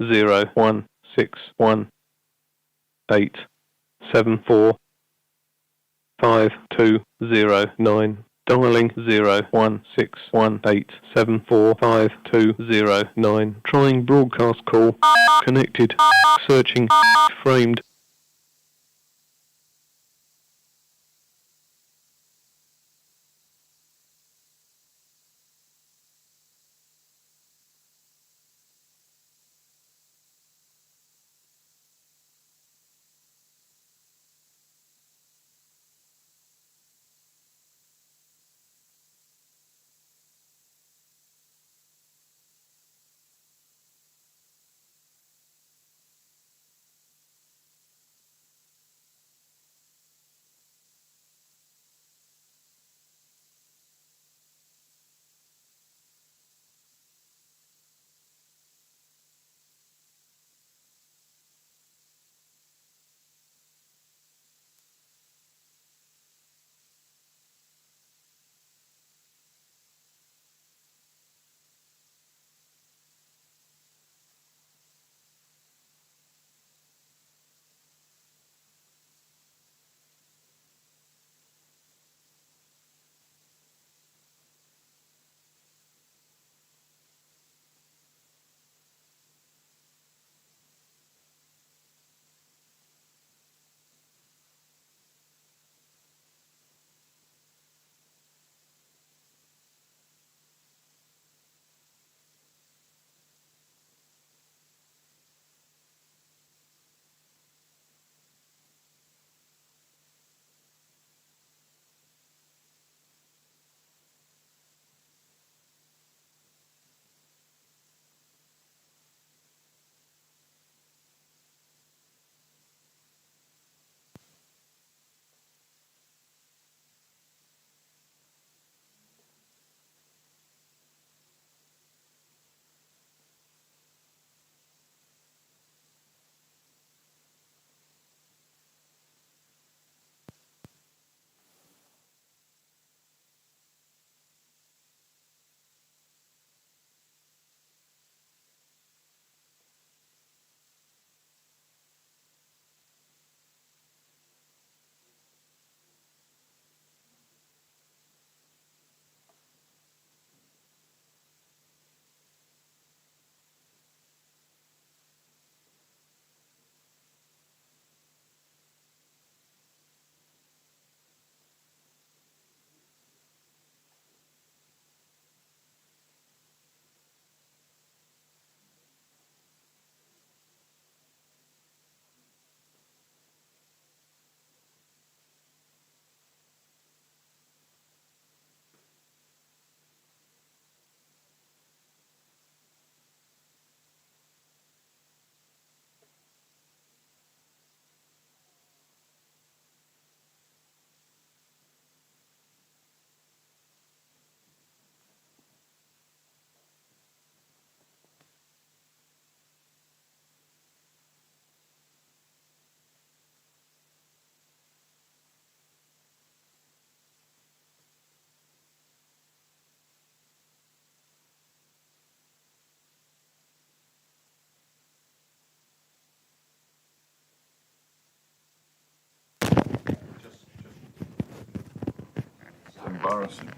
01618745209. Dialing 01618745209. Trying broadcast call. Connected. Searching. Framed. Embarrassing.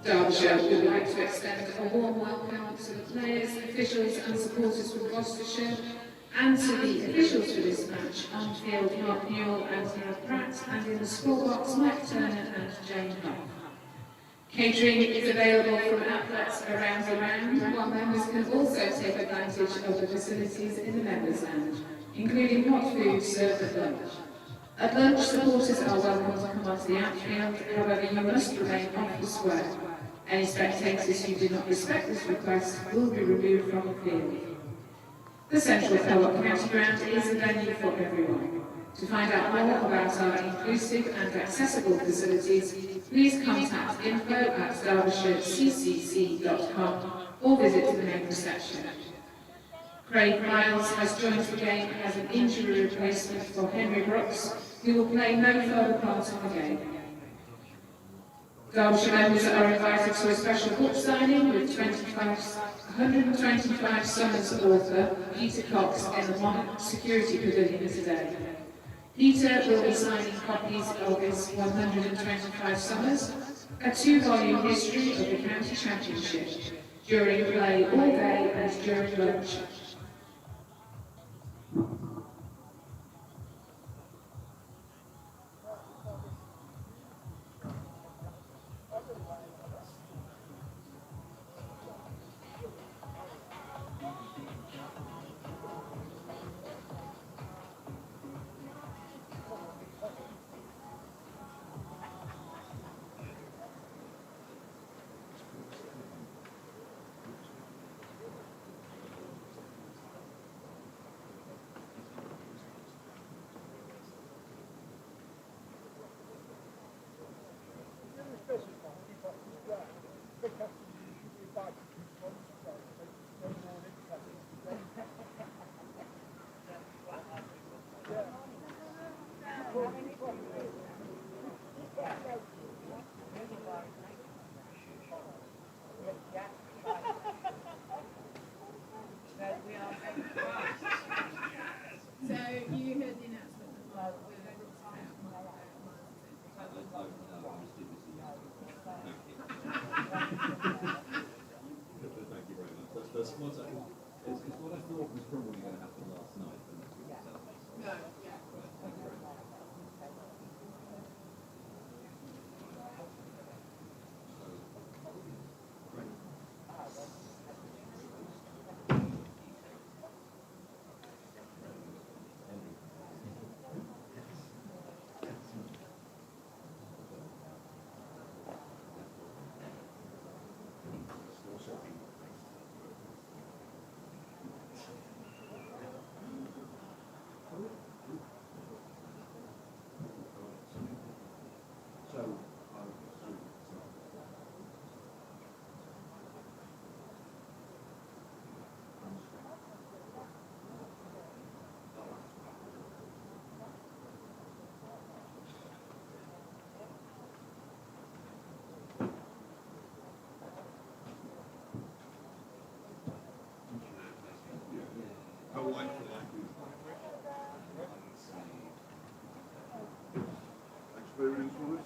Derbyshire would like to extend a warm welcome to the players, officials and supporters from Gloucestershire and to the officials for this match on field Mark Newell and Neil Pratt, and in the scorebox Mike Turner and Jane Huff. Catering is available from outlets around the round, while members can also take advantage of the facilities in the members' lounge, including hot food served at lunch. At lunch, supporters are welcome to come onto the outfield, however you must remain off the square. Any spectators who do not respect this request will be removed from the field. The Central Co-op County Ground is a venue for everyone. To find out more about our inclusive and accessible facilities, please contact info@derbyshirecccc.com or visit the main reception. Craig Miles has joined the game as an injury replacement for Henry Brooks, who will play no further part in the game. Derbyshire members are invited to a special book signing with 125 Summers author Peter Cox in the Monarch Security Pavilion today. Peter will be signing copies of his 125 Summers, a 2-volume history of the county championship, during play all day and during lunch. So you heard the announcement that Mark will Thank you very much. That's what I thought was probably going to happen last night. No, yeah. Thank you very much. Experience was?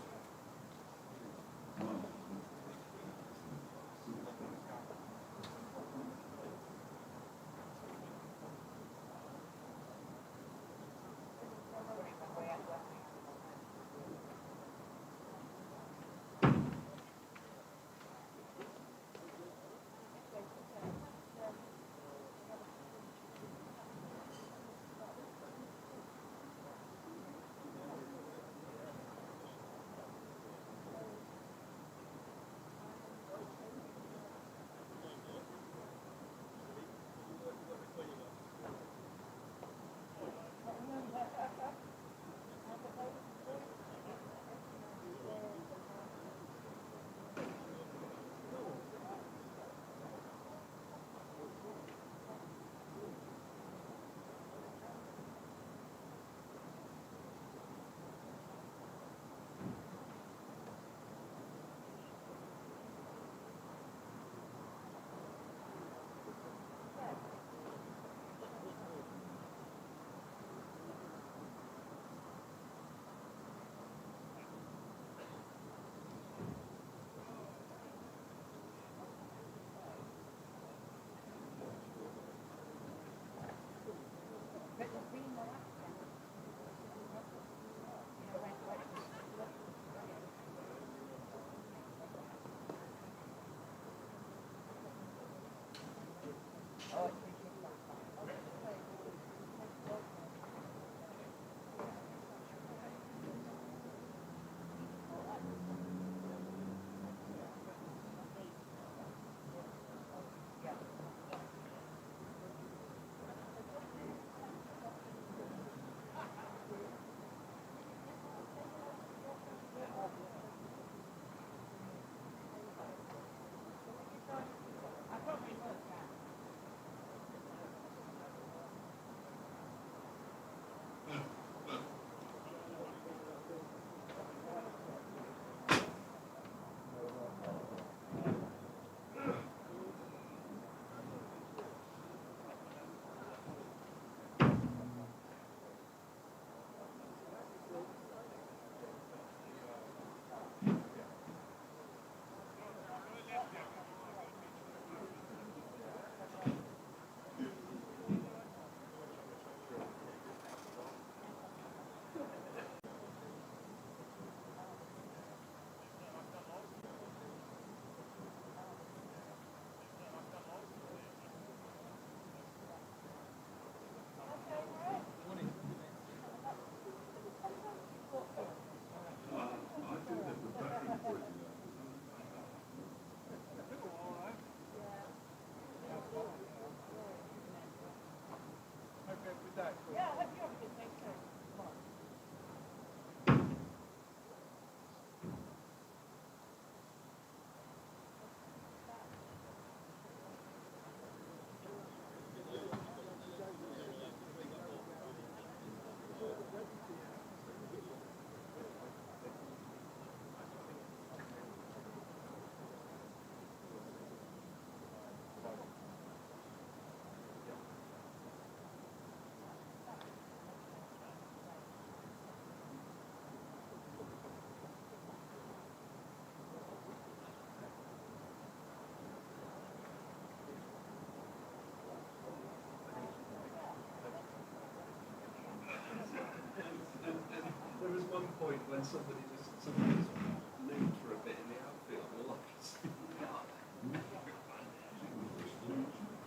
There was one point when somebody just leaned for a bit in the outfield. All I could see.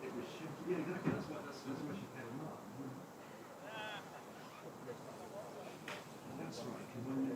It was shifty. Yeah, exactly. That's why she came up. That's right. Can we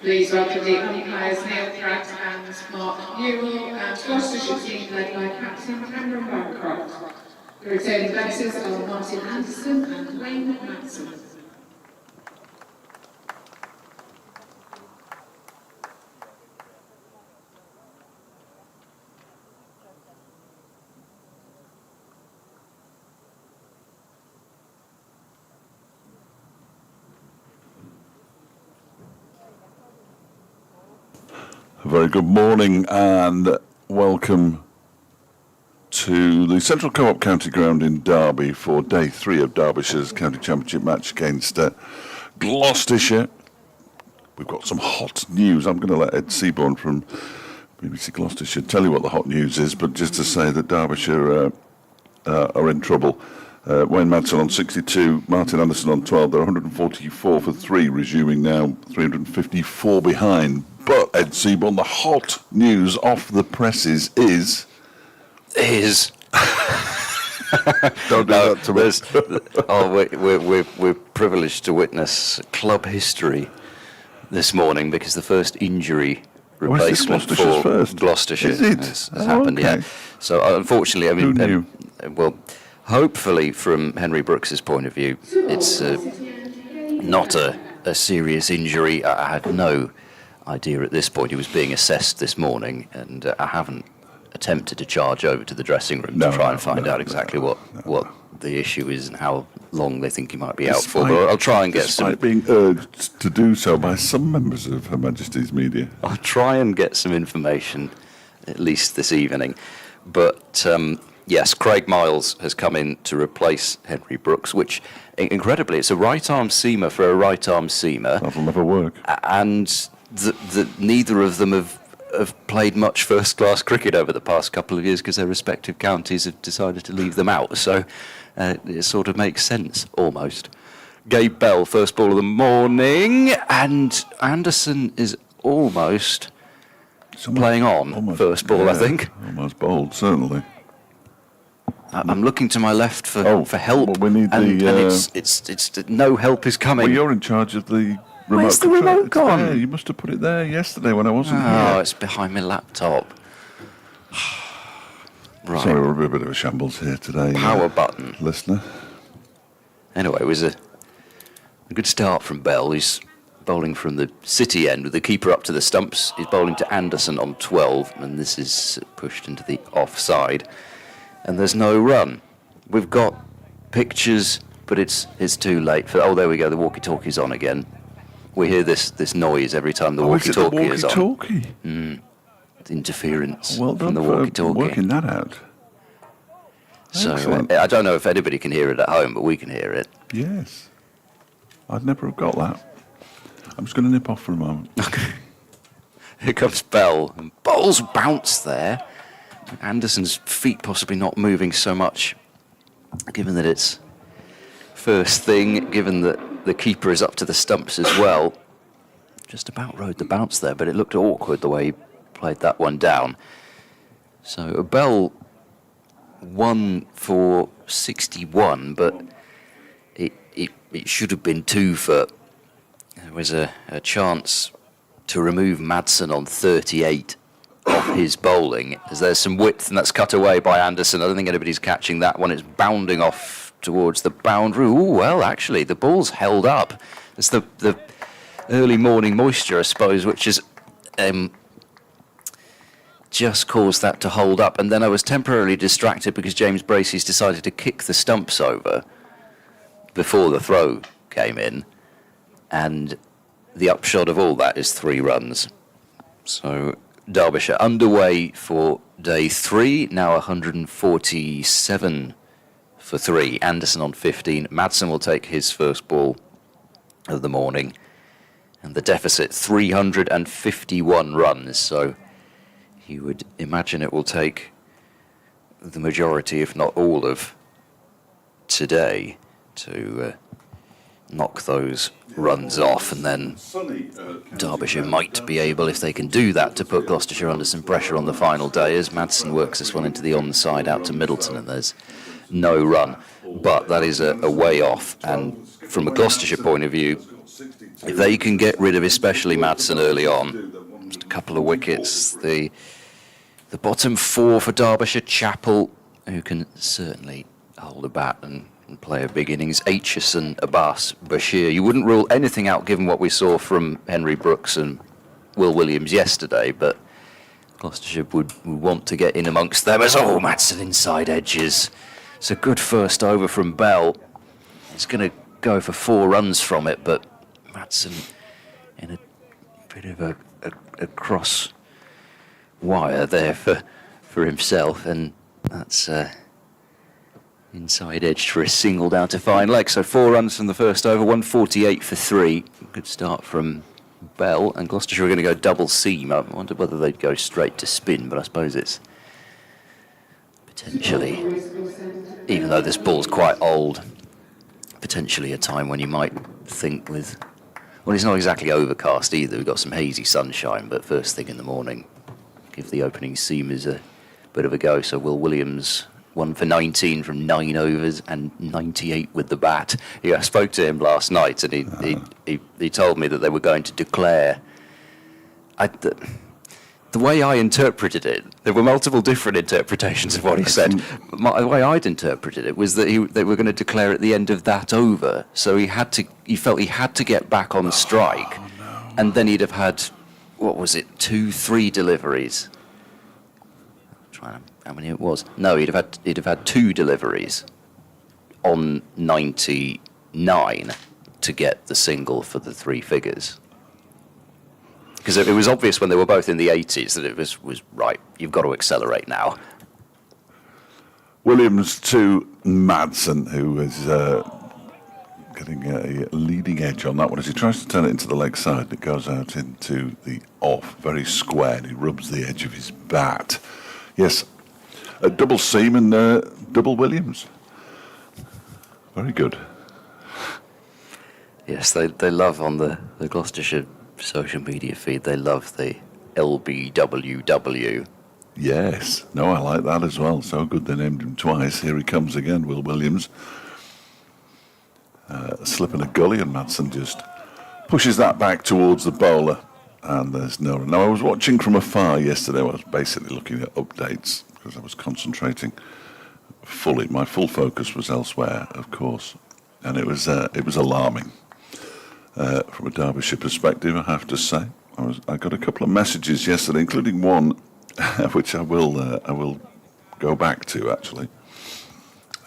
Please welcome the umpires Neil Pratt and Mark Newell, and Gloucestershire team led by Captain Cameron Bancroft. The returning batters are Martin Anderson and Wayne Matson. A very good morning and welcome to the Central Co-op County Ground in Derby for day 3 of Derbyshire's County Championship match against Gloucestershire. We've got some hot news. I'm going to let Ed Seaborn from BBC Gloucestershire tell you what the hot news is, but just to say that Derbyshire are in trouble. Wayne Madsen on 62, Martin Anderson on 12. They're 144 for 3, resuming now 354 behind. But, Ed Seaborn, the hot news off the presses is... Don't do that to me. We're privileged to witness club history this morning because the first injury replacement for Gloucestershire has happened. Okay. Yeah. So, unfortunately, I mean... Who knew? Well, hopefully, from Henry Brooks's point of view, it's not a serious injury. I had no idea at this point. He was being assessed this morning, and I haven't attempted to charge over to the dressing room to try and find out exactly what the issue is and how long they think he might be out for. But I'll try and get some... being urged to do so by some members of Her Majesty's media. I'll try and get some information, at least this evening. But... yes, Craig Miles has come in to replace Henry Brooks, which, incredibly, it's a right-arm seamer for a right-arm seamer. That'll never work. And neither of them have played much first-class cricket over the past couple of years because their respective counties have decided to leave them out. So it sort of makes sense, almost. Gabe Bell, first ball of the morning, and Anderson is almost playing on first ball, I think. Almost bowled, certainly. I'm looking to my left for help, well, we need and it's no help is coming. Well, you're in charge of the remote. Where's the control. remote It's gone? there. You must have put it there yesterday when I wasn't here. Oh, it's behind my laptop. Right. Sorry, we're a bit of a shambles here today. Power button. Listener. Anyway, it was a good start from Bell. He's bowling from the city end with the keeper up to the stumps. He's bowling to Anderson on 12, and this is pushed into the offside. And there's no run. We've got pictures, but it's too late for... Oh, there we go, the walkie-talkie's on again. We hear this noise every time the walkie-talkie is on. Walkie-talkie? Interference Well done from the for walkie-talkie. working that out. So Excellent. I don't know if anybody can hear it at home, but we can hear it. Yes. I'd never have got that. I'm just going to nip off for a moment. Here comes Bell, and bowls bounce there. Anderson's feet possibly not moving so much, given that it's first thing, given that the keeper is up to the stumps as well. Just about rode the bounce there, but it looked awkward the way he played that one down. So Bell won for 61, but it should have been 2 for... There was a chance to remove Madsen on 38 off his bowling, as there's some width, and that's cut away by Anderson. I don't think anybody's catching that one. It's bounding off towards the boundary. Ooh, well, actually, the ball's held up. It's the early morning moisture, I suppose, which has just caused that to hold up. And then I was temporarily distracted because James Bracey's decided to kick the stumps over before the throw came in. And the upshot of all that is 3 runs. So... Derbyshire underway for day 3, now 147 for 3. Anderson on 15. Madsen will take his first ball of the morning. And the deficit, 351 runs. So you would imagine it will take the majority, if not all, of today to knock those runs off, and then Derbyshire might be able, if they can do that, to put Gloucestershire under some pressure on the final day as Madsen works this one into the onside out to Middleton, and there's no run. But that is a way off, and from a Gloucestershire point of view, if they can get rid of especially Madsen early on, just a couple of wickets, the bottom four for Derbyshire, Chappell, who can certainly hold a bat and play a big innings, Aitchison, Abbas, Bashir. You wouldn't rule anything out given what we saw from Henry Brooks and Will Williams yesterday, but Gloucestershire would want to get in amongst them as, Madsen inside edges. It's a good first over from Bell. He's going to go for 4 runs from it, but Madsen in a bit of a cross wire there for himself, and that's inside edge for a single down to fine leg. So 4 runs from the first over, 148 for 3. Good start from Bell, and Gloucestershire are going to go double seam. I wonder whether they'd go straight to spin, but I suppose it's potentially, even though this ball's quite old, potentially a time when you might think with, well, it's not exactly overcast either. We've got some hazy sunshine, but first thing in the morning, give the opening seamers a bit of a go. So Will Williams, 1 for 19 from 9 overs and 98 with the bat. I spoke to him last night, and he told me that they were going to declare. The way I interpreted it, there were multiple different interpretations of what he said. The way I'd interpreted it was that they were going to declare at the end of that over. So he felt he had to get back on strike, and then he'd have had, 2-3 deliveries. How many it was? No, he'd have had 2 deliveries on 99 to get the single for the 3 figures. Because it was obvious when they were both in the 80s that it was right. You've got to accelerate now. Williams to Madsen, who is getting a leading edge on that one as he tries to turn it into the leg side. It goes out into the off, very squared. He rubs the edge of his bat. Yes, a double seam and double Williams. Very good. Yes, they love on the Gloucestershire social media feed, they love the LBWW. Yes, no, I like that as well. So good they named him twice. Here he comes again, Will Williams. Slipping a gully, and Madsen just pushes that back towards the bowler. And there's no run. Now, I was watching from afar yesterday. I was basically looking at updates because I was concentrating fully. My full focus was elsewhere, of course. And it was alarming. From a Derbyshire perspective, I have to say, I got a couple of messages yesterday, including one which I will go back to. Actually,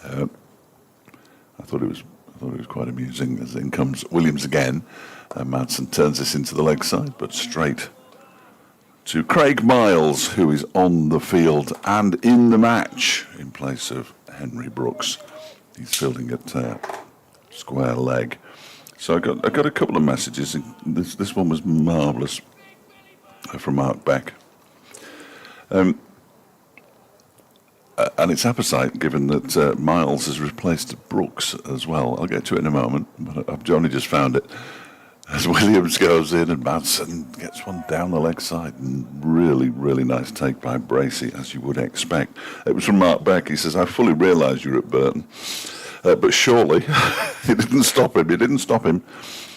I thought it was quite amusing. As in comes Williams again, and Madsen turns this into the leg side, but straight to Craig Miles, who is on the field and in the match in place of Henry Brooks. He's fielding at square leg. So I got a couple of messages. This one was marvellous from Mark Beck. And it's apposite, given that Miles has replaced Brooks as well. I'll get to it in a moment, but I've only just found it. As Williams goes in and Madsen gets one down the leg side. And really, really nice take by Bracey, as you would expect. It was from Mark Beck. He says, I fully realise you're at Burton. But surely, it didn't stop him. It didn't stop him.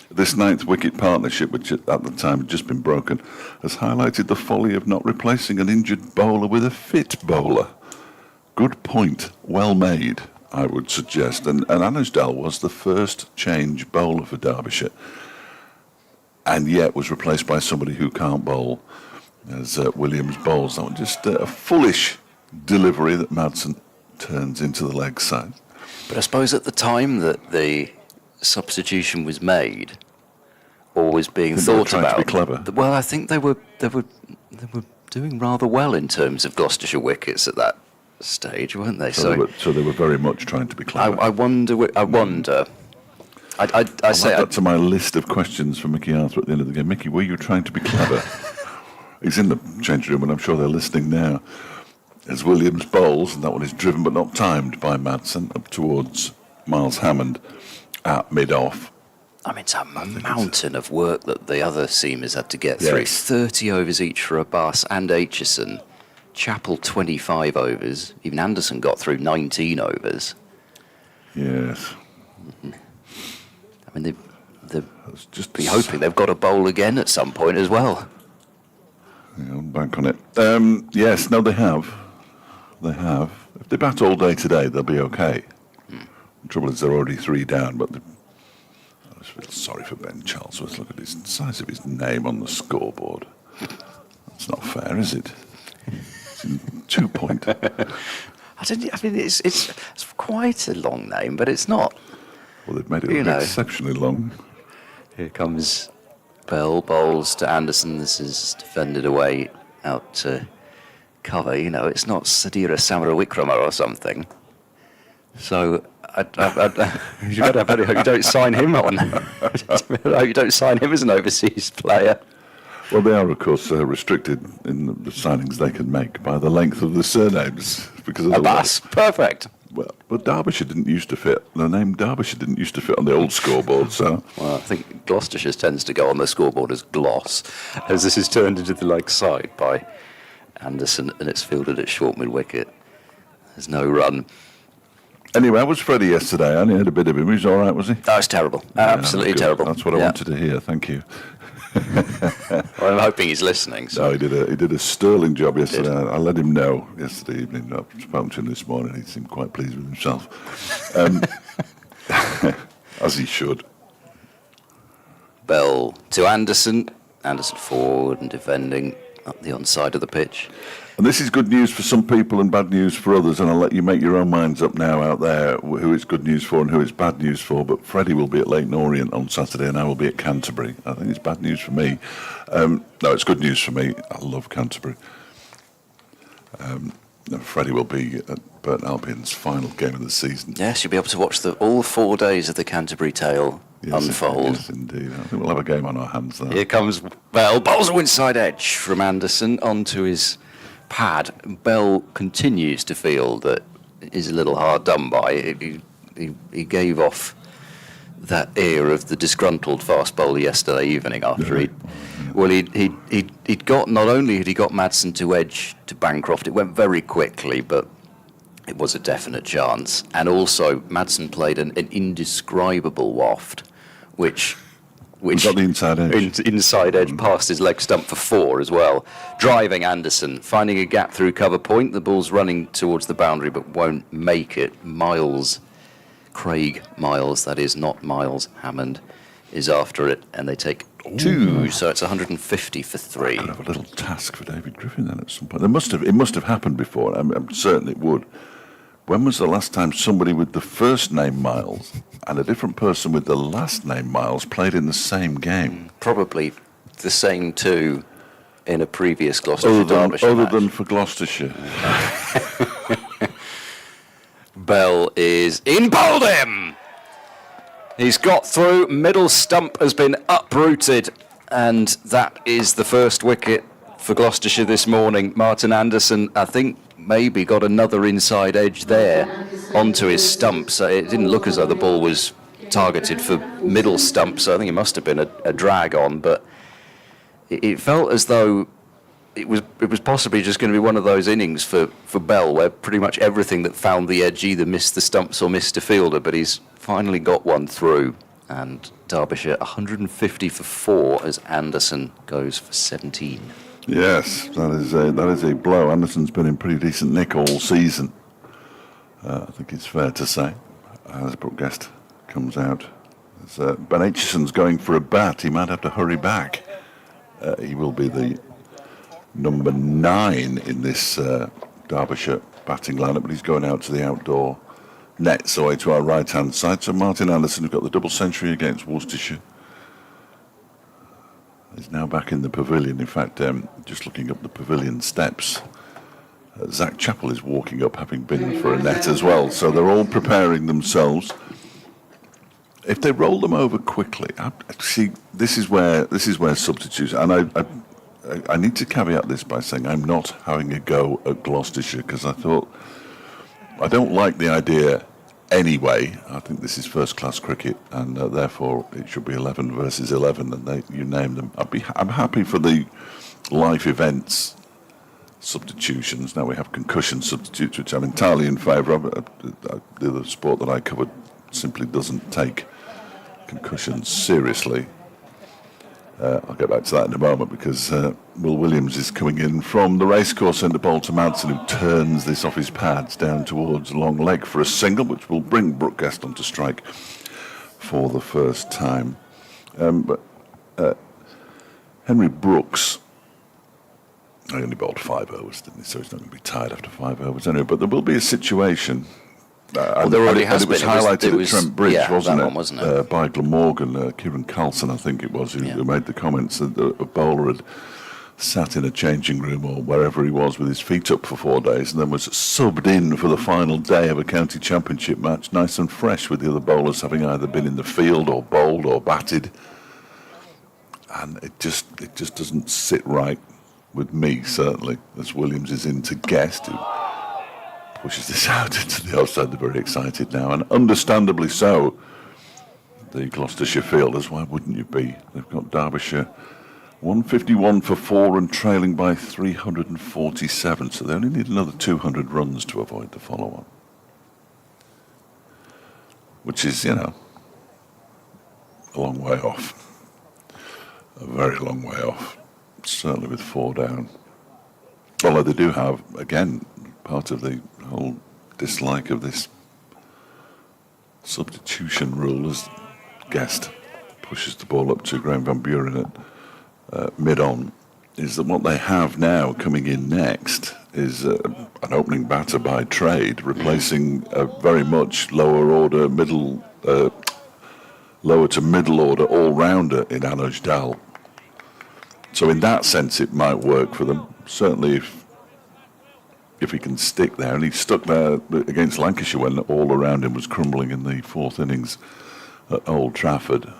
This 9th wicket partnership, which at the time had just been broken, has highlighted the folly of not replacing an injured bowler with a fit bowler. Good point. Well made, I would suggest. And Anusdal was the first change bowler for Derbyshire, and yet was replaced by somebody who can't bowl, as Williams bowls. That was just a foolish delivery that Madsen turns into the leg side. But I suppose at the time that the substitution was made, or was being thought about, to be clever. Well, I think they were doing rather well in terms of Gloucestershire wickets at that stage, weren't they? So they were very much trying to be clever. I wonder. I say that to my list of questions for Mickey Arthur at the end of the game. Mickey, were you trying to be clever? He's in the change room, and I'm sure they're listening now. As Williams bowls, and that one is driven but not timed by Madsen up towards Miles Hammond at mid-off. I mean, it's a mountain of work that the other seamers had to get through. 30 overs each for Abbas and Aitchison. Chappell 25 overs. Even Anderson got through 19 overs. Yes. I mean, they'll It's just be hoping they've got a bowl again at some point as well. Yeah, bank on it. Yes, no, they have. They have. If they bat all day today, they'll be okay. The trouble is they're already 3 down, but I just feel sorry for Ben Charlesworth. Look at the size of his name on the scoreboard. That's not fair, is it? It's in 2 point. It's quite a long name, but it's not. Well, they've made it exceptionally long. Here comes Bell, bowls to Anderson. This is defended away out to cover. It's not Sadira Samarawikrama or something. So I better hope you don't sign him on. I hope you don't sign him as an overseas player. Well, they are, of course, restricted in the signings they can make by the length of the surnames. Because Abbas, perfect. Well, but Derbyshire didn't used to fit. The name Derbyshire didn't used to fit on the old scoreboard, so... Well, I think Gloucestershire tends to go on the scoreboard as Gloss, as this is turned into the side by Anderson, and it's fielded at short mid-wicket. There's no run. Anyway, I was Freddie yesterday. I only heard a bit of him. He was all right, was he? That was terrible. Absolutely good. terrible. That's what I wanted to hear. Thank you. Well, I'm hoping he's listening. So. No, he did a sterling job yesterday. I let him know yesterday evening. I spoke to him this morning. He seemed quite pleased with himself, as he should. Bell to Anderson. Anderson forward and defending up the onside of the pitch. And this is good news for some people and bad news for others, and I'll let you make your own minds up now out there who it's good news for and who it's bad news for. But Freddie will be at Leighton Orient on Saturday and I will be at Canterbury. I think it's bad news for me. No, it's good news for me. I love Canterbury. Freddie will be at Burton Albion's final game of the season. Yes, you'll be able to watch all 4 days of the Canterbury tale unfold. Yes, indeed. I think we'll have a game on our hands there. Here comes Bell. Bowls a inside edge from Anderson onto his pad. Bell continues to feel that he's a little hard done by. He gave off that air of the disgruntled fast bowler yesterday evening after he'd got, not only had he got Madsen to edge to Bancroft, it went very quickly, but it was a definite chance. And also Madsen played an indescribable waft, which got the inside edge. Inside edge past his leg stump for 4 as well. Driving Anderson, finding a gap through cover point. The ball's running towards the boundary but won't make it. Craig Miles, that is not Miles Hammond, is after it, and they take 2, so it's 150 for 3. Could have a little task for David Griffin then at some point. It must have happened before. I'm certain it would. When was the last time somebody with the first name Miles and a different person with the last name Miles played in the same game? Probably the same 2 in a previous Gloucestershire Derbyshire match. Other than for Gloucestershire. Bell is in, bowled him! He's got through, middle stump has been uprooted, and that is the first wicket for Gloucestershire this morning. Martin Anderson, I think, maybe got another inside edge there onto his stump, so it didn't look as though the ball was targeted for middle stump, so I think it must have been a drag on, but it felt as though it was possibly just going to be one of those innings for Bell where pretty much everything that found the edge either missed the stumps or missed a fielder, but he's finally got one through, and Derbyshire 150 for 4 as Anderson goes for 17. Yes, that is a blow. Anderson's been in pretty decent nick all season. I think it's fair to say. As Brooke Guest comes out, as Ben Aitchison's going for a bat, he might have to hurry back. He will be the number 9 in this Derbyshire batting lineup, but he's going out to the outdoor nets away to our right-hand side. So Martin Anderson, who got the double century against Worcestershire, is now back in the pavilion. In fact, just looking up the pavilion steps, Zach Chappell is walking up, having been for a net as well. So they're all preparing themselves. If they roll them over quickly, see, this is where substitutes. And I need to caveat this by saying I'm not having a go at Gloucestershire, because I thought I don't like the idea anyway. I think this is first-class cricket, and therefore it should be 11 versus 11, and you name them. I'm happy for the life events substitutions. Now we have concussion substitutes, which I'm entirely in favour of. The other sport that I covered simply doesn't take concussion seriously. I'll get back to that in a moment because Will Williams is coming in from the racecourse centre ball to Madsen, who turns this off his pads down towards long leg for a single, which will bring Brooke Guest onto strike for the first time. But Henry Brooks, he only bowled 5 overs, didn't he? So he's not going to be tired after 5 overs anyway. But there will be a situation. Well, there already has it was been. highlighted at Trent Bridge, yeah, wasn't that it? one, wasn't it? By Glamorgan, Kieran Carlson, I think it was, who made the comments that a bowler had sat in a changing room or wherever he was with his feet up for 4 days and then was subbed in for the final day of a county championship match, nice and fresh, with the other bowlers having either been in the field or bowled or batted. And it just doesn't sit right with me, certainly, as Williams is in to Guest, who pushes this out into the outside. They're very excited now, and understandably so. The Gloucestershire fielders, why wouldn't you be? They've got Derbyshire 151 for 4 and trailing by 347, so they only need another 200 runs to avoid the follow-on. Which is, a long way off. A very long way off, certainly with 4 down. Although they do have, again, part of the whole dislike of this substitution rule as Guest pushes the ball up to Graham Van Buren at mid-on, is that what they have now coming in next is an opening batter by trade, replacing a very much lower to middle order all-rounder in Anuj Dal. So in that sense it might work for them, certainly if he can stick there, and he stuck there against Lancashire when all around him was crumbling in the 4th innings at Old Trafford,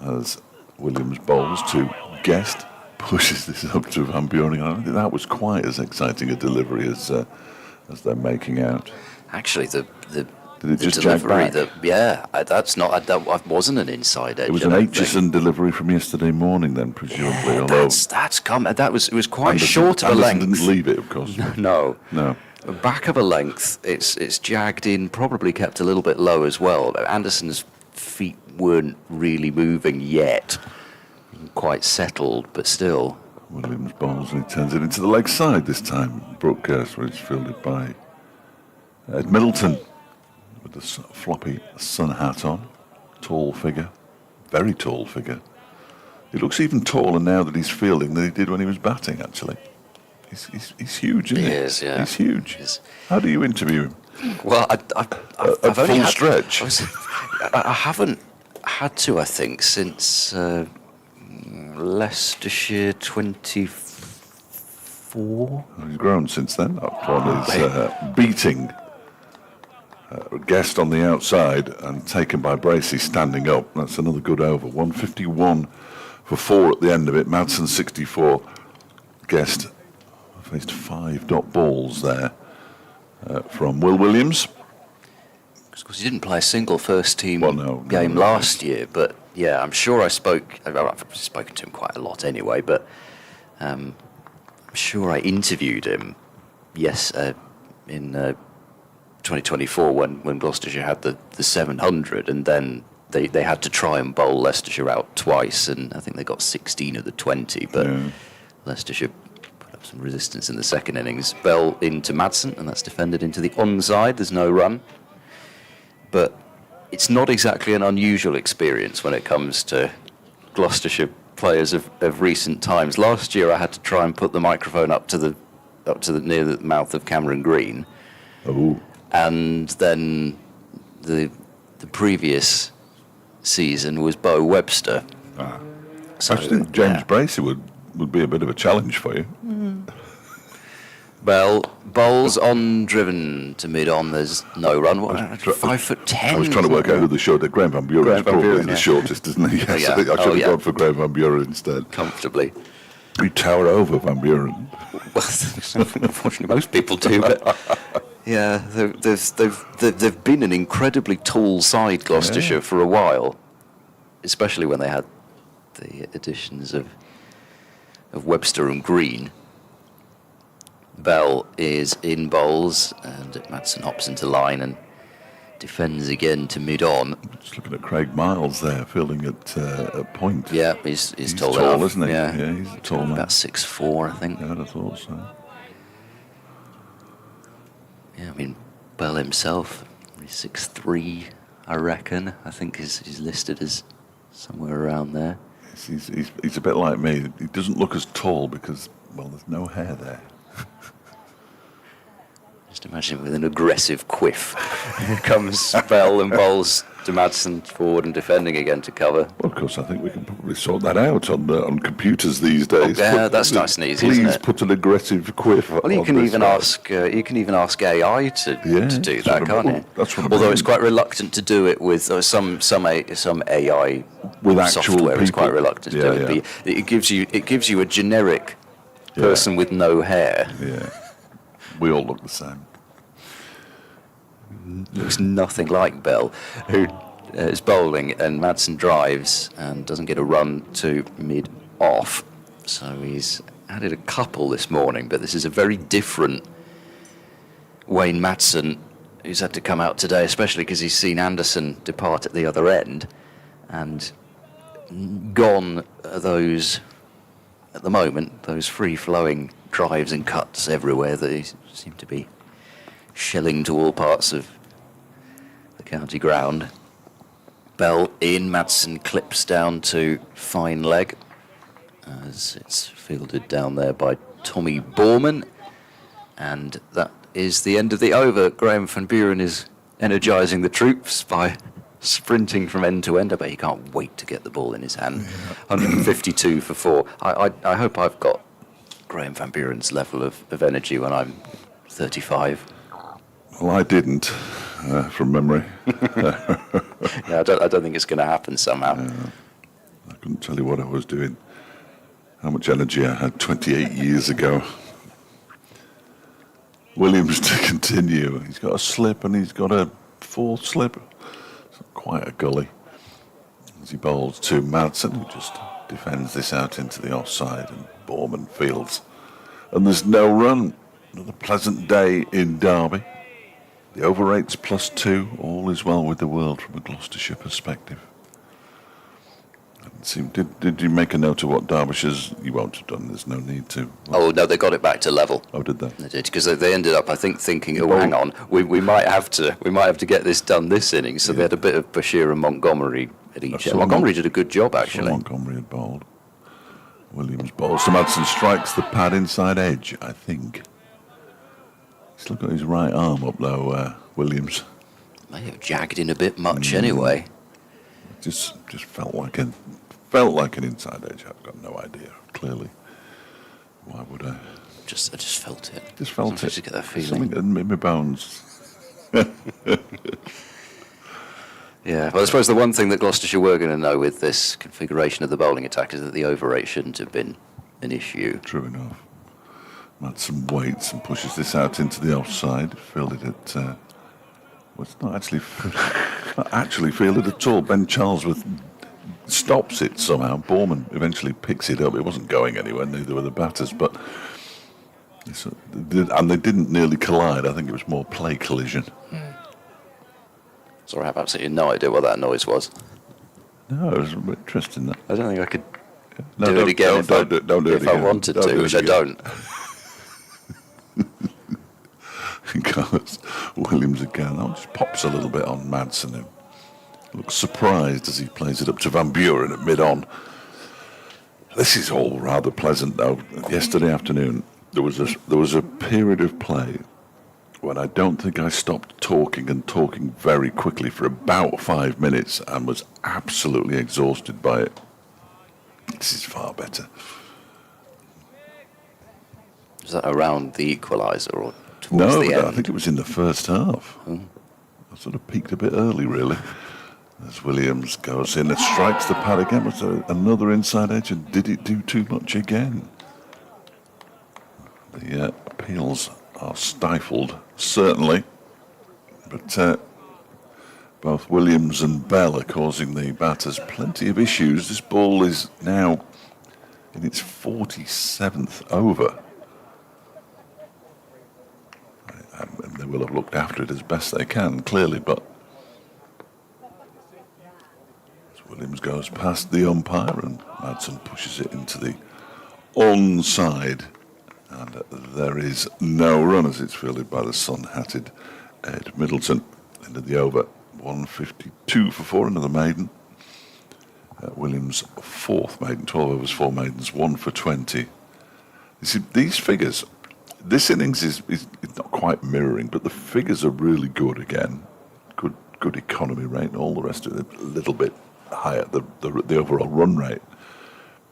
as Williams bowls to Guest, pushes this up to Van Buren. I don't think that was quite as exciting a delivery as they're making out. Actually, the Did it just jag delivery, back? that wasn't an inside edge. It was an Aitchison delivery from yesterday morning, then presumably. Yeah, although that's come. It was quite Anderson, short of a Anderson length. didn't leave it, of course. No. No. Back of a length, it's jagged in, probably kept a little bit low as well. Anderson's feet weren't really moving yet. Quite settled, but still. Williams bowls and he turns it into the leg side this time. Brooke Guest, where it's fielded by Ed Middleton with the floppy sun hat on. Tall figure, very tall figure. He looks even taller now that he's fielding than he did when he was batting, actually. He's huge, isn't he? He is, yeah. He's huge. He is. How do you interview him? Well, I've At only full had- stretch? I haven't had to, I think, since Leicestershire 24. He's grown since then. That one is beating Guest on the outside and taken by Bracey standing up. That's another good over. 151 for 4 at the end of it. Madsen 64. Guest faced 5 dot balls there from Will Williams. Because he didn't play a single first-team game no. last year, but yeah, I'm sure I've spoken to him quite a lot anyway, but I'm sure I interviewed him, in 2024 when Gloucestershire had the 700, and then they had to try and bowl Leicestershire out twice, and I think they got 16 of the 20, but Leicestershire put up some resistance in the second innings. Bell into Madsen, and that's defended into the onside. There's no run. But it's not exactly an unusual experience when it comes to Gloucestershire players of recent times. Last year I had to try and put the microphone up to the near the mouth of Cameron Green. Oh. And then the previous season was Bo Webster. So, I think James Bracey would be a bit of a challenge for you. Well, bowls on driven to mid-on, there's no run. 5'10". I was trying to work out who the shortest. Graham Van Buren is probably the shortest, isn't he? Yes, yeah. I think I should have gone for Graham Van Buren instead. Comfortably. You tower over Van Buren. Well, unfortunately, most people do. But yeah, they've been an incredibly tall side, Gloucestershire, for a while, especially when they had the additions of Webster and Green. Bell is in bowls, and Madsen hops into line, and defends again to mid-on. Just looking at Craig Miles there, fielding at point. Yeah, he's tall tall, enough. isn't he? Yeah, He's a tall man. about 6'4", I think. Yeah, I thought so. Yeah, I mean, Bell himself, he's 6'3", I reckon. I think he's listed as somewhere around there. He's a bit like me. He doesn't look as tall because, well, there's no hair there. Just imagine with an aggressive quiff. Here comes Bell and bowls to Madsen forward and defending again to cover. Well, of course, I think we can probably sort that out on computers these days. Yeah, that's nice and easy, isn't Please it? put an aggressive quiff. Well, you can even ask AI to do that, can't you? That's what I Although mean. it's quite reluctant to do it with some AI With actual software. It's quite people. reluctant to do it. Yeah. But it gives you a generic person with no hair. Yeah, we all look the same. Looks nothing like Bell, who is bowling, and Madsen drives and doesn't get a run to mid-off. So he's added a couple this morning, but this is a very different Wayne Madsen who's had to come out today, especially because he's seen Anderson depart at the other end, and gone are those, at the moment, those free-flowing drives and cuts everywhere that he seem to be shelling to all parts of the county ground. Bell in, Madsen clips down to fine leg as it's fielded down there by Tommy Borman, and that is the end of the over. Graham van Buren is energising the troops by sprinting from end to end. I bet he can't wait to get the ball in his hand. 152 for 4. I hope I've got Graham van Buren's level of energy when I'm 35. Well, I didn't, from memory. Yeah, I don't think it's going to happen somehow. I couldn't tell you what I was doing, how much energy I had 28 years ago. Williams to continue. He's got a slip and he's got a full slip. It's quite a gully. As he bowls to Madsen, who just defends this out into the offside, and Borman fields. And there's no run. Another pleasant day in Derby. The over rate's +2. All is well with the world from a Gloucestershire perspective. Did you make a note of what Derbyshire's? You won't have done. There's no need to. Oh no, they got it back to level. Oh, did they? They did, because they ended up, I think, thinking, oh, hang on, we might have to get this done this inning. So they had a bit of Bashir and Montgomery at each end. Montgomery did a good job, actually. Montgomery had bowled. Williams bowls. So Madsen strikes the pad inside edge, I think. He's still got his right arm up though, Williams. May have jagged in a bit much anyway. Just felt like an inside edge. I've got no idea. Clearly, why would I? I just felt it. Just felt Sometimes it. you get that feeling. Something in my bones. Yeah, well, I suppose the one thing that Gloucestershire were going to know with this configuration of the bowling attack is that the over rate shouldn't have been an issue. True enough. Madsen waits and pushes this out into the offside. Fielded at. Well, it's not actually fielded at all. Ben Charlesworth stops it somehow. Borman eventually picks it up. It wasn't going anywhere, neither were the batters, but and they didn't nearly collide. I think it was more play collision. Sorry, I have absolutely no idea what that noise was. No, it was interesting. That. I don't think I could No, do it again if I again. wanted Don't to, do it which I again. don't. Because Williams again, that just pops a little bit on Madsen, who looks surprised as he plays it up to Van Buren at mid-on. This is all rather pleasant, though. Yesterday afternoon, there was a period of play when I don't think I stopped talking very quickly for about 5 minutes and was absolutely exhausted by it. This is far better. Was that around the equaliser or towards No, the end? I think it was in the first half. I sort of peaked a bit early, really. As Williams goes in and strikes the pad again. Was there another inside edge, and did it do too much again? The appeals are stifled, certainly. But both Williams and Bell are causing the batters plenty of issues. This ball is now in its 47th over. And they will have looked after it as best they can, clearly, but Williams goes past the umpire and Madsen pushes it into the onside. And there is no run as it's fielded by the sun-hatted Ed Middleton. End of the over, 152 for 4, another maiden. Williams' fourth maiden, 12 overs, 4 maidens, 1 for 20. You see, these figures, this innings is not quite mirroring, but the figures are really good again. Good economy rate and all the rest of it, a little bit higher, the overall run rate.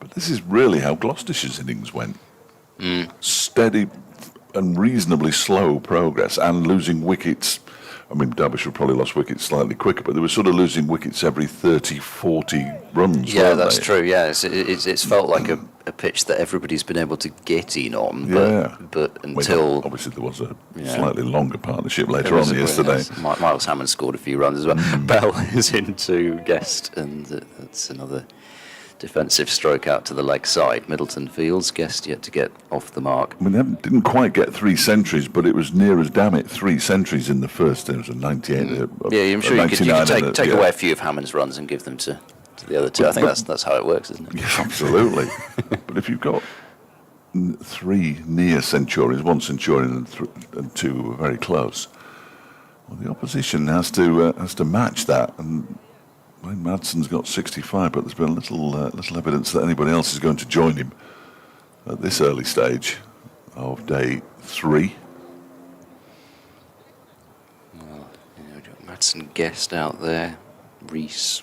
But this is really how Gloucestershire's innings went. Steady and reasonably slow progress and losing wickets. I mean, Derbyshire probably lost wickets slightly quicker, but they were sort of losing wickets every 30, 40 runs. Yeah, weren't that's they? true. Yeah, it's felt like a pitch that everybody's been able to get in on. But until Well, obviously there was a slightly longer partnership later on yesterday. Yes, Miles Hammond scored a few runs as well. Bell is into Guest, and that's another defensive stroke out to the leg side. Middleton fields, Guest yet to get off the mark. I mean, they didn't quite get 3 centuries, but it was near as damn it 3 centuries in the first. It was a 98. Yeah, I'm sure you could 99 take away a few of Hammond's runs and give them to the other two. I think that's how it works, isn't it? Yes, absolutely. But if you've got 3 near centurions, 1 centurion and 2 who were very close, well, the opposition has to match that. And Wayne Madsen's got 65, but there's been little evidence that anybody else is going to join him at this early stage of day 3. Well, Madsen, Guest out there, Reese.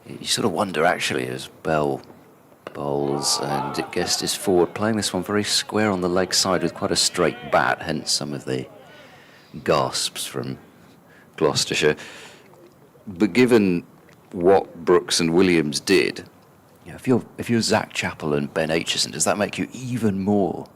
You sort of wonder actually as Bell bowls and Guest is forward, playing this one very square on the leg side with quite a straight bat, hence some of the gasps from Gloucestershire. But given what Brooks and Williams did, if you're Zach Chappell and Ben Aitchison, does that make you even more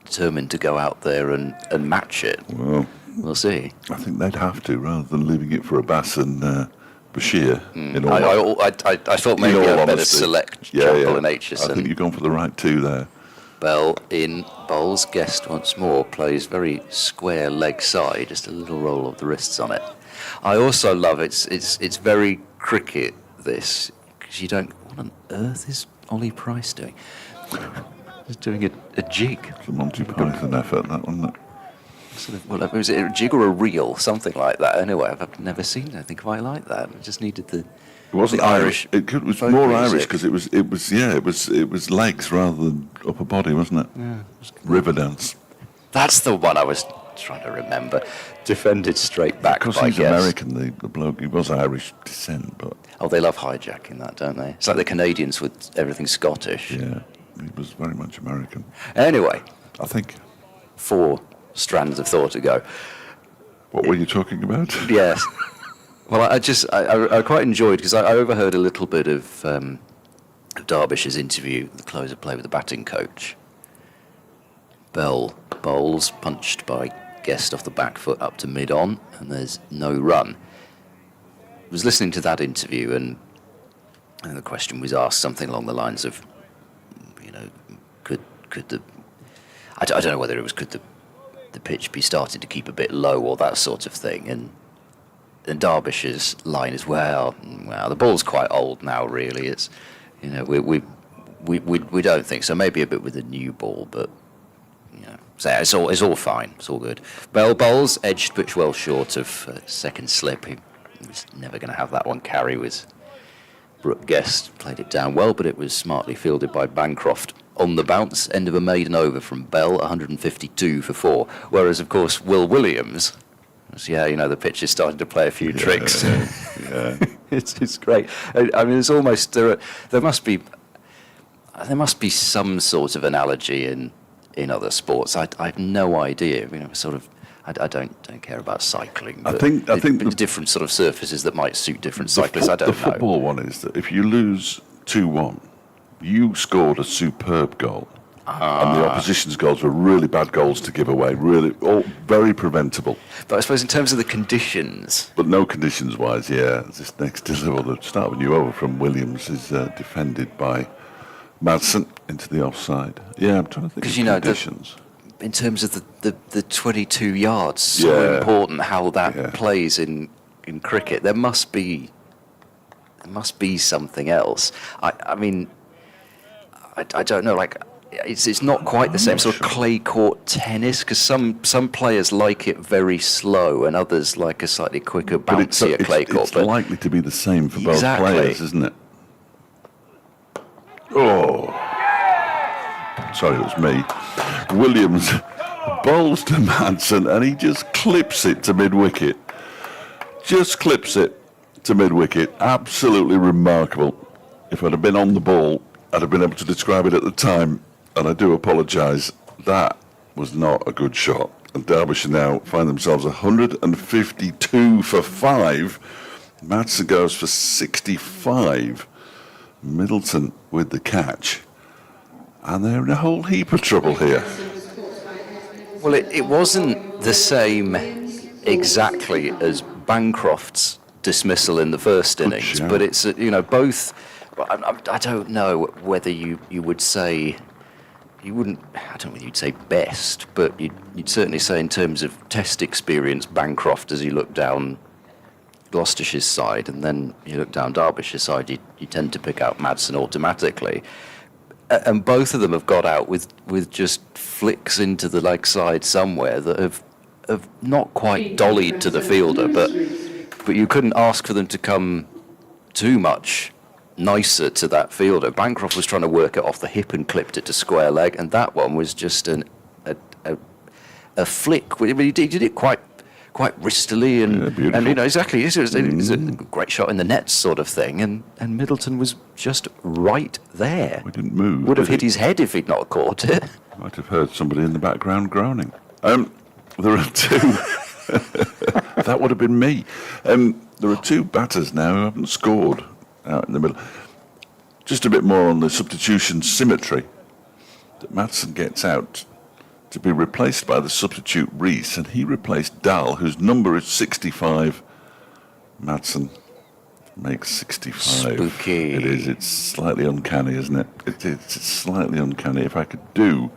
determined to go out there and match it? Well, we'll see. I think they'd have to, rather than leaving it for Abbas and Bashir. I thought maybe I'd better select Chappell and Aitchison. I think you've gone for the right 2 there. Bell in, bowls, Guest once more, plays very square leg side, just a little roll of the wrists on it. I also love it's very cricket, this, because you don't, what on earth is Ollie Price doing? He's doing a jig. It's a Monty Python effort, that one. Was it a jig or a reel, something like that? Anyway, I've never seen anything quite like that. I just needed the. It wasn't the Irish. It was more Irish because it was legs rather than upper body, wasn't it? Yeah. River dance. That's the one I was trying to remember. Defended straight back. Because by he's Guest. American, the bloke. He was Irish descent, but. Oh, they love hijacking that, don't they? It's like the Canadians with everything Scottish. Yeah, he was very much American. Anyway, I think. 4 strands of thought ago. What were you talking about? Yes. Well, I quite enjoyed, because I overheard a little bit of Derbyshire's interview, the close of play with the batting coach. Bell bowls, punched by Guest off the back foot up to mid-on, and there's no run. I was listening to that interview, and the question was asked something along the lines of, could the... I don't know whether it was could the pitch be starting to keep a bit low or that sort of thing, and Derbyshire's line is, well, the ball's quite old now, really. It's, we don't think so. Maybe a bit with a new ball, but so it's all fine. It's all good. Bell bowls, edged pitch well short of second slip. He was never going to have that one carry with Brooke Guest. Played it down well, but it was smartly fielded by Bancroft. On the bounce, end of a maiden over from Bell, 152 for 4. Whereas, of course, Will Williams, the pitch is starting to play a few tricks. Yeah. It's great. I mean, it's almost there must be some sort of analogy in other sports. I have no idea. I don't care about cycling. I think the different sort of surfaces that might suit different cyclists. I don't know. The football one is that if you lose 2-1, you scored a superb goal, and the opposition's goals were really bad goals to give away. Really, all very preventable. But I suppose in terms of the conditions. But no conditions-wise, this next deliver, the start of a new over from Williams is defended by Madsen into the offside. Yeah, I'm trying to think of conditions. In terms of the 22 yards, so important how that plays in in cricket. There must be something else. I mean, I don't know. Like, it's not quite the same sort of clay court tennis, because some players like it very slow, and others like a slightly quicker, bouncier clay court. It's likely to be the same for both Exactly. players, isn't it? Oh, sorry, it was me. Williams bowls to Madsen, and he just clips it to mid-wicket. Just clips it to mid-wicket. Absolutely remarkable. If I'd have been on the ball, I'd have been able to describe it at the time, and I do apologise. That was not a good shot. And Derbyshire now find themselves 152 for 5. Madsen goes for 65. Middleton with the catch. And they're in a whole heap of trouble here. Well, it wasn't the same exactly as Bancroft's dismissal in the first innings, but it's, both. I don't know whether you would say, I don't know whether you'd say best, but you'd certainly say in terms of test experience, Bancroft, as you look down Gloucestershire's side, and then you look down Derbyshire's side, you tend to pick out Madsen automatically. And both of them have got out with just flicks into the leg side somewhere that have not quite dollied to the fielder, but you couldn't ask for them to come too much nicer to that fielder. Bancroft was trying to work it off the hip and clipped it to square leg, and that one was just a flick. He did it quite wristily and exactly. It was a great shot in the net sort of thing, and Middleton was just right there. We didn't move. Would have hit his head if he'd not caught it. Might have heard somebody in the background groaning. There are two. That would have been me. There are two batters now who haven't scored out in the middle. Just a bit more on the substitution symmetry. That Madsen gets out to be replaced by the substitute Rees, and he replaced Dahl, whose number is 65. Madsen makes 65. Spooky. It is. It's slightly uncanny, isn't it? It's slightly uncanny. If I could do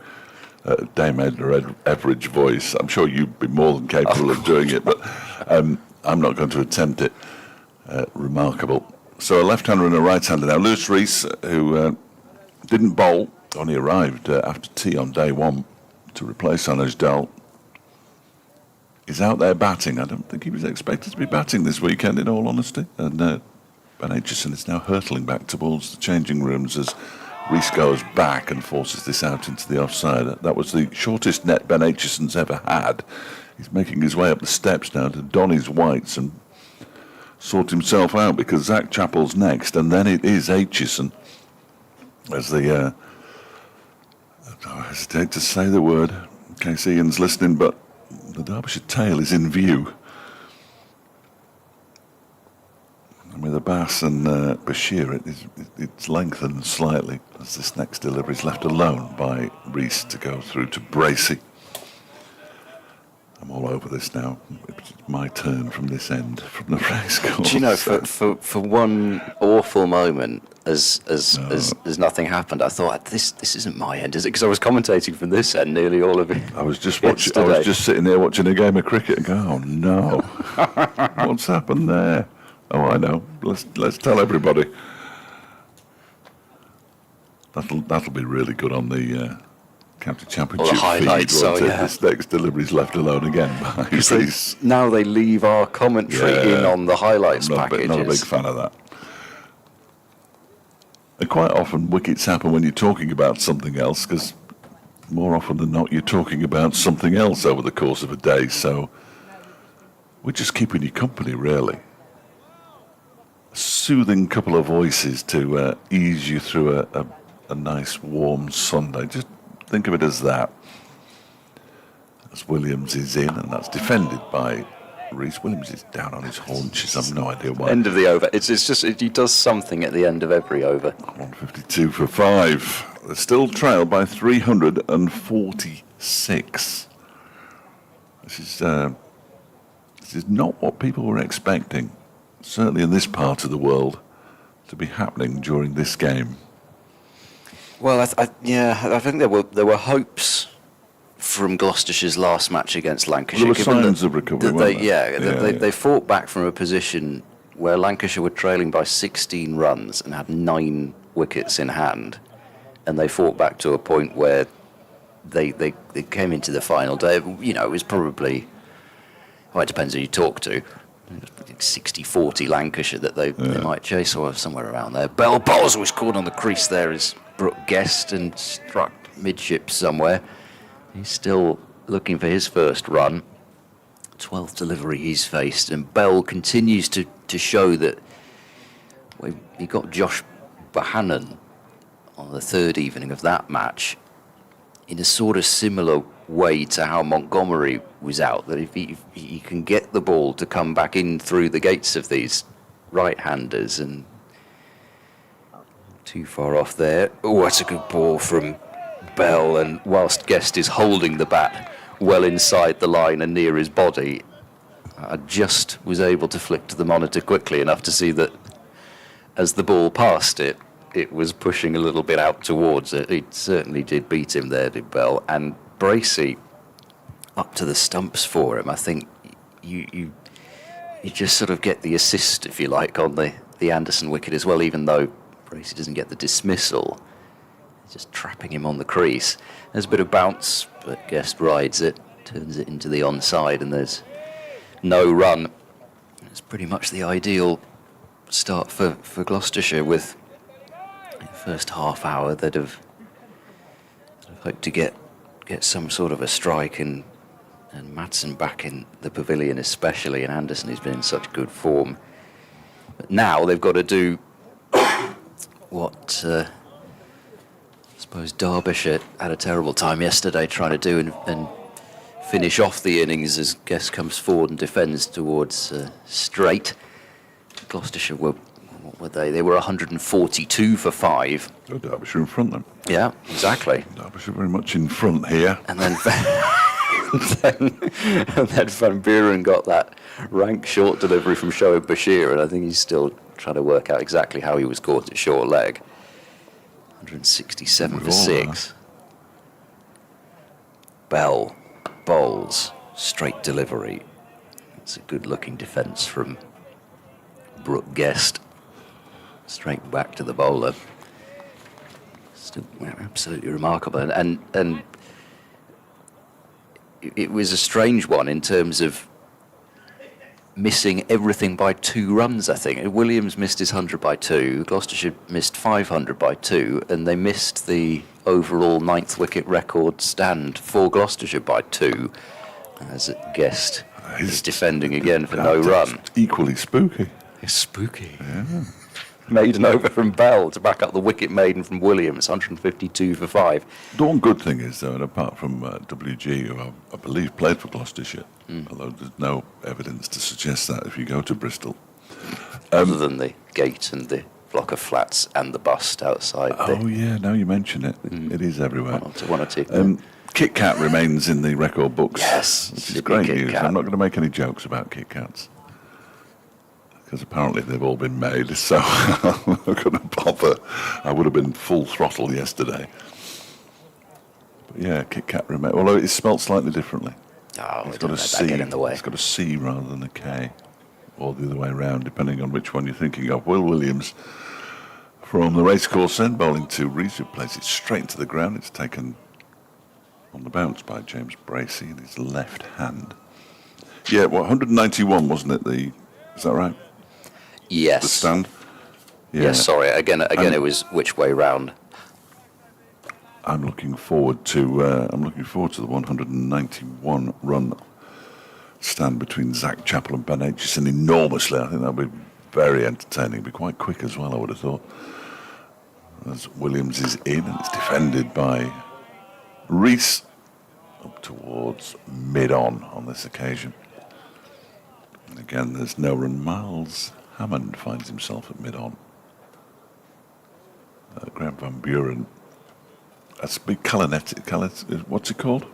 Dame Edna Everage voice, I'm sure you'd be more than capable of doing it, but I'm not going to attempt it. Remarkable. So a left-hander and a right-hander now. Lewis Rees, who didn't bowl, only arrived after tea on day one to replace Anuj Dahl, is out there batting. I don't think he was expected to be batting this weekend, in all honesty. And Ben Aitchison is now hurtling back towards the changing rooms as Rees goes back and forces this out into the offside. That was the shortest net Ben Aitchison's ever had. He's making his way up the steps now to don his whites and sort himself out, because Zach Chappell's next, and then it is Aitchison as the I hesitate to say the word in case Ian's listening, but the Derbyshire tail is in view. And with Abbas and Bashir, it's lengthened slightly as this next delivery is left alone by Rees to go through to Bracey. I'm all over this now. It's my turn from this end, from the race course. Do you know, for one awful moment, as nothing happened, I thought, this isn't my end, is it? Because I was commentating from this end nearly all of it. I was just watching. I was just sitting there watching a game of cricket and going, "Oh no, what's happened there?" Oh, I know. Let's tell everybody. That'll be really good on the County Championship highlights. feed. This next delivery's left alone again by Rees. Now they leave our commentary in on the highlights packages. Not a big fan of that. And quite often wickets happen when you're talking about something else, because more often than not you're talking about something else over the course of a day. So we're just keeping you company, really. A soothing couple of voices to ease you through a nice warm Sunday. Just think of it as that. As Williams is in, and that's defended by Rees. Williams is down on his haunches. I've no idea why. End of the over. It's just he does something at the end of every over. 152 for 5. They're still trailed by 346. This is not what people were expecting, certainly in this part of the world, to be happening during this game. Well, I think there were hopes from Gloucestershire's last match against Lancashire. There were given signs of recovery, that weren't there? they fought back from a position where Lancashire were trailing by 16 runs and had 9 wickets in hand, and they fought back to a point where they came into the final day. You know, it was probably, well, it depends who you talk to, 60-40 Lancashire that they might chase, or somewhere around there. Bell bowls was caught on the crease there as Brooke guessed and struck midship somewhere. He's still looking for his first run. 12th delivery he's faced, and Bell continues to show that. Well, he got Josh Bohannon on the third evening of that match in a sort of similar way to how Montgomery was out, that if he can get the ball to come back in through the gates of these right-handers, and too far off there. Oh, that's a good ball from Bell, and whilst Guest is holding the bat well inside the line and near his body, I just was able to flick to the monitor quickly enough to see that as the ball passed it, it was pushing a little bit out towards it. It certainly did beat him there, did Bell. And Bracey up to the stumps for him. I think you just sort of get the assist, if you like, on the Anderson wicket as well, even though Bracey doesn't get the dismissal. Just trapping him on the crease. There's a bit of bounce, but Guest rides it, turns it into the onside, and there's no run. It's pretty much the ideal start for Gloucestershire, with the first half hour they'd have hoped to get some sort of a strike, and Madsen back in the pavilion especially, and Anderson has been in such good form. But now they've got to do what I suppose Derbyshire had a terrible time yesterday trying to do, and finish off the innings as Guest comes forward and defends towards straight. Gloucestershire were, what were they? They were 142 for 5. Oh, Derbyshire in front then. Yeah, exactly. Derbyshire very much in front here. And then then Van Buren got that rank short delivery from Shoaib Bashir, and I think he's still trying to work out exactly how he was caught at short leg. 167 for 6. Bell bowls, straight delivery. It's a good looking defence from Brooke Guest. Straight back to the bowler. Still absolutely remarkable. And it was a strange one in terms of missing everything by 2 runs, I think. Williams missed his 100 by 2, Gloucestershire missed 500 by 2, and they missed the overall 9th wicket record stand for Gloucestershire by 2, as Guest is defending again for no run. Equally spooky. It's spooky. Yeah. Maiden over from Bell to back up the wicket maiden from Williams, 152 for 5. The one good thing is, though, and apart from WG, who I believe played for Gloucestershire, although there's no evidence to suggest that if you go to Bristol. Other than the gate and the block of flats and the bust outside. Oh, yeah, now you mention it. It is everywhere. One or two. Kit Kat remains in the record books. Yes, Which is great news. I'm not going to make any jokes about Kit Kats, because apparently they've all been made, so I'm not going to bother. I would have been full throttle yesterday. But yeah, Kit Kat remains, although it's spelt slightly differently. Oh, It's don't got a let C. that get in the way. It's got a C rather than a K, or the other way around, depending on which one you're thinking of. Will Williams from the racecourse end, bowling to Rees, who plays it straight into the ground. It's taken on the bounce by James Bracey in his left hand. Yeah, 191, wasn't it? Is that right? Yes. The stand? Yeah. Yes, sorry. Again, it was which way round? I'm looking forward to the 191 run stand between Zach Chappell and Ben Aitchison enormously. I think that'll be very entertaining. Be quite quick as well, I would have thought. As Williams is in, and it's defended by Rees up towards mid-on this occasion. And again, there's no run. Miles Hammond finds himself at mid-on. Graham Van Buren. That's big what's it called?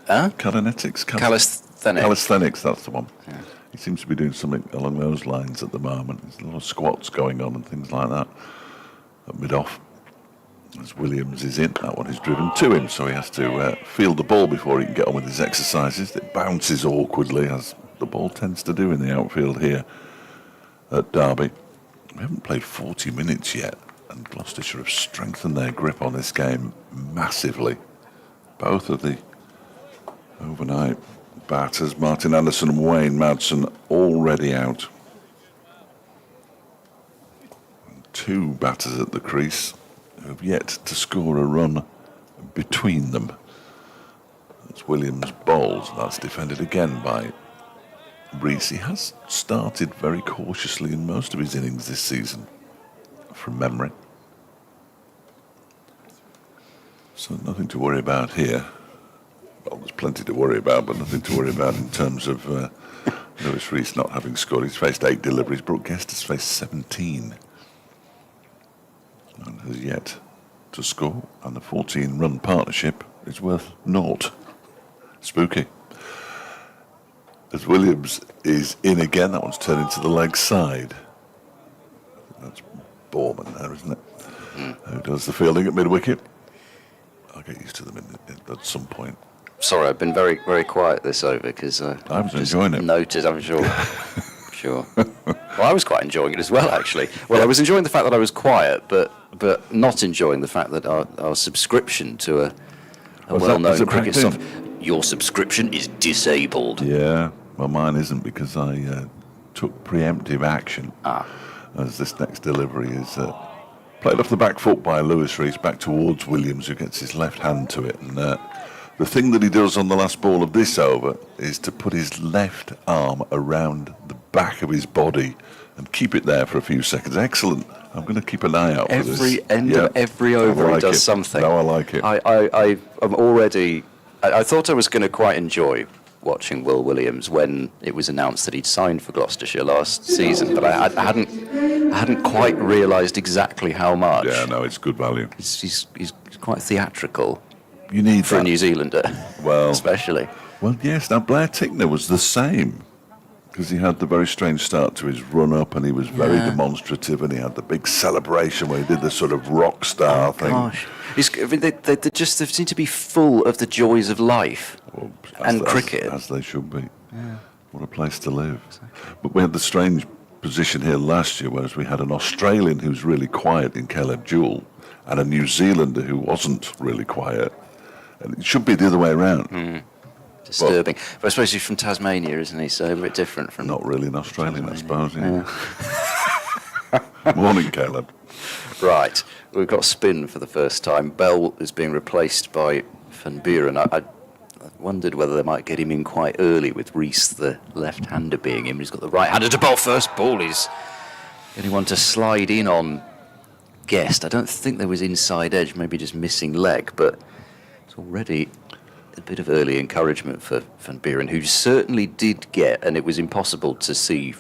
Calisthenics? Calisthenics, that's the one. Yeah. He seems to be doing something along those lines at the moment. There's a lot of squats going on and things like that at mid-off. As Williams is in, that one is driven to him, so he has to field the ball before he can get on with his exercises. It bounces awkwardly, as the ball tends to do in the outfield here at Derby. We haven't played 40 minutes yet, and Gloucestershire have strengthened their grip on this game massively. Both of the overnight batters, Martin Anderson and Wayne Madsen, already out. And 2 batters at the crease who have yet to score a run between them. That's Williams bowls. That's defended again by Rees. He has started very cautiously in most of his innings this season, from memory. So nothing to worry about here. Well, there's plenty to worry about, but nothing to worry about in terms of Lewis Rees not having scored. He's faced 8 deliveries. Brooke Guest has faced 17. And has yet to score. And the 14-run partnership is worth 0. Spooky. As Williams is in again, that one's turned into the leg side. That's Borman there, isn't it? Who does the fielding at mid-wicket. I'll get used to them at some point. Sorry, I've been very, very quiet this over because I was enjoying it. Noted, I'm sure. Sure. Well, I was quite enjoying it as well, actually. Well, I was enjoying the fact that I was quiet, but not enjoying the fact that our subscription to a well-known cricket software. Your subscription is disabled. Yeah, well, mine isn't because I took preemptive action. As this next delivery is played off the back foot by Lewis Rees back towards Williams, who gets his left hand to it. And the thing that he does on the last ball of this over is to put his left arm around the back of his body and keep it there for a few seconds. Excellent. I'm going to keep an eye out for this. Every end of every over he does something. No, I like it. I'm already... I thought I was going to quite enjoy watching Will Williams when it was announced that he'd signed for Gloucestershire last season, but I hadn't quite realised exactly how much. Yeah, no, it's good value. He's quite theatrical. You need for that. A New Zealander, well, especially. Well, yes. Now Blair Tickner was the same because he had the very strange start to his run-up, and he was very demonstrative, and he had the big celebration where he did the sort of rock star thing. Gosh. They seem to be full of the joys of life and cricket. As they should be. Yeah. What a place to live. But we had the strange position here last year, whereas we had an Australian who's really quiet in Caleb Jewell and a New Zealander who wasn't really quiet. And it should be the other way around. Disturbing. But I suppose he's from Tasmania, isn't he? So a bit different from... Not really an Australian, I suppose. Yeah. Morning, Caleb. Right. We've got spin for the first time. Bell is being replaced by Van Buren. I wondered whether they might get him in quite early with Rees, the left-hander, being in. He's got the right-hander to bowl first. Ball is getting one to slide in on Guest. I don't think there was inside edge, maybe just missing leg, but it's already a bit of early encouragement for Van Buren, who certainly did get, and it was impossible to see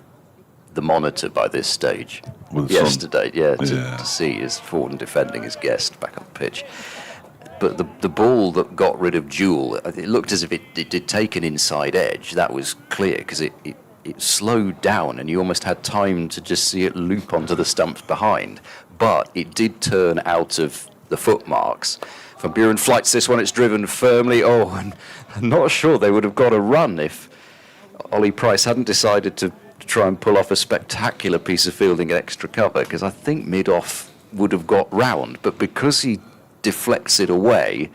the monitor by this stage yesterday, to see his Forden defending his Guest back on the pitch. But the ball that got rid of Jewell, it looked as if it did take an inside edge. That was clear because it slowed down and you almost had time to just see it loop onto the stumps behind. But it did turn out of the footmarks. Van Buren flights this one, it's driven firmly. Oh, and I'm not sure they would have got a run if Ollie Price hadn't decided to try and pull off a spectacular piece of fielding at extra cover, because I think mid-off would have got round. But because he deflects it away,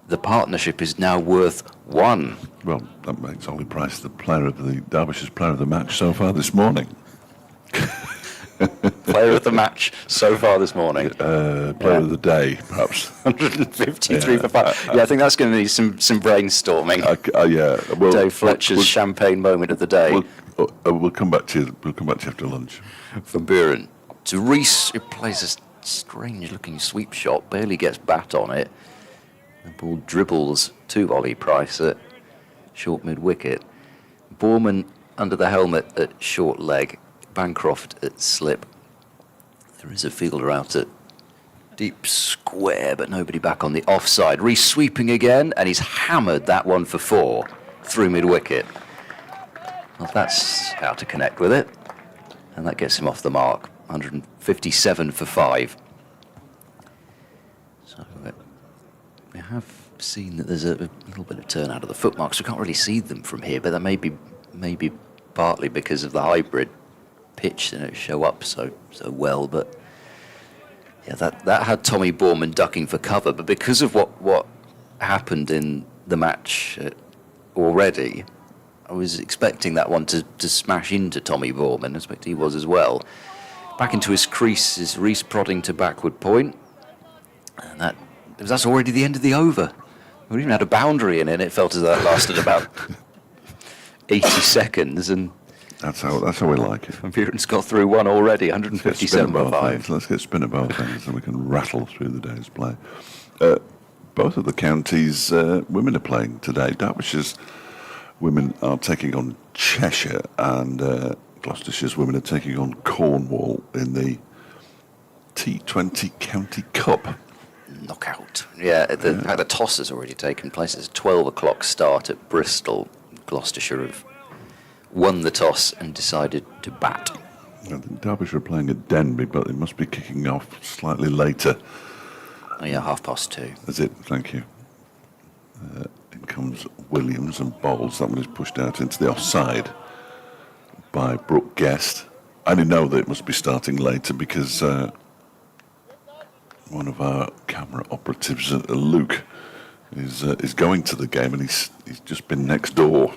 the partnership is now worth 1. Well, that makes Ollie Price the Derbyshire's player of the match so far this morning. Player of the match so far this morning. Player of the day, perhaps. 153 for 5. I think that's going to need some brainstorming. Well, Dave Fletcher's champagne moment of the day. We'll come back to you. We'll come back to you after lunch. Van Buren to Rees, who plays a strange-looking sweep shot, barely gets bat on it. The ball dribbles to Ollie Price at short mid-wicket. Borman under the helmet at short leg. Bancroft at slip. There is a fielder out at deep square, but nobody back on the offside. Rees sweeping again, and he's hammered that one for 4 through mid-wicket. Well, that's how to connect with it. And that gets him off the mark. 157 for 5. So we have seen that there's a little bit of turn out of the footmarks. We can't really see them from here, but that may be partly because of the hybrid pitch that show up so well. But yeah, that had Tommy Borman ducking for cover, but because of what happened in the match already, I was expecting that one to smash into Tommy Borman. I expect he was as well. Back into his crease is Reese prodding to backward point, and that's already the end of the over. We even had a boundary in it. It felt as though that lasted about 80 seconds, and That's how we like it. Van Buren's got through one already, 157.5. Let's get spin about things so we can rattle through the day's play. Both of the counties' women are playing today. Derbyshire's women are taking on Cheshire, and Gloucestershire's women are taking on Cornwall in the T20 County Cup. Knockout. Yeah, the toss has already taken place. It's a 12 o'clock start at Bristol. Gloucestershire have won the toss and decided to bat. I think Derbyshire are playing at Denby, but it must be kicking off slightly later. Oh yeah, 2:30. Is it? Thank you. In comes Williams and bowls. That one is pushed out into the offside by Brooke Guest. I only know that it must be starting later because one of our camera operatives, Luke, is going to the game, and he's just been next door.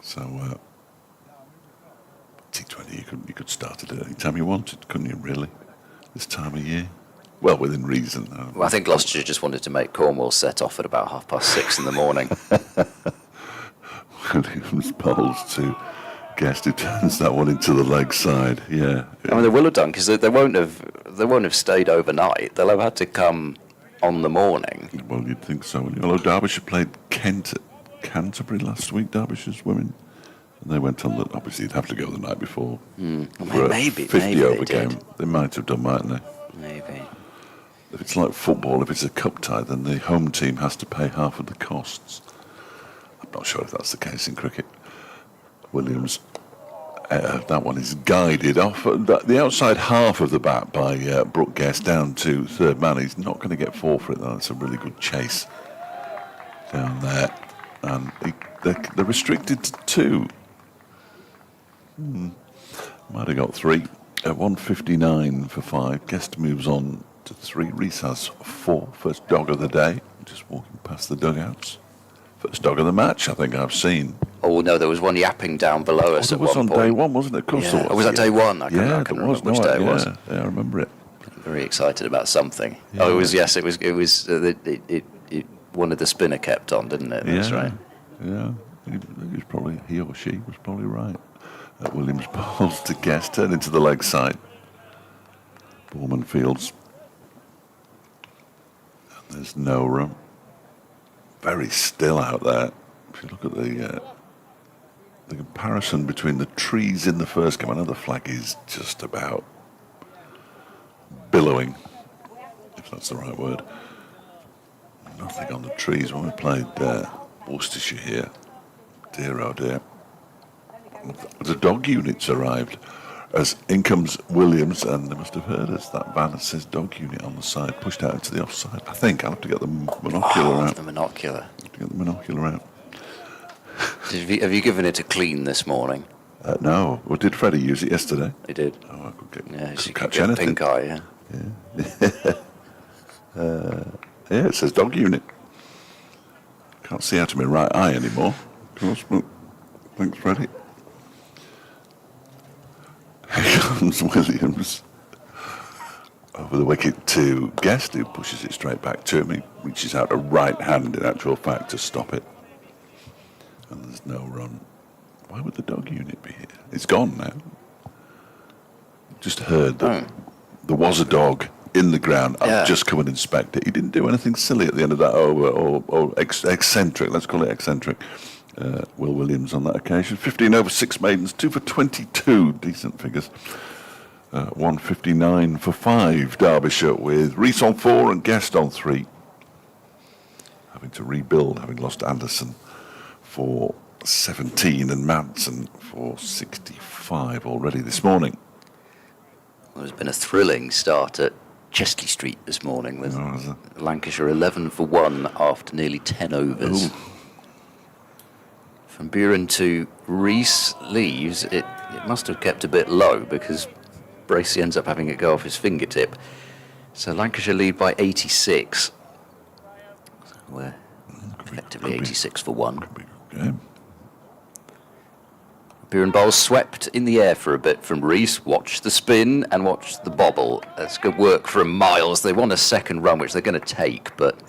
So T20, you could start it at any time you wanted, couldn't you? Really, this time of year. Well, within reason. Well, I think Gloucestershire just wanted to make Cornwall set off at about 6:30 in the morning. Williams bowls to Guest, who turns that one into the leg side. Yeah. I mean, they will have done, because they won't have stayed overnight. They'll have had to come on the morning. Well, you'd think so. Although Derbyshire played Kent at Canterbury last week, Derbyshire's women, and they went on. Obviously, you'd have to go the night before. For a Maybe 50 over they game. did. They might have done, mightn't they? Maybe. If it's like football, if it's a cup tie, then the home team has to pay half of the costs. I'm not sure if that's the case in cricket. Williams, that one is guided off the outside half of the bat by Brooke Guest down to third man. He's not going to get four for it, though. It's a really good chase down there. And they're restricted to two. Might have got three. At 1:59 for 5. Guest moves on to 3. Reese has 4. First dog of the day. Just walking past the dugouts. First dog of the match, I think I've seen. Oh no, there was one yapping down below us It at was one on point. day one, wasn't it? Of course Yeah. it was. Oh, was that day one? I can't remember which day it was. Yeah, I remember it. Very excited about something. Yeah. Oh, it was. Yes, it was. One of the spinner kept on, didn't it? That's Yeah, right. Yeah, he or she was probably right. Williams balls to Guest, turn into the leg side. Borman fields. And there's no room. Very still out there. If you look at the comparison between the trees in the first game, I know the flag is just about billowing, if that's the right word. Nothing on the trees. When we played Worcestershire here, dear oh dear, the dog units arrived. As in comes Williams, and they must have heard us. That van that says dog unit on the side, pushed out into the offside. I think I'll have to get the monocular out. The monocular. Get the monocular out. Have you given it a clean this morning? No. Well, did Freddie use it yesterday? He did. Oh, I could Yeah, she could catch get anything. pink eye. Yeah. Yeah, it says dog unit. Can't see out of my right eye anymore. Thanks, Freddie. Here comes Williams over the wicket to Guest, who pushes it straight back to him. He reaches out a right hand, in actual fact, to stop it. And there's no run. Why would the dog unit be here? It's gone now. Just heard that there was a dog in the ground. I've just come and inspect it. He didn't do anything silly at the end of that over or eccentric. Let's call it eccentric. Will Williams on that occasion. 15 over 6 maidens, 2 for 22. Decent figures. 159 for 5. Derbyshire with Reese on 4 and Guest on 3. Having to rebuild, having lost Anderson for 17 and Madsen for 65 already this morning. Well, there's been a thrilling start at Chestley Street this morning with Lancashire 11 for 1 after nearly 10 overs. Ooh. Van Buren to Rees leaves. It must have kept a bit low because Bracey ends up having it go off his fingertip. So Lancashire lead by 86. So we're effectively 86 for 1. Could be a good game. Buren bowls swept in the air for a bit from Rees. Watch the spin and watch the bobble. That's good work from Miles. They want a second run, which they're going to take, but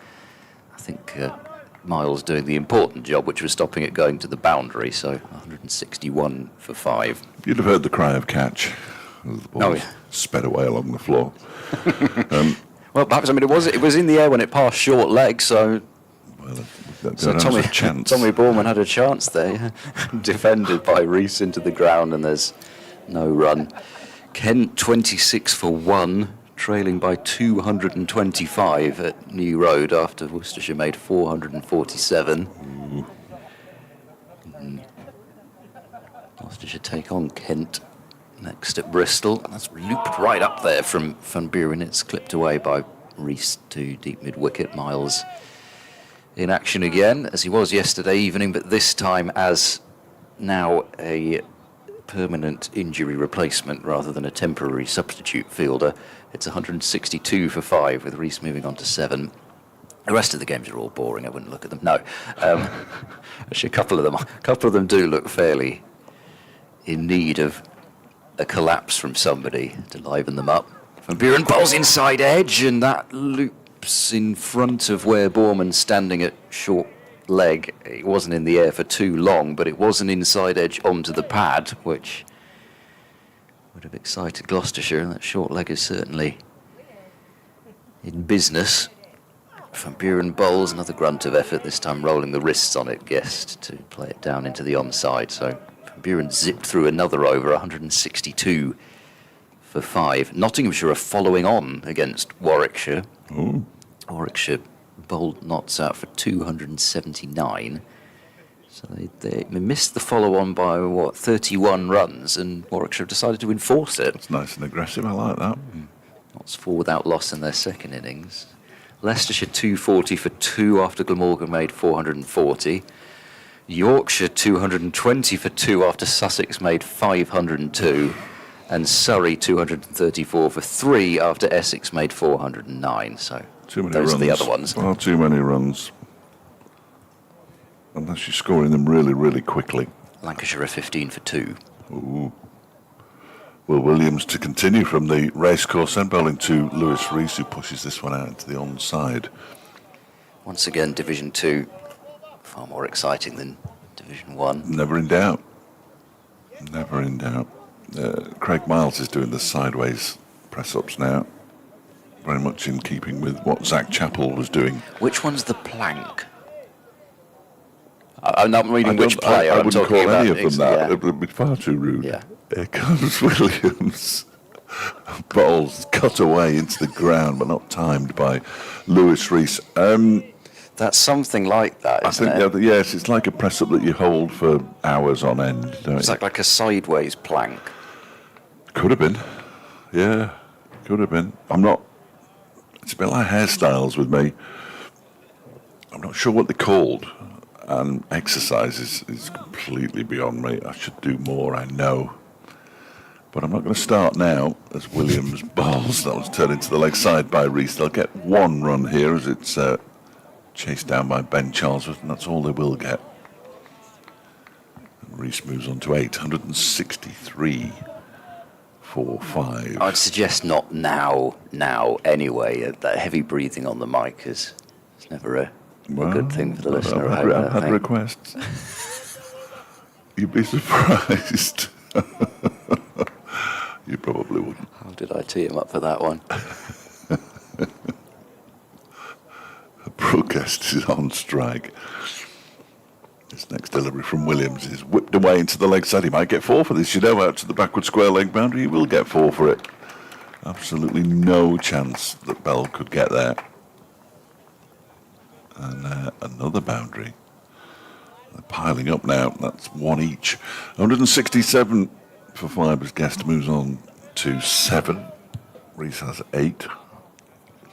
I think Miles doing the important job, which was stopping it going to the boundary. So 161 for 5. You'd have heard the cry of catch as the ball sped away along the floor. Well, perhaps, I mean, it was in the air when it passed short leg, so... Well, So Tommy Borman had a chance there, yeah. Defended by Rees into the ground, and there's no run. Kent 26 for 1, trailing by 225 at New Road after Worcestershire made 447. Worcestershire take on Kent next at Bristol. That's looped right up there from Van Buren. It's clipped away by Rees to deep mid-wicket. Miles in action again, as he was yesterday evening, but this time as now a permanent injury replacement rather than a temporary substitute fielder. It's 162 for 5, with Rees moving on to 7. The rest of the games are all boring. I wouldn't look at them. No, actually, a couple of them do look fairly in need of a collapse from somebody to liven them up. Van Buren bowls inside edge, and that loops in front of where Borman's standing at short leg. It wasn't in the air for too long, but it was an inside edge onto the pad, which would have excited Gloucestershire, and that short leg is certainly in business. Van Buren bowls, another grunt of effort, this time rolling the wrists on it, Guest, to play it down into the onside. So Van Buren zipped through another over, 162 for 5. Nottinghamshire are following on against Warwickshire. Ooh. Warwickshire bowled Notts out for 279. So they missed the follow-on by, 31 runs, and Warwickshire have decided to enforce it. It's nice and aggressive. I like that. Notts 4 without loss in their second innings. Leicestershire 240 for 2 after Glamorgan made 440. Yorkshire 220 for 2 after Sussex made 502. And Surrey 234 for 3 after Essex made 409. So Too many those runs. are the other ones. Far too many runs. Unless you're scoring them really, really quickly. Lancashire are 15 for 2. Ooh. Will Williams to continue from the racecourse and bowling to Lewis Rees, who pushes this one out into the onside. Once again, Division 2, far more exciting than Division 1. Never in doubt. Never in doubt. Craig Miles is doing the sideways press-ups now. Very much in keeping with what Zach Chappell was doing. Which one's the plank? I'm not reading which player. I I'm wouldn't talking call any about of them that. yeah. It would be far too rude. Yeah. Here comes Williams. Ball's cut away into the ground, but not timed by Lewis Rees. That's something like that, I isn't think, it? yes, it's like a press-up that you hold for hours on end. Don't It's you? like a sideways plank. Could have been. Yeah, could have been. It's a bit like hairstyles with me. I'm not sure what they're called. And exercise is completely beyond me. I should do more, I know. But I'm not going to start now as Williams bowls. That was turned into the leg side by Rees. They'll get one run here as it's chased down by Ben Charlesworth, and that's all they will get. And Rees moves on to 863 for 5. I'd suggest not now anyway. That heavy breathing on the mic is never a good thing for the listener. I've had requests. You'd be surprised. You probably wouldn't. How did I tee him up for that one? The broadcast is on strike. This next delivery from Williams is whipped away into the leg side. He might get 4 for this, out to the backward square leg boundary. He will get 4 for it. Absolutely no chance that Bell could get there. And another boundary. They're piling up now. That's 1 each. 167 for 5 as Guest moves on to 7. Rees has 8.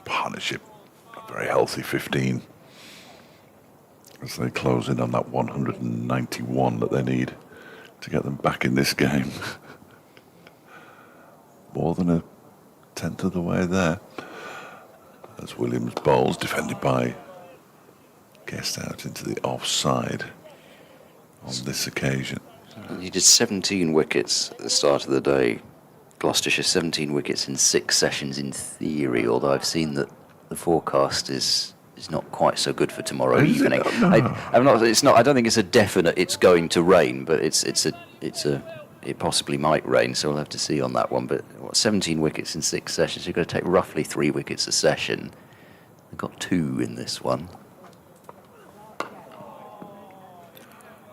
Partnership, a very healthy 15 as they close in on that 191 that they need to get them back in this game. More than a tenth of the way there. As Williams bowls, defended by Guest out into the offside on this occasion. He did 17 wickets at the start of the day. Gloucestershire 17 wickets in 6 sessions in theory, although I've seen that the forecast is not quite so good for tomorrow Is it? evening. No. I don't think it's a definite it's going to rain, but it possibly might rain, so we'll have to see on that one. But 17 wickets in 6 sessions, you've got to take roughly 3 wickets a session. They've got 2 in this one.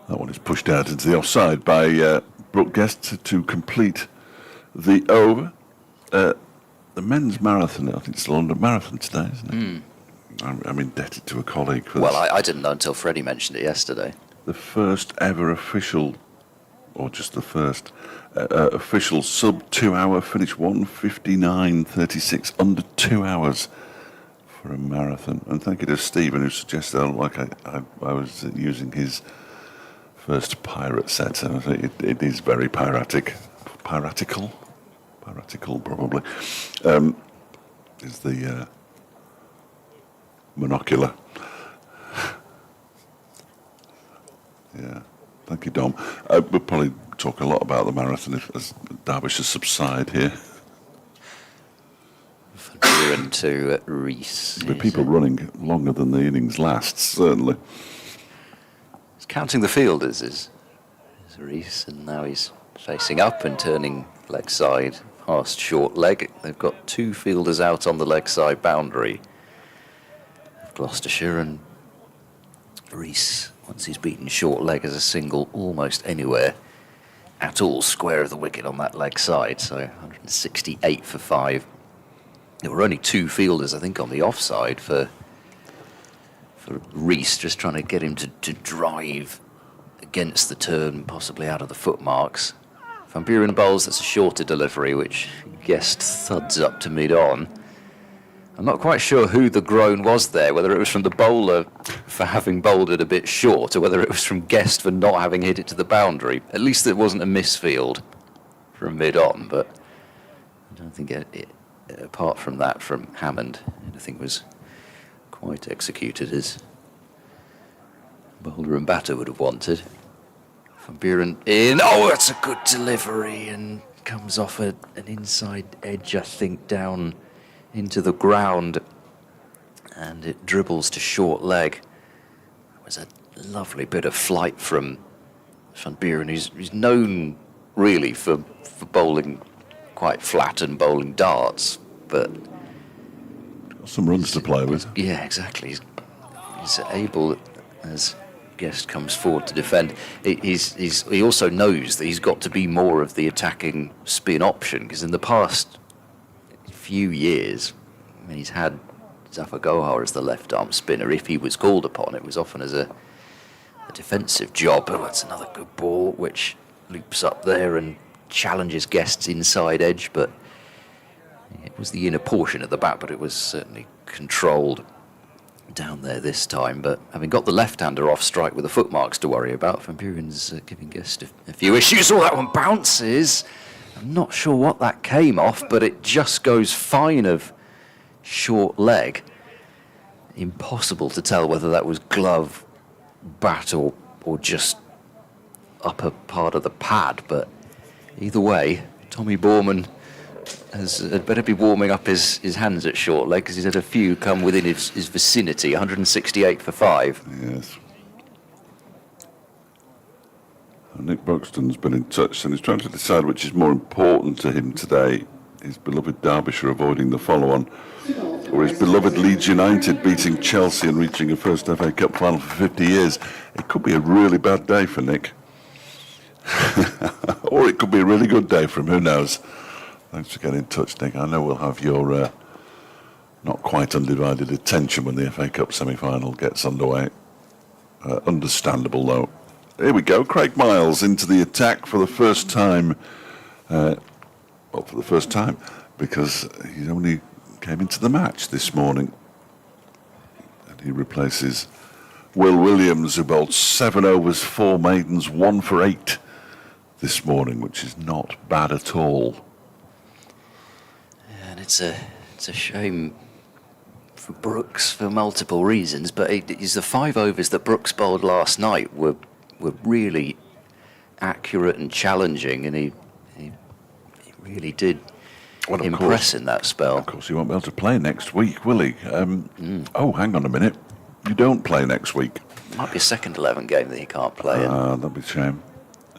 That one is pushed out into the offside by Brooke Guest to complete the over. The men's marathon, I think it's the London Marathon today, isn't it? I'm indebted to a colleague for Well, this. I didn't know until Freddie mentioned it yesterday. The first ever official, or just the first official sub 2 hour finish, 1:59.36, under 2 hours for a marathon. And thank you to Stephen who suggested I was using his first pirate set, and I think it is very piratical probably, is the monocular. Yeah, thank you, Dom. We'll probably talk a lot about the marathon as Derbyshire subside here. Van to Rees. With people running longer than the innings lasts, certainly. He's counting the fielders, is Rees, and now he's facing up and turning leg side past short leg. They've got 2 fielders out on the leg side boundary of Gloucestershire, and Rees, once he's beaten short leg as a single almost anywhere at all square of the wicket on that leg side, so 168 for 5. There were only 2 fielders, I think, on the offside for Rees, just trying to get him to drive against the turn, possibly out of the footmarks. Van Buren bowls, that's a shorter delivery, which Guest thuds up to mid-on. I'm not quite sure who the groan was there, whether it was from the bowler for having bowled it a bit short, or whether it was from Guest for not having hit it to the boundary. At least it wasn't a misfield from mid-on, but I don't think apart from that, from Hammond, anything was quite executed as bowler and batter would have wanted. Van Buren in. Oh, that's a good delivery, and comes off an inside edge, I think, down into the ground, and it dribbles to short leg. It was a lovely bit of flight from Van Buren, who's known really for bowling quite flat and bowling darts, but Got some runs to play with. yeah, exactly. He's able, as Guest comes forward to defend. He also knows that he's got to be more of the attacking spin option, because in the past few years, when he's had Zafar Gohar as the left-arm spinner, if he was called upon, it was often as a defensive job. Oh, that's another good ball, which loops up there and challenges Guest's inside edge, but it was the inner portion of the bat, but it was certainly controlled down there this time. But having got the left-hander off strike with the footmarks to worry about, Van Buren's giving Guest a few issues. Oh, that one bounces. I'm not sure what that came off, but it just goes fine of short leg. Impossible to tell whether that was glove, bat, or just upper part of the pad, but either way, Tommy Borman had better be warming up his hands at short leg, because he's had a few come within his vicinity. 168 for 5. Yes. Nick Buxton's been in touch and he's trying to decide which is more important to him today: his beloved Derbyshire avoiding the follow-on, or his beloved Leeds United beating Chelsea and reaching a first FA Cup final for 50 years. It could be a really bad day for Nick. Or it could be a really good day for him, who knows. Thanks for getting in touch, Nick. I know we'll have your not quite undivided attention when the FA Cup semi-final gets underway. Understandable, though. Here we go, Craig Miles into the attack for the first time. Well, for the first time, because he's only came into the match this morning. And he replaces Will Williams, who bowled 7 overs, 4 maidens, 1 for 8 this morning, which is not bad at all. And it's a shame for Brooks for multiple reasons, but it's the 5 overs that Brooks bowled last night were really accurate and challenging, and he really did impress in that spell. Of course, he won't be able to play next week, will he? Oh, hang on a minute. You don't play next week. Might be a second 11 game that he can't play in. That'd be a shame.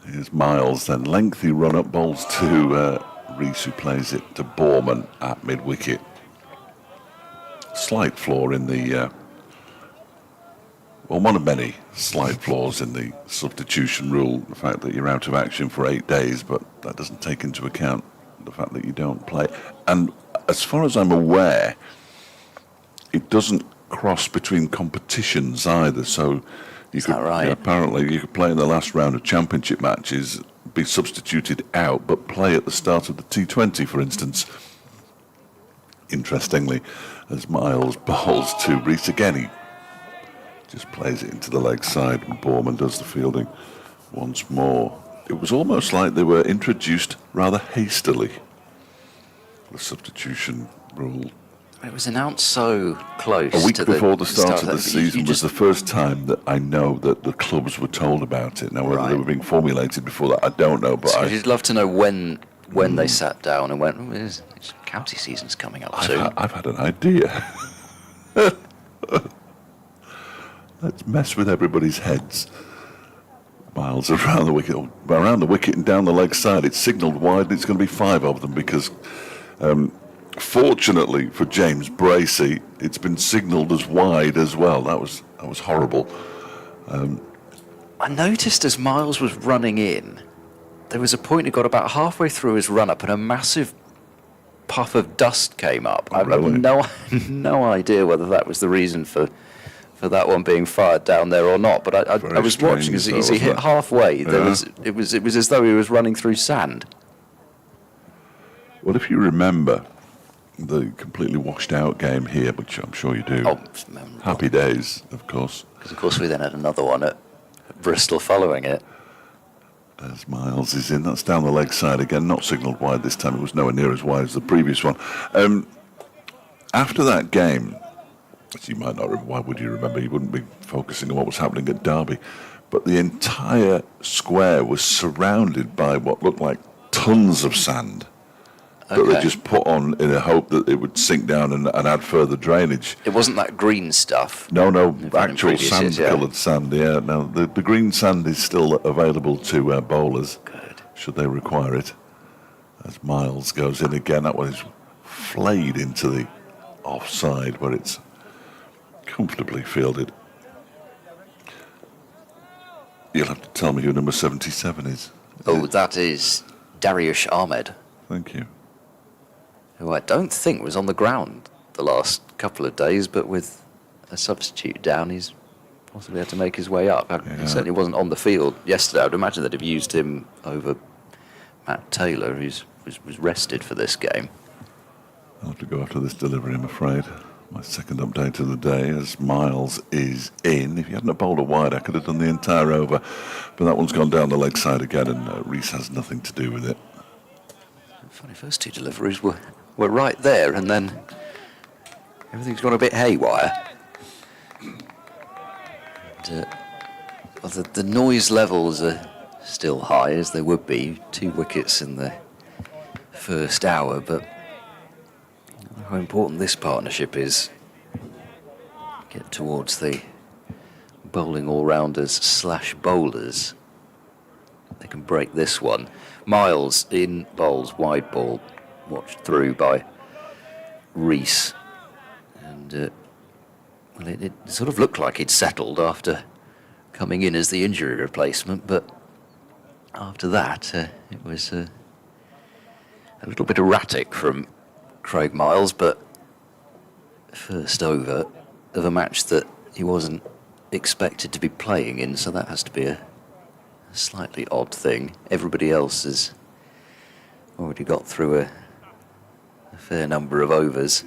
Here's Miles, then lengthy run-up bowls to Rees, who plays it to Borman at mid-wicket. Slight flaw in the... one of many slight flaws in the substitution rule, the fact that you're out of action for 8 days, but that doesn't take into account the fact that you don't play. And as far as I'm aware, it doesn't cross between competitions either, so you could, right? Apparently you could play in the last round of championship matches, be substituted out, but play at the start of the T20, for instance. Interestingly, as Miles bowls to Rees again, he just plays it into the leg side, and Borman does the fielding once more. It was almost like they were introduced rather hastily, the substitution rule. It was announced so close. A week to before the start of the you season was the first time that I know that the clubs were told about it. Now, whether they were being formulated before that, I don't know. But I'd love to know when they sat down and went, it's county season's coming up soon. I've had an idea. Let's mess with everybody's heads. Miles around the wicket and down the leg side. It's signalled wide, and it's going to be 5 of them because... fortunately for James Bracey, it's been signalled as wide as well. That was horrible. I noticed as Miles was running in, there was a point he got about halfway through his run-up and a massive puff of dust came up. Oh, really? I have no idea whether that was the reason for that one being fired down there or not. But I was watching as he hit halfway. It was as though he was running through sand. Well, if you remember the completely washed out game here, which I'm sure you do. Happy days, of course. Because, of course, we then had another one at Bristol following it. As Miles is in, that's down the leg side again, not signalled wide this time. It was nowhere near as wide as the previous one. After that game, as you might not remember, why would you remember? You wouldn't be focusing on what was happening at Derby. But the entire square was surrounded by what looked like tons of sand. That they just put on in a hope that it would sink down and add further drainage. It wasn't that green stuff. No, actual sand-coloured sand, yeah. Now, the green sand is still available to bowlers, should they require it. As Miles goes in again, that one is flayed into the offside, where it's comfortably fielded. You'll have to tell me who number 77 is. Oh, that is Dariush Ahmed. Thank you. Who I don't think was on the ground the last couple of days, but with a substitute down, he's possibly had to make his way up. He certainly wasn't on the field yesterday. I would imagine they'd have used him over Matt Taylor, who was rested for this game. I'll have to go after this delivery, I'm afraid. My second update of the day as Miles is in. If you hadn't bowled a wide, I could have done the entire over, but that one's gone down the leg side again, and Rees has nothing to do with it. Funny, first 2 deliveries were right there, and then everything's gone a bit haywire. And, the noise levels are still high, as they would be. 2 wickets in the first hour, but how important this partnership is. Get towards the bowling all-rounders / bowlers. They can break this one. Miles in bowls, wide ball, watched through by Rees. And it sort of looked like he'd settled after coming in as the injury replacement, but after that it was a little bit erratic from Craig Miles, but first over of a match that he wasn't expected to be playing in, so that has to be a slightly odd thing. Everybody else has already got through a fair number of overs.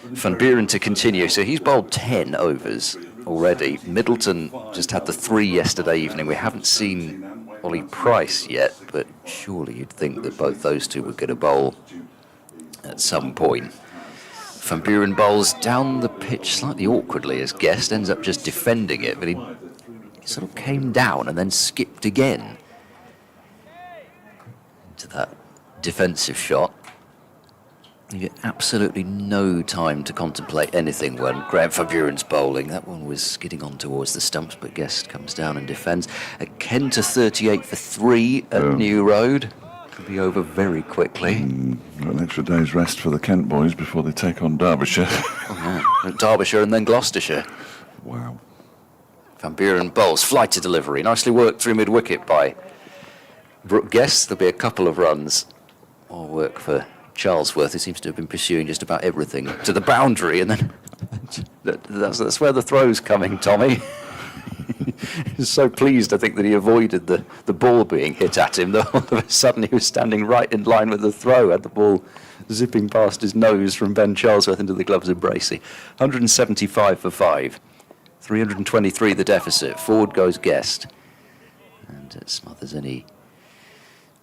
Van Buren to continue. So he's bowled 10 overs already. Middleton just had the 3 yesterday evening. We haven't seen Ollie Price yet, but surely you'd think that both those two were going to bowl at some point. Van Buren bowls down the pitch slightly awkwardly as Guest ends up just defending it, but he sort of came down and then skipped again into that defensive shot. You get absolutely no time to contemplate anything when Graham Van Buren's bowling. That one was skidding on towards the stumps, but Guest comes down and defends. A Ken to 38 for 3 at New Road. Could be over very quickly. An extra day's rest for the Kent boys before they take on Derbyshire. Derbyshire and then Gloucestershire. Wow. Van Buren bowls, flight to delivery. Nicely worked through mid-wicket by Brooke Guest. There'll be a couple of runs. More work for Charlesworth, who seems to have been pursuing just about everything to the boundary, and then that's where the throw's coming, Tommy. He's so pleased, I think, that he avoided the ball being hit at him, that all of a sudden he was standing right in line with the throw, had the ball zipping past his nose from Ben Charlesworth into the gloves of Bracey. 175 for 5, 323 the deficit, forward goes Guest, and it smothers any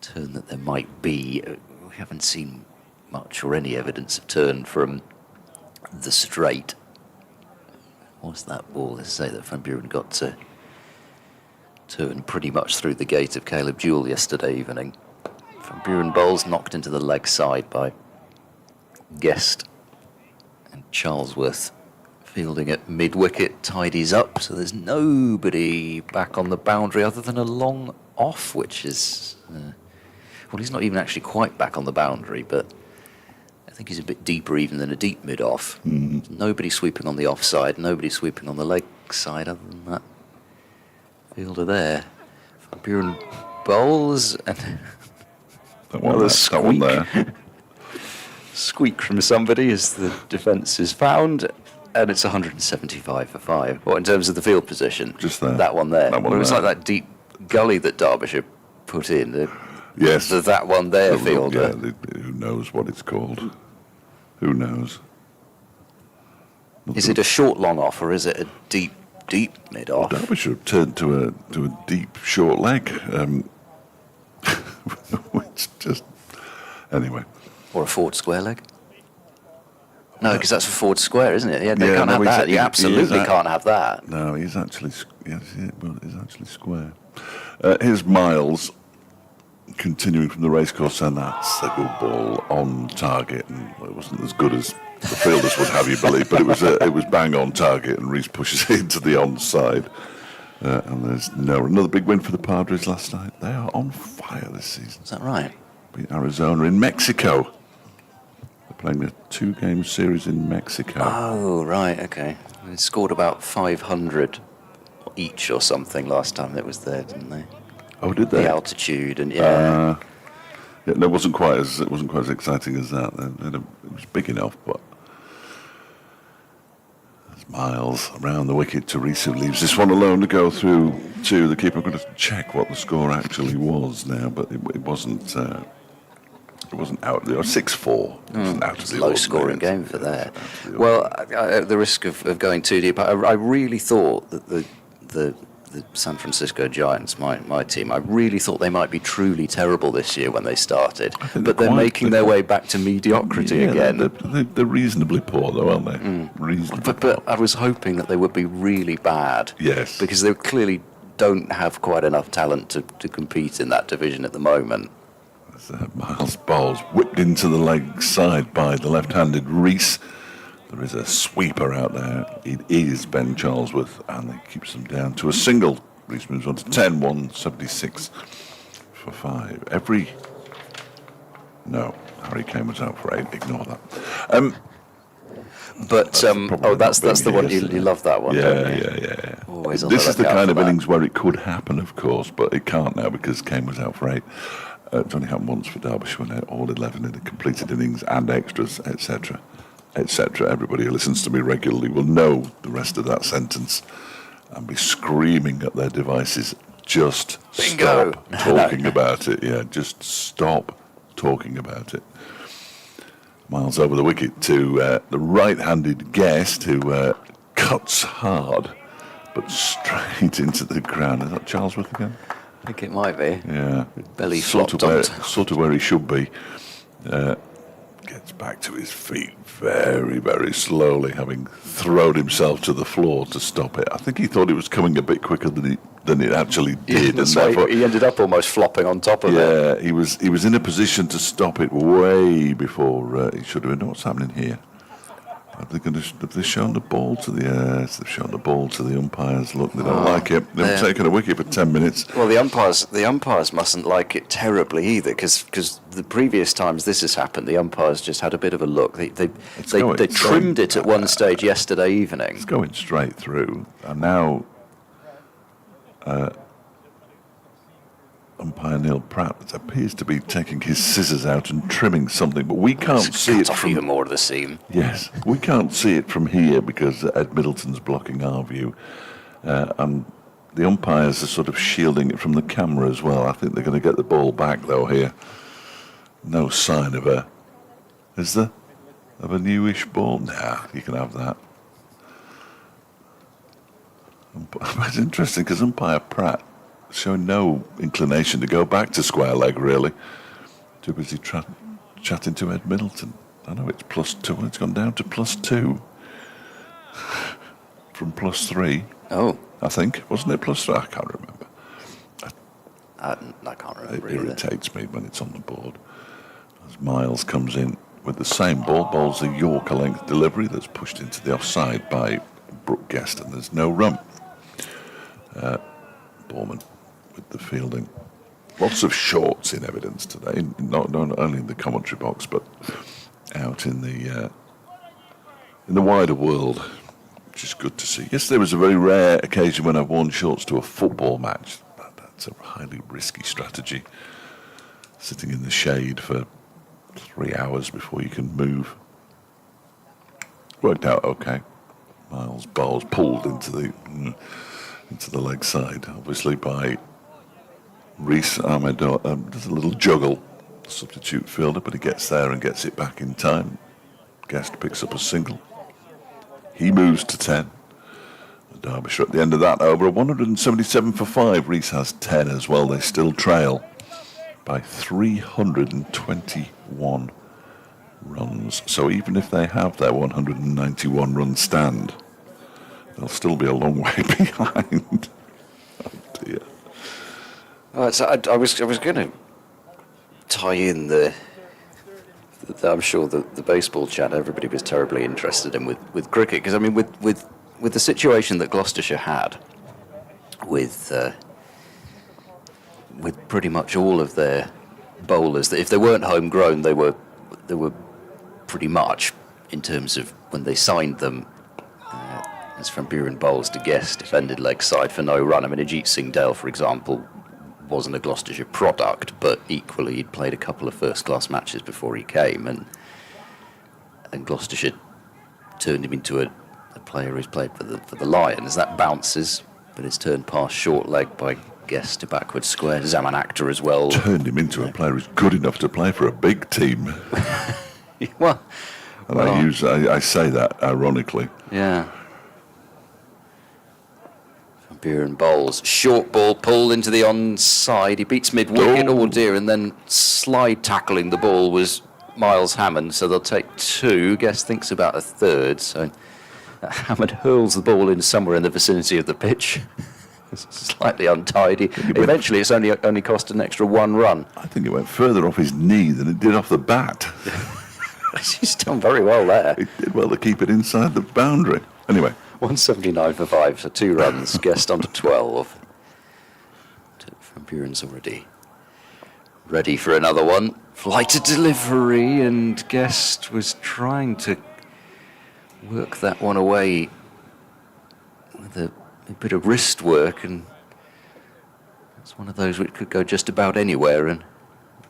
turn that there might be. We haven't seen much or any evidence of turn from the straight. What's that ball? Let's say that Van Buren got to turn pretty much through the gate of Caleb Jewell yesterday evening. Van Buren bowls knocked into the leg side by Guest, and Charlesworth fielding at mid-wicket tidies up, so there's nobody back on the boundary other than a long off, which is well, he's not even actually quite back on the boundary, but I think he's a bit deeper even than a deep mid-off. Nobody sweeping on the offside, nobody sweeping on the leg side other than that fielder there. Van Buren bowls, and another squeak. That one there. Squeak from somebody as the defence is found, and it's 175 for 5. What, in terms of the field position? Just there. That one there. That one Well, it was there. like that deep gully that Derbyshire put in. Yes. That one there fielder. Yeah, who knows what it's called? Who knows? Is it a short long off, or is it a deep mid off? Derbyshire turned to a deep short leg, which just anyway. Or a forward square leg? No, because that's a forward square, isn't it? Yeah, they Yeah, can't no, have that. he You is absolutely that. can't have that. No, he's actually he's actually square. Here's Miles continuing from the racecourse, and that's a good ball on target, and it wasn't as good as the fielders would have you believe, but it was bang on target, and Reese pushes it into the onside. And there's another big win for the Padres last night. They are on fire this season. Is that right? Beat Arizona in Mexico. They're playing a 2-game series in Mexico. Oh, right, okay. They scored about 500 each or something last time it was there, didn't they? Oh, did they? The altitude and yeah. Yeah, no, it wasn't quite as exciting as that. It was big enough, but there's Miles around the wicket. Teresa leaves this one alone to go through to the keeper. I'm going to check what the score actually was now, but it wasn't. It wasn't out there. 6-4. It wasn't out of It's the a low ordinary. scoring game for there. Out of the Well, at the risk of going too deep, I really thought that the San Francisco Giants, my team, I really thought they might be truly terrible this year when they started. But they're making their way back to mediocrity again. They're reasonably poor, though, aren't they? Reasonably But I was hoping that they would be really bad. Yes. Because they clearly don't have quite enough talent to compete in that division at the moment. Miles bowls whipped into the leg side by the left-handed Reese. There is a sweeper out there. It is Ben Charlesworth, and it keeps them down to a single. Reese moves on to 10, 176 for 5. No, Harry Kane was out for 8. Ignore that. That's the one you love that one. don't you? Yeah. Always on This the is the lookout kind for of that. innings where it could happen, of course, but it can't now because Kane was out for 8. It's only happened once for Derbyshire when all 11 in the completed innings and extras, etc., etc. Everybody who listens to me regularly will know the rest of that sentence and be screaming at their devices, just Bingo. stop talking about it. Yeah, just stop talking about it. Miles over the wicket to the right-handed guest who cuts hard, but straight into the ground. Is that Charlesworth again? I think it might be. Yeah. Belly sort flopped of where, on. sort of where he should be. Gets back to his feet very, very slowly, having thrown himself to the floor to stop it. I think he thought it was coming a bit quicker than it actually did. That's and why therefore, he ended up almost flopping on top of it. yeah, he was in a position to stop it way before he should have been. What's happening here? Have they shown the ball to the? They've shown the ball to the umpires. Look, they don't like it. They've taken a wicket for 10 minutes. Well, the umpires mustn't like it terribly either, because the previous times this has happened, the umpires just had a bit of a look. They trimmed it at one stage yesterday evening. It's going straight through, and now umpire Neil Pratt appears to be taking his scissors out and trimming something, but we can't see it from even more of the seam. Yes, we can't see it from here because Ed Middleton's blocking our view, and the umpires are sort of shielding it from the camera as well. I think they're going to get the ball back though here. No sign of a newish ball. Nah, you can have that. It's interesting because umpire Pratt showing no inclination to go back to square leg, really. Too busy chatting to Ed Middleton. I know it's +2. It's gone down to +2 from +3. Oh, I think, wasn't it +3? I can't remember. I can't remember It either. irritates me when it's on the board. As Miles comes in with the same ball, bowls a Yorker length delivery that's pushed into the offside by Brooke Guest, and there's no run. Borman with the fielding. Lots of shorts in evidence today, not only in the commentary box, but out in the wider world, which is good to see. Yesterday was a very rare occasion when I've worn shorts to a football match. That's a highly risky strategy. Sitting in the shade for 3 hours before you can move. Worked out okay. Miles bowls pulled into the leg side, obviously by Reece Ahmed. There's a little juggle, substitute fielder, but he gets there and gets it back in time. Guest picks up a single. He moves to 10. Derbyshire at the end of that over 177 for 5. Reece has 10 as well. They still trail by 321 runs. So even if they have their 191 run stand, they'll still be a long way behind. Oh dear. So I was going to tie in I'm sure the baseball chat everybody was terribly interested in with cricket, because I mean with the situation that Gloucestershire had with pretty much all of their bowlers, that if they weren't homegrown, they were pretty much, in terms of when they signed them, as Van Buren bowls to Guest, defended leg side for no run. I mean, Ajit Singh Dale, for example, wasn't a Gloucestershire product, but equally he'd played a couple of first-class matches before he came, and Gloucestershire turned him into a player who's played for the Lions. That bounces, but it's turned past short leg by Guest to backward square. Zaman Akhtar as well. Turned him into a player who's good enough to play for a big team. Well, And I say that ironically. yeah. Van Buren bowls. Short ball pulled into the onside. He beats mid-wicket, oh dear, and then slide tackling the ball was Miles Hammond, so they'll take 2. Guest thinks about a third, so Hammond hurls the ball in somewhere in the vicinity of the pitch. Slightly untidy. Eventually, it's only cost an extra 1 run. I think it went further off his knee than it did off the bat. He's done very well there. It did well to keep it inside the boundary. Anyway. 179 for 5, so 2 runs. Guest on to 12. Van Buren's already ready for another one. Flighted delivery, and Guest was trying to work that one away with a bit of wrist work, and it's one of those which could go just about anywhere and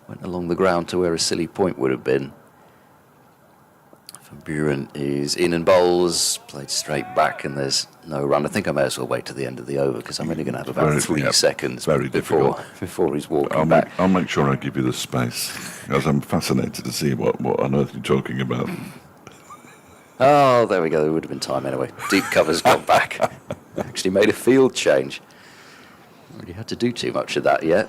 went along the ground to where a silly point would have been. Van Buren is in and bowls, played straight back, and there's no run. I think I may as well wait to the end of the over because I'm only going to have about 3 seconds before he's walking back. I'll make sure I give you the space, because I'm fascinated to see what on earth you're talking about. Oh, there we go. There would have been time anyway. Deep cover's gone back. Actually made a field change. Already had to do too much of that yet.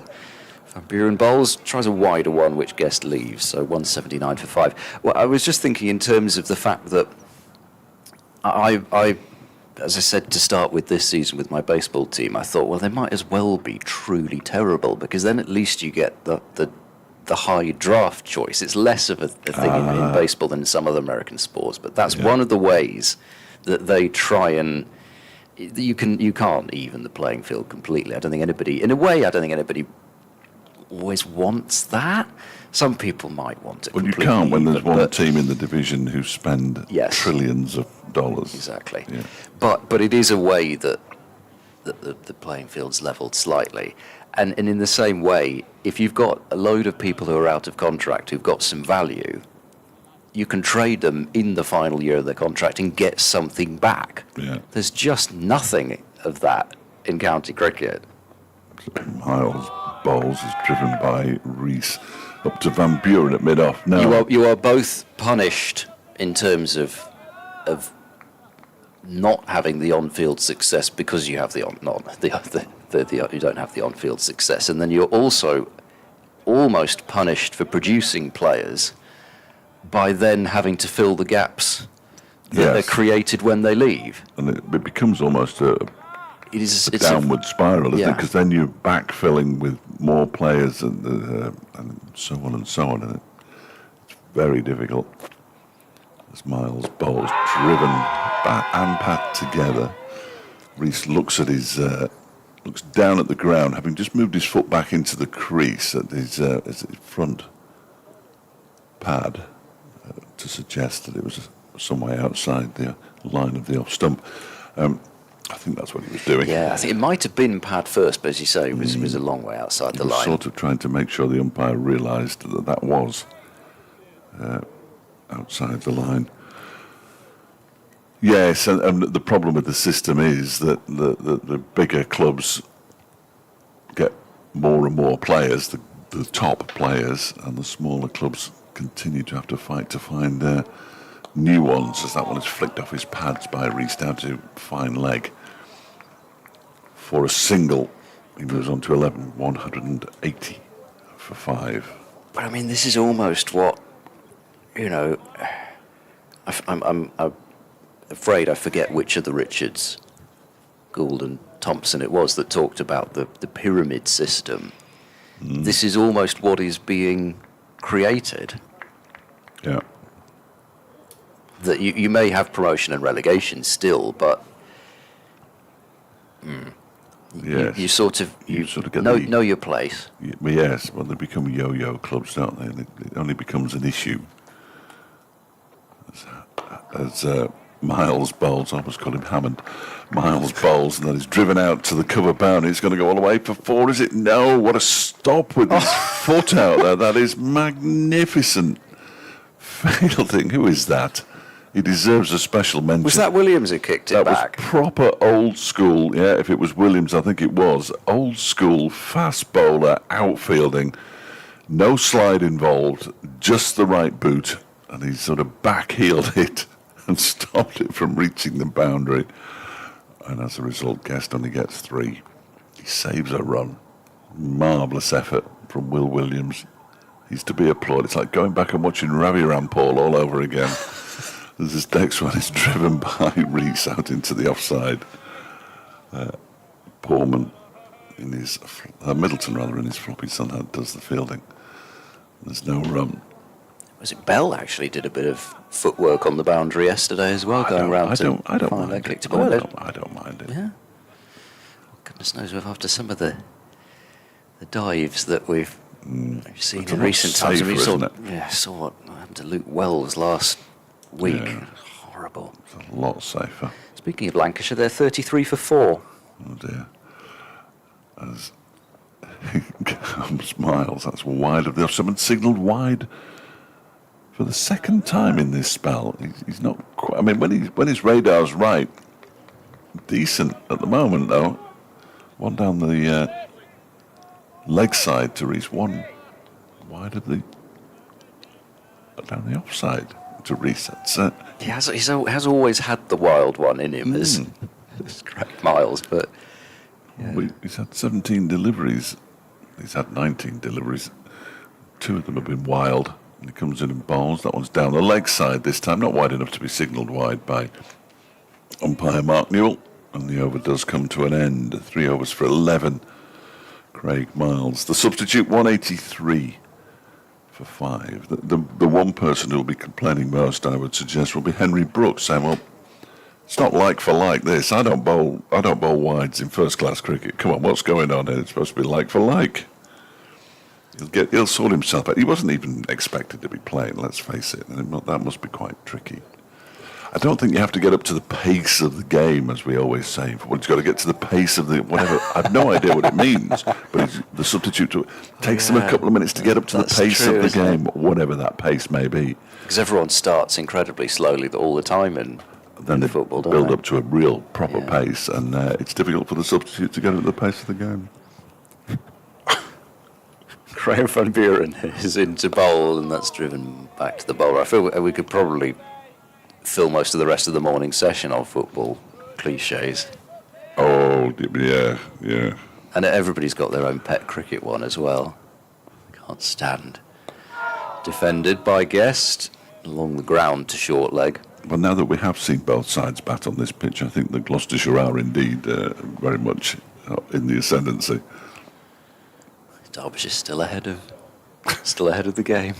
Van Buren bowls, tries a wider one, which Guest leaves, so 179 for 5. Well, I was just thinking in terms of the fact that I, as I said to start with this season with my baseball team, I thought, well, they might as well be truly terrible, because then at least you get the high draft choice. It's less of a thing in baseball than in some other American sports, but that's one of the ways that they try and you can't even the playing field completely. I don't think anybody always wants that. Some people might want it. Well, you can't when there's one team in the division who spend trillions of dollars. Exactly. Yeah. But it is a way that the playing field's leveled slightly. And in the same way, if you've got a load of people who are out of contract who've got some value, you can trade them in the final year of their contract and get something back. Yeah. There's just nothing of that in county cricket. Miles bowls is driven by Rees up to Van Buren at mid-off. Now You are both punished in terms of not having the on-field success because you have you don't have the on-field success, and then you're also almost punished for producing players by then having to fill the gaps that are created when they leave. And it becomes almost a downward spiral, isn't it? Because then you're backfilling with more players and so on and so on, and it's very difficult. As Miles bowls driven back and pad together, Rees looks down at the ground, having just moved his foot back into the crease at his front pad to suggest that it was some way outside the line of the off stump. I think that's what he was doing. Yeah, I think it might have been pad first, but as you say, it was a long way outside the line. Sort of trying to make sure the umpire realised that was outside the line. Yes, and the problem with the system is that the bigger clubs get more and more players, the top players, and the smaller clubs continue to have to fight to find new ones, as that one is flicked off his pads by Rees down to fine leg. For a single, he moves on to 11, 180 for 5. But I mean, this is almost what, I'm afraid I forget which of the Richards, Gould and Thompson it was that talked about the pyramid system. This is almost what is being created. Yeah. That you may have promotion and relegation still, but yes. you sort of get know your place. Yes, well, they become yo-yo clubs, don't they? And it only becomes an issue as Miles bowls. I almost call him Hammond. Miles bowls, and then he's driven out to the cover boundary. He's going to go all the way for 4, is it? No, what a stop with his foot out there. That is magnificent. Fielding. Who is that? He deserves a special mention. Was that Williams who kicked it back? That was proper old school. Yeah, if it was Williams, I think it was. Old school, fast bowler, outfielding. No slide involved, just the right boot. And he sort of back-heeled it and stopped it from reaching the boundary. And as a result, Guest only gets 3. He saves a run. Marvellous effort from Will Williams. He's to be applauded. It's like going back and watching Ravi Rampal all over again. This next one is driven by Rees out into the offside. Portman in his Middleton rather in his floppy somehow does the fielding. There's no run. Was it Bell actually did a bit of footwork on the boundary yesterday as well, going around to I don't find mind kicked it. it. I don't mind it. Yeah. Goodness knows if after some of the dives that we've seen in recent times. Safer, Saw what happened to Luke Wells last week. Yeah. Horrible. It's a lot safer. Speaking of Lancashire, they're 33 for 4. Oh dear. As he comes Miles, that's wide of the off. Someone signalled wide for the second time in this spell, he's not quite. I mean, when his radar's right, decent at the moment though. One down the leg side to Reese, one wide of the down the offside to Reese. That's He has always had the wild one in him, as Craig Miles, but he's had 17 deliveries. He's had 19 deliveries. 2 of them have been wild. And he comes in and bowls. That one's down the leg side this time, not wide enough to be signalled wide by umpire Mark Newell. And the over does come to an end. 3 overs for 11. Craig Miles. The substitute 183 for 5. The one person who'll be complaining most, I would suggest, will be Henry Brooks, saying, well, it's not like for like this. I don't bowl wides in first class cricket. Come on, what's going on here? It's supposed to be like for like. He'll sort himself out. He wasn't even expected to be playing, let's face it. And that must be quite tricky. I don't think you have to get up to the pace of the game, as we always say. Well, it's got to get to the pace of the whatever. I've no idea what it means, but the substitute takes them a couple of minutes to get up to the pace of the game, whatever that pace may be. Because everyone starts incredibly slowly all the time in football, don't build they? up to a real proper pace, and it's difficult for the substitute to get at the pace of the game. Graham van Buren is into bowl, and that's driven back to the bowler. I feel we could probably fill most of the rest of the morning session on football cliches. Oh, yeah. And everybody's got their own pet cricket one as well. Can't stand. Defended by Guest, along the ground to short leg. Well, now that we have seen both sides bat on this pitch, I think the Gloucestershire are indeed very much in the ascendancy. Derbyshire's still ahead of the game.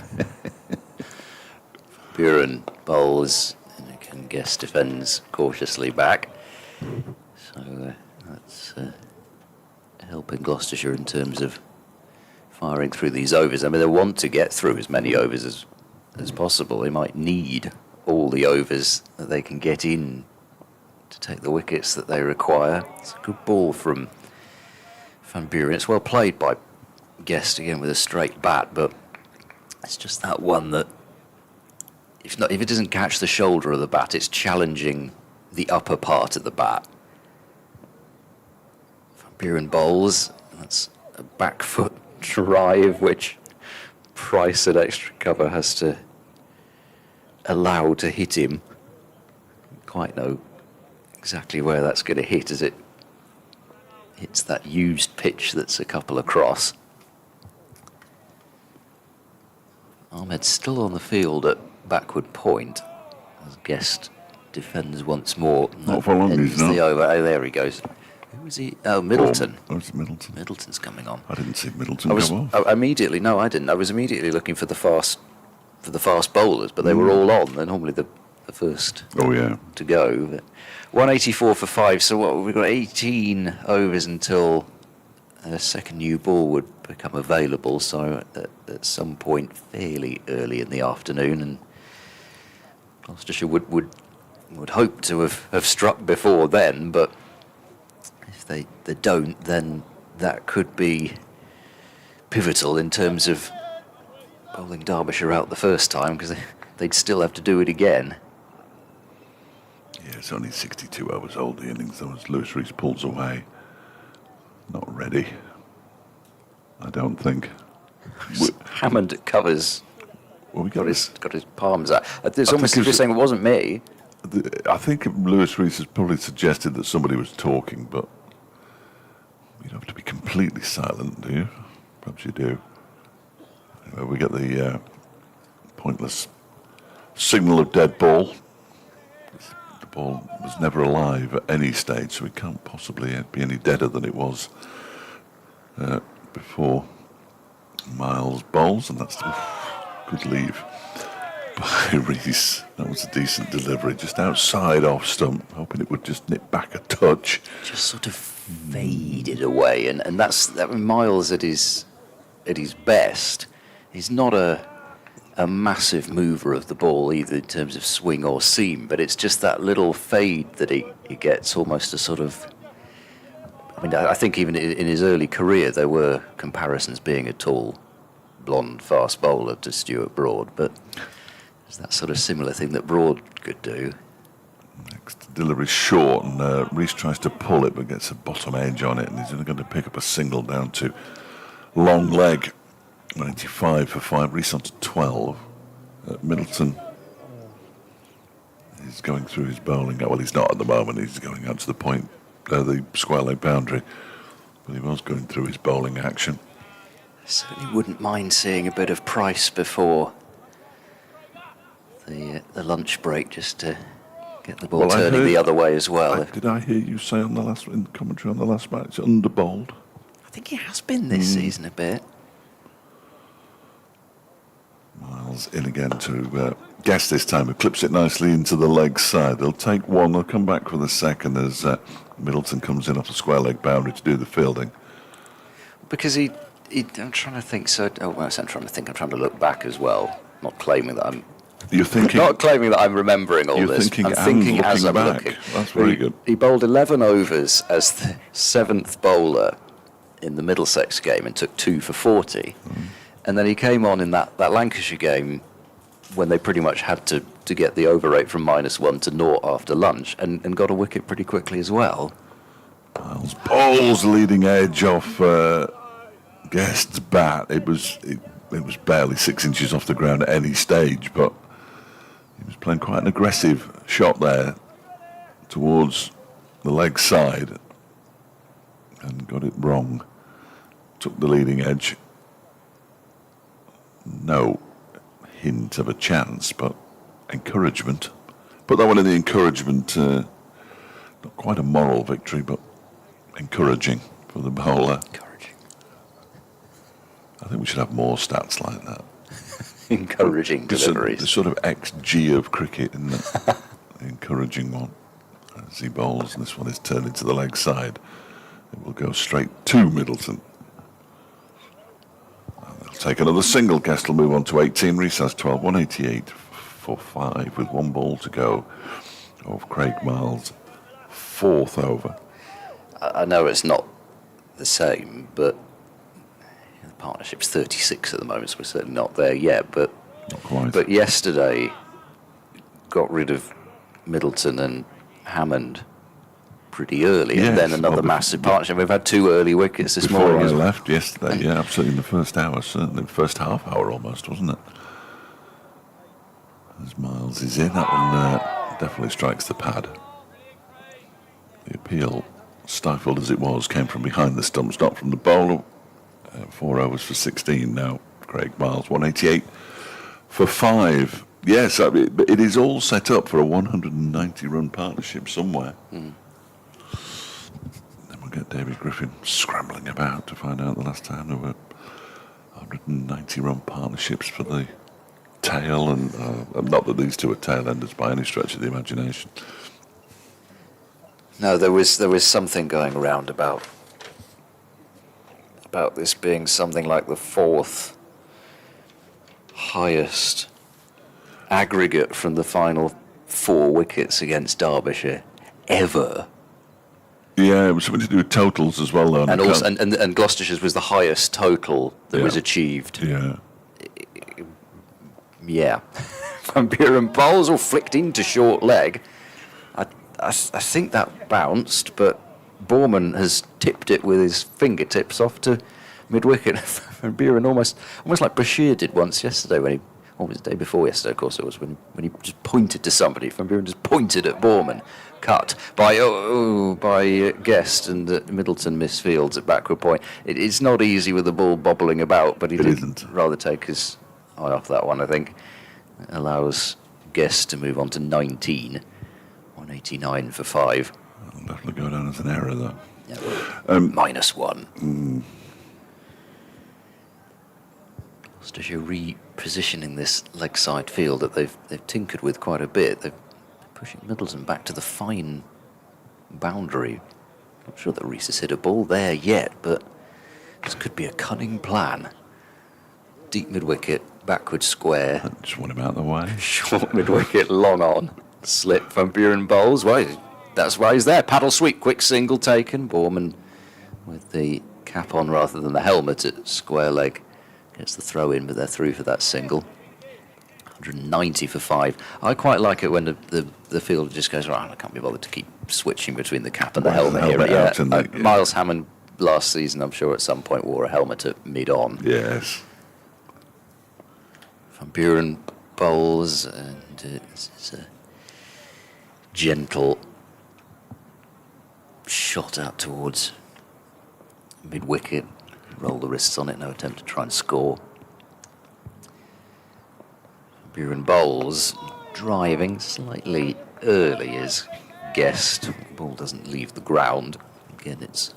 Buren bowls, and Guest defends cautiously back. So that's helping Gloucestershire in terms of firing through these overs. I mean, they want to get through as many overs as possible. They might need all the overs that they can get in to take the wickets that they require. It's a good ball from Van Buren. It's well played by Guest again with a straight bat, but it's just that one that if it doesn't catch the shoulder of the bat, it's challenging the upper part of the bat. Van Buren bowls. That's a back foot drive, which Price at extra cover has to allow to hit him. Quite know exactly where that's going to hit as it hits that used pitch that's a couple across. Ahmed's still on the field at backward point as Guest defends once more. Not for long, he's not. The over. Oh, there he goes. Who was he? Oh, Middleton. Oh, it's Middleton. Middleton's coming on. I didn't see Middleton come off. I didn't. I was immediately looking for the fast bowlers, but they were all on. They're normally the first to go. But 184 for 5. So we've got 18 overs until a second new ball would become available. So at some point fairly early in the afternoon, and Gloucestershire would hope to have struck before then, but if they don't, then that could be pivotal in terms of bowling Derbyshire out the first time, because they'd still have to do it again. Yeah, it's only 62 overs old, the innings, though, as Lewis Rees pulls away. Not ready, I don't think. Hammond covers. Well, got his palms out. It's almost as if you're saying it wasn't me. I think Lewis Rees has probably suggested that somebody was talking, but you don't have to be completely silent, do you? Perhaps you do. Anyway, we get the pointless signal of dead ball. The ball was never alive at any stage, so it can't possibly be any deader than it was before Miles bowls, and that's good leave by Rees. That was a decent delivery, just outside off stump, hoping it would just nip back a touch. Just sort of faded away, and that Miles at his best is not a massive mover of the ball either in terms of swing or seam, but it's just that little fade that he gets, almost a sort of. I mean, I think even in his early career there were comparisons being a tall, blonde, fast bowler to Stuart Broad, but It's that sort of similar thing that Broad could do. Next delivery short, and Reese tries to pull it but gets a bottom edge on it, and he's only going to pick up a single down to long leg. 95 for 5. Reese on to 12. Middleton is going through his bowling. Well, he's not at the moment. He's going out to the point, the square leg boundary. But he was going through his bowling action. I certainly wouldn't mind seeing a bit of Price before the lunch break, just to get the ball Well, turning the other way as well. Did I hear you say in the commentary on the last match, underbowled? I think he has been this season a bit. Miles in again to Guest this time, who clips it nicely into the leg side. They'll take one, they'll come back for the second as Middleton comes in off the square leg boundary to do the fielding. Because I'm trying to think. I'm trying to look back as well. Not claiming that I'm. You're thinking. Not claiming that I'm remembering all You're this. thinking I'm and thinking as I'm looking back. looking. That's very good. He bowled 11 overs as the 7th bowler in the Middlesex game and took 2 for 40. And then he came on in that Lancashire game when they pretty much had to get the over rate from -1 to 0 after lunch, and got a wicket pretty quickly as well. Miles bowls leading edge off Guest's bat. It was barely 6 inches off the ground at any stage, but he was playing quite an aggressive shot there towards the leg side and got it wrong. Took the leading edge. No hint of a chance, but encouragement. Put that one in the encouragement. Not quite a moral victory, but encouraging for the bowler. Encouraging. I think we should have more stats like that. Encouraging deliveries. The sort of XG of cricket, in the encouraging one. As he bowls, and this one is turned into the leg side. It will go straight to Middleton. Take another single. Guest will move on to 18. Reese has 12. 188 for 5 with 1 ball to go of Craig Miles' 4th over. I know it's not the same, but the partnership's 36 at the moment, so we're certainly not there yet. But Not quite. But yesterday got rid of Middleton and Hammond pretty early, Yes, and then another well, massive partnership. We've had 2 early wickets this Before morning. I left yesterday, yeah, absolutely, in the first hour, certainly, first half hour almost, wasn't it? As Miles is in, that one definitely strikes the pad. The appeal, stifled as it was, came from behind the stumps, not from the bowler. 4 overs for 16 now. Craig Miles, 188 for 5. Yes, it is all set up for a 190-run partnership somewhere. Then we'll get David Griffin scrambling about to find out the last time there were 190-run partnerships for the tail, and not that these two are tail enders by any stretch of the imagination. No, there was something going around about this being something like the 4th highest aggregate from the final 4 wickets against Derbyshire ever. Yeah, it was something to do with totals as well, though. And also, and Gloucestershire's was the highest total that was achieved. Yeah. Yeah. Van Buren bowls all flicked into short leg. I think that bounced, but Borman has tipped it with his fingertips off to mid-wicket. Van Buren almost like Bashir did once yesterday when he, or was it the day before yesterday, of course it was, when he just pointed to somebody. Van Buren just pointed at Borman. Cut by Guest, and Middleton misfields at backward point. It's not easy with the ball bobbling about, but he didn't rather take his eye off that one, I think. It allows Guest to move on to 19. 189 for 5. That'll definitely go down as an error, though. Yeah, well, -1. Gloucestershire repositioning this leg side field that they've tinkered with quite a bit. They're pushing Middleton back to the fine boundary. Not sure that Reese has hit a ball there yet, but this could be a cunning plan. Deep mid-wicket, backward square. Just want him out of the way. Short mid-wicket, long on. Slip, Van Buren bowls. Well, that's why he's there. Paddle sweep, quick single taken. Borman with the cap on rather than the helmet at square leg. Gets the throw in, but they're through for that single. 190 for 5. I quite like it when the fielder just goes, right, I can't be bothered to keep switching between the cap and the Well, the helmet here. helmet out and the- yeah. Miles Hammond last season, I'm sure at some point wore a helmet at mid-on. Yes. Van Buren bowls, and it's a gentle shot out towards mid-wicket. Roll the wrists on it, no attempt to try and score. Van Buren bowls, driving slightly early as guessed. The ball doesn't leave the ground. Again, it's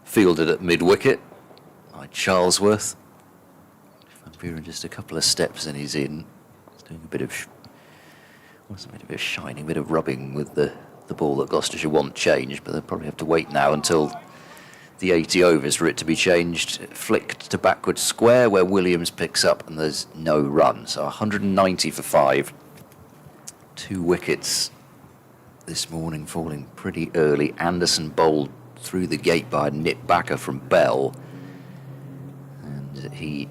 fielded at mid-wicket by Charlesworth. Van Buren just a couple of steps and he's in. He's doing a bit of shining, a bit of rubbing with the ball that Gloucestershire want changed, but they'll probably have to wait now until the 80 overs for it to be changed. Flicked to backward square where Williams picks up and there's no run. So 190 for 5. 2 wickets this morning falling pretty early. Anderson bowled through the gate by a nip backer from Bell. And he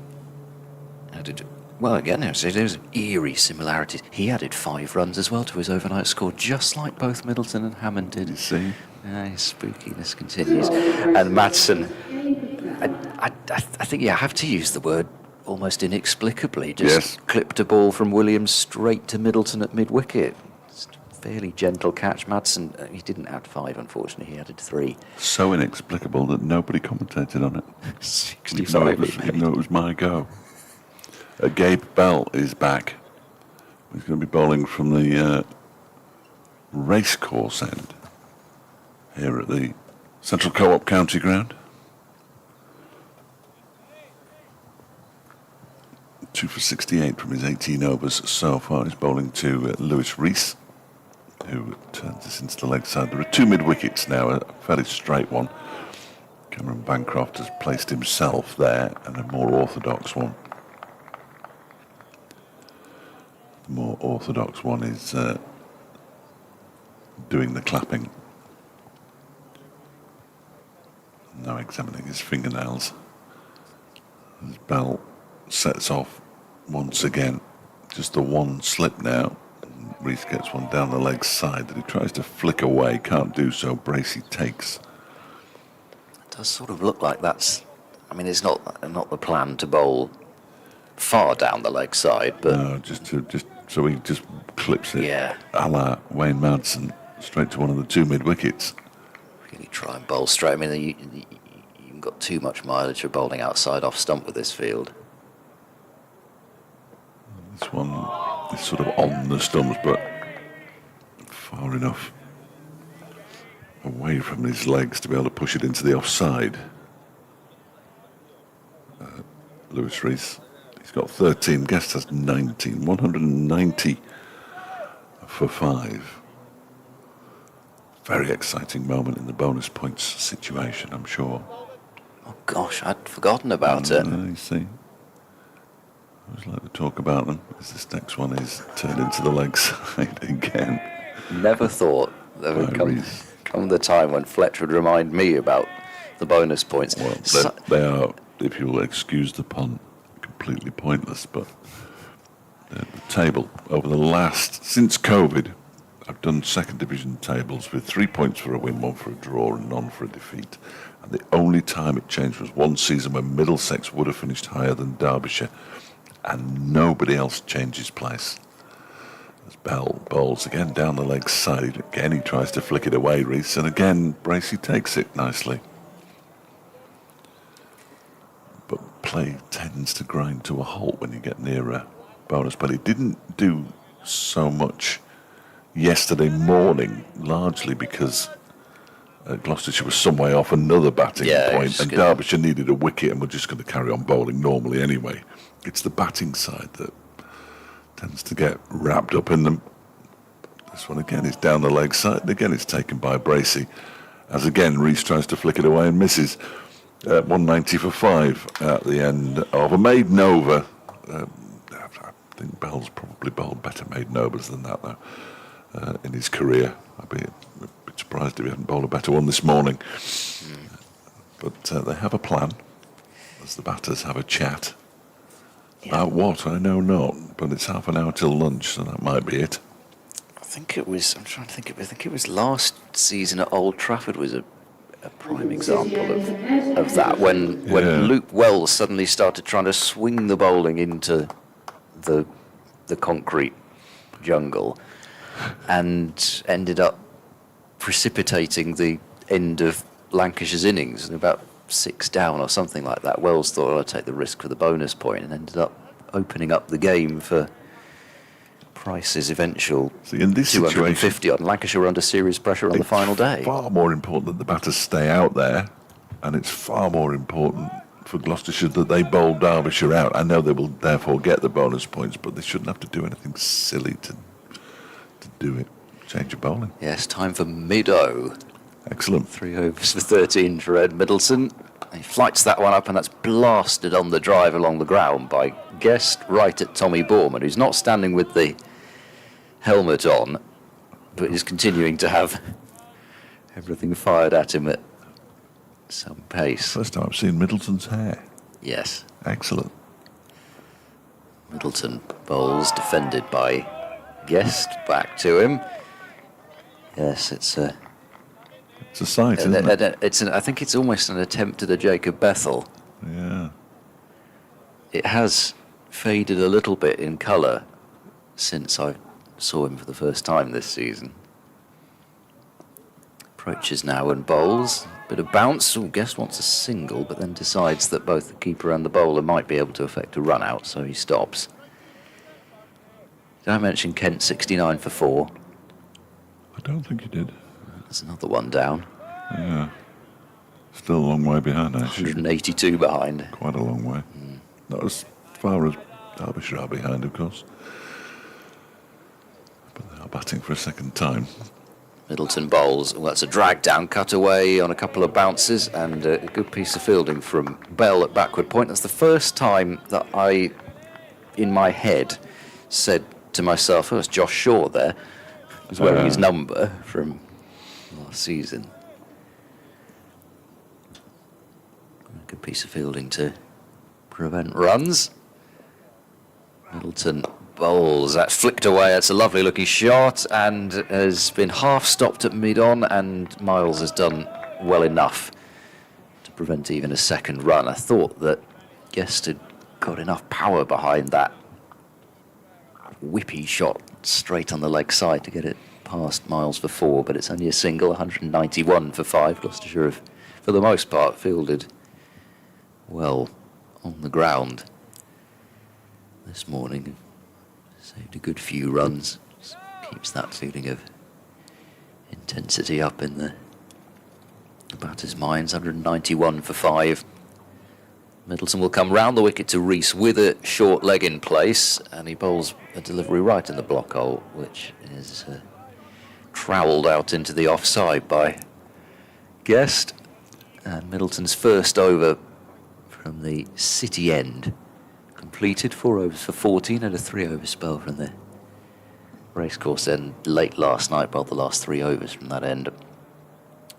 added, well, again, there's eerie similarities. He added 5 runs as well to his overnight score, just like both Middleton and Hammond did. You see? His spookiness continues. And Madsen, I think you have to use the word almost inexplicably, just clipped a ball from Williams straight to Middleton at mid-wicket. Fairly gentle catch. Madsen, he didn't add 5, unfortunately. He added 3. So inexplicable that nobody commentated on it. 65. Even though it was my go. Gabe Bell is back. He's going to be bowling from the racecourse end here at the Central Co-op County Ground. 2 for 68 from his 18 overs so far. He's bowling to Lewis Rees, who turns this into the leg side. There are 2 mid-wickets now, a fairly straight one. Cameron Bancroft has placed himself there, and a more orthodox one. The more orthodox one is doing the clapping. No examining his fingernails. As Bell sets off once again. Just the one slip now. Rees gets one down the leg side that he tries to flick away, can't do so. Bracey takes. It does sort of look like that's, I mean, it's not the plan to bowl far down the leg side, but No, just so he just clips it. Yeah. A la Wayne Madsen, straight to one of the 2 mid-wickets. really try and bowl straight. I mean, you've got too much mileage for bowling outside off stump with this field. This one is sort of on the stumps, but far enough away from his legs to be able to push it into the offside. Lewis Rees, he's got 13, Guest has 19, 190 for 5. Very exciting moment in the bonus points situation, I'm sure. Oh gosh, I'd forgotten about it. You see, I always like to talk about them, as this next one is turned into the leg side again. Never thought there would come the time when Fletcher would remind me about the bonus points. Well, they are, if you'll excuse the pun, completely pointless, but the table over the last, since COVID, I've done second division tables with 3 points for a win, 1 for a draw and none for a defeat. And the only time it changed was one season when Middlesex would have finished higher than Derbyshire, and nobody else changes place. As Bell bowls again down the leg side, again he tries to flick it away, Rees, and again Bracey takes it nicely. But play tends to grind to a halt when you get near a bonus, but it didn't do so much yesterday morning, largely because Gloucestershire was some way off another batting point, and Derbyshire needed a wicket and we're just going to carry on bowling normally anyway. It's the batting side that tends to get wrapped up in them. This one again is down the leg side, and again it's taken by Bracey, as again Rees tries to flick it away and misses. 190 for 5 at the end of a maiden over. I think Bell's probably bowled better maiden overs than that, though, in his career. I'd be a bit surprised if he hadn't bowled a better one this morning. But they have a plan, as the batters have a chat. About what, I know not, but it's half an hour till lunch, so that might be it. I think it was. I'm trying to think. I think it was last season at Old Trafford was a prime example of that when Luke Wells suddenly started trying to swing the bowling into the concrete jungle and ended up precipitating the end of Lancashire's innings and about 6 down or something like that. Wells thought, I'll take the risk for the bonus point, and ended up opening up the game for Price's eventual See, in this 250 odd. Lancashire were under serious pressure on the final day. It's far more important that the batters stay out there, and it's far more important for Gloucestershire that they bowl Derbyshire out. I know they will therefore get the bonus points, but they shouldn't have to do anything silly to do it. Change of bowling. Yes, time for mid-o. Excellent. 3 overs for 13 for Ed Middleton. He flights that one up, and that's blasted on the drive along the ground by Guest right at Tommy Borman, who's not standing with the helmet on, but is continuing to have everything fired at him at some pace. First time I've seen Middleton's hair. Yes. Excellent. Middleton bowls, defended by Guest, back to him. Yes, it's a sight, isn't it? I think it's almost an attempt at a Jacob Bethel. Yeah. It has faded a little bit in colour since I saw him for the first time this season. Approaches now and bowls. Bit of bounce. Guest wants a single, but then decides that both the keeper and the bowler might be able to effect a run out, so he stops. Did I mention Kent 69 for 4? I don't think you did. There's another one down. Yeah. Still a long way behind, actually. 182 behind. Quite a long way. Not as far as Derbyshire are behind, of course. But they are batting for a second time. Middleton bowls. Well, that's a drag down, cut away on a couple of bounces, and a good piece of fielding from Bell at backward point. That's the first time that I, in my head, said to myself, oh, it's Josh Shaw there. He was wearing his number from last season. A good piece of fielding to prevent runs. Middleton bowls. That's flicked away. That's a lovely looking shot and has been half stopped at mid-on, and Miles has done well enough to prevent even a second run. I thought that Guest had got enough power behind that whippy shot straight on the leg side to get it past Miles for 4, but it's only a single. 191 for 5. Gloucestershire have, for the most part, fielded well on the ground this morning. Saved a good few runs. Just keeps that feeling of intensity up in the batters' minds. 191 for 5. Middleton will come round the wicket to Rees with a short leg in place, and he bowls a delivery right in the block hole, which is trowelled out into the offside by Guest. And Middleton's first over from the City end completed. 4 overs for 14 and a 3 over spell from the racecourse end late last night, bowled the last 3 overs from that end.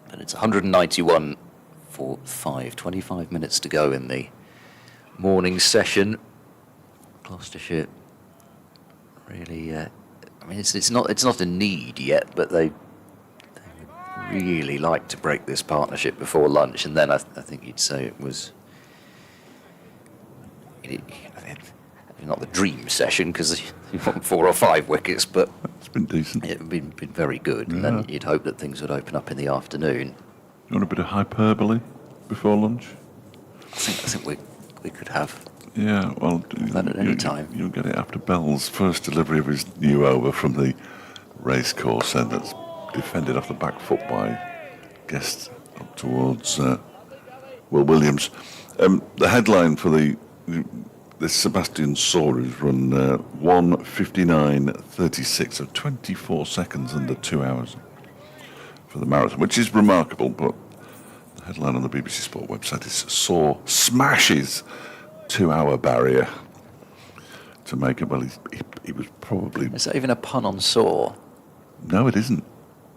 But it's 191 for 5. 25 minutes to go in the morning session. Gloucestershire really, I mean, it's not a need yet, but they would really like to break this partnership before lunch, and then I think you'd say it was not the dream session because you want 4 or 5 wickets, but it's been decent. It's been very good, and then you'd hope that things would open up in the afternoon. You want a bit of hyperbole before lunch? I think we could have. Yeah, well, that at any time. You'll get it after Bell's first delivery of his new over from the racecourse, and that's defended off the back foot by Guest up towards Will Williams. The headline for this Sebastian Saw has run 1:59.36, so 24 seconds under 2 hours for the marathon, which is remarkable. But the headline on the BBC Sport website is Saw smashes 2-hour barrier to make it. Well, he was probably. Is that even a pun on Saw? No, it isn't.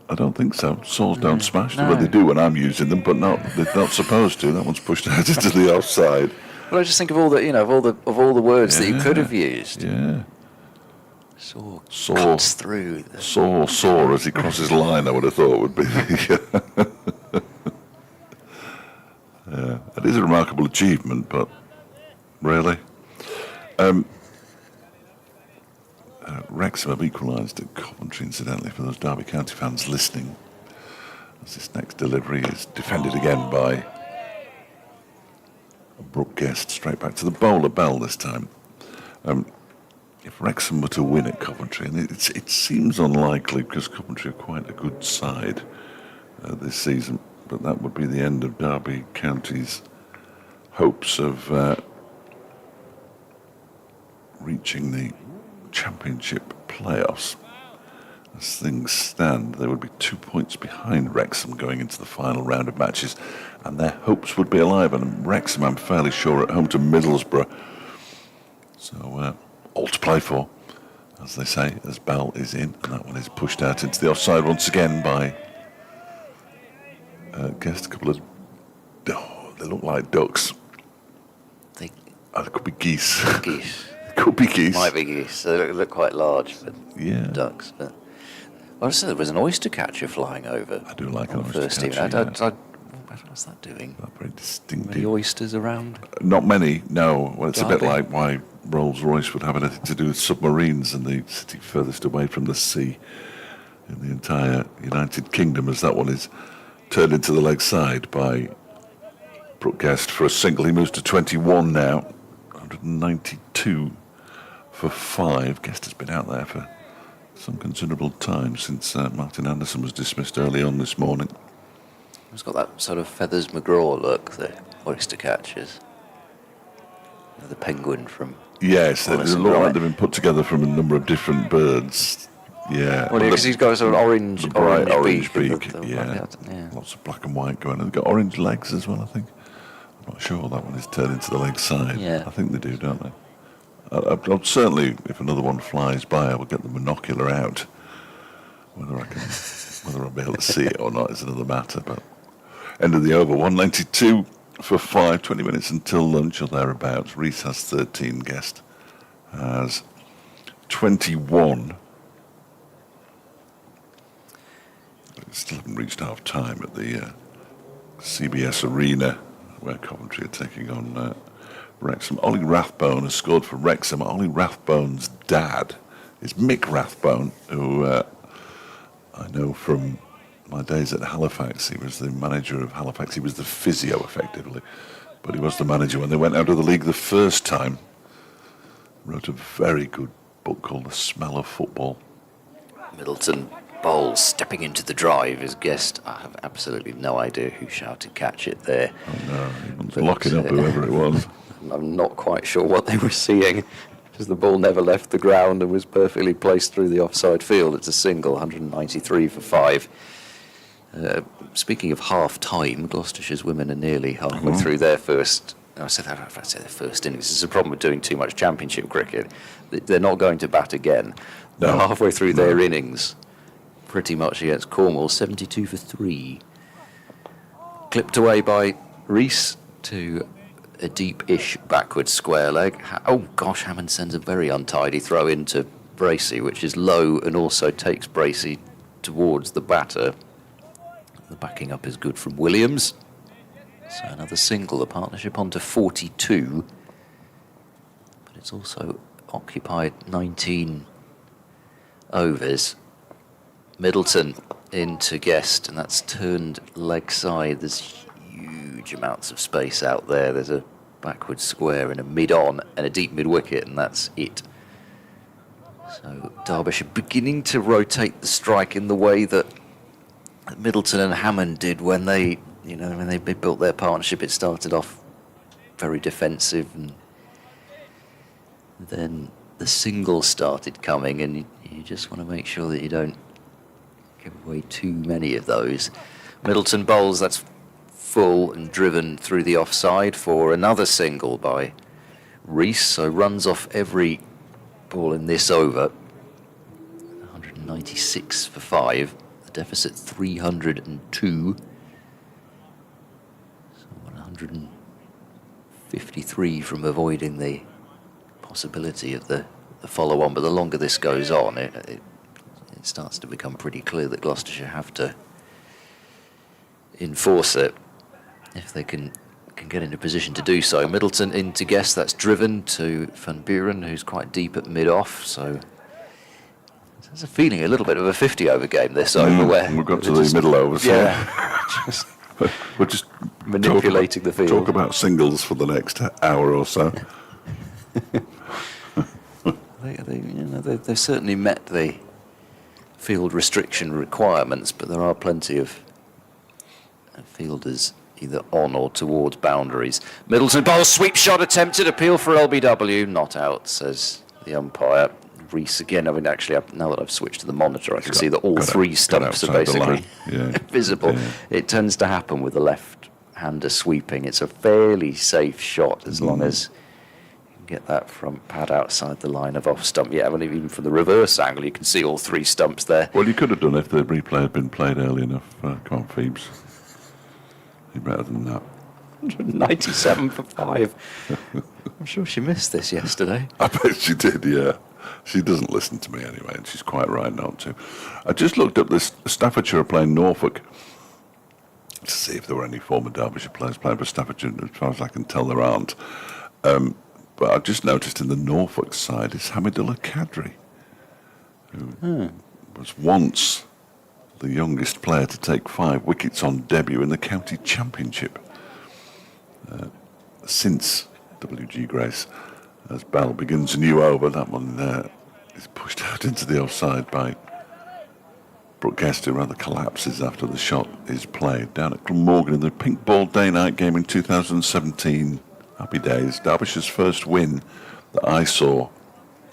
I don't think so. Saws don't smash. No. Well, they do when I'm using them, but they're not supposed to. That one's pushed out into the offside. Well, I just think of all the words that you could have used. Yeah. Saw Saw. cuts through. Saw as he crosses the line, I would have thought would be the... Yeah, it is a remarkable achievement, but really? Wrexham have equalised at Coventry, incidentally, for those Derby County fans listening, as this next delivery is defended again by a Brook Guest, straight back to the bowler Bell this time. If Wrexham were to win at Coventry, and it seems unlikely because Coventry are quite a good side this season, but that would be the end of Derby County's hopes of reaching the Championship playoffs. As things stand, they would be 2 points behind Wrexham going into the final round of matches, and their hopes would be alive. And Wrexham, I'm fairly sure, at home to Middlesbrough. So all to play for, as they say, as Bell is in, and that one is pushed out into the offside once again by Guest. A couple of they look like ducks. They Could be geese. geese. Could be geese. Might be geese. They look quite large for Yeah. ducks. But I said there was an oyster catcher flying over. I do like an on oyster first catcher, evening. What's that doing? Not very Any distinctive. oysters around? Not many, no. Well, it's a bit Derby. like why Rolls-Royce would have anything to do with submarines in the city furthest away from the sea in the entire United Kingdom, as that one is turned into the leg side by Brook Guest for a single. He moves to 21 now, 192 for 5. Guest has been out there for some considerable time since Martin Anderson was dismissed early on this morning. It's got that sort of Feathers McGraw look, the oyster catchers. You know, the penguin from... Yes, they Honest look like Bright. they've been put together from a number of different birds. Yeah. Well, because he's got sort of the bright orange beak. beak, and yeah. yeah. Lots of black and white going on. They've got orange legs as well, I think. I'm not sure that one is turned into the leg side. Yeah. I think they do, don't they? I'll certainly, if another one flies by, I will get the monocular out. Whether I'll be able to see it or not is another matter. But end of the over, 192 for 5, 20 minutes until lunch or thereabouts. Reese has 13, Guest has 21. Still haven't reached half time at the CBS Arena where Coventry are taking on Wrexham. Ollie Rathbone has scored for Wrexham. Ollie Rathbone's dad is Mick Rathbone, who I know from my days at Halifax. He was the manager of Halifax. He was the physio, effectively. But he was the manager when they went out of the league the first time. Wrote a very good book called The Smell of Football. Middleton bowls stepping into the drive. His Guest, I have absolutely no idea who shouted catch it there. Oh no, he was But, locking up whoever it was. I'm not quite sure what they were seeing, because the ball never left the ground and was perfectly placed through the offside field. It's a single, 193 for 5. Speaking of half-time, Gloucestershire's women are nearly halfway through their first... I say their first innings. This is a problem with doing too much championship cricket. They're not going to bat again. No. They're halfway through their innings, pretty much against Cornwall, 72 for 3. Clipped away by Reese to a deep-ish backward square leg. Oh gosh, Hammond sends a very untidy throw into Bracey, which is low and also takes Bracey towards the batter. The backing up is good from Williams. So another single, the partnership on to 42. But it's also occupied 19 overs. Middleton into Guest, and that's turned leg side. There's huge amounts of space out there. There's a backward square and a mid-on and a deep mid-wicket, and that's it. So Derbyshire beginning to rotate the strike in the way that Middleton and Hammond did when they built their partnership. It started off very defensive, and then the singles started coming, and you just want to make sure that you don't give away too many of those. Middleton bowls, that's full and driven through the offside for another single by Reese, so runs off every ball in this over. 196 for 5. The deficit 302. So 153 from avoiding the possibility of the the follow-on. But the longer this goes on, it starts to become pretty clear that Gloucestershire have to enforce it if they can get into position to do so. Middleton into Guest, that's driven to Van Buren, who's quite deep at mid-off, so there's a feeling a little bit of a 50-over game this over, where we've got to the middle overs. Yeah, just We're just manipulating the field. Talk about singles for the next hour or so. They've certainly met the field restriction requirements, but there are plenty of fielders either on or towards boundaries. Middleton ball, sweep shot attempted, appeal for LBW, not out, says the umpire. Reese again, I mean, actually, now that I've switched to the monitor, I can see that all three stumps are basically visible. Yeah. It tends to happen with the left-hander sweeping. It's a fairly safe shot as long as you can get that front pad outside the line of off stump. Yeah, I mean, even from the reverse angle, you can see all three stumps there. Well, you could have done if the replay had been played early enough. Come on, Phoebes. You're better than that. 197 for 5. I'm sure she missed this yesterday. I bet she did, yeah. She doesn't listen to me anyway, and she's quite right not to. I just looked up this. Staffordshire are playing Norfolk to see if there were any former Derbyshire players playing for Staffordshire. As far as I can tell, there aren't. But I've just noticed in the Norfolk side is Hamidullah Kadri, who was once the youngest player to take 5 wickets on debut in the county championship. Since W.G. Grace, as Bell begins a new over, that one is pushed out into the offside by Brooke Guest, who rather collapses after the shot is played. Down at Glamorgan in the pink ball day-night game in 2017. Happy days. Derbyshire's first win that I saw.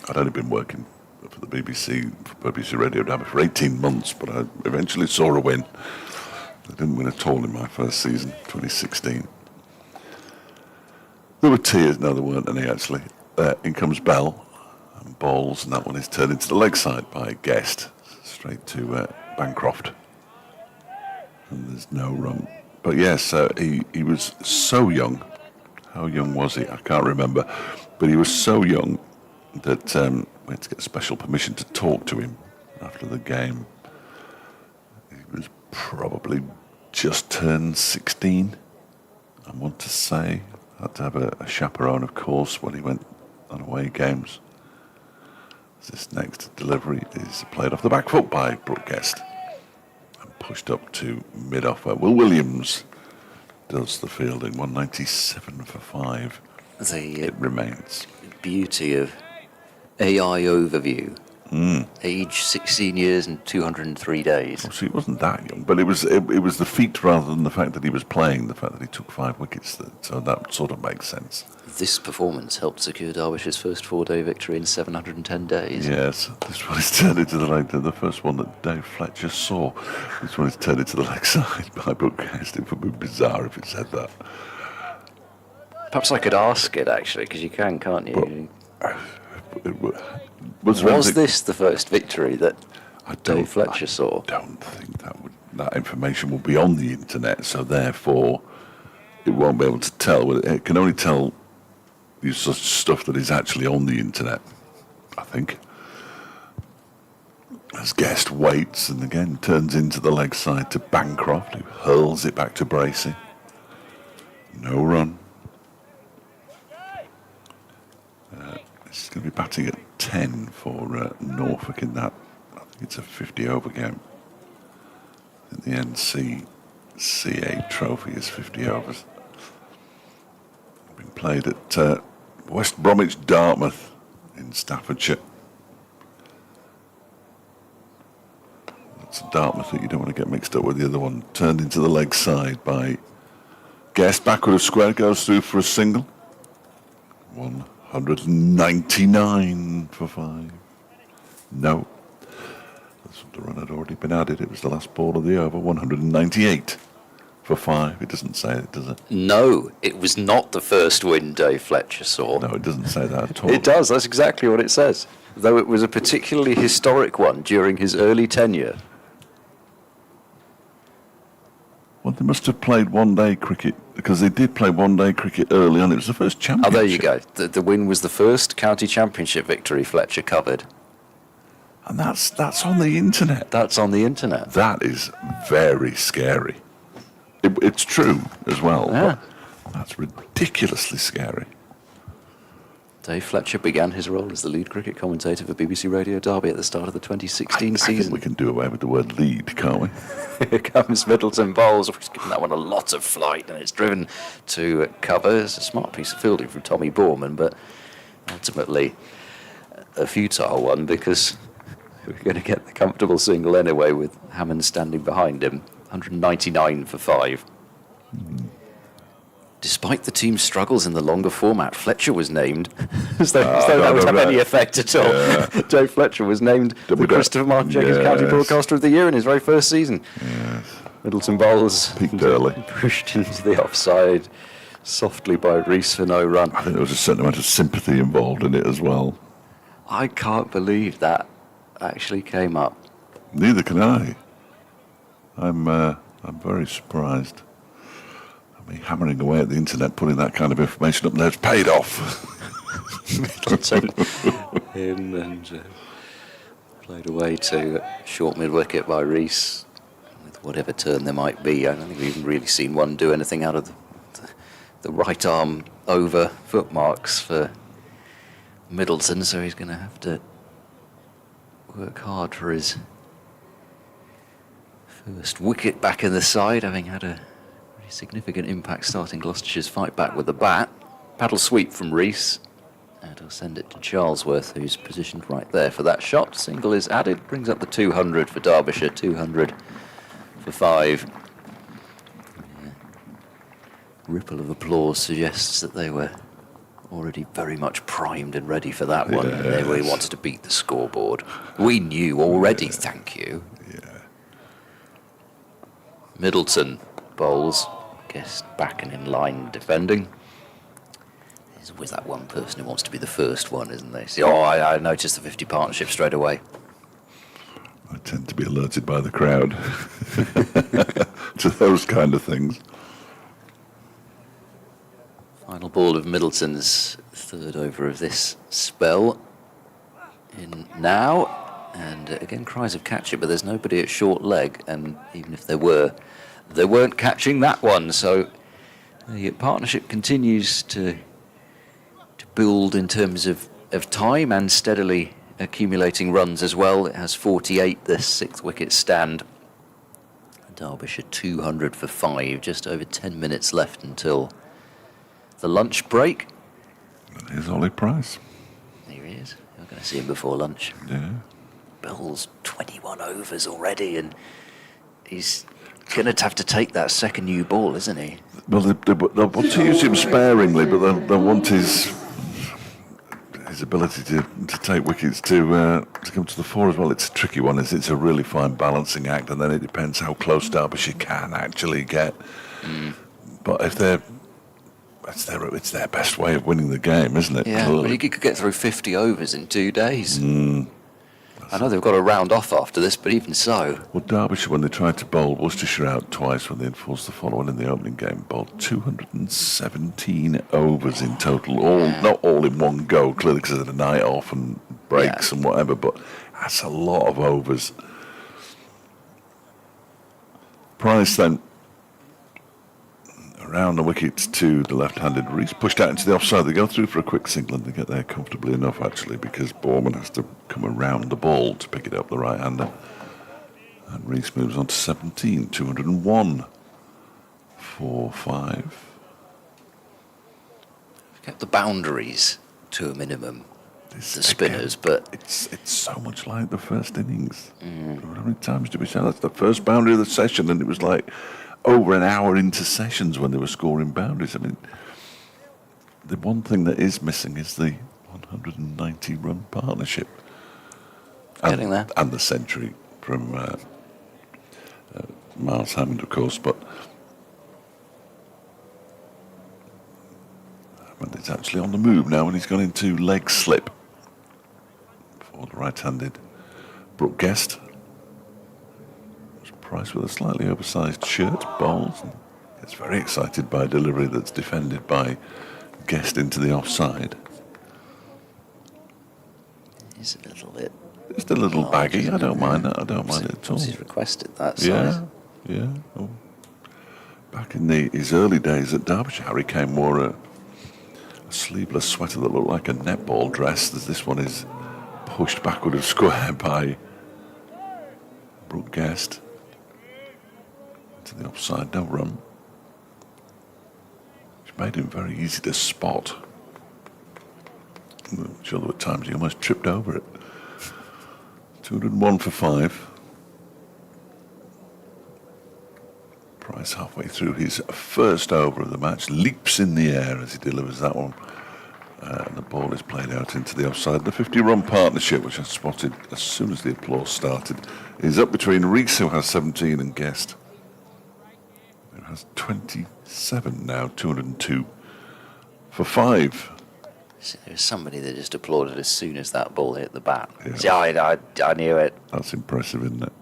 I'd only been working for the BBC, for BBC Radio Derby for 18 months, but I eventually saw a win. I didn't win at all in my first season, 2016. There were tears. No, there weren't any, actually. In comes Bell and balls, and that one is turned into the leg side by Guest, straight to Bancroft. And there's no run. But yes, he was so young. How young was he? I can't remember. But he was so young that we had to get special permission to talk to him after the game. He was probably just turned 16, I want to say. Had to have a chaperone, of course, when he went on away games. This next delivery is played off the back foot by Brooke Guest and pushed up to mid-off where Will Williams does the fielding. 197 for 5. It remains. Beauty of AI overview. Age 16 years and 203 days. Well, see, he wasn't that young, but it was the feat rather than the fact that he was playing, the fact that he took 5 wickets, so that sort of makes sense. This performance helped secure Derbyshire's first 4-day victory in 710 days. Yes, this one is turned into the first one that Dave Fletcher saw. This one is turned into the leg side by Brooke Guest. It would be bizarre if it said that. Perhaps I could ask it, actually, because you can't you? Was this the first victory that Dave Fletcher saw? I don't think that information will be on the internet, so therefore it won't be able to tell. It can only tell you such stuff that is actually on the internet, I think. As Guest waits and again turns into the leg side to Bancroft, who hurls it back to Bracey. No run. He's going to be batting at 10 for Norfolk in that. I think it's a 50-over game. I think the NCCA trophy is 50 overs. Been played at West Bromwich Dartmouth in Staffordshire. That's a Dartmouth that you don't want to get mixed up with the other one. Turned into the leg side by Guest. Backward of square, goes through for a single. 199 for 5. No. The run had already been added. It was the last ball of the over. 198 for 5. It doesn't say it, does it? No, it was not the first win Dave Fletcher saw. No, it doesn't say that at all. It does. That's exactly what it says. Though it was a particularly historic one during his early tenure. Well, they must have played one-day cricket because they did play one-day cricket early on. It was the first Oh, championship. there you go. The win was the first county championship victory Fletcher covered. And that's on the internet. That's on the internet. That is very scary. It's true as well, Yeah. but that's ridiculously scary. Dave Fletcher began his role as the lead cricket commentator for BBC Radio Derby at the start of the 2016 I think season. we can do away with the word lead, can't we? Here comes Middleton bowls. He's given that one a lot of flight, and it's driven to cover. It's a smart piece of fielding from Tommy Borman, but ultimately a futile one because we're going to get the comfortable single anyway with Hammond standing behind him. 199 for 5. Despite the team's struggles in the longer format, Fletcher was named, as though that would have any effect at all. Yeah. Dave Fletcher was named the Christopher Martin Jenkins County Yes. Broadcaster of the Year in his very first season. Yes. Middleton bowls Peaked early. pushed into the offside softly by Rees for no run. I think there was a certain amount of sympathy involved in it as well. I can't believe that actually came up. Neither can I. I'm very surprised. I mean, hammering away at the internet, putting that kind of information up there, it's paid off. Middleton in and played away to short mid-wicket by Rees with whatever turn there might be. I don't think we've even really seen one do anything out of the right arm over foot marks for Middleton, so he's going to have to work hard for his first wicket back in the side, having had a pretty significant impact starting Gloucestershire's fight back with the bat. Paddle sweep from Rees, and he'll send it to Charlesworth, who's positioned right there for that shot. Single is added, brings up the 200 for Derbyshire, 200 for 5. Yeah. Ripple of applause suggests that they were already very much primed and ready for that one. And they really wanted to beat the scoreboard. We knew already, thank you. Yeah. Middleton bowls, guessed back and in line defending. There's always that one person who wants to be the first one, isn't there? See, I noticed the 50 partnership straight away. I tend to be alerted by the crowd to those kind of things. Final ball of Middleton's third over of this spell in now. And again, cries of catch it, but there's nobody at short leg. And even if there were, they weren't catching that one. So the partnership continues to build in terms of time and steadily accumulating runs as well. It has 48, the 6th wicket stand. Derbyshire 200 for 5, just over 10 minutes left until the lunch break. Here's Ollie Price. Here he is. You're going to see him before lunch. Yeah. Bill's 21 overs already, and he's going to have to take that second new ball, isn't he? Well, they want to use him sparingly, but they want his ability to take wickets to come to the fore as well. It's a tricky one. It's a really fine balancing act, and then it depends how close Derbyshire can actually get. But if it's their best way of winning the game, isn't it? Yeah, Clearly. well, you could get through 50 overs in 2 days. I know they've got a round off after this, but even so. Well, Derbyshire, when they tried to bowl Worcestershire out twice when they enforced the following in the opening game, bowled 217 overs in total, not all in one go, clearly because they had a night off and breaks and whatever, but that's a lot of overs. Price then around the wicket to the left-handed Rees, pushed out into the offside. They go through for a quick single and they get there comfortably enough actually, because Borman has to come around the ball to pick it up, the right-hander. And Rees moves on to 17, 201 for 5. Kept the boundaries to a minimum, the spinners, again, but it's so much like the first innings. How many times did we say that's the first boundary of the session, and it was like over an hour into sessions when they were scoring boundaries. I mean, the one thing that is missing is the 190-run partnership. Getting there. And the century from Miles Hammond, of course, but Hammond is actually on the move now, and he's gone into leg slip for the right-handed Brooke Guest. Price with a slightly oversized shirt, bowls. Gets very excited by a delivery that's defended by Guest into the offside. It's a little bit. Just a little large, baggy. isn't I don't it? mind that. I don't mind it at all. He's requested that size. Yeah, yeah. Oh. Back in his early days at Derbyshire, Harry Kane wore a sleeveless sweater that looked like a netball dress, as this one is pushed backward of square by Brooke Guest. To the offside, no run. Which made him very easy to spot. I'm sure there were times he almost tripped over it. 201 for 5. Price halfway through his first over of the match leaps in the air as he delivers that one. And the ball is played out into the offside. The 50-run partnership, which I spotted as soon as the applause started, is up between Rees, who has 17, and Guest, who has 27 now, 202 for 5. There's somebody that just applauded as soon as that ball hit the bat. Yeah. I knew it. That's impressive, isn't it?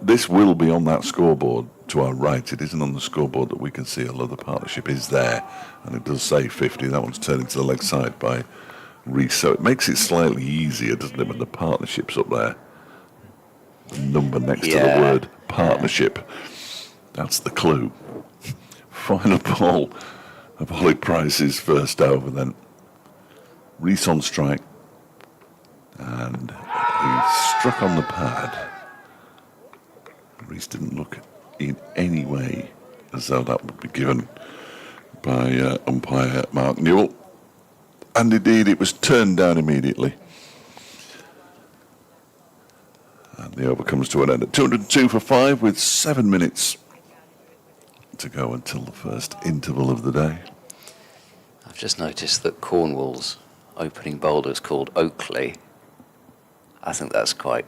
This will be on that scoreboard to our right. It isn't on the scoreboard that we can see, although the partnership is there, and it does say 50. That one's turning to the leg side by Rees, so it makes it slightly easier, doesn't it, when the partnership's up there? The number next to the word partnership. That's the clue. Final ball of Ollie Price's first over, then Rees on strike, and he struck on the pad. Rees didn't look in any way as though that would be given by umpire Mark Newell, and indeed it was turned down immediately, and the over comes to an end at 202 for 5 with 7 minutes to go until the first interval of the day. I've just noticed that Cornwall's opening bowler is called Oakley. I think that's quite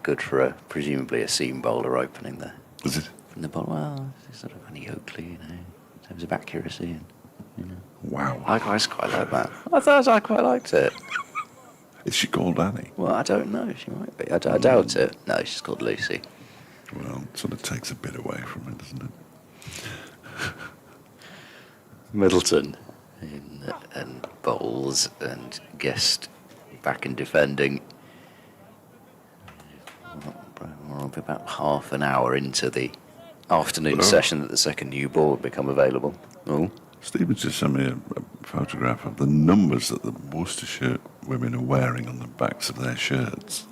good for presumably a seam bowler opening there. Is it? From the ball, well, it's sort of Annie Oakley, in terms of accuracy. And, Wow. I quite like that. I quite liked it. Is she called Annie? Well, I don't know. She might be. I doubt it. No, she's called Lucy. Well, it sort of takes a bit away from it, doesn't it? Middleton and bowls and Guest back in defending. We're about half an hour into the afternoon session that the second new ball would become available. Oh, Stephen's just sent me a photograph of the numbers that the Worcestershire women are wearing on the backs of their shirts.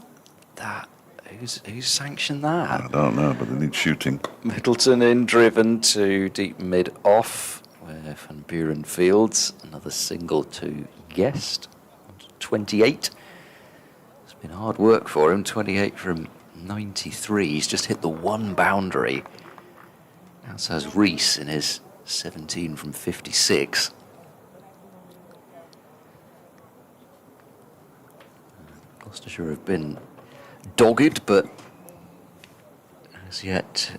who's sanctioned that? I don't know, but they need shooting. Middleton in, driven to deep mid off, where Van Buren fields. Another single to Guest. 28. It's been hard work for him. 28 from 93. He's just hit the one boundary. Now so has Rees in his 17 from 56. Gloucestershire have been dogged, but as yet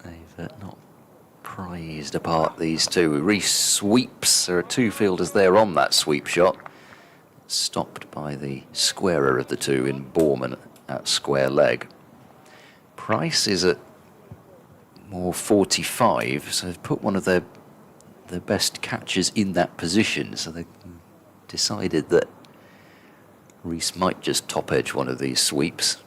they've not prized apart these two. Rees sweeps. There are two fielders there on that sweep shot. Stopped by the squarer of the two in Borman at square leg. Price is at more 45, so they've put one of their best catchers in that position, so they decided that Rees might just top edge one of these sweeps.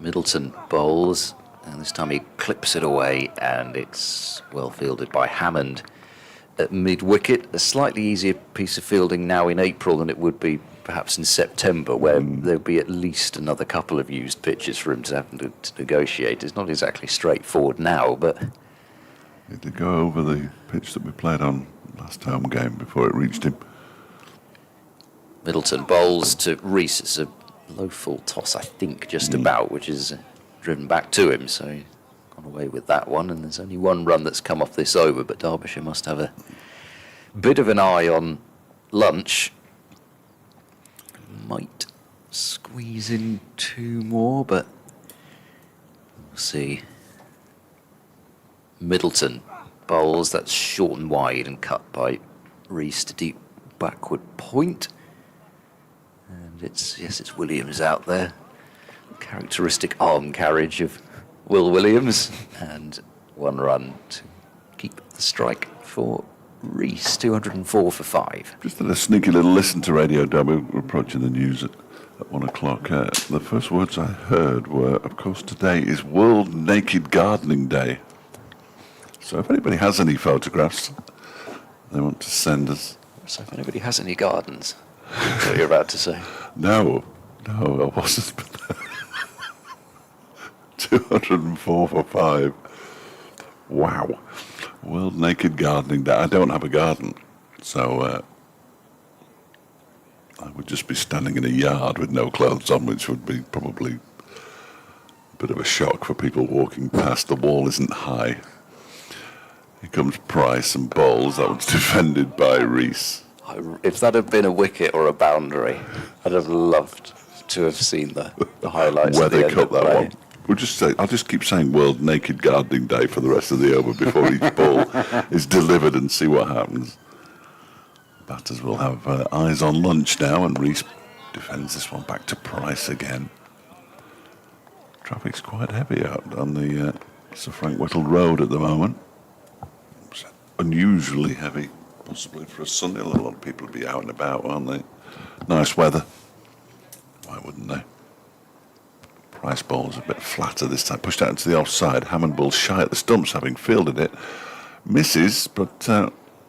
Middleton bowls, and this time he clips it away, and it's well fielded by Hammond at mid-wicket. A slightly easier piece of fielding now in April than it would be perhaps in September, where there'll be at least another couple of used pitches for him to have to negotiate. It's not exactly straightforward now, but... He did go over the pitch that we played on last home game before it reached him. Middleton bowls to Rees. It's a low full toss, I think, just about, which is driven back to him, so he's gone away with that one, and there's only one run that's come off this over, but Derbyshire must have a bit of an eye on lunch. Might squeeze in two more, but we'll see. Middleton bowls, that's short and wide and cut by Rees to deep backward point. And it's Williams out there. Characteristic arm carriage of Will Williams, and 1 run to keep the strike for Rees, 204 for 5. Just had a sneaky little listen to Radio Derby. We're approaching the news at 1 o'clock. The first words I heard were, of course, today is World Naked Gardening Day. So if anybody has any photographs they want to send us. So if anybody has any gardens, that's what you're about to say. No, I wasn't. 204 for 5. Wow. World Naked Gardening Day. I don't have a garden, so I would just be standing in a yard with no clothes on, which would be probably a bit of a shock for people walking past. The wall isn't high. Here comes Price and Bowles. That was defended by Rees. If that had been a wicket or a boundary, I'd have loved to have seen the highlights Where at the they end cut of the that play. one. I'll just keep saying World Naked Gardening Day for the rest of the over before each ball is delivered and see what happens. Batters will have eyes on lunch now, and Rees defends this one back to Price again. Traffic's quite heavy out on the Sir Frank Whittle Road at the moment. It's unusually heavy, possibly for a Sunday. A lot of people will be out and about, aren't they? Nice weather. Why wouldn't they? Price ball's a bit flatter this time, pushed out into the offside. Hammond ball shy at the stumps, having fielded it. Misses, but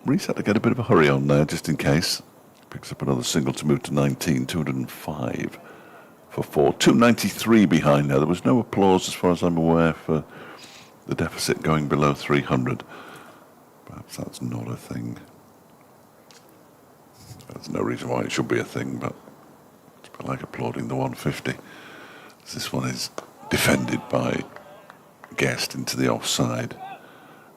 Rees had to get a bit of a hurry on there, just in case. Picks up another single to move to 19, 205 for 4. 293 behind now. There was no applause, as far as I'm aware, for the deficit going below 300. Perhaps that's not a thing. There's no reason why it should be a thing, but it's a bit like applauding the 150. This one is defended by Guest into the offside,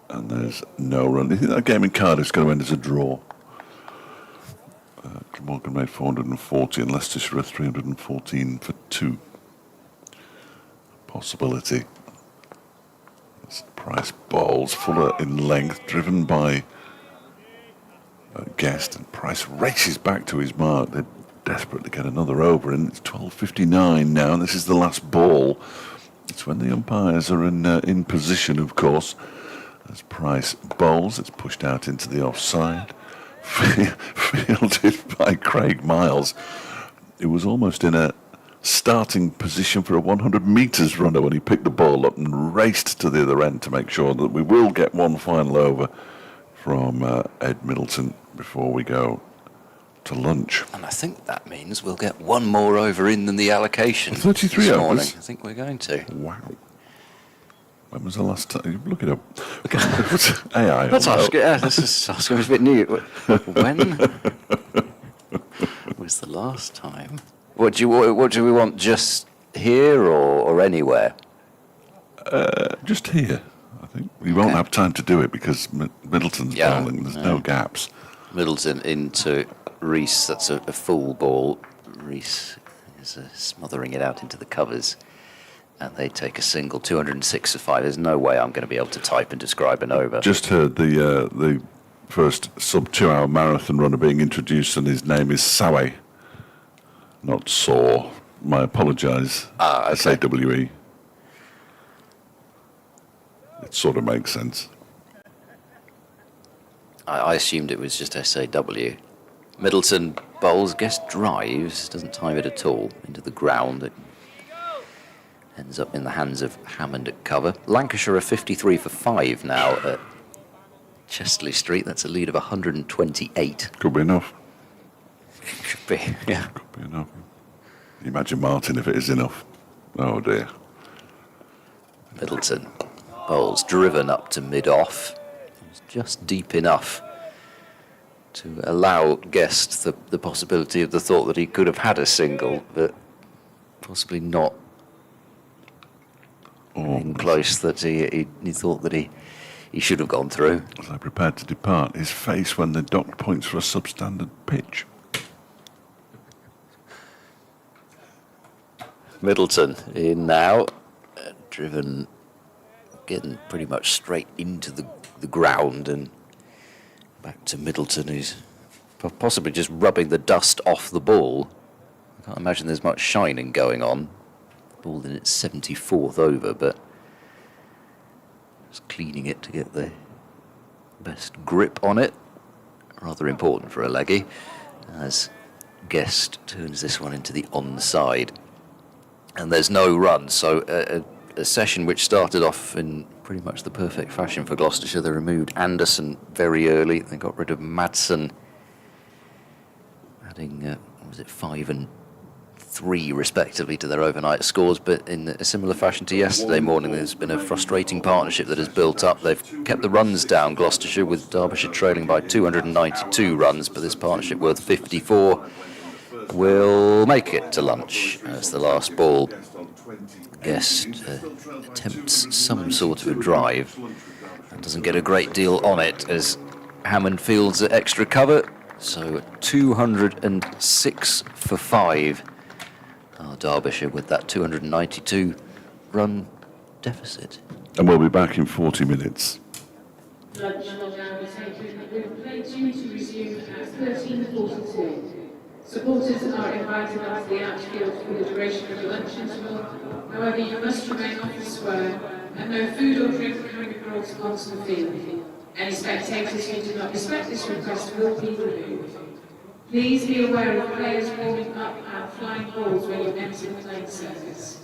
and there's no run. Do you think that game in Cardiff's going to end as a draw? Glamorgan made 440 and Leicestershire 314 for 2. Possibility. That's Price Bowles, Fuller in length, driven by Guest, and Price races back to his mark. They're desperate to get another over, and it's 12:59 now, and this is the last ball. It's when the umpires are in position, of course. As Price bowls, it's pushed out into the offside, fielded by Craig Miles. It was almost in a starting position for a 100 metres runner when he picked the ball up and raced to the other end to make sure that we will get one final over from Ed Middleton before we go to lunch. And I think that means we'll get one more over in than the allocation 33 this overs? morning. I think we're going to. Wow. When was the last time? Look it up. AI. Let's ask it. Let's just ask him. It's a bit new. When was the last time? What do we want? Just here or anywhere? Just here, I think. We won't have time to do it because Middleton's bowling. There's no gaps. Middleton into Rees. That's a full ball. Rees is smothering it out into the covers. And they take a single, 206 for 5. There's no way I'm going to be able to type and describe an over. Just heard the first sub-2-hour marathon runner being introduced, and his name is Sawe, not Saw. I apologise. Okay. S-A-W-E. It sort of makes sense. I assumed it was just S-A-W. Middleton bowls, Guest drives, doesn't time it at all, into the ground. It ends up in the hands of Hammond at cover. Lancashire are 53 for 5 now at Chestley Street. That's a lead of 128. Could be enough. Could be, yeah. Could be enough. Imagine Martin if it is enough. Oh dear. Middleton bowls driven up to mid-off. It's just deep enough to allow Guest the possibility of the thought that he could have had a single, but possibly not close that he thought that he should have gone through. As I prepared to depart, his face when the docked points for a substandard pitch. Middleton in now, driven getting pretty much straight into the ground, and back to Middleton, who's possibly just rubbing the dust off the ball. I can't imagine there's much shining going on. Ball in its 74th over, but Just cleaning it to get the best grip on it. Rather important for a leggy, as Guest turns this one into the onside. And there's no run, so a session which started off in pretty much the perfect fashion for Gloucestershire. They removed Anderson very early. They got rid of Madsen, adding, what was it, 5 and 3 respectively to their overnight scores. But in a similar fashion to yesterday morning, there's been a frustrating partnership that has built up. They've kept the runs down, Gloucestershire, with Derbyshire trailing by 292 runs, but this partnership worth 54 will make it to lunch as the last ball. Guest attempts some sort of a drive and doesn't get a great deal on it as Hammond fields at extra cover. So 206 for 5 are Derbyshire with that 292 run deficit. And we'll be back in 40 minutes. Lunch will now be taken with play due to resume at 13:42. Supporters are invited onto the outfield for the duration of the lunch interval. However, you must remain off the square and no food or drink can be brought onto the field. Any spectators who do not respect this request will be removed. Please be aware of players warming up and flying balls when you enter the playing surface.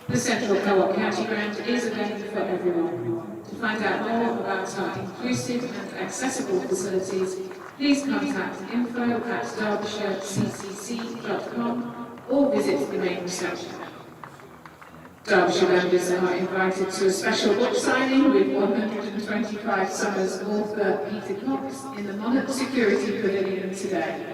The Central Co-op County Ground is available for everyone. To find out more about our inclusive and accessible facilities, please contact info@derbyshirecccc.com or visit the main reception. Derbyshire members are invited to a special book signing with 125 Summers author Peter Cox in the Monarch Security Pavilion today.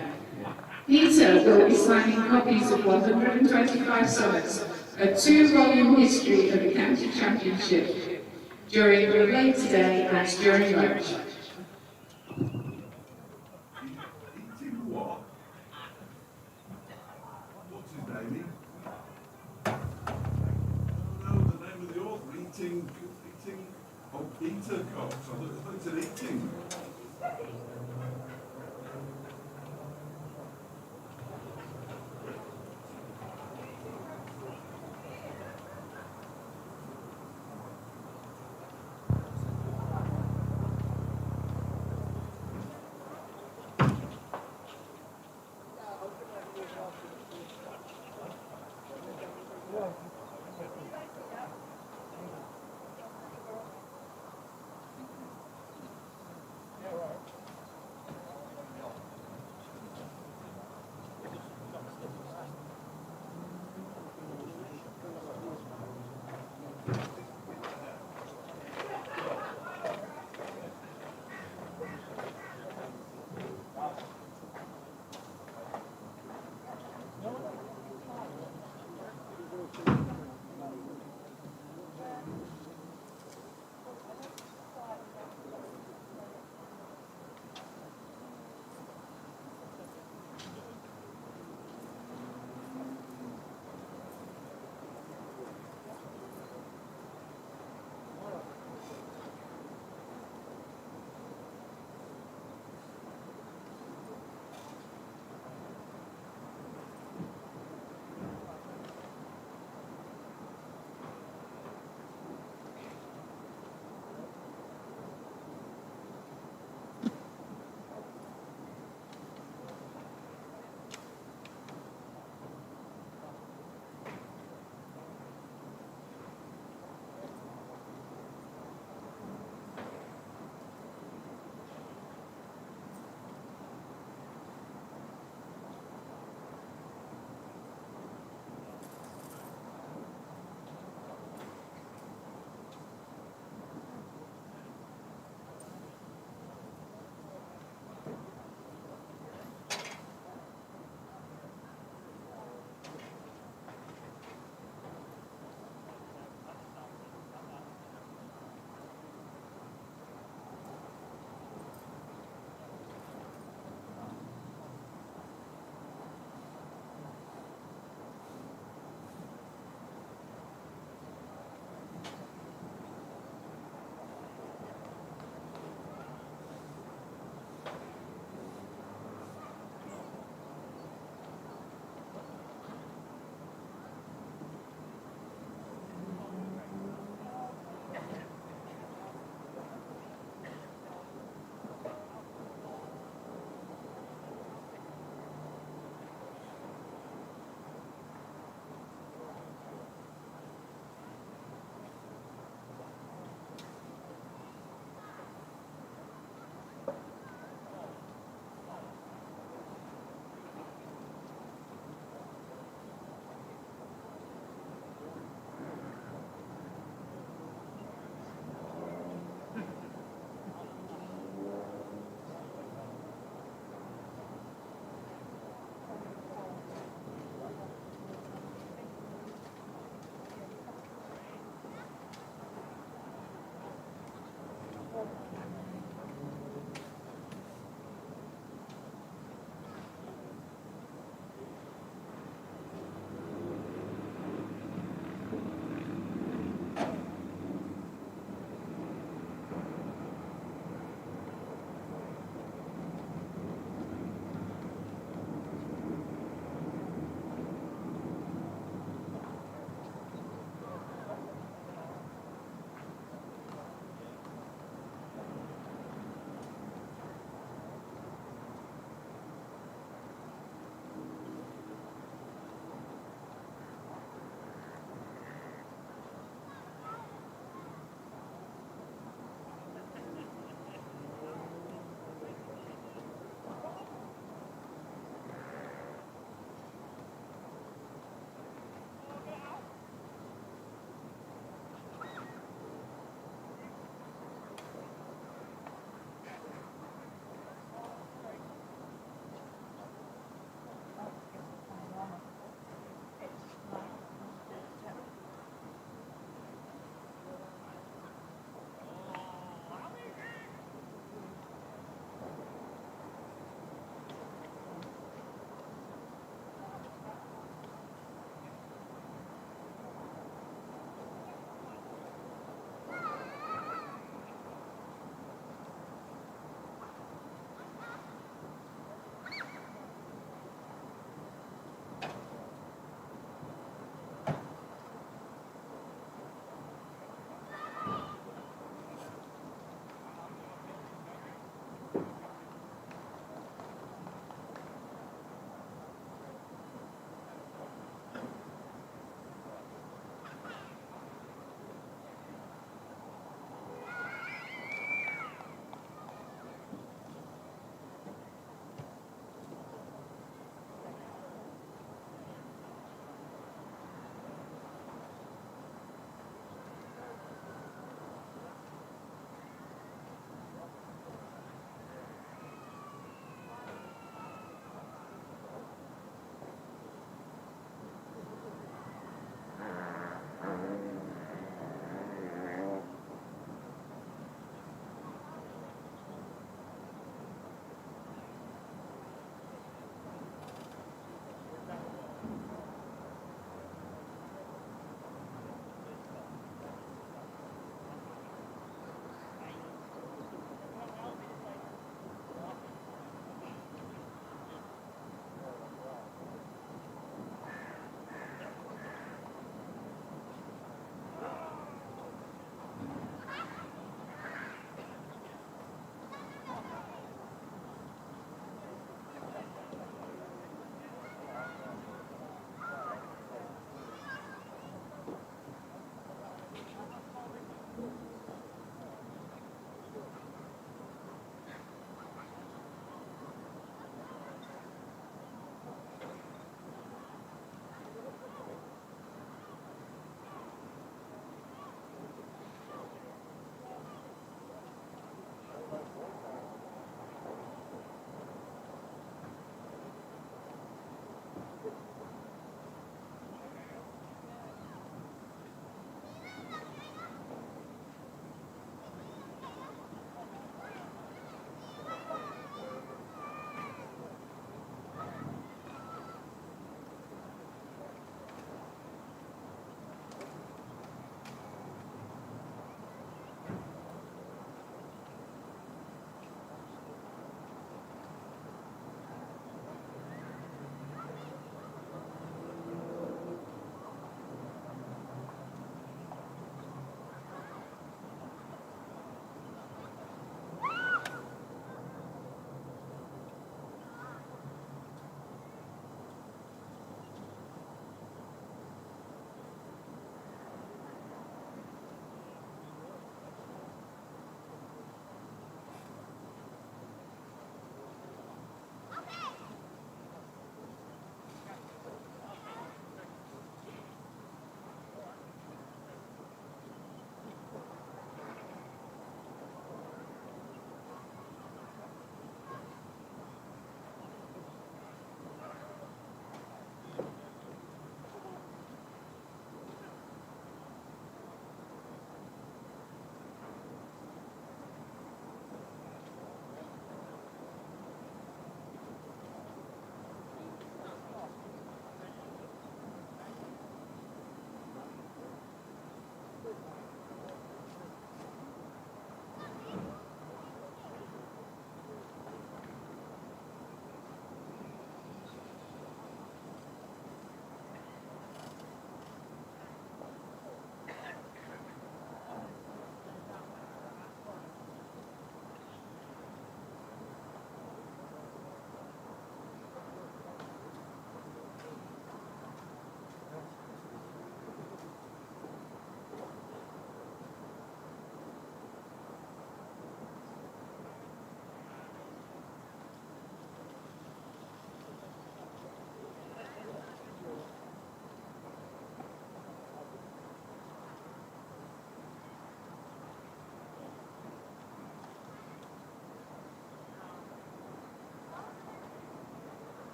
Peter will be signing copies of 125 Summers, a 2-volume history of the county championship, during the relay today and during lunch. What's his name? I don't know the name of the author. Eating. Oh, Peter Cox. I thought it said eating.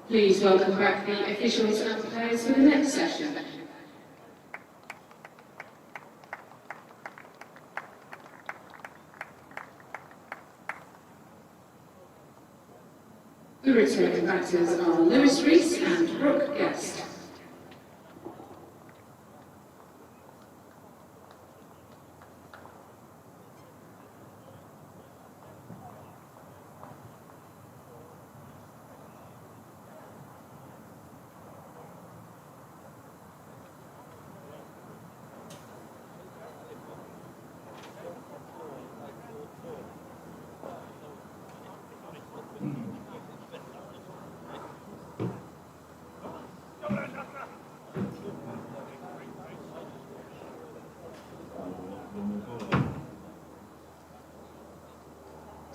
Please welcome back the officials and players for the next session. The returning batters are Lewis Rees and Brooke Guest.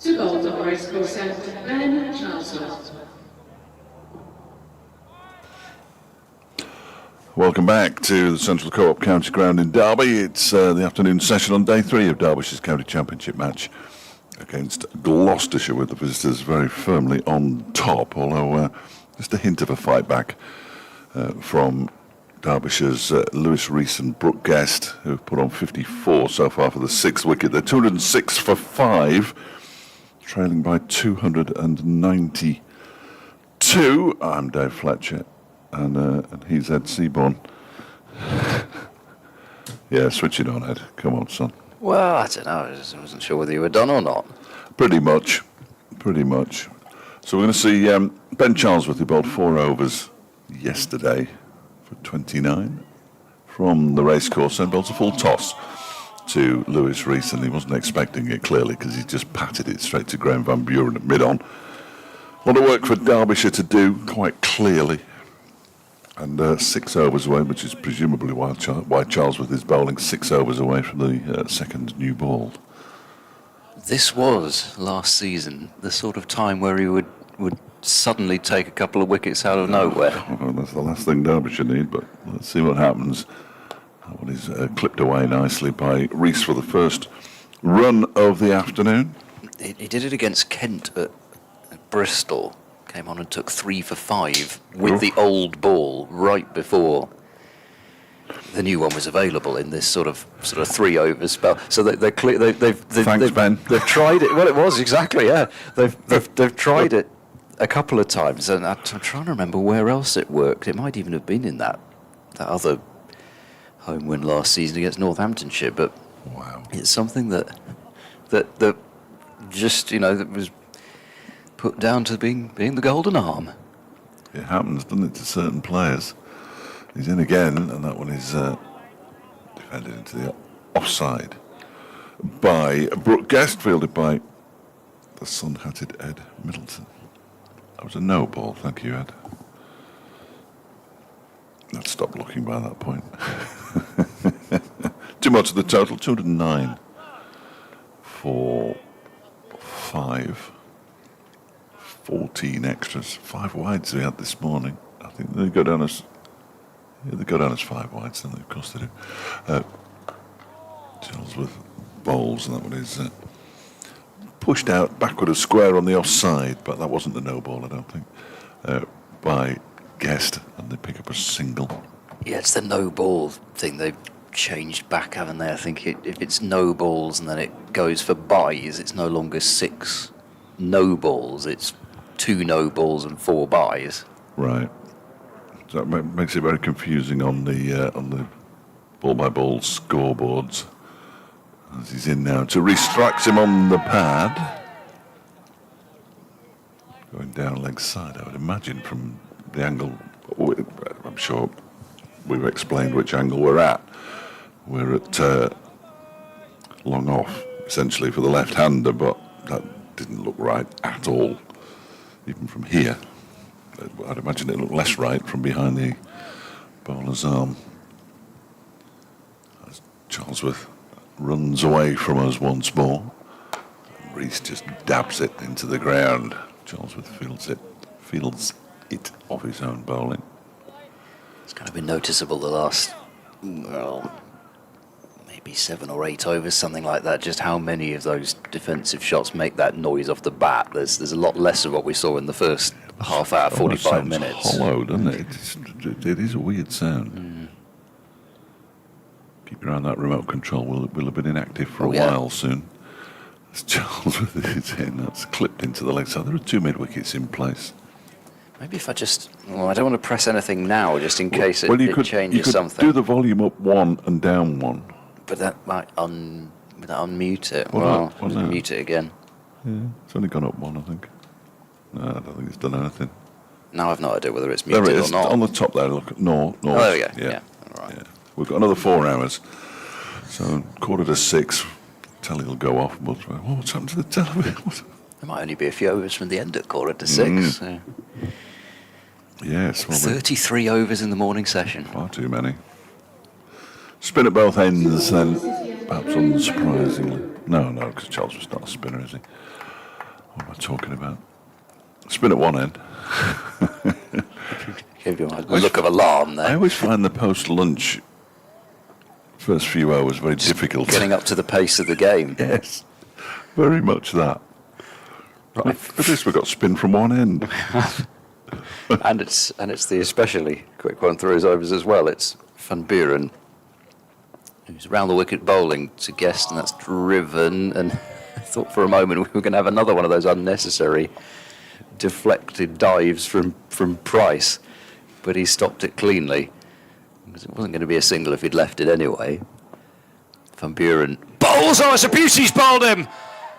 To goal the racecourse end, Ben Charlesworth. Welcome back to the Central Co-op County Ground in Derby. It's the afternoon session on day 3 of Derbyshire's County Championship match against Gloucestershire, with the visitors very firmly on top, although just a hint of a fight back from Derbyshire's Lewis Rees and Brooke Guest, who've put on 54 so far for the 6th wicket. They're 206 for 5, trailing by 292. I'm Dave Fletcher, and he's Ed Seaborn. Yeah, switch it on, Ed. Come on, son. Well, I don't know. I wasn't sure whether you were done or not. Pretty much. So we're going to see Ben Charlesworth, who bowled 4 overs yesterday for 29 from the racecourse, and bowls a full toss to Lewis Rees, and he wasn't expecting it, clearly, because he just patted it straight to Graham Van Buren at mid-on. A lot of work for Derbyshire to do, quite clearly. And 6 overs away, which is presumably why Charlesworth is bowling 6 overs away from the second new ball. This was last season the sort of time where he would suddenly take a couple of wickets out of nowhere. Well, that's the last thing Derbyshire need, but let's see what happens. That one is clipped away nicely by Rees for the first run of the afternoon. He did it against Kent at Bristol. Came on and took 3 for 5 with the old ball right before the new one was available in this sort of 3 over spell. So they've Ben. They've tried it. Well, it was exactly, yeah. They've tried it a couple of times, and I'm trying to remember where else it worked. It might even have been in that other home win last season against Northamptonshire. But Wow. it's something that just that was put down to being the golden arm. It happens, doesn't it, to certain players. He's in again, and that one is defended into the offside by Brooke Guest, fielded by the sun-hatted Ed Middleton. That was a no ball, thank you, Ed. Let's stop looking by that point. Too much of the total, 209 for 5. 14 extras, 5 wides we had this morning. I think they go down as 5 wides, then of course they do. Charlesworth bowls, and that one is pushed out backward of square on the offside, but that wasn't the no ball, I don't think, by Guest, and they pick up a single. Yeah, it's the no ball thing they've changed back, haven't they? I think if it's no balls and then it goes for buys, it's no longer 6 no balls, it's 2 no balls and 4 buys. Right. So that makes it very confusing on the ball by ball scoreboards. As he's in now to restrikes him on the pad. Going down leg side, I would imagine, from the angle. I'm sure we've explained which angle we're at. We're at long off, essentially, for the left-hander, but that didn't look right at all. Even from here, I'd imagine it looked less right from behind the bowler's arm. As Charlesworth runs away from us once more, Rees just dabs it into the ground. Charlesworth fields it off his own bowling. It's kind of been noticeable the last, maybe 7 or 8 overs, something like that, just how many of those defensive shots make that noise off the bat. There's a lot less of what we saw in the first half hour, 45 minutes. Hollow, doesn't it? It is a weird sound. Keep your eye on that remote control. Will have been inactive for a while soon. As Charlesworth is in, that's clipped into the leg side. There are 2 mid-wickets in place. Maybe if I just, I don't want to press anything now, just in case it changes you could something. do the volume up 1 and down 1. But that might unmute it. Well, Just no. mute it again. Yeah, it's only gone up 1, I think. No, I don't think it's done anything. Now I've no idea whether it's There muted it or is, not. on the top there, look, north. Oh, there we go. Yeah. All right. Yeah. We've got another 4 hours. So 5:45, telly will go off. What's happened to the television? There might only be a few overs from the end at 5:45. So. Yes. Well, 33 overs in the morning session. far too many. Spin at both ends then, perhaps unsurprisingly. No, because Charles was not a spinner, is he? What am I talking about? Spin at one end. Give you a look of alarm there. I always find the post-lunch first few hours very difficult. Getting up to the pace of the game. Yes, very much that. Right. At least we've got spin from one end. and it's the especially quick one through his overs as well. It's Van Buren, who's round the wicket bowling to Guest, and that's driven. And I thought for a moment we were going to have another one of those unnecessary deflected dives from Price, but he stopped it cleanly because it wasn't going to be a single if he'd left it anyway. Van Buren bowls. Oh, it's a beauty. He's bowled him.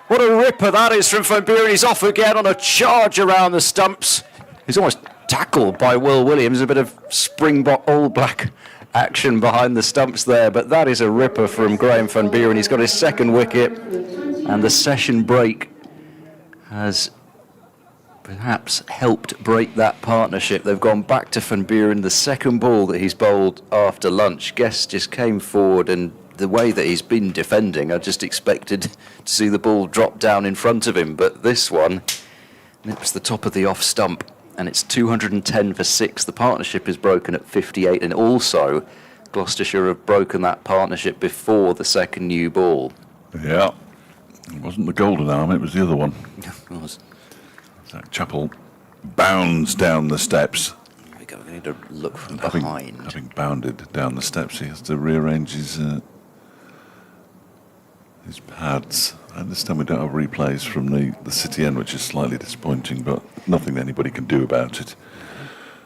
What a ripper that is from Van Buren. He's off again on a charge around the stumps. He's almost tackled by Will Williams. A bit of Springbok All Black action behind the stumps there, but that is a ripper from Graham Van Buren. He's got his second wicket, and the session break has perhaps helped break that partnership. They've gone back to Van Buren. The second ball that he's bowled after lunch, Guest just came forward, and the way that he's been defending, I just expected to see the ball drop down in front of him, but this one nips the top of the off stump, and it's 210 for 6. The partnership is broken at 58, and also Gloucestershire have broken that partnership before the second new ball. Yeah. It wasn't the golden arm, it was the other one. It was. Zach Chappell bounds down the steps. Here we go. We need to look from Having behind. bounded down the steps, he has to rearrange his pads. I understand we don't have replays from the city end, which is slightly disappointing, but nothing anybody can do about it.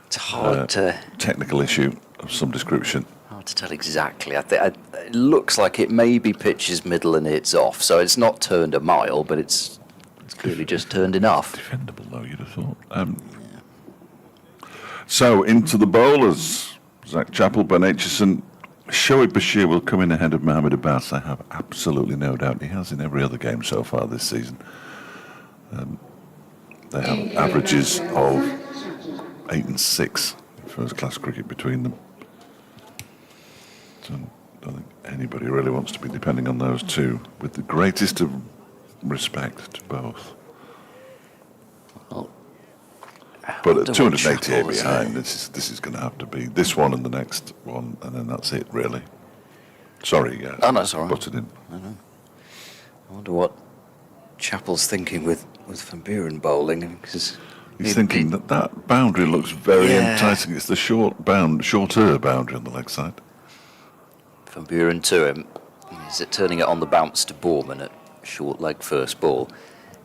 It's hard to Technical issue of some description. hard to tell exactly. It looks like it maybe pitches middle and it's off, so it's not turned a mile, but it's clearly just turned enough. Defendable, though, you'd have thought. So, into the bowlers. Zach Chappell, Ben Aitchison. Shoaib Bashir will come in ahead of Mohamed Abbas. I have absolutely no doubt. He has in every other game so far this season. They have averages of 8 and 6 in first-class cricket between them. So I don't think anybody really wants to be depending on those two, with the greatest of respect to both. But at 288 behind, this is going to have to be this one and the next one, and then that's it, really. Sorry, Oh, no, it's all right. Butted in. I wonder what Chappell's thinking with Van Buren bowling, because He's thinking that boundary looks very enticing. It's the shorter boundary on the leg side. Van Buren to him. Is it turning it on the bounce to Borman at short leg first ball?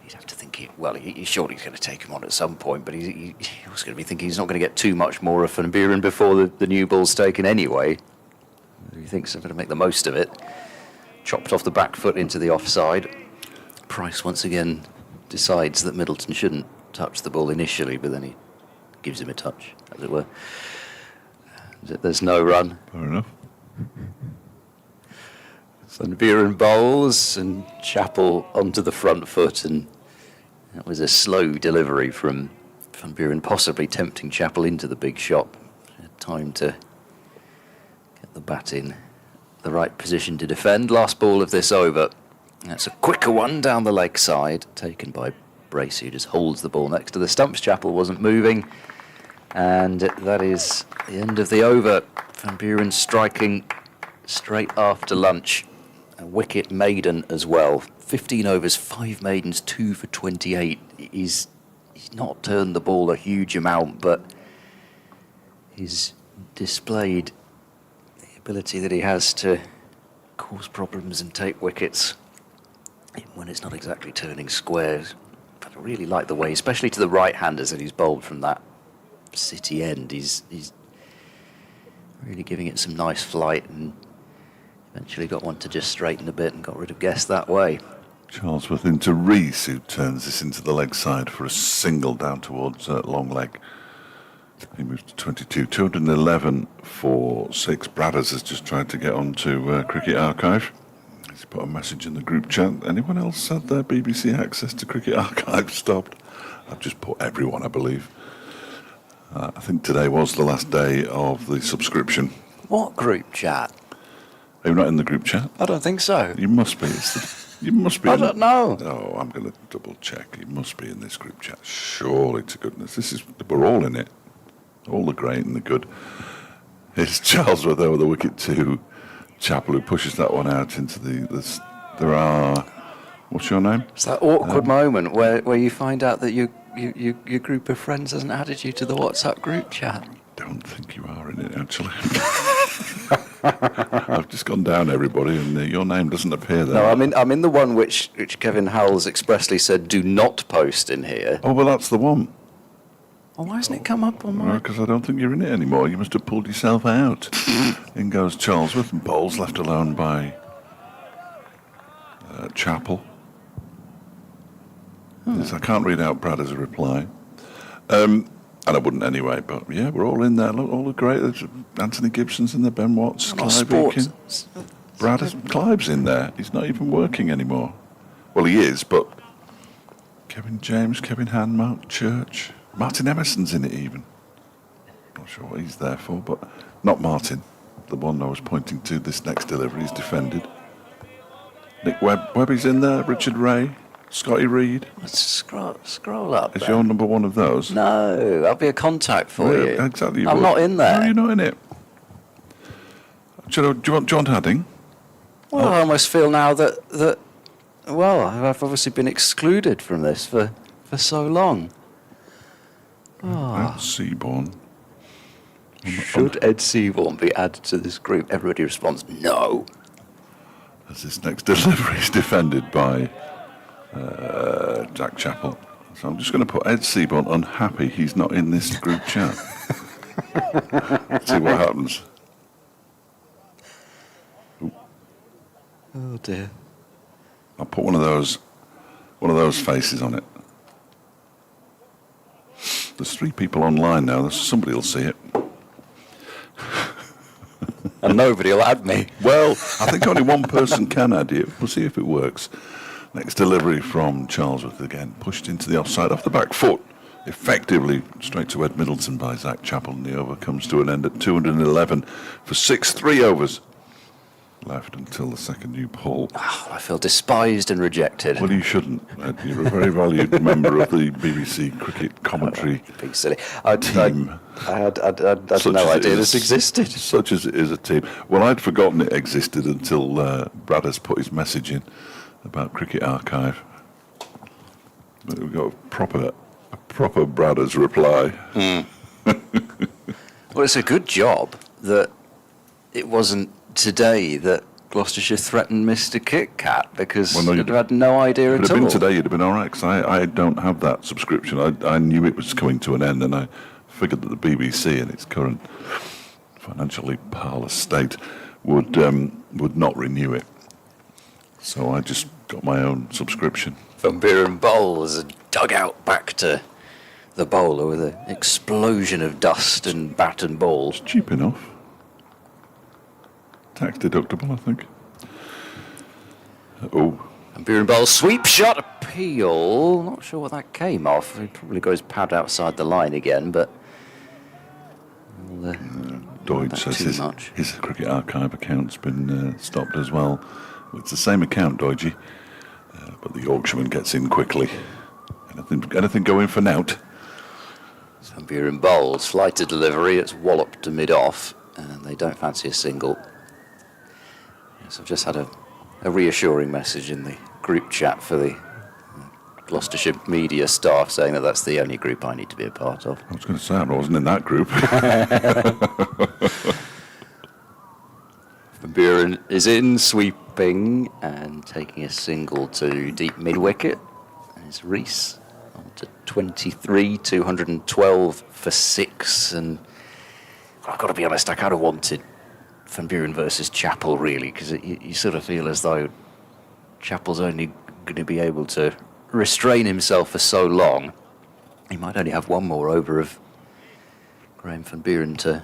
He'd have to think, he's surely going to take him on at some point, but he was going to be thinking he's not going to get too much more of Van Buren before the new ball's taken anyway. He thinks he's going to make the most of it. Chopped off the back foot into the offside. Price once again decides that Middleton shouldn't touch the ball initially, but then he gives him a touch, as it were. There's no run. Fair enough. Van Buren bowls and Chappell onto the front foot, and that was a slow delivery from Van Buren, possibly tempting Chappell into the big shot. Time to get the bat in the right position to defend. Last ball of this over. That's a quicker one down the leg side, taken by Bracey, who just holds the ball next to the stumps. Chappell wasn't moving, and that is the end of the over. Van Buren striking straight after lunch. A wicket maiden as well. 15 overs, 5 maidens, 2 for 28. He's not turned the ball a huge amount, but he's displayed the ability that he has to cause problems and take wickets when it's not exactly turning squares. But I really like the way, especially to the right-handers that he's bowled from that city end. He's really giving it some nice flight, and eventually got one to just straighten a bit and got rid of Guest that way. Charlesworth into Rees, who turns this into the leg side for a single down towards long leg. He moves to 22. 211 for 6. Bradders has just tried to get onto Cricket Archive. He's put a message in the group chat. Anyone else had their BBC access to Cricket Archive stopped? I've just put everyone, I believe. I think today was the last day of the subscription. What group chat? Are you not in the group chat? I don't think so. You must be. You must be. I don't know. Oh, I'm going to double check. You must be in this group chat. Surely to goodness. We're all in it. All the great and the good. It's Charlesworth over the wicket to Chappell, who pushes that one out into there are, what's your name? It's that awkward moment where you find out that your group of friends hasn't added you to the WhatsApp group chat. Don't think you are in it, actually. I've just gone down everybody, and your name doesn't appear there. No, I'm in the one which Kevin Howells expressly said do not post in here. Oh, well, that's the one. Well, why hasn't it come up on mine? Because I don't think you're in it anymore. You must have pulled yourself out. In goes Charlesworth, and bowls left alone by Chappell. Yes, I can't read out Brad as a reply. And I wouldn't anyway, but yeah, we're all in there. Look, all the great. There's Anthony Gibson's in there, Ben Watts, Clive Eakin. Clive's in there. He's not even working anymore. Well, he is, but Kevin James, Kevin Hand, Mark Church. Martin Emerson's in it even. Not sure what he's there for, but not Martin. The one I was pointing to, this next delivery is defended. Nick Webby's in there, Richard Ray, Scotty Reed. Let's scroll up. Is then. your number one of those? No, I'll be a contact for you. Exactly. You I'm would. not in there. No, you're not in it. Do you want John Hadding? Well, I almost feel now that I've obviously been excluded from this for so long. Ed Seaborn. Should Ed Seaborn be added to this group? Everybody responds, no. As this next delivery is defended by Jack Chappell. So I'm just going to put Ed Seaborn unhappy he's not in this group chat. See what happens. Oh dear. I'll put one of those faces on it. There's 3 people online now. Somebody will see it. And nobody will add me. Well, I think only one person can add you. We'll see if it works. Next delivery from Charlesworth again. Pushed into the offside off the back foot. Effectively straight to Ed Middleton by Zach Chappell. And the over comes to an end at 211 for 6-3 overs. Left until the second new poll. Oh, I feel despised and rejected. Well, you shouldn't, Ed. You're a very valued member of the BBC cricket commentary Being silly. team. I had no idea this existed. Such as it is a team. Well, I'd forgotten it existed until Brad has put his message in about Cricket Archive. But we've got a proper Bradders reply. Well, it's a good job that it wasn't today that Gloucestershire threatened Mr. Kit Kat, because Well, no, I'd have had no idea If it at had all. been today, you'd have been all right, 'cause I don't have that subscription. I knew it was coming to an end, and I figured that the BBC in its current financially parlous state would not renew it. So I just got my own subscription. Van Buren bowls a dugout back to the bowler with an explosion of dust and bat and ball. Cheap enough. Tax deductible, I think. Van Buren bowls sweep shot appeal. Not sure what that came off. He probably got his pad outside the line again, but Doyd Not says too much. his Cricket Archive account's been stopped as well. It's the same account, Doidgy, but the Yorkshireman gets in quickly. Anything going for Nout? Van Buren bowls flight to delivery. It's walloped to mid-off, and they don't fancy a single. Yes, I've just had a reassuring message in the group chat for the Gloucestershire media staff saying that that's the only group I need to be a part of. I was going to say I wasn't in that group. Van Buren is in, sweeping and taking a single to deep mid-wicket. And it's Rees on to 23, 212 for 6. And I've got to be honest, I kind of wanted Van Buren versus Chappell, really, because you sort of feel as though Chappell's only going to be able to restrain himself for so long. He might only have one more over of Graham Van Buren to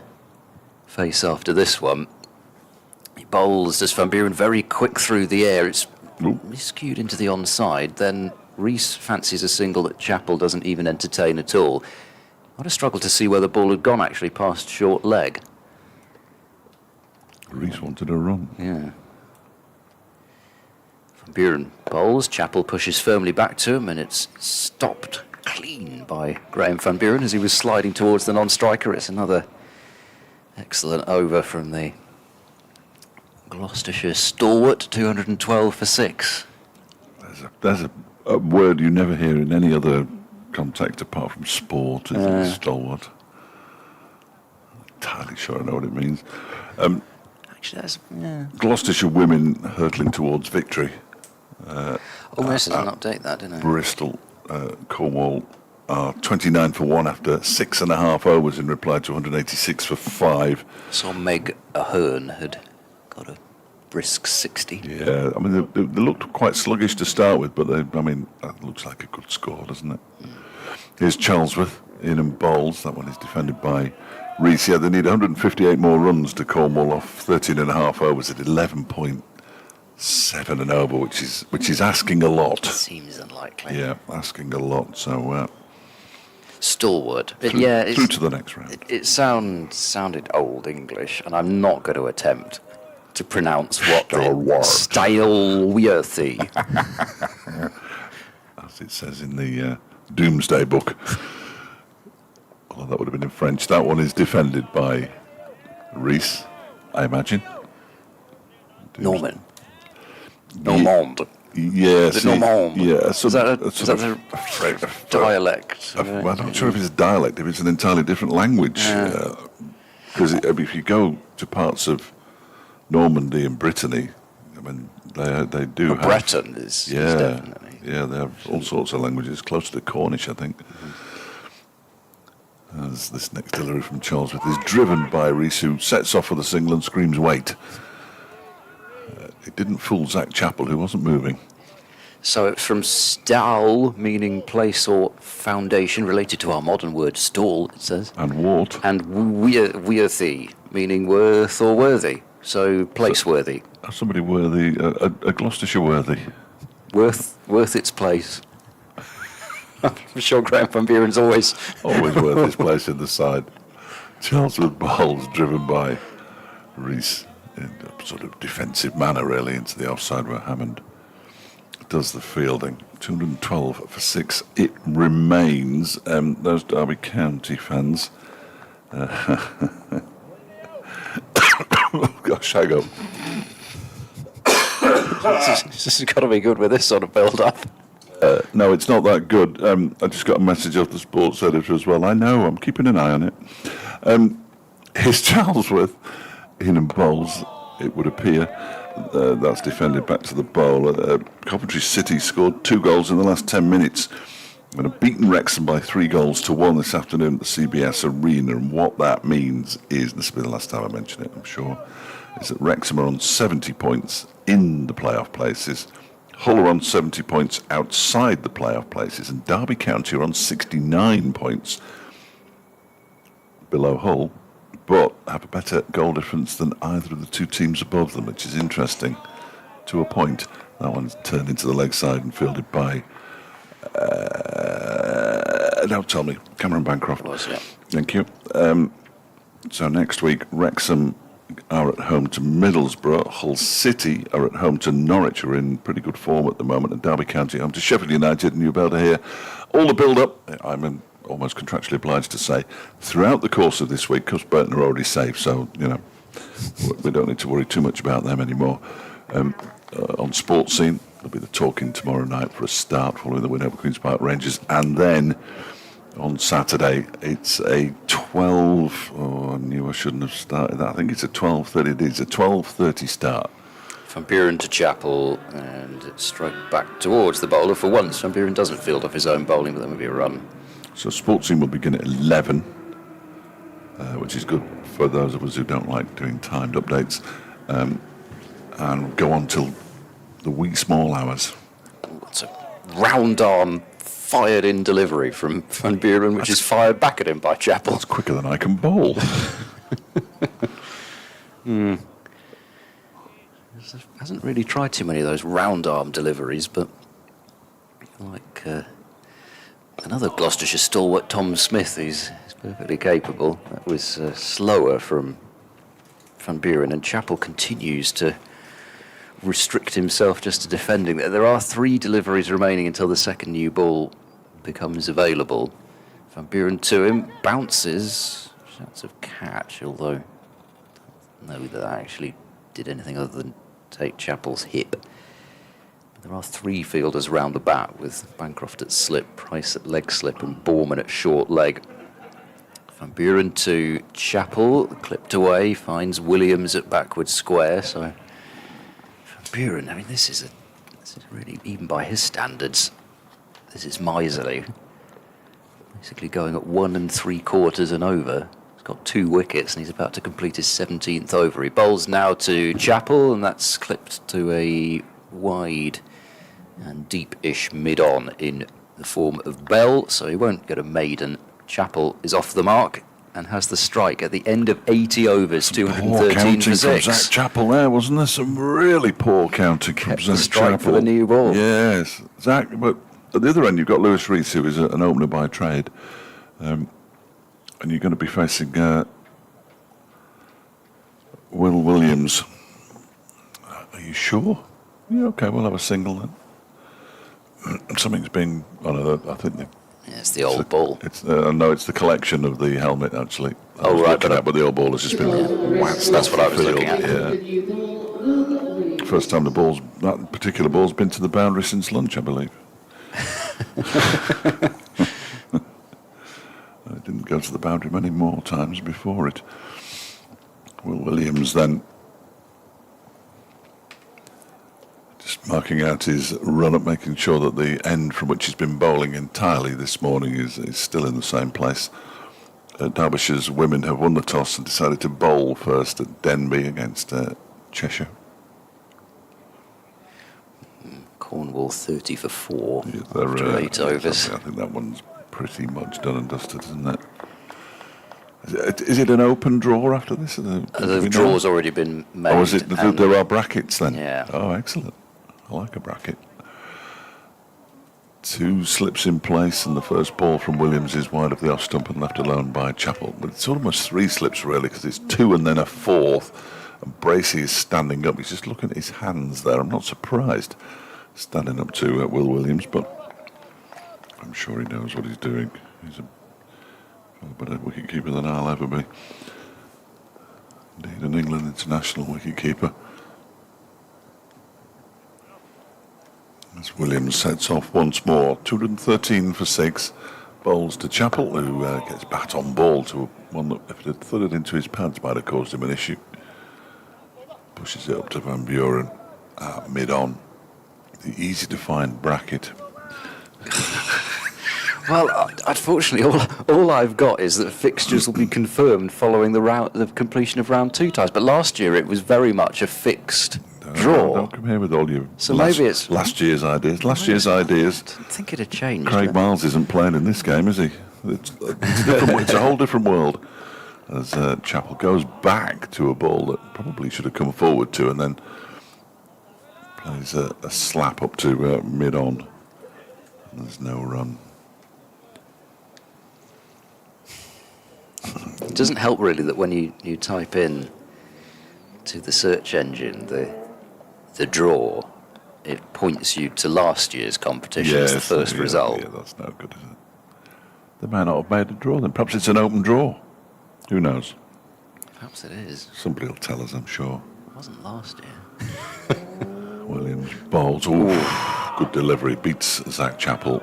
face after this one. He bowls as Van Buren very quick through the air. It's skewed into the onside. Then Rees fancies a single that Chappell doesn't even entertain at all. What a struggle to see where the ball had gone, actually, past short leg. Rees wanted a run. Yeah. Van Buren bowls. Chappell pushes firmly back to him, and it's stopped clean by Graham Van Buren as he was sliding towards the non-striker. It's another excellent over from the Gloucestershire stalwart, 212 for 6. There's a word you never hear in any other context apart from sport, isn't it? Stalwart. I'm entirely sure I know what it means. Actually, that's... Yeah. Gloucestershire women hurtling towards victory. Almost didn't update that, didn't I? Bristol, Cornwall are 29 for 1 after 6.5 overs in reply to 186 for 5. Saw Meg Ahern had got a brisk 60. Yeah, I mean, they looked quite sluggish to start with, but that looks like a good score, doesn't it? Here's Charlesworth in and bowls. That one is defended by Rees. Yeah, they need 158 more runs to Cornwall off 13.5 overs at 11.6 7 and over, which is asking a lot. Seems unlikely. Yeah, asking a lot. So Stalwart. through to the next round. It sounded old English, and I'm not going to attempt to pronounce what the Staleworthy. As it says in the Doomsday Book. Although that would have been in French. That one is defended by Reese, I imagine. Normand. Normand. Yes. Is it Normand? Yeah. Is that a dialect? Well, I'm not sure if it's a dialect, if it's an entirely different language. Because if you go to parts of Normandy and Brittany, I mean, they do have... Breton is definitely... Yeah, they have all sorts of languages, close to Cornish, I think. As this next delivery from Charlesworth is driven by Reese, who sets off with a single and screams, wait. It didn't fool Zach Chappell, who wasn't moving. So from stall, meaning place or foundation, related to our modern word stall, it says. And Wart. And worthy, meaning worth or worthy. So place-worthy. Somebody worthy, a Gloucestershire worthy. Worth its place. I'm sure Graham Van Buren's always worth his place in the side. Charlesworth bowls driven by Reese in a sort of defensive manner, really, into the offside where Hammond does the fielding. 212 for 6. It remains. Those Derby County fans. Oh gosh, hang on. This has got to be good with this sort of build-up. No, it's not that good. I just got a message off the sports editor as well. I know, I'm keeping an eye on it. Here's Charlesworth in and bowls, it would appear. That's defended back to the bowl. Coventry City scored 2 goals in the last 10 minutes and have beaten Wrexham by 3 goals to 1 this afternoon at the CBS Arena. And what that means is, this will be the last time I mention it, I'm sure, is that Wrexham are on 70 points in the playoff places. Hull are on 70 points outside the playoff places, and Derby County are on 69 points below Hull, but have a better goal difference than either of the 2 teams above them, which is interesting to a point. That one's turned into the leg side and fielded by, now tell me, Cameron Bancroft. Yeah. Thank you. So next week, Wrexham are at home to Middlesbrough. Hull City are at home to Norwich, who are in pretty good form at the moment, and Derby County home to Sheffield United, and you'll be able to hear all the build-up, I'm almost contractually obliged to say, throughout the course of this week, because Burton are already safe, so, you know, we don't need to worry too much about them anymore. On Sports Scene, there'll be the talking tomorrow night for a start, following the win over Queen's Park Rangers, and then on Saturday, it's a 12... Oh, I knew I shouldn't have started that. I think it's a 12:30. It's a 12:30 start. Van Buren to Chappell, and it's straight back towards the bowler for once. Van Buren doesn't field off his own bowling, but there will be a run. So Sports Scene will begin at 11, which is good for those of us who don't like doing timed updates, and go on till the wee small hours. It's a round arm fired in delivery from Van Buren, which is fired back at him by Chappell. That's quicker than I can bowl. Hasn't really tried too many of those round arm deliveries, but like another Gloucestershire stalwart, Tom Smith, he's perfectly capable. That was slower from Van Buren, and Chappell continues to restrict himself just to defending. There are 3 deliveries remaining until the second new ball becomes available. Van Buren to him, bounces, shouts of catch, although I don't know that actually did anything other than take Chappell's hip. But there are 3 fielders round the bat, with Bancroft at slip, Price at leg slip, and Borman at short leg. Van Buren to Chappell, clipped away, finds Williams at backward square, so Van Buren, I mean, this is really, even by his standards, this is miserly. Basically going at 1 3/4 and over. He's got 2 wickets and he's about to complete his 17th over. He bowls now to Chappell, and that's clipped to a wide and deep-ish mid-on in the form of Bell, so he won't get a maiden. Chappell is off the mark. and has the strike at the end of 80 overs, Poor 213 counting for from 6. Zach Chappell there, wasn't there? Some really poor counting from Kept the Zach strike Chappell. for the new ball. Yes, Zach. But at the other end, you've got Lewis Rees, who is an opener by trade, and you're going to be facing Will Williams. Are you sure? Yeah, okay, we'll have a single then. Something's been. Oh no, I think Yeah, it's the old ball. it's no, it's the collection of the helmet actually. I Oh, was right, looking but at, but the old ball has just been waxed That's off what I the was field. looking at. Yeah. The new ball, Will Williams. First time that particular ball's been to the boundary since lunch, I believe. It didn't go to the boundary many more times before it. Will Williams then just marking out his run-up, making sure that the end from which he's been bowling entirely this morning is still in the same place. Derbyshire's women have won the toss and decided to bowl first at Denby against Cheshire. Cornwall 30 for 4 Yeah, they're, after 8 overs. I think that one's pretty much done and dusted, isn't it? Is it an open draw after this? The draw's already been made. Oh, is it? and There are brackets then? Yeah. Oh, excellent. I like a bracket. 2 slips in place, and the first ball from Williams is wide of the off stump and left alone by Chappell. But it's almost 3 slips, really, because it's 2 and then a 4th. And Bracey is standing up. He's just looking at his hands there. I'm not surprised standing up to Will Williams, but I'm sure he knows what he's doing. He's a better wicketkeeper than I'll ever be. Indeed, an England international wicketkeeper. As Williams sets off once more, 213 for 6, bowls to Chappell, who gets bat on ball to one that, if it had thudded into his pads, might have caused him an issue. Pushes it up to Van Buren mid-on. The easy-to-find bracket. Well, unfortunately, all I've got is that fixtures will be confirmed following the completion of round 2 ties. But last year it was very much a fixed draw. Don't come here with all your So maybe it's last year's ideas. Last year's ideas. I think it had changed. Craig Miles isn't playing in this game, is he? It's a whole different world. As Chappell goes back to a ball that probably should have come forward to, and then plays a slap up to mid-on. There's no run. It doesn't help really that when you type in to the search engine the draw, it points you to last year's competition as the first result. Yeah, that's no good, is it? They may not have made a draw then. Perhaps it's an open draw. Who knows? Perhaps it is. Somebody will tell us, I'm sure. It wasn't last year. Williams bowls. Ooh, good delivery. Beats Zach Chappell.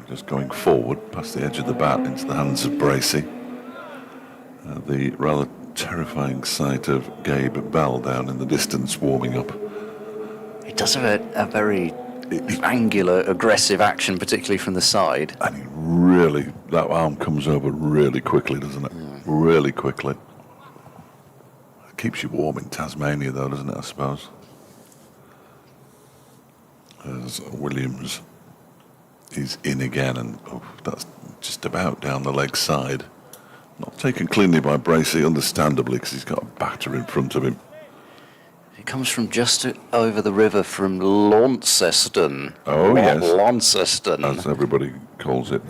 Just going forward past the edge of the bat into the hands of Bracey. The rather terrifying sight of Gabe Bell down in the distance warming up. He does have a very angular, aggressive action, particularly from the side. And he really, that arm comes over really quickly, doesn't it? Really quickly. It keeps you warm in Tasmania, though, doesn't it, I suppose? As Williams is in again, and that's just about down the leg side. Not taken cleanly by Bracey, understandably, because he's got a batter in front of him. He comes from just over the river from Launceston. Oh, yes. Launceston. As everybody calls it,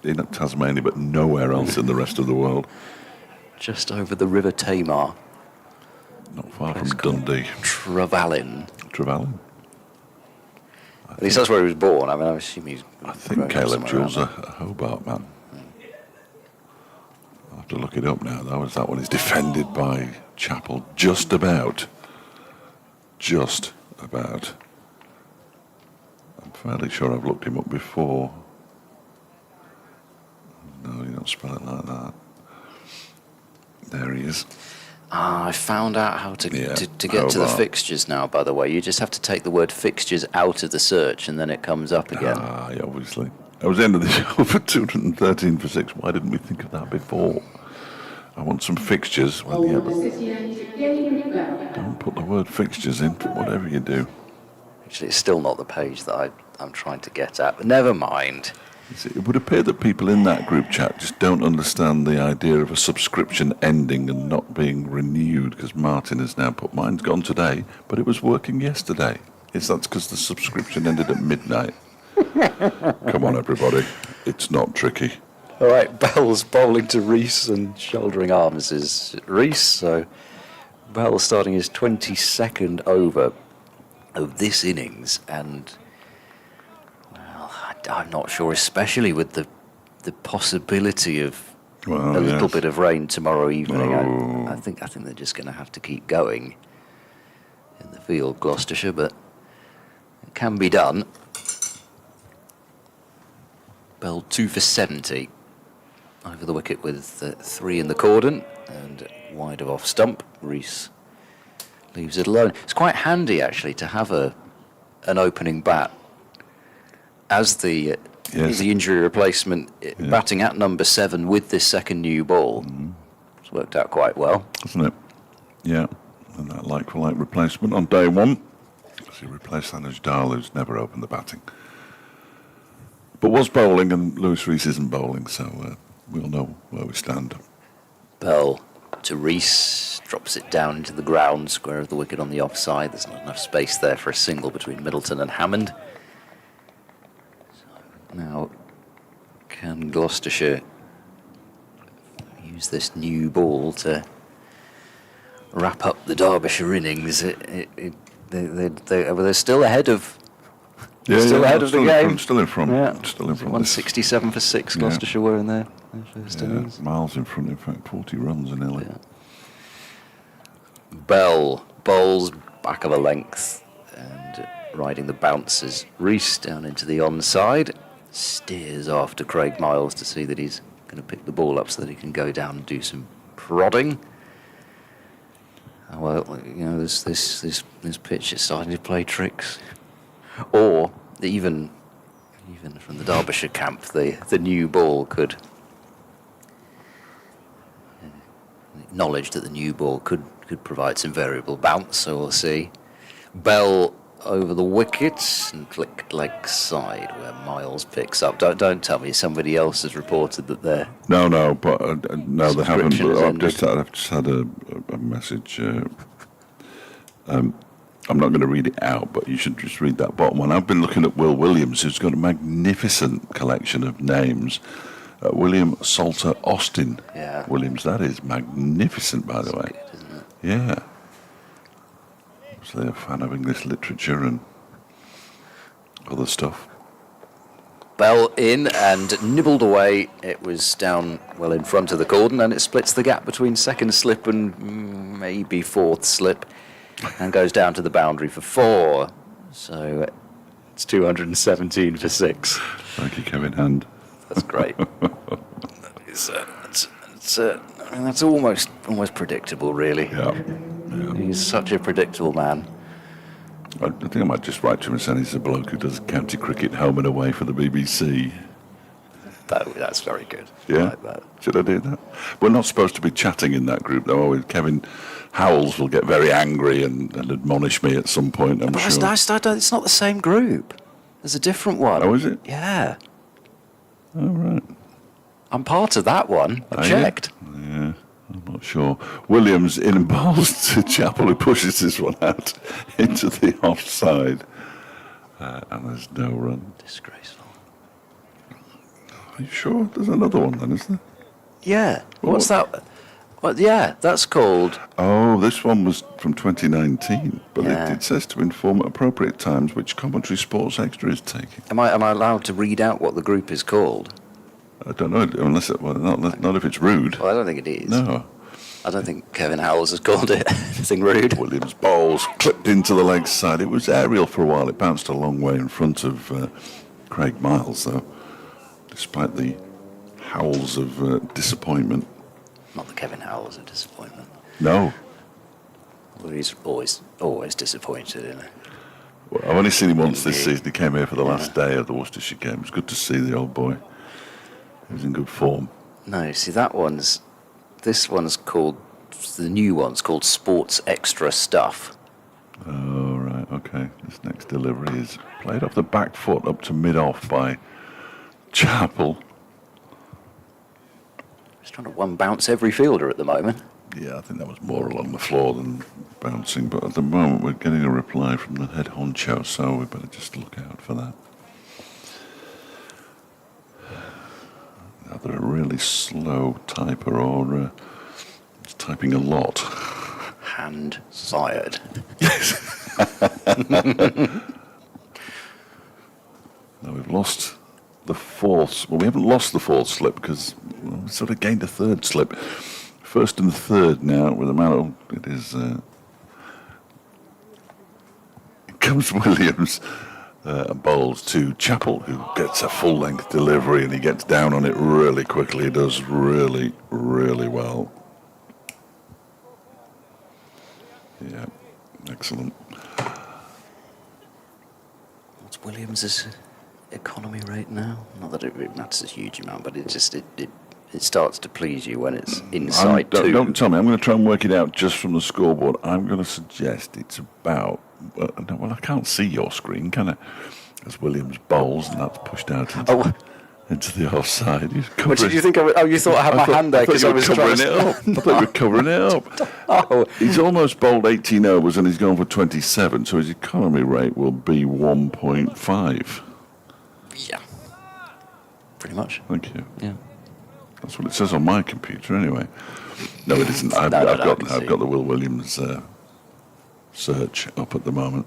in Tasmania, but nowhere else in the rest of the world. Just over the River Tamar. Not far from Dundee. Trevelyan. Trevelyan. At least that's where he was born. I mean, I assume he's. I think Caleb Jewell's a Hobart man. I'll have to look it up now, though, as that one is defended by Chappell just about. Just about. I'm fairly sure I've looked him up before. No, you don't spell it like that. There he is. I found out how to Yeah, to get to the Hobart. fixtures now, by the way. You just have to take the word fixtures out of the search and then it comes up again. Ah, yeah, obviously. That was the end of the show for 213 for 6. Why didn't we think of that before? I want some fixtures. Well, yeah, but City end, Gabe Bell. don't put the word fixtures in, whatever you do. Actually, it's still not the page that I'm trying to get at, but never mind. It would appear that people in that group chat just don't understand the idea of a subscription ending and not being renewed, because Martin has now put mine's gone today, but it was working yesterday. That's because the subscription ended at midnight. Come on, everybody. It's not tricky. All right, Bell's bowling to Rees and shouldering arms is Rees. So Bell starting his 22nd over of this innings, and well, I'm not sure, especially with the possibility of a little bit of rain tomorrow evening. I think they're just going to have to keep going in the field, Gloucestershire, but it can be done. Bell 2 for 70 over the wicket with 3 in the cordon and wide of off stump. Rees leaves it alone. It's quite handy actually to have an opening bat as the injury replacement, batting at number 7 with this second new ball. It's worked out quite well, hasn't it? Yeah, and that like-for-like replacement on day 1. As he replaced Anuj Dal, who's never opened the batting, but was bowling, and Lewis Rees isn't bowling, so we all know where we stand. Bell to Rees, drops it down into the ground, square of the wicket on the offside. There's not enough space there for a single between Middleton and Hammond. So now, can Gloucestershire use this new ball to wrap up the Derbyshire innings? They're still ahead of. Ahead of the game. Still in front. Yeah. Still in front. 167 for 6. Gloucestershire were in their first innings. Miles in front. In fact, 40 runs in nearly. Yeah. Bell bowls back of a length and riding the bounces. Rees down into the onside, steers after Craig Miles to see that he's going to pick the ball up so that he can go down and do some prodding. Well, you know, this pitch is starting to play tricks. Or even from the Derbyshire camp, the new ball could acknowledge that the new ball could provide some variable bounce. So we'll see. Bell over the wickets and click leg side where Miles picks up. Don't tell me somebody else has reported that they're no, but no, they haven't. But I've just had a message. I'm not going to read it out, but you should just read that bottom one. I've been looking at Will Williams, who's got a magnificent collection of names. William Salter Austin Williams. That is magnificent, by the way. good, isn't it? Yeah. Obviously a fan of English literature and other stuff. Bell in and nibbled away. It was down well in front of the cordon, and it splits the gap between second slip and maybe fourth slip, and goes down to the boundary for 4. So it's 217 for 6. Thank you, Kevin Hand. That's great. That's almost predictable, really. Yeah. He's such a predictable man. I think I might just write to him and say he's a bloke who does county cricket home and away for the BBC. That's very good. Yeah? I like that. Should I do that? We're not supposed to be chatting in that group, though. Kevin Howells will get very angry and admonish me at some point, I'm sure. It's not the same group. There's a different one. Oh, is it? Yeah. Oh, right. I'm part of that one. I checked. Yeah, I'm not sure. Williams in and bowls to Chappell, who pushes this one out into the offside. And there's no run. Disgraceful. Are you sure? There's another one then, isn't there? Yeah. What's that? Well, yeah, that's called... Oh, this one was from 2019, but Yeah. it says to inform at appropriate times which commentary Sports Extra is taking. Am I allowed to read out what the group is called? I don't know, unless not if it's rude. Well, I don't think it is. No. I don't think Kevin Howells has called it anything rude. Williams bowls, clipped into the leg side. It was aerial for a while. It bounced a long way in front of Craig Miles, though, despite the howls of disappointment. Not the Kevin Howells of disappointment. No. Well, he's always disappointed, isn't he? Well, I've only seen him once this season. He came here for the last day of the Worcestershire game. It was good to see the old boy. He was in good form. No, see, this one's called, the new one's called Sports Extra Stuff. Oh, right, okay. This next delivery is played off the back foot up to mid-off by Chapel. He's trying to one bounce every fielder at the moment. Yeah, I think that was more along the floor than bouncing, but at the moment we're getting a reply from the head honcho, so we better just look out for that. Either a really slow typer or it's typing a lot. Hand sired. Now we've lost the fourth. Well, we haven't lost the fourth slip because we sort of gained a third slip. First and third now with a man. It is. It comes Williams and bowls to Chapel, who gets a full-length delivery and he gets down on it really quickly. He does really, really well. Yeah, excellent. What's Williams's economy rate now? Not that it matters a huge amount, but it just it starts to please you when it's inside two. Don't tell me. I'm going to try and work it out just from the scoreboard. I'm going to suggest it's about. Well, I can't see your screen, can I? As Williams bowls, and that's pushed out into the offside. What did you think? You thought I had my hand there because I was covering it up. I thought you were covering it up. Oh. He's almost bowled 18 overs and he's gone for 27, so his economy rate will be 1.5. Yeah. Pretty much. Thank you. Yeah. That's what it says on my computer, anyway. No, it isn't. I've got the Will Williams search up at the moment,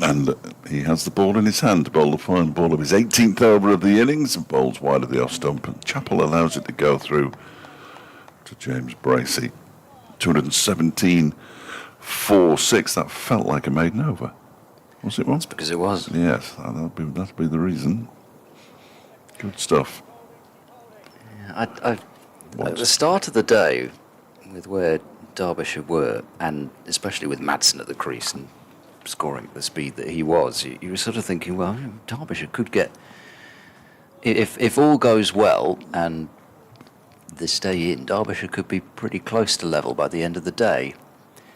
and he has the ball in his hand to bowl the final ball of his 18th over of the innings and bowls wide of the off stump. And Chapel allows it to go through to James Bracey. 217 4-6. That felt like a maiden over. Was it once? Because it was. Yes, that'll be the reason. Good stuff. At the start of the day, with where Derbyshire were, and especially with Madsen at the crease and scoring at the speed that he was, you were sort of thinking, well, Derbyshire could get, if all goes well and they stay in, Derbyshire could be pretty close to level by the end of the day.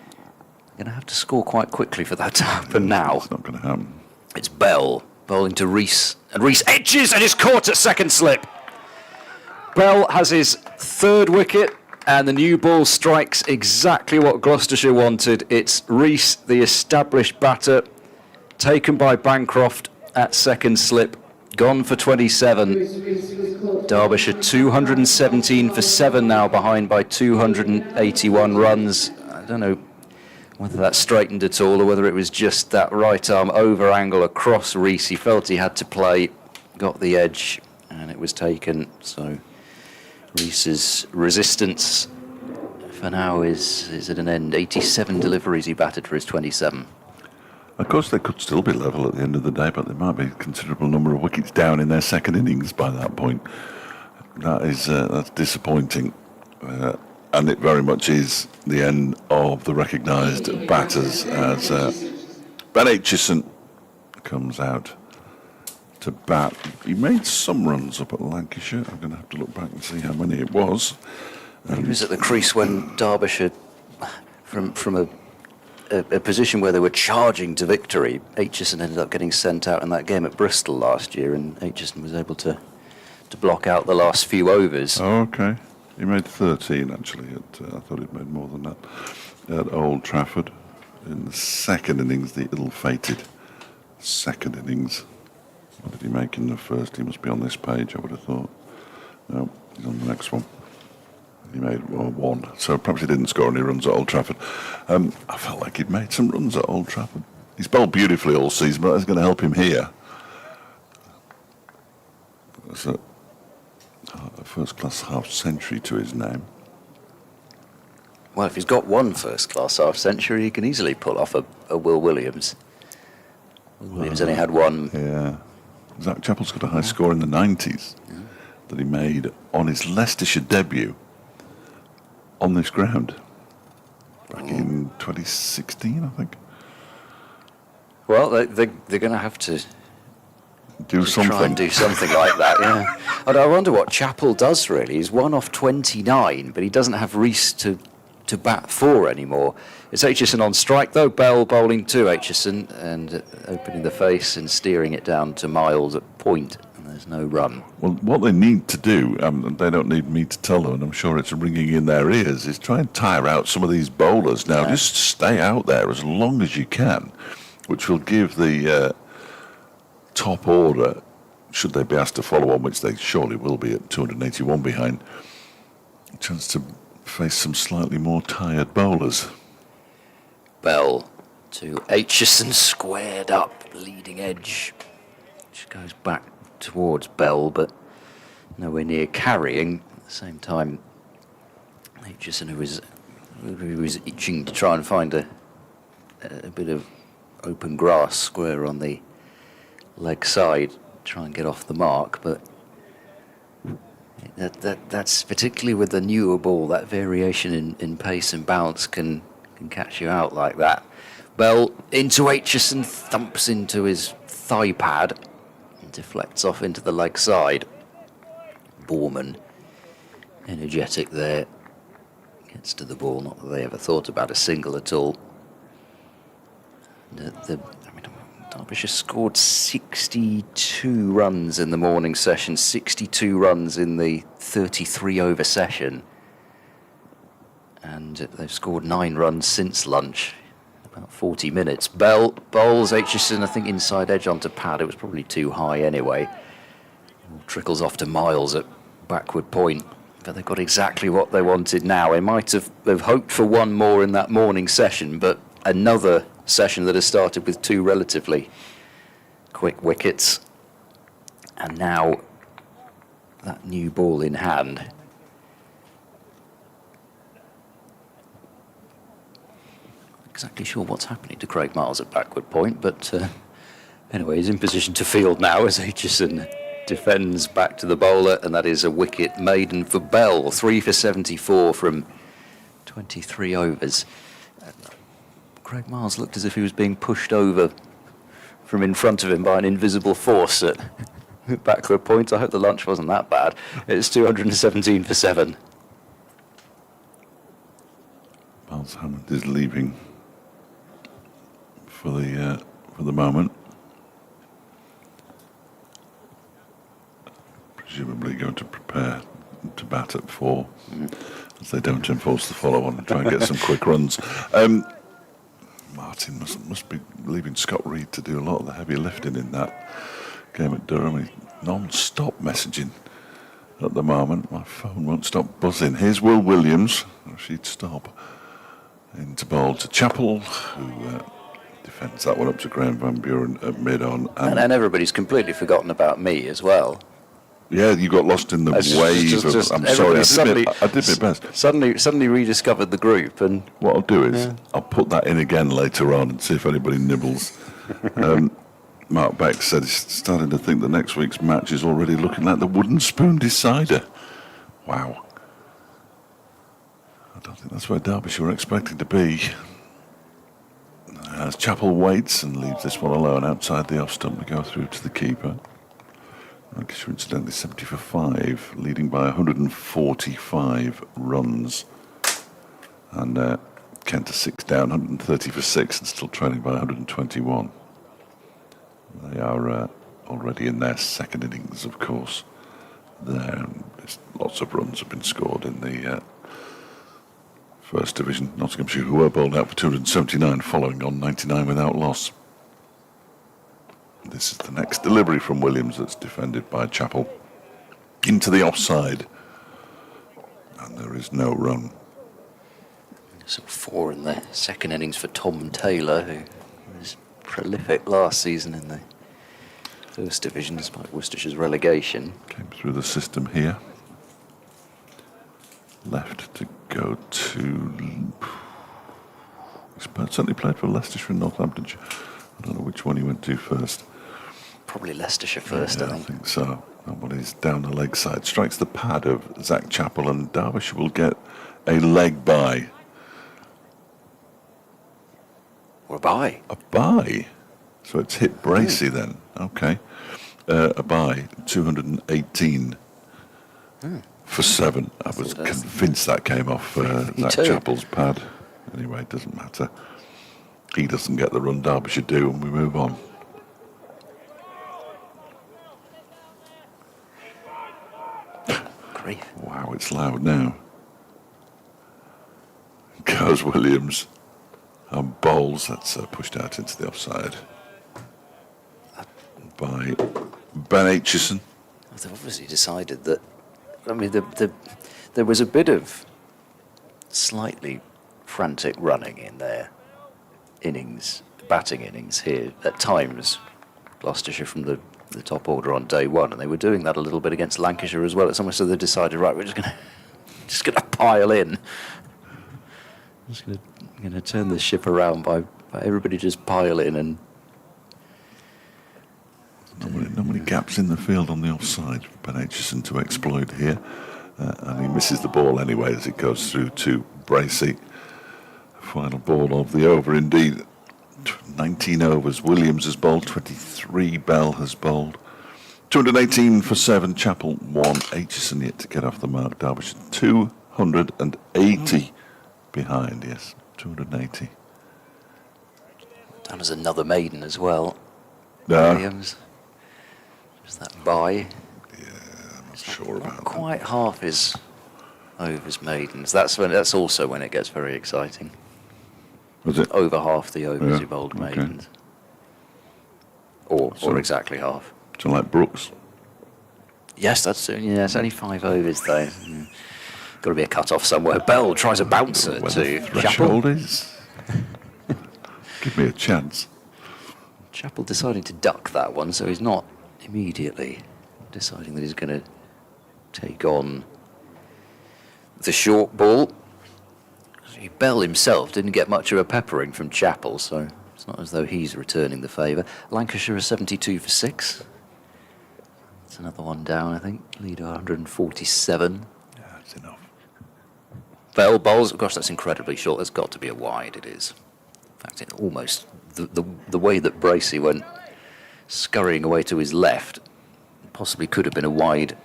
They're going to have to score quite quickly for that to happen now. It's not going to happen. It's Bell bowling to Rees, and Rees edges and is caught at second slip. Bell has his third wicket, and the new ball strikes exactly what Gloucestershire wanted. It's Rees, the established batter, taken by Bancroft at second slip, gone for 27. Derbyshire 217 for 7 now, behind by 281 runs. I don't know whether that straightened at all or whether it was just that right arm over angle across Rees. He felt he had to play, got the edge, and it was taken. So Rees's resistance for now is at an end. 87 deliveries he batted for his 27. Of course, they could still be level at the end of the day, but there might be a considerable number of wickets down in their second innings by that point. That's disappointing, and it very much is the end of the recognised batters as Ben Aitchison comes out to bat. He made some runs up at Lancashire. I'm going to have to look back and see how many it was. He was at the crease when Derbyshire, from a position where they were charging to victory, Aitchison ended up getting sent out in that game at Bristol last year, and Aitchison was able to block out the last few overs. Oh, okay. He made 13, actually. I thought he'd made more than that. At Old Trafford, in the second innings, the ill-fated second innings. What did he make in the first? He must be on this page, I would have thought. No, he's on the next one. He made 1, so perhaps he didn't score any runs at Old Trafford. I felt like he'd made some runs at Old Trafford. He's bowled beautifully all season, but that's going to help him here. That's a first-class half-century to his name. Well, if he's got one first-class half-century, he can easily pull off a Will Williams. Williams only had one. Yeah. Zach Chappell's got a high score in the 90s that he made on his Leicestershire debut on this ground back in 2016, I think. Well, they're going to have to do something. Try and do something like that, yeah. And I wonder what Chappell does, really. He's 1 off 29, but he doesn't have Rees to bat for anymore. It's Aitchison on strike, though. Bell bowling to Aitchison and opening the face and steering it down to Miles at point. And there's no run. Well, what they need to do, and they don't need me to tell them, and I'm sure it's ringing in their ears, is try and tire out some of these bowlers. Now, just stay out there as long as you can, which will give the top order, should they be asked to follow on, which they surely will be at 281 behind, a chance to face some slightly more tired bowlers. Bell to Aitchison, squared up, leading edge. Which goes back towards Bell, but nowhere near carrying. At the same time, Aitchison, who was itching to try and find a bit of open grass square on the leg side, try and get off the mark, but that's particularly with the newer ball, that variation in pace and bounce can catch you out like that. Bell into Aitchison, thumps into his thigh pad and deflects off into the leg side. Borman, energetic there, gets to the ball, not that they ever thought about a single at all. Derbyshire scored 62 runs in the morning session, 62 runs in the 33 over session. And they've scored 9 runs since lunch, about 40 minutes. Bell bowls Aitchison, I think, inside edge onto pad. It was probably too high anyway. Trickles off to Miles at backward point. But they've got exactly what they wanted now. They might have hoped for one more in that morning session, but another session that has started with 2 relatively quick wickets. And now that new ball in hand. Exactly sure what's happening to Craig Miles at backward point, but anyway, he's in position to field now as Aitchison defends back to the bowler, and that is a wicket maiden for Bell. 3 for 74 from 23 overs. Craig Miles looked as if he was being pushed over from in front of him by an invisible force at backward point. I hope the lunch wasn't that bad. It's 217 for 7. Miles Hammond is leaving for the moment. Presumably going to prepare to bat at 4, as they don't enforce the follow-on and try and get some quick runs. Martin must be leaving Scott Reed to do a lot of the heavy lifting in that game at Durham. He's non-stop messaging at the moment. My phone won't stop buzzing. Here's Will Williams. She'd stop. Into bowl to Chappell, who defends that one up to Graham Van Buren at mid-on. And everybody's completely forgotten about me as well. Yeah, you got lost in the wave. I'm sorry, I did my best. Suddenly rediscovered the group, and what I'll do is I'll put that in again later on and see if anybody nibbles. Mark Beck said he's starting to think that next week's match is already looking like the wooden spoon decider. Wow. I don't think that's where Derbyshire were expecting to be. As Chappell waits and leaves this one alone outside the off stump, we go through to the keeper. Lancashire incidentally 70 for 5, leading by 145 runs. And Kent are 6 down, 130 for 6, and still trailing by 121. They are already in their second innings, of course. There, lots of runs have been scored in the First Division. Nottinghamshire, who were bowled out for 279, following on 99 without loss. This is the next delivery from Williams that's defended by Chappell. Into the offside. And there is no run. So 4 in the second innings for Tom Taylor, who was prolific last season in the First Division despite Worcestershire's relegation. Came through the system here. Left to go to... He's certainly played for Leicestershire and Northamptonshire. I don't know which one he went to first. Probably Leicestershire first, yeah, I think so. That one is down the leg side. Strikes the pad of Zach Chappell, and Derbyshire will get a leg bye. Or a bye. A bye? So it's hit Bracey then. Okay. A bye, 218 for 7. I was convinced that came off Zach Chappell's pad. Anyway, it doesn't matter. He doesn't get the run Derbyshire do, and we move on. sorry. Wow, it's loud now. Goes Williams and bowls. That's pushed out into the offside by Ben Aitchison. They've obviously decided that. I mean, there was a bit of slightly frantic running in their batting innings here at times. Gloucestershire from the top order on day one, and they were doing that a little bit against Lancashire as well. It's almost so they decided, right, we're just going to pile in. Just going to turn the ship around by everybody just pile in and. Not many gaps in the field on the offside for Ben Aitchison to exploit here. And he misses the ball anyway as it goes through to Bracey. Final ball of the over indeed. 19 overs. Williams has bowled. 23 Bell has bowled. 218 for 7. Chappell 1. Aitchison yet to get off the mark. Derbyshire 280 behind. Yes, 280. Down as another maiden as well. No. Williams. Just that bye. Yeah, I'm not sure about that. Quite half his overs maidens. That's also when it gets very exciting. Was it? Over half the overs Yeah, he bowled okay. maidens. Or So- exactly half. So like Brooks. Yes, it's only 5 overs though. Got to be a cut off somewhere. Bell tries a bouncer Where to the Chappell. threshold is. Give me a chance. Chappell deciding to duck that one, so he's not immediately deciding that he's going to take on the short ball. Bell himself didn't get much of a peppering from Chappell, so it's not as though he's returning the favour. Lancashire are 72 for 6. That's another one down, I think. Leader 147. Yeah, that's enough. Bell bowls. Gosh, that's incredibly short. There's got to be a wide. It is. In fact, it almost the way that Bracey went scurrying away to his left possibly could have been a wide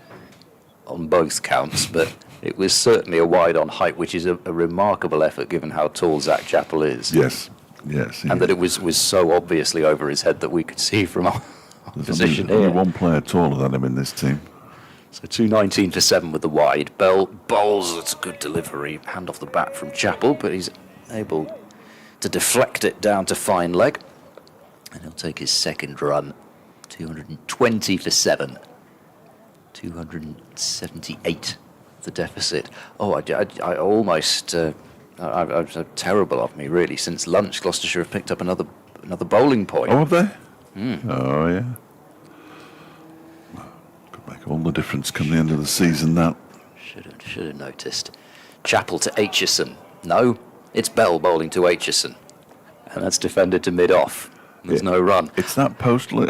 on both counts, but it was certainly a wide on height, which is a remarkable effort given how tall Zach Chappell is. Yes, yes. And that it was so obviously over his head that we could see from our There's position only here. one player taller than him in this team. So 219 for 7 with the wide. Bell bowls. It's a good delivery. Hand off the bat from Chappell, but he's able to deflect it down to fine leg. And he'll take his second run. 220 for 7. 278 the deficit. Oh, I almost... I was terrible of me, really. Since lunch, Gloucestershire have picked up another bowling point. Oh, have they? Oh, yeah. Could make all the difference come the end of the season, that. Should have noticed. Chappell to Aitchison. No, it's Bell bowling to Aitchison. And that's defended to mid-off. There's no run. It's that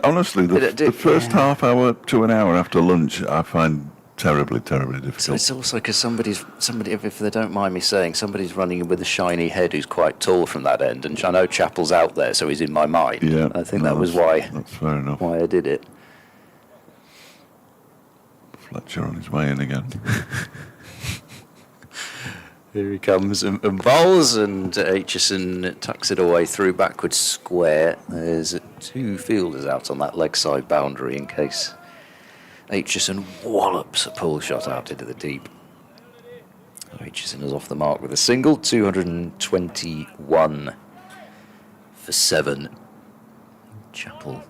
honestly, the first half hour to an hour after lunch, I find terribly, terribly difficult. So it's also because somebody, if they don't mind me saying, somebody's running in with a shiny head who's quite tall from that end, and I know Chappell's out there, so he's in my mind. Yeah, I think that was why. That's fair enough. Why I did it. Fletcher on his way in again. Here he comes and bowls, and Aitchison tucks it away through backwards square. There's 2 fielders out on that leg side boundary in case Aitchison wallops a pull shot out into the deep. Aitchison is off the mark with a single. 221 for 7. Chappell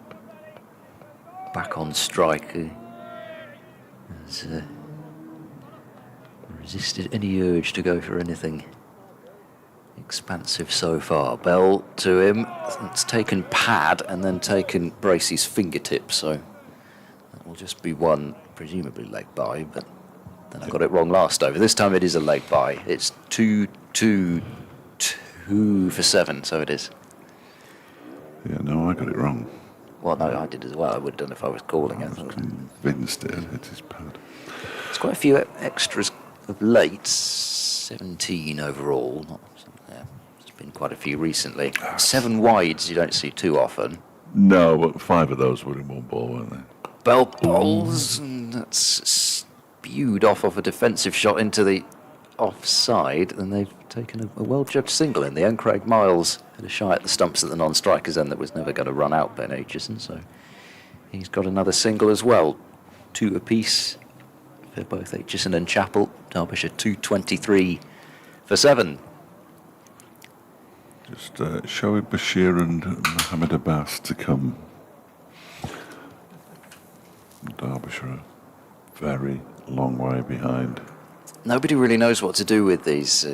back on strike. Has resisted any urge to go for anything expansive so far. Bell to him. It's taken pad and then taken Bracey's fingertip, so that will just be one, presumably leg by, but then I got it wrong last over. This time it is a leg by. It's 2-2-2 for 7, so it is. Yeah, no, I got it wrong. Well, no, I did as well. I would have done if I was calling it. Convinced it hit his pad. There's quite a few extras of late, 17 overall. There's been quite a few recently. 7 wides you don't see too often. No, but 5 of those were in one ball, weren't they? Bell bowls, and that's spewed off a defensive shot into the offside, and they've taken a well-judged single in the end. Craig Miles had a shy at the stumps at the non-strikers end that was never going to run out Ben Aitchison, so he's got another single as well. 2 apiece. for both Aitchison and Chapel. Derbyshire 223 for 7. Just Shoaib Bashir and Mohammed Abbas to come. Derbyshire a very long way behind. Nobody really knows what to do with these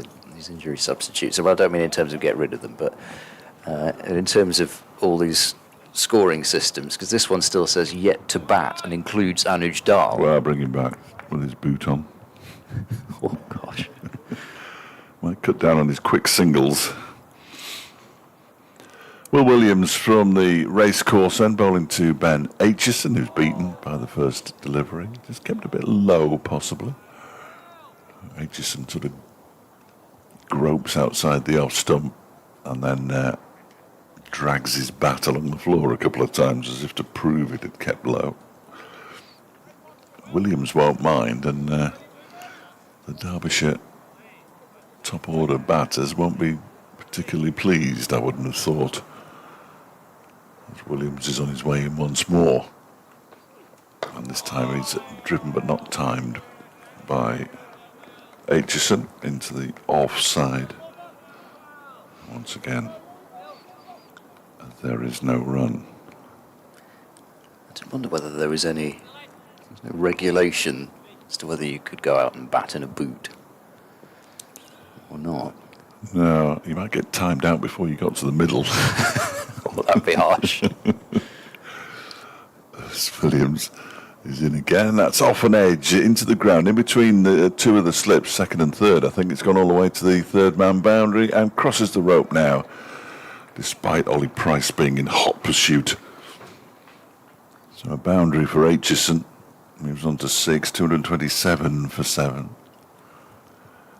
injury substitutes. Well, I don't mean in terms of get rid of them, but in terms of all these scoring systems, because this one still says yet to bat and includes Anuj Dal. Well, I'll bring him back with his boot on. Oh, gosh. Might cut down on his quick singles. Will Williams from the racecourse and bowling to Ben Aitchison, who's beaten by the first delivery. Just kept a bit low, possibly. Aitchison sort of gropes outside the off stump and then drags his bat along the floor a couple of times as if to prove it had kept low. Williams won't mind, and the Derbyshire top order batters won't be particularly pleased, I wouldn't have thought. As Williams is on his way in once more, and this time he's driven but not timed by Aitchison into the offside. Once again, there is no run. I did wonder whether there was any regulation as to whether you could go out and bat in a boot or not. No, you might get timed out before you got to the middle. Well, that'd be harsh. Williams is in again. That's off an edge into the ground, in between the two of the slips, second and third. I think it's gone all the way to the third man boundary and crosses the rope now, despite Ollie Price being in hot pursuit. So a boundary for Aitchison. Moves on to 6, 227 for 7.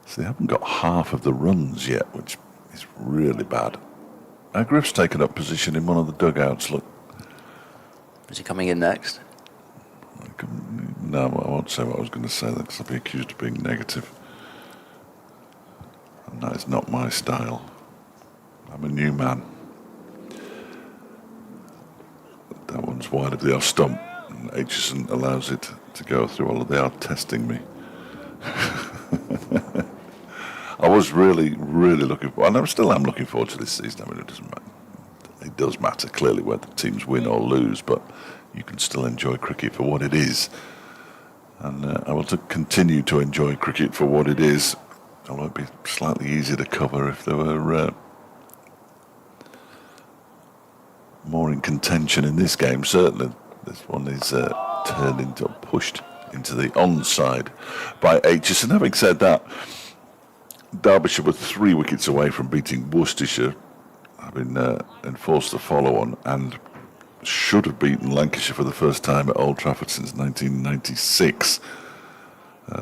So they haven't got half of the runs yet, which is really bad. Now Griff's taken up position in one of the dugouts. Look. Is he coming in next? No, I won't say what I was going to say, because I'll be accused of being negative. And that is not my style. I'm a new man. That one's wide of the off stump, and Aitchison allows it to go through. Although they are testing me. I was really looking forward, and I still am looking forward to this season. I mean, it does matter clearly whether teams win or lose, but you can still enjoy cricket for what it is. And I want to continue to enjoy cricket for what it is. Although it'd be slightly easier to cover if there were more in contention in this game. Certainly, this one is turned into, pushed into the onside by Aitchison. Having said that, Derbyshire were 3 wickets away from beating Worcestershire, having enforced the follow-on, and should have beaten Lancashire for the first time at Old Trafford since 1996.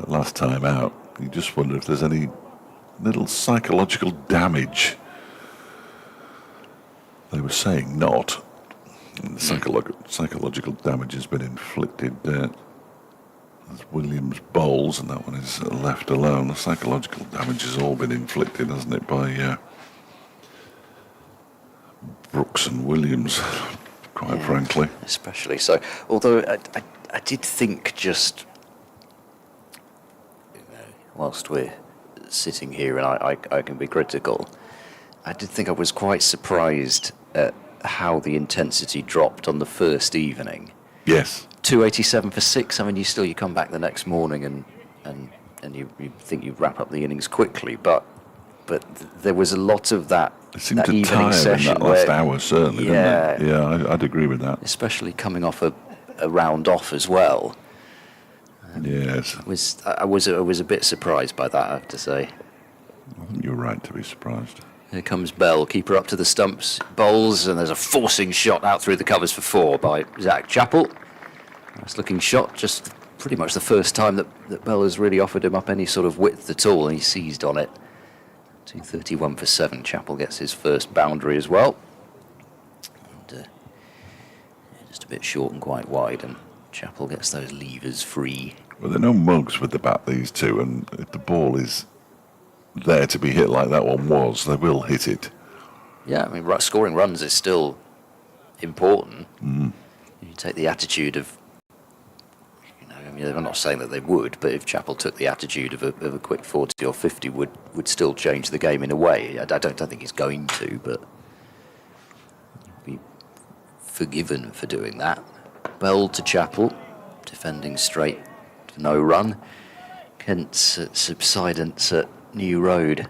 Last time out. You just wonder if there's any little psychological damage. They were saying not. And the psychological damage has been inflicted as Williams bowls, and that one is left alone. The psychological damage has all been inflicted, hasn't it, by Brooks and Williams, quite frankly. Especially so. Although I did think just, whilst we're sitting here and I can be critical, I did think I was quite surprised at how the intensity dropped on the first evening. Yes. 287 for 6. I mean, you come back the next morning and you think you wrap up the innings quickly, but there was a lot of that. It seemed that to evening tire session in that last hour, certainly. Yeah, didn't it? Yeah, I'd agree with that. Especially coming off a round off as well. Yes. I was a bit surprised by that, I have to say. I think you're right to be surprised. Here comes Bell, keeper up to the stumps, bowls, and there's a forcing shot out through the covers for 4 by Zach Chappell. Nice looking shot, just pretty much the first time that Bell has really offered him up any sort of width at all, and he seized on it. 231 for 7. Chappell gets his first boundary as well. And, just a bit short and quite wide, and Chappell gets those levers free. Well, they're no mugs with the bat, these two, and if the ball is there to be hit like that one was, they will hit it. Yeah, I mean, scoring runs is still important. Mm. You take the attitude of, mean, I'm not saying that they would, but if Chapel took the attitude of a quick 40 or 50, would still change the game in a way. I don't think he's going to, but be forgiven for doing that. Bell to Chapel, defending straight for no run. Kent's subsidence at New Road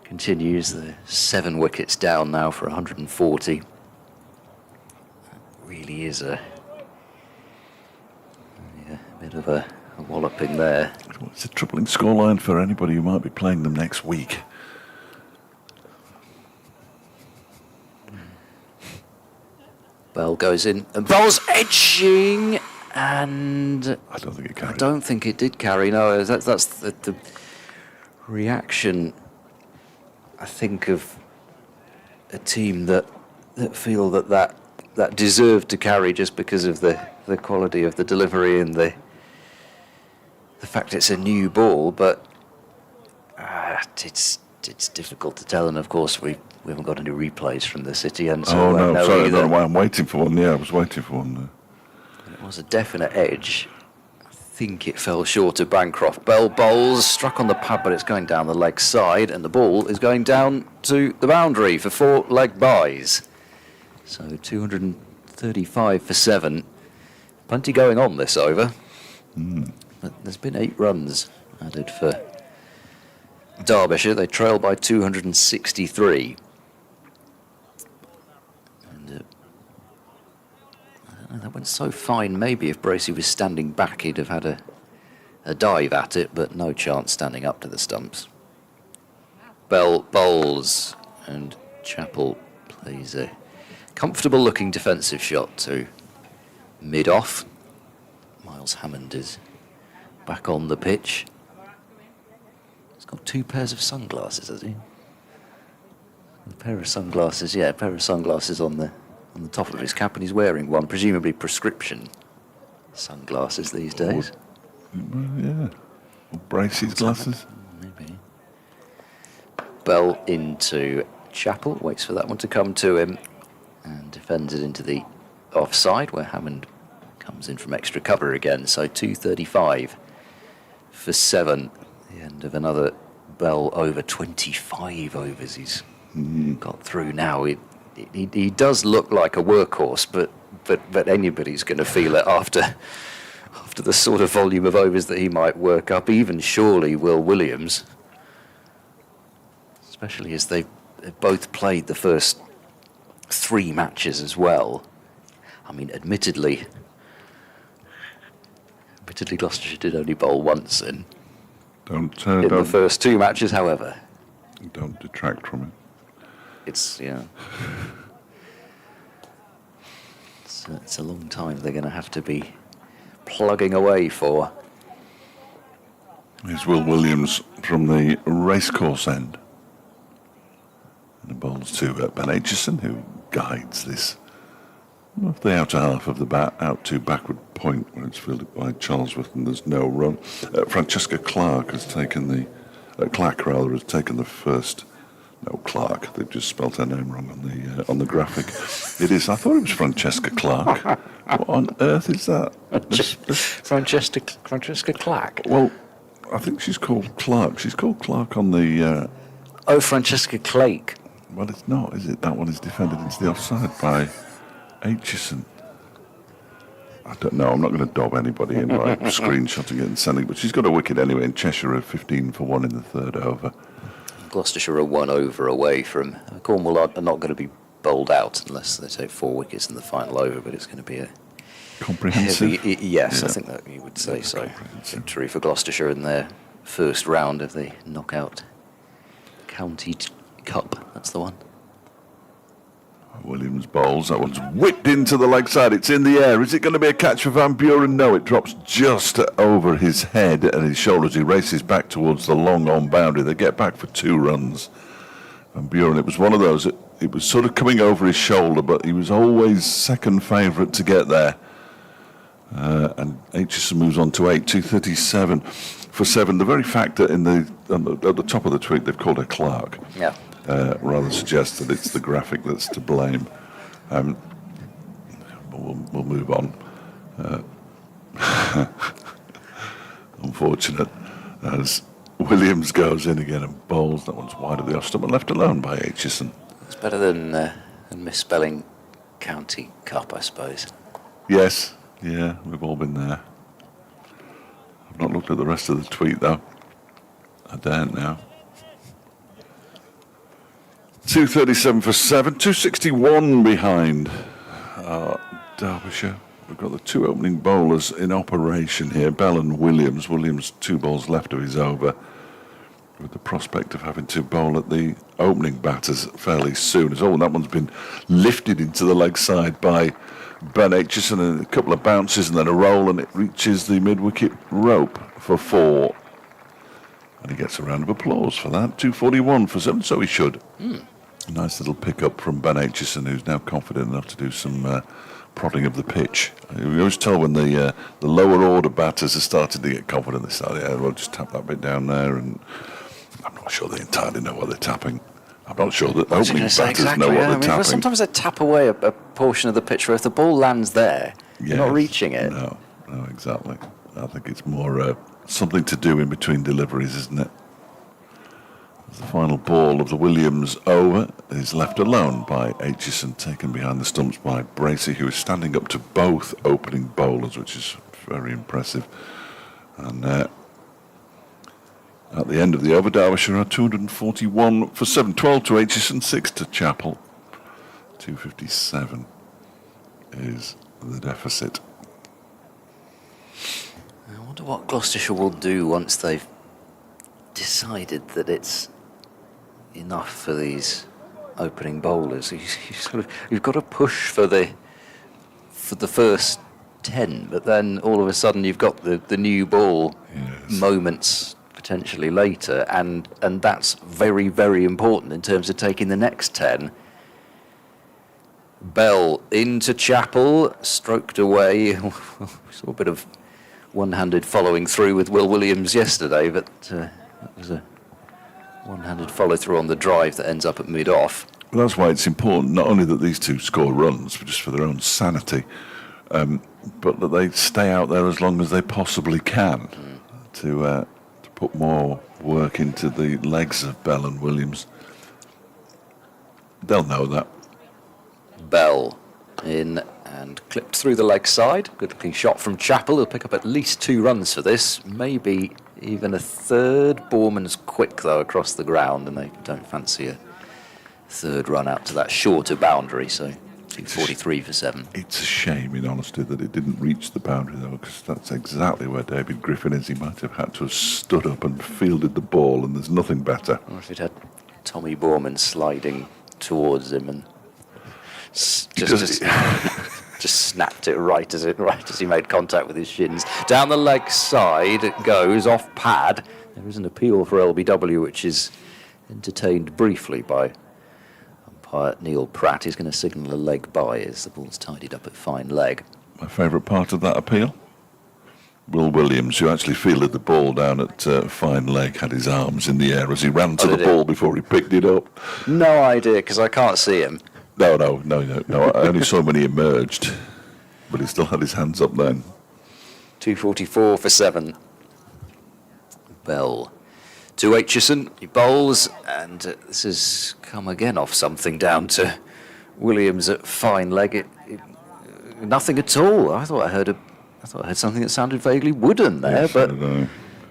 continues. The 7 wickets down now for 140. That really is a bit of a walloping there. It's a troubling scoreline for anybody who might be playing them next week. Bell goes in, and Bell's edging, and I don't think it carried. I don't think it did carry. No, that's the reaction, I think, of a team that feel that deserved to carry just because of the quality of the delivery and the fact it's a new ball, but it's difficult to tell. And of course we haven't got any replays from the city, and so Oh no, sorry, I either. don't know why I'm waiting for one. Yeah, I was waiting for one. It was a definite edge. I think it fell short of Bancroft. Bell bowls, struck on the pad, but it's going down the leg side, and the ball is going down to the boundary for 4 leg byes. So 235 for 7. Plenty going on this over. But there's been 8 runs added for Derbyshire. They trail by 263. And I don't know, that went so fine. Maybe if Bracey was standing back, he'd have had a dive at it, but no chance standing up to the stumps. Bell bowls, and Chapel plays a comfortable-looking defensive shot to mid-off. Miles Hammond is back on the pitch. He's got 2 pairs of sunglasses, has he? A pair of sunglasses, yeah, a pair of sunglasses on the top of his cap, and he's wearing one, presumably prescription sunglasses these days. Yeah, or Bracey's glasses. Maybe. Bell into Chapel, waits for that one to come to him, and defends it into the offside, where Hammond comes in from extra cover again. So 235 for 7. The end of another Bell over. 25 overs he's got through now. He does look like a workhorse, but anybody's going to feel it after the sort of volume of overs that he might work up. Even surely Will Williams, especially as they've both played the first 3 matches as well. I mean, admittedly Gloucestershire did only bowl once in the first 2 matches, however. Don't detract from it. It's a long time they're going to have to be plugging away for. Here's Will Williams from the racecourse end. And the bowls to Ben Aitchison, who guides this off the outer half of the bat, out to backward point, where it's fielded by Charlesworth, and there's no run. Francesca Clark has taken the first. No, Clark. They've just spelt her name wrong on the graphic. It is. I thought it was Francesca Clark. What on earth is that? Francesca Clark. Well, I think she's called Clark. She's called Clark on the. Francesca Clake. Well, it's not, is it? That one is defended into the offside by Aitchison. I don't know. I'm not going to dob anybody in by screenshotting it and sending it, but she's got a wicket anyway in Cheshire of 15 for 1 in the 3rd over. Gloucestershire are 1 over away from Cornwall. Are not going to be bowled out unless they take 4 wickets in the final over, but it's going to be a comprehensive. Heavy, yes, yeah. I think that you would say so. Victory for Gloucestershire in their first round of the knockout County Cup. That's the one. Williams bowls. That one's whipped into the leg side. It's in the air. Is it going to be a catch for Van Buren? No, it drops just over his head and his shoulders. He races back towards the long on boundary. They get back for 2 runs. Van Buren, it was one of those. It was sort of coming over his shoulder, but he was always second favourite to get there. And Aitchison moves on to 8, 237 for 7. The very fact that at the top of the tweet they've called her Clark. Yeah. Rather suggests that it's the graphic that's to blame. We'll move on. unfortunate as Williams goes in again and bowls. That one's wide of the off stump and left alone by Aitchison. It's better than misspelling County Cup, I suppose. Yes, yeah, we've all been there. I've not looked at the rest of the tweet though. I daren't now. 2:37 for 7, 2:61 behind Derbyshire. We've got the two opening bowlers in operation here, Bell and Williams. Williams 2 balls left of his over, with the prospect of having to bowl at the opening batters fairly soon. As that one's been lifted into the leg side by Ben Aitchison, and a couple of bounces and then a roll, and it reaches the mid-wicket rope for 4. And he gets a round of applause for that. 2:41 for 7, so he should. A nice little pick-up from Ben Aitchison, who's now confident enough to do some prodding of the pitch. We always tell when the lower order batters are starting to get confident, they start, yeah, we'll just tap that bit down there, and I'm not sure they entirely know what they're tapping. I'm not sure that opening batters know what they're tapping. Sometimes they tap away a portion of the pitch where if the ball lands there, you're not reaching it. No, exactly. I think it's more something to do in between deliveries, isn't it? The final ball of the Williams over is left alone by Aitchison, taken behind the stumps by Bracey, who is standing up to both opening bowlers, which is very impressive. And at the end of the over, Derbyshire are 241 for 7, 12 to Aitchison, 6 to Chappell. 257 is the deficit. I wonder what Gloucestershire will do once they've decided that it's enough for these opening bowlers. You've got to push for the first 10, but then all of a sudden you've got the new ball moments potentially later, and that's very, very important in terms of taking the next 10. Bell into Chappell, stroked away. We saw a bit of one-handed following through with Will Williams yesterday, but that was a one-handed follow-through on the drive that ends up at mid-off. Well, that's why it's important not only that these two score runs, but just for their own sanity, but that they stay out there as long as they possibly can to put more work into the legs of Bell and Williams. They'll know that. Bell in and clipped through the leg side. Good looking shot from Chappell. He'll pick up at least 2 runs for this, maybe even a third. Borman's quick though across the ground, and they don't fancy a third run out to that shorter boundary, so 243 for 7. It's a shame, in honesty, that it didn't reach the boundary though, because that's exactly where David Griffin is. He might have had to have stood up and fielded the ball, and there's nothing better. Or if he'd had Tommy Borman sliding towards him and just snapped it right as he made contact with his shins. Down the leg side it goes, off pad. There is an appeal for LBW, which is entertained briefly by umpire Neil Pratt. He's going to signal a leg by as the ball's tidied up at fine leg. My favourite part of that appeal? Will Williams, who actually fielded the ball down at fine leg, had his arms in the air as he ran to the ball before he picked it up. No idea, because I can't see him. No. I only saw him when he emerged, but he still had his hands up then. 244 for 7. Bell to Aitchison. He bowls, and this has come again off something down to Williams at fine leg. Nothing at all. I thought I heard something that sounded vaguely wooden there, yes, but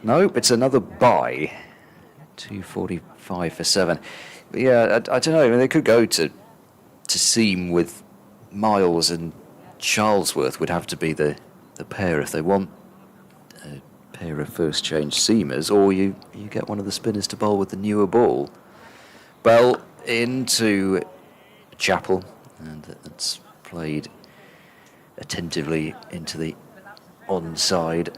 nope, it's another bye. 245 for 7. But yeah, I don't know. I mean, they could go to seam with Miles and Charlesworth. Would have to be the pair if they want a pair of first change seamers, or you get one of the spinners to bowl with the newer ball. Bell into Chappell, and that's played attentively into the onside.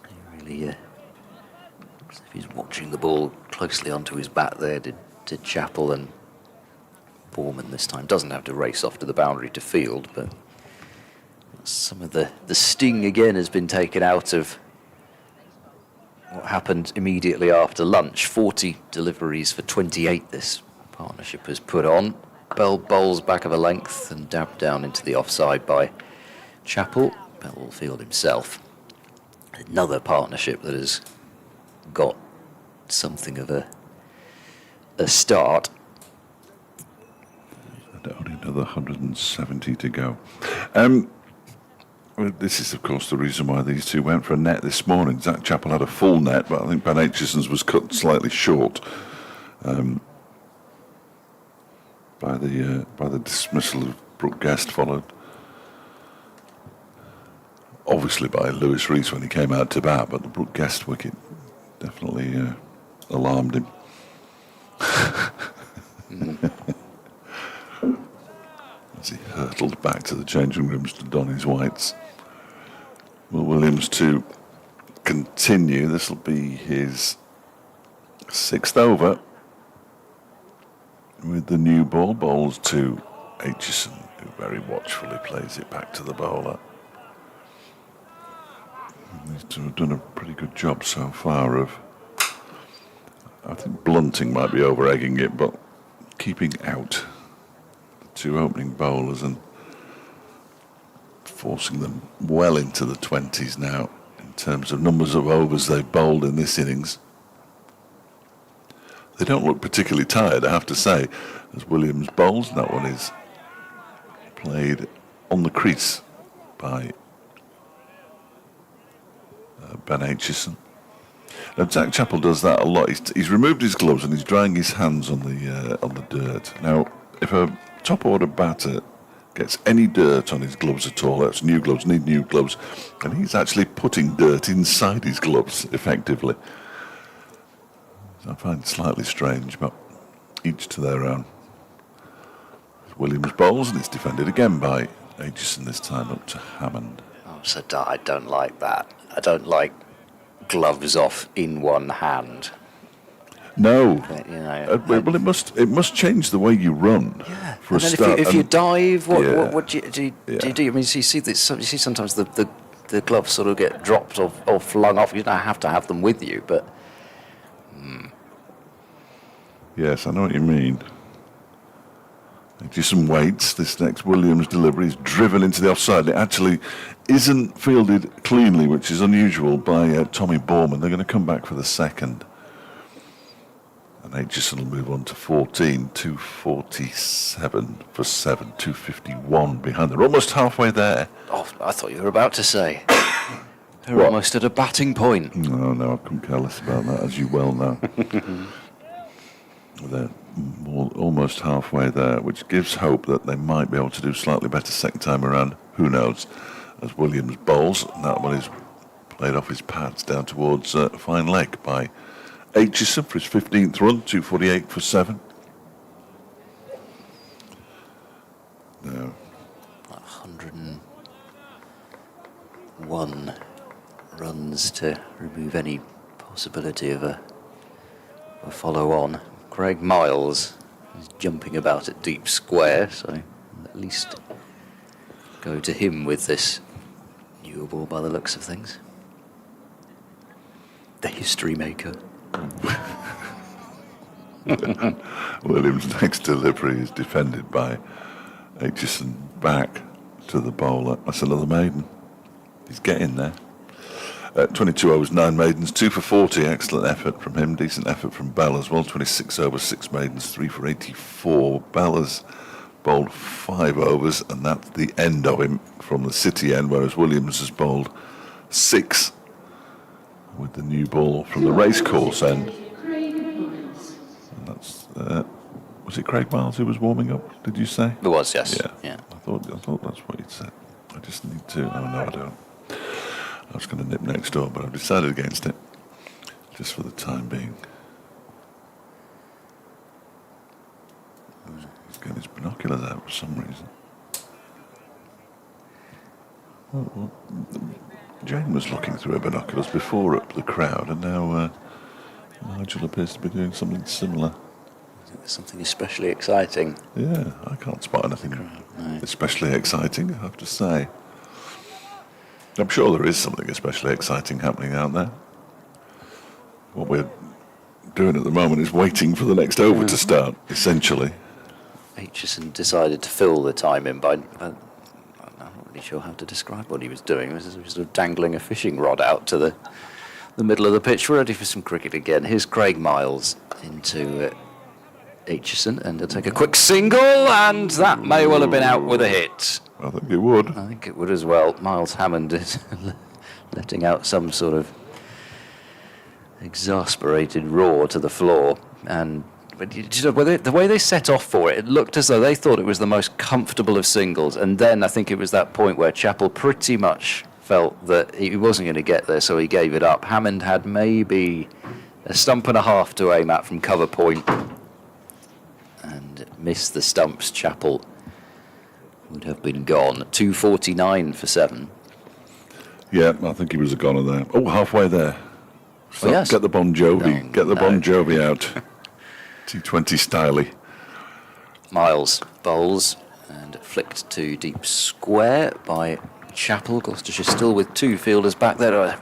He really looks as if he's watching the ball closely onto his bat there, did Chappell, and Borman this time doesn't have to race off to the boundary to field, but some of the sting again has been taken out of what happened immediately after lunch. 40 deliveries for 28 this partnership has put on. Bell bowls back of a length and dabbed down into the offside by Chappell. Bell will field himself. another partnership that has got something of a start. Only another 170 to go. Well, this is, of course, the reason why these two went for a net this morning. Zach Chappell had a full net, but I think Ben Aitchison's was cut slightly short by the dismissal of Brooke Guest, followed obviously by Lewis Rees when he came out to bat, but the Brooke Guest wicket definitely alarmed him. As he hurtled back to the changing rooms to don his whites. Will Williams to continue. This will be his 6th over with the new ball. Bowls to Aitchison, who very watchfully plays it back to the bowler. And these two have done a pretty good job so far of, I think Blunting might be over-egging it, but keeping out the two opening bowlers and forcing them well into the 20s now in terms of numbers of overs they've bowled in this innings. They don't look particularly tired, I have to say, as Williams bowls. That one is played on the crease by Ben Aitchison. Now, Zach Chappell does that a lot. He's removed his gloves and he's drying his hands on the dirt. Now, if a top order batter gets any dirt on his gloves at all, that's new gloves, need new gloves, and he's actually putting dirt inside his gloves, effectively. I find it slightly strange, but each to their own. Williams bowls, and it's defended again by Aitchison, this time up to Hammond. Oh, so I don't like that. I don't like gloves off in one hand. No, But, you know, well, it must change the way you run. yeah. For And a then start. if you dive, what do you do? Yeah. I mean, you see sometimes the gloves sort of get dropped or flung off. You don't have to have them with you, but Yes, I know what you mean. Aitchison waits. This next Williams delivery is driven into the offside. It actually isn't fielded cleanly, which is unusual, by Tommy Borman. They're going to come back for the second. And Aitchison will move on to 14, 247 for 7, 251 behind. They're almost halfway there. oh, I thought you were about to say they're What? almost at a batting point. No, I couldn't care less about that, as you well know. They're almost halfway there, which gives hope that they might be able to do slightly better second time around. Who knows? As Williams bowls, and that one is played off his pads down towards fine leg by Aitchison for his 15th run, 248 for 7. No. 101 runs to remove any possibility of a follow-on. Craig Miles is jumping about at deep square, so at least go to him with this newer ball by the looks of things. The history maker. Williams' next delivery is defended by Aitchison back to the bowler. That's another maiden. He's getting there. 22 overs, 9 maidens, 2 for 40. Excellent effort from him. Decent effort from Bell as well. 26 overs, 6 maidens, 3 for 84. Bell has bowled 5 overs, and that's the end of him from the City end, whereas Williams has bowled 6 with the new ball from the racecourse end. And that's was it Craig Miles who was warming up? Did you say? It was, yes. Yeah. I thought that's what you'd said. I just need to. Oh no, I don't. I was going to nip next door, but I've decided against it, just for the time being. He's getting his binoculars out for some reason. Well, Jane was looking through her binoculars before at the crowd, and now Nigel appears to be doing something similar. I think there's something especially exciting. Yeah, I can't spot anything especially exciting, I have to say. I'm sure there is something especially exciting happening out there. What we're doing at the moment is waiting for the next over to start, essentially. Aitchison decided to fill the time in by really sure how to describe what he was doing. He was sort of dangling a fishing rod out to the middle of the pitch. We're ready for some cricket again. Here's Craig Miles into Aitchison, and he'll take a quick single, and that may well have been out with a hit. I think it would. I think it would as well. Miles Hammond is letting out some sort of exasperated roar to the floor, and but you know, the way they set off for it, it looked as though they thought it was the most comfortable of singles, and then I think it was that point where Chappell pretty much felt that he wasn't going to get there, so he gave it up. Hammond had maybe a stump and a half to aim at from cover point and missed the stumps. Chappell would have been gone. 2:49 for 7. Yeah, I think he was a goner there. Oh, halfway there. So yes. Get the Bon Jovi. No, Get the no. Bon Jovi out. T20 styly. Miles bowls and flicked to deep square by Chappell. Gloucestershire still with 2 fielders back there.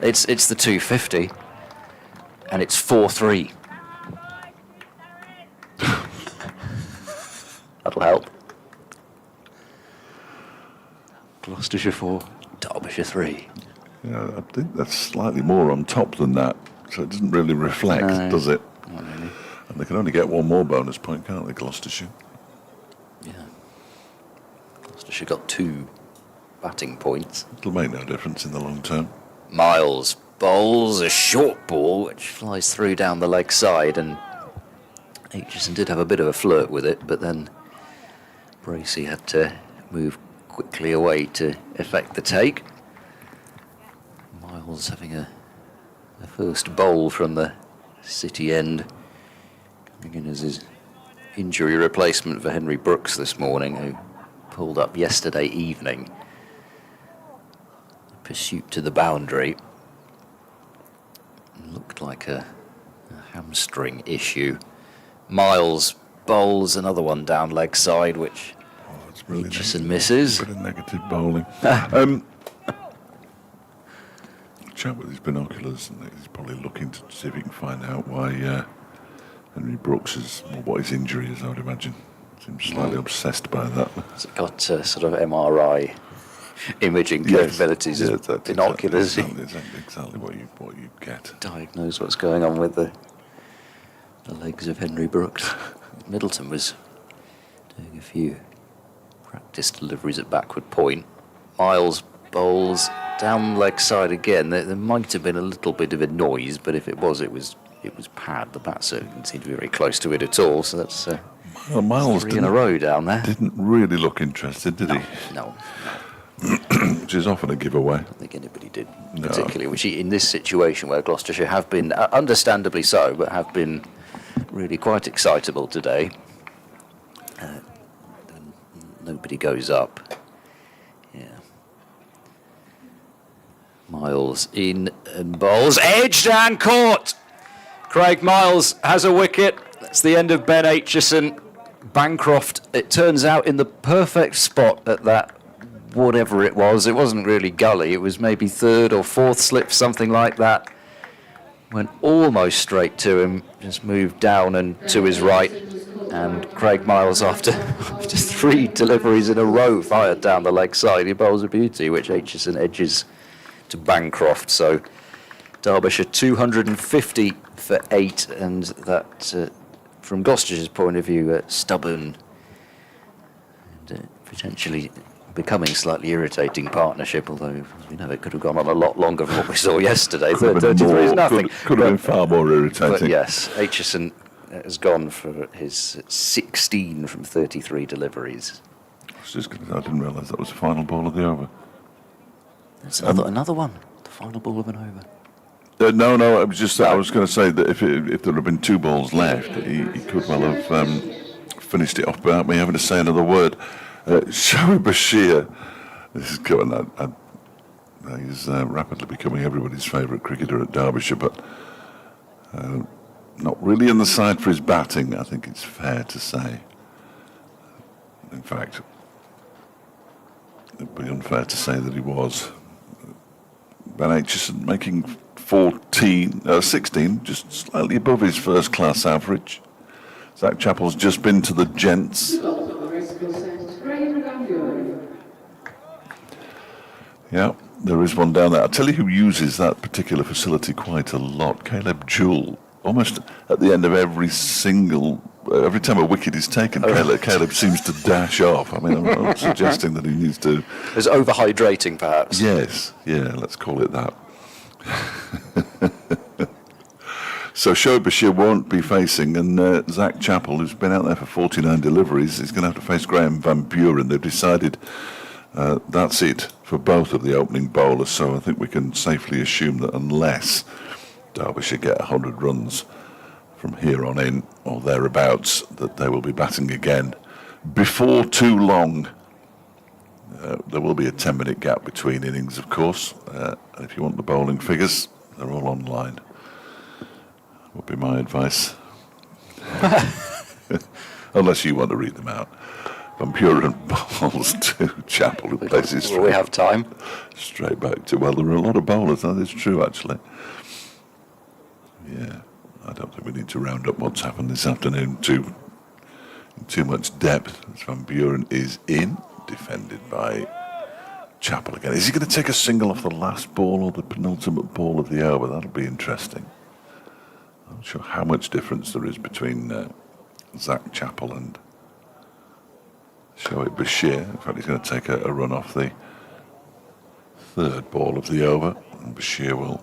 It's the 250, and it's 4-3. That'll help. Gloucestershire 4, Derbyshire 3. Yeah, I think that's slightly more on top than that, so it doesn't really reflect, No, does it? not really. And they can only get one more bonus point, can't they, Gloucestershire? Yeah. Gloucestershire got 2 batting points. It'll make no difference in the long term. Miles bowls a short ball which flies through down the leg side, and Aitchison did have a bit of a flirt with it, but then Bracey had to move quickly away to effect the take. Miles having a first bowl from the City end, coming in as his injury replacement for Henry Brooks this morning, who pulled up yesterday evening. Pursuit to the boundary. Looked like a hamstring issue. Miles bowls another one down leg side, which It's really Aitchison misses. Bit of negative bowling. Chat with his binoculars, and he's probably looking to see if he can find out why Henry Brooks is, or what his injury is, I would imagine. Seems slightly obsessed by that. Has it got sort of MRI imaging capabilities as that's binoculars? Exactly what you get. Diagnose what's going on with the legs of Henry Brooks. Middleton was doing a few practice deliveries at backward point. Miles bowls down leg side again. There might have been a little bit of a noise, but if it was pad. The batter didn't seem to be very close to it at all. So that's Well, Miles 3 in a row down there. didn't really look interested, did he? No, Which is often a giveaway. I don't think anybody did, No. particularly. Which in this situation where Gloucestershire have been, understandably so, but have been really quite excitable today. Nobody goes up. Yeah. Miles in and bowls. Edged and caught! Craig Miles has a wicket. That's the end of Ben Aitchison. Bancroft, it turns out, in the perfect spot at that, whatever it was. It wasn't really gully. It was maybe 3rd or 4th slip, something like that. Went almost straight to him, just moved down and to his right. And Craig Miles, after 3 deliveries in a row, fired down the leg side. He bowls a beauty, which Aitchison edges to Bancroft. So Derbyshire 250 for 8, and that, from Gloucestershire's point of view, stubborn and potentially becoming slightly irritating partnership, although, as we know, it could have gone on a lot longer than what we saw yesterday. 33 is nothing. Could have been far more irritating. But yes, Aitchison has gone for his 16 from 33 deliveries. I didn't realise that was the final ball of the over. That's another one, the final ball of an over. No, it was just I was going to say that if there had been 2 balls left, he could well have finished it off without me having to say another word. Derbyshire, this is going. He's rapidly becoming everybody's favourite cricketer at Derbyshire, but not really in the side for his batting, I think it's fair to say. In fact, it'd be unfair to say that he was. Ben Aitchison making 16, just slightly above his first-class average. Zach Chappell's just been to the gents. Yeah, there is one down there. I'll tell you who uses that particular facility quite a lot. Caleb Jewell. Almost at the end of every time a wicket is taken, Caleb seems to dash off. I mean, I'm not suggesting that he needs to... It's overhydrating, perhaps. Yes, yeah, let's call it that. So Derbyshire won't be facing, and Zach Chappell, who's been out there for 49 deliveries, is going to have to face Graham Van Buren. They've decided that's it for both of the opening bowlers, so I think we can safely assume that unless Derbyshire get 100 runs from here on in, or thereabouts, that they will be batting again before too long. There will be a 10-minute gap between innings, of course. If you want the bowling figures, they're all online. Would be my advice. Unless you want to read them out. Van Buren bowls to Chappell, who places straight. Will we have time? Straight back to, well, there are a lot of bowlers, that is true, actually. Yeah, I don't think we need to round up what's happened this afternoon in too much depth. As Van Buren is in, defended by Chappell again. Is he going to take a single off the last ball or the penultimate ball of the over? That'll be interesting. I'm not sure how much difference there is between Zach Chappell and Shoaib Bashir. In fact, he's going to take a run off the third ball of the over, and Bashir will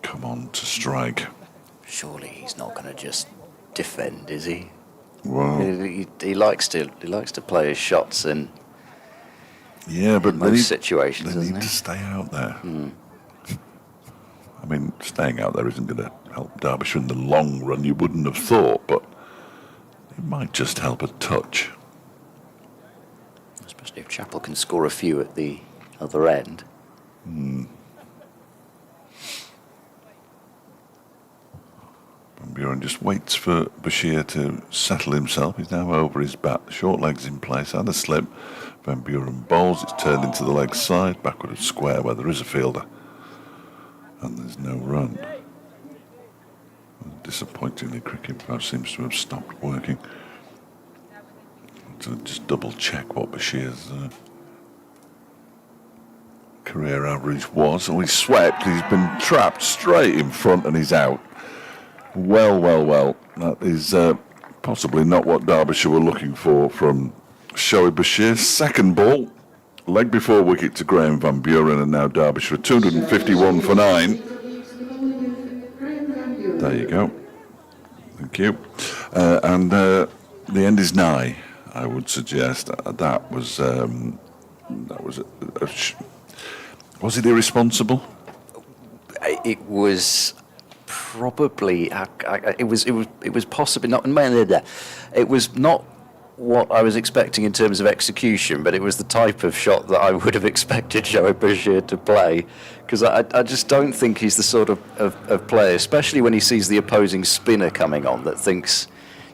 come on to strike. Surely he's not going to just defend, is he? Well, He likes to play his shots in but most situations, they doesn't need he? to stay out there. I mean, staying out there isn't going to help Derbyshire in the long run, you wouldn't have thought, but it might just help a touch. Especially if Chappell can score a few at the other end. Van Buren just waits for Bashir to settle himself. He's now over his bat, short legs in place and a slip. Van Buren bowls, it's turned into the leg side, backward of square where there is a fielder. And there's no run. Disappointingly, cricket perhaps seems to have stopped working. To just double check what Bashir's career average was. Oh, he's swept, he's been trapped straight in front and he's out. Well. That is possibly not what Derbyshire were looking for from Shoaib Bashir. Second ball, leg before wicket to Graham Van Buren, and now Derbyshire 251 for 9. There you go. Thank you. And the end is nigh, I would suggest. That was was it irresponsible? It was probably it was possibly not. It was not what I was expecting in terms of execution, but it was the type of shot that I would have expected Shoaib Bashir to play, because I just don't think he's the sort of player, especially when he sees the opposing spinner coming on, that thinks,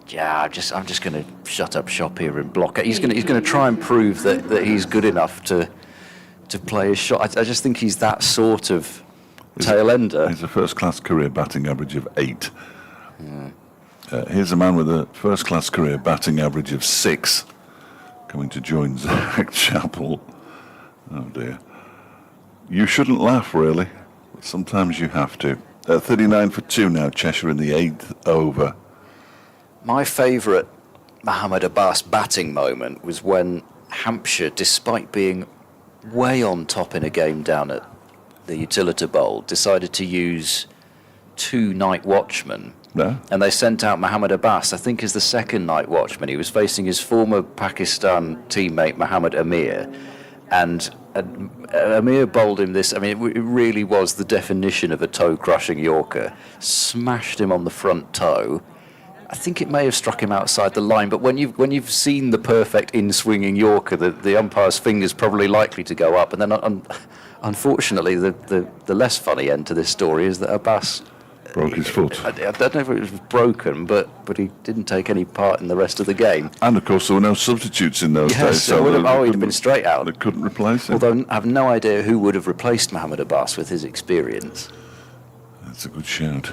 yeah, I'm just going to shut up shop here and block it. He's going to try and prove that he's good enough to play his shot. I just think he's that sort of tail ender. He's a first-class career batting average of 8. Here's a man with a first-class career batting average of 6, coming to join Zach Chappell. Oh dear. You shouldn't laugh, really, but sometimes you have to. 39 for 2 now, Cheshire in the 8th over. My favourite Mohammad Abbas batting moment was when Hampshire, despite being way on top in a game down at the Utilita Bowl, decided to use 2 night watchmen. No? And they sent out Mohammad Abbas, I think, as the second night watchman. He was facing his former Pakistan teammate Mohammad Amir, and Amir bowled him this. I mean, it really was the definition of a toe-crushing Yorker. Smashed him on the front toe. I think it may have struck him outside the line, but when you've seen the perfect in-swinging Yorker, the umpire's finger's probably likely to go up. And then, unfortunately, the less funny end to this story is that Abbas broke his foot. I don't know if it was broken, but he didn't take any part in the rest of the game. And of course, there were no substitutes in those days, so he'd have been straight out. They couldn't replace him. Although I have no idea who would have replaced Mohammad Abbas with his experience. That's a good shout.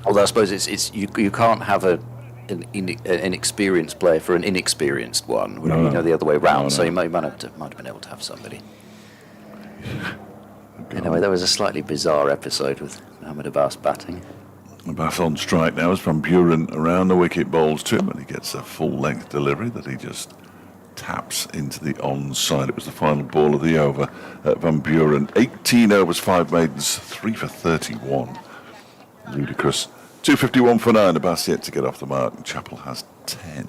Although I suppose you can't have an inexperienced player for an inexperienced one, the other way round. No. So you might have been able to have somebody. Anyway, that was a slightly bizarre episode with Mohamed Abbas batting. Abbas on strike now as Van Buren around the wicket bowls to him, and he gets a full-length delivery that he just taps into the onside. It was the final ball of the over at Van Buren. 18 overs, 5 maidens, 3 for 31. Ludicrous. 251 for 9. Abbas yet to get off the mark. And Chappell has 10.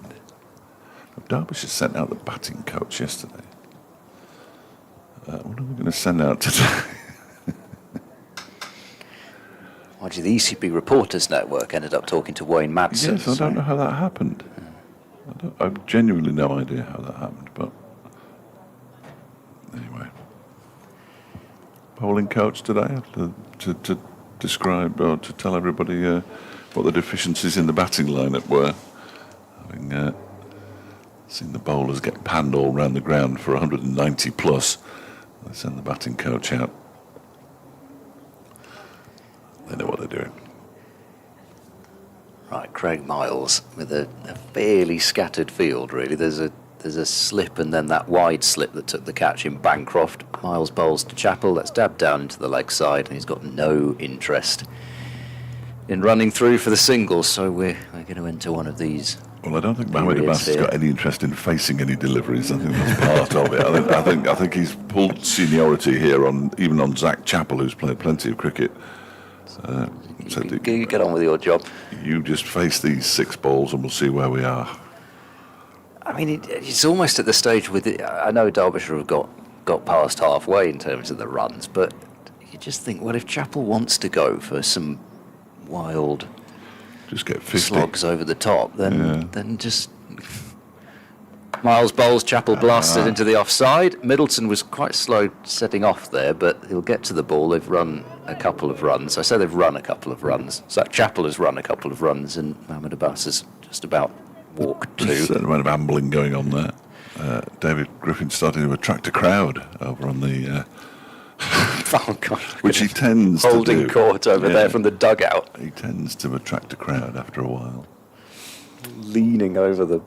Derbyshire sent out the batting coach yesterday. What are we going to send out today? Actually, the ECB Reporters Network ended up talking to Wayne Madsen. Yes, I don't know how that happened. I've genuinely no idea how that happened, but anyway. Bowling coach today to describe or to tell everybody what the deficiencies in the batting lineup were. Having seen the bowlers get panned all round the ground for 190 plus, they send the batting coach out. They know what they're doing. Right, Craig Miles with a fairly scattered field, really. There's a slip and then that wide slip that took the catch in Bancroft. Miles bowls to Chappell. That's dabbed down into the leg side, and he's got no interest in running through for the singles. So we're going to enter one of these. Well, I don't think Mohamed Abbas has got any interest in facing any deliveries. I think that's part of it. I think he's pulled seniority here even on Zach Chappell, who's played plenty of cricket. You get on with your job. You just face these 6 balls and we'll see where we are. I mean, it's almost at the stage with it. I know Derbyshire have got past halfway in terms of the runs, but you just think, well, if Chappell wants to go for some wild just get 50 slogs over the top, then just Miles bowls, Chappell blasted into the offside. Middleton was quite slow setting off there, but he'll get to the ball. They've run a couple of runs. I say they've run a couple of runs. Zach Chappell has run a couple of runs, and Mohamed Abbas has just about walked 2. There's a certain amount of ambling going on there. David Griffin starting to attract a crowd over on the... Oh, God. Which he tends to do. Holding court over there from the dugout. He tends to attract a crowd after a while. Leaning over the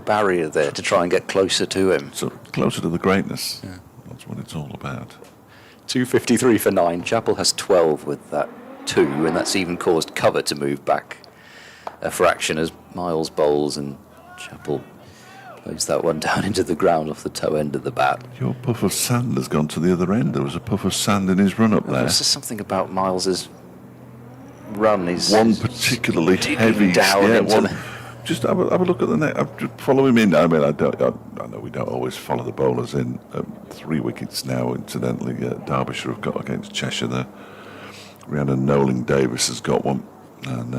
barrier there to try and get closer to him. So closer to the greatness. Yeah. That's what it's all about. 253 for 9. Chappell has 12 with that 2, and that's even caused cover to move back a fraction as Miles bowls and Chappell plays that one down into the ground off the toe end of the bat. Your puff of sand has gone to the other end. There was a puff of sand in his run up there. There's just something about Miles's run. One particularly heavy down Just have a look at the net. Just follow him in. I mean, I know we don't always follow the bowlers in. 3 wickets now, incidentally. Derbyshire have got against Cheshire there. Rhiannon Noling-Davis has got one, and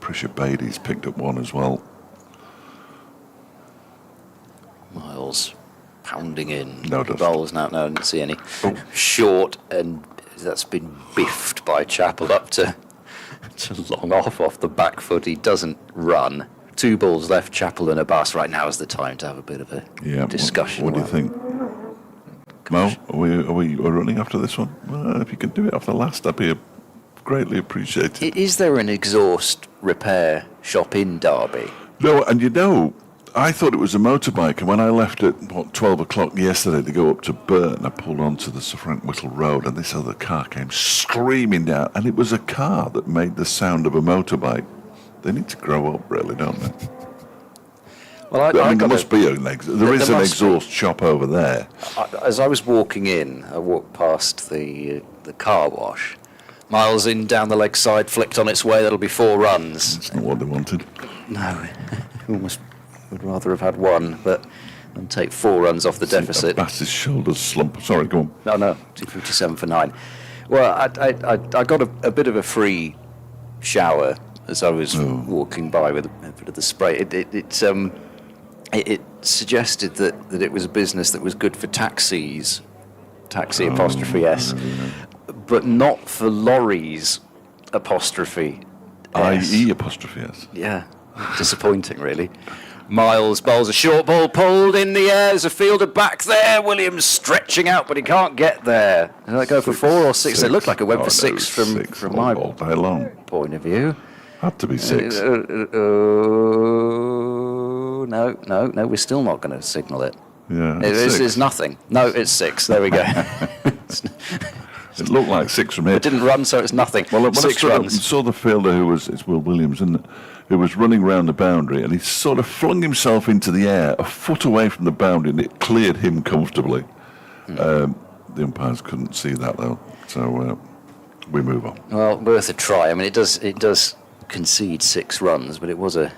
Prisha Beatty's picked up one as well. Miles pounding in. No, bowls now. No, I didn't see any. Short, and that's been biffed by Chappell up to long off the back foot. He doesn't run. 2 balls left, Chappell and Abbas. Right now is the time to have a bit of a discussion. What do you think? Mo, are we running after this one? Well, if you could do it off the last, that'd be greatly appreciated. Is there an exhaust repair shop in Derby? No, and I thought it was a motorbike, and when I left at 12 o'clock yesterday to go up to Burton, I pulled onto the Sir Frank Whittle Road, and this other car came screaming down, and it was a car that made the sound of a motorbike. They need to grow up, really, don't they? Well, there must be an exhaust shop over there. As I was walking in, I walked past the car wash. Miles in down the leg side, flicked on its way. That'll be 4 runs. That's not what they wanted. No, almost would rather have had 1, but and take 4 runs off the deficit. Abbas's shoulders slump. Sorry, go on. No, 257 for 9. Well, I got a bit of a free shower as I was walking by with a bit of the spray. It suggested that it was a business that was good for taxis, taxi apostrophe S, but not for lorries apostrophe S. I-E apostrophe S. Yeah, disappointing really. Miles bowls a short ball pulled in the air. There's a fielder back there. Williams stretching out, but he can't get there. Did that go for 4 or 6? It looked like it went for 6 from my point of view. Had to be 6. No, we're still not going to signal it. Yeah, It's six. nothing. No, it's 6. There we go. It looked like 6 from here. It didn't run, so it's nothing. Well, when I 6 stood up and runs. saw the fielder it's Will Williams, and who was running round the boundary, and he sort of flung himself into the air a foot away from the boundary, and it cleared him comfortably. The umpires couldn't see that though, so we move on. Well, worth a try. I mean, it does concede 6 runs, but it was a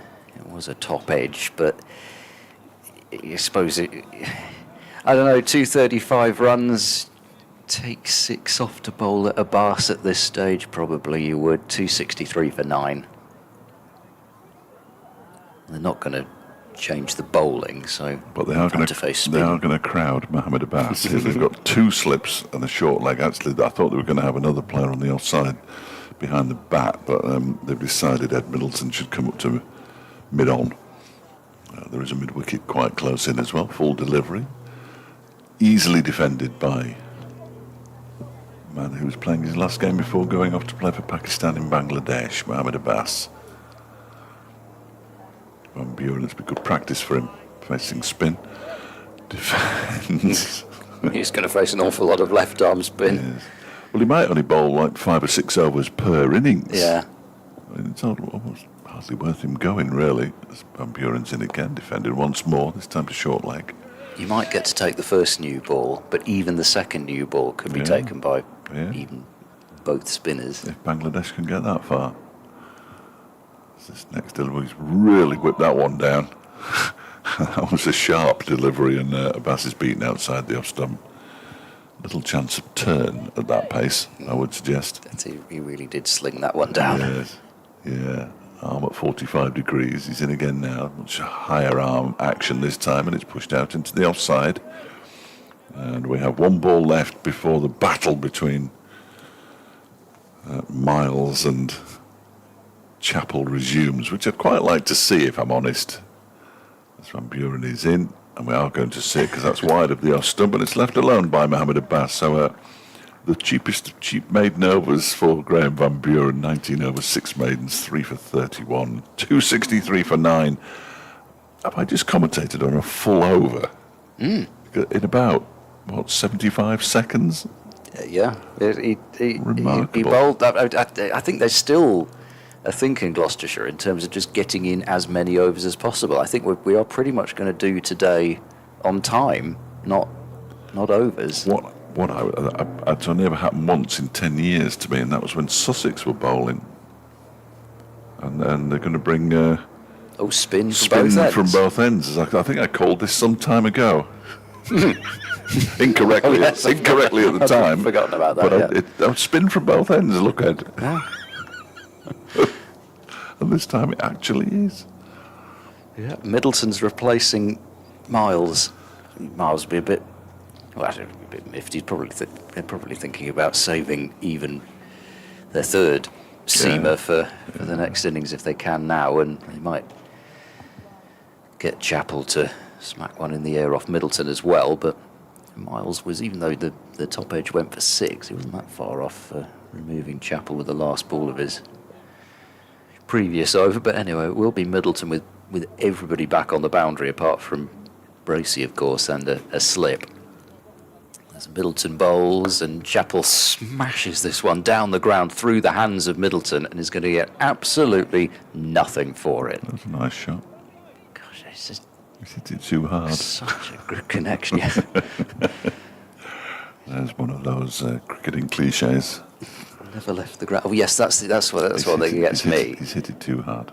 top edge. But I suppose I don't know. 235 runs. Take 6 off to bowl at a Bass at this stage. Probably you would. 263 for 9. They're not going to change the bowling, so But they are going to face to spin. crowd Mohammed Abbas. They've got 2 slips and a short leg. Actually, I thought they were going to have another player on the offside behind the bat, but they've decided Ed Middleton should come up to mid-on. There is a mid-wicket quite close in as well. Full delivery, easily defended by a man who was playing his last game before going off to play for Pakistan in Bangladesh, Mohammed Abbas. Van Buren, it's been good practice for him, facing spin. Defence. He's going to face an awful lot of left arm spin. Yes. Well, he might only bowl like 5 or 6 overs per innings. Yeah. I mean, it's almost hardly worth him going, really. As Van Buren's in again, defended once more, this time to short leg. You might get to take the first new ball, but even the second new ball could be taken by even both spinners. If Bangladesh can get that far. This next delivery's really whipped that one down. That was a sharp delivery, and Abbas is beaten outside the off stump. Little chance of turn at that pace, I would suggest. He really did sling that one down. Yes, yeah. Arm at 45 degrees. He's in again now. Much higher arm action this time, and it's pushed out into the offside. And we have 1 ball left before the battle between Miles and Chappell resumes, which I'd quite like to see, if I'm honest. As Van Buren is in, and we are going to see it because that's wide of the off stump, but it's left alone by Mohammed Abbas. So the cheapest of cheap maiden overs for Graham Van Buren, 19 overs, 6 maidens, 3 for 31, 263 for 9. Have I just commentated on a full over in about 75 seconds? Yeah, he Remarkable. bowled. I think there's still a think in Gloucestershire in terms of just getting in as many overs as possible. I think we are pretty much going to do today on time, not overs. It's only ever happened once in 10 years to me, and that was when Sussex were bowling. And then they're going to bring Spin from both ends. I think I called this some time ago. Incorrectly, incorrectly at the time. I've forgotten about that. But spin from both ends. Look at it. Yeah. And this time it actually is. Yeah, Middleton's replacing Miles. Miles will be a bit miffed. He's they're probably thinking about saving even their third seamer for the next innings if they can now, and they might get Chappell to smack one in the air off Middleton as well. But Miles was, even though the top edge went for 6, he wasn't that far off removing Chappell with the last ball of his previous over. But anyway, it will be Middleton with everybody back on the boundary apart from Bracey, of course, and a slip. As Middleton bowls, and Chappell smashes this one down the ground through the hands of Middleton and is going to get absolutely nothing for it. That's a nice shot. Gosh, it's just He's hit it too hard. such a good connection. Yeah. There's one of those cricketing cliches. Never left the ground. Oh yes, that's what that gets me. He's hit it too hard.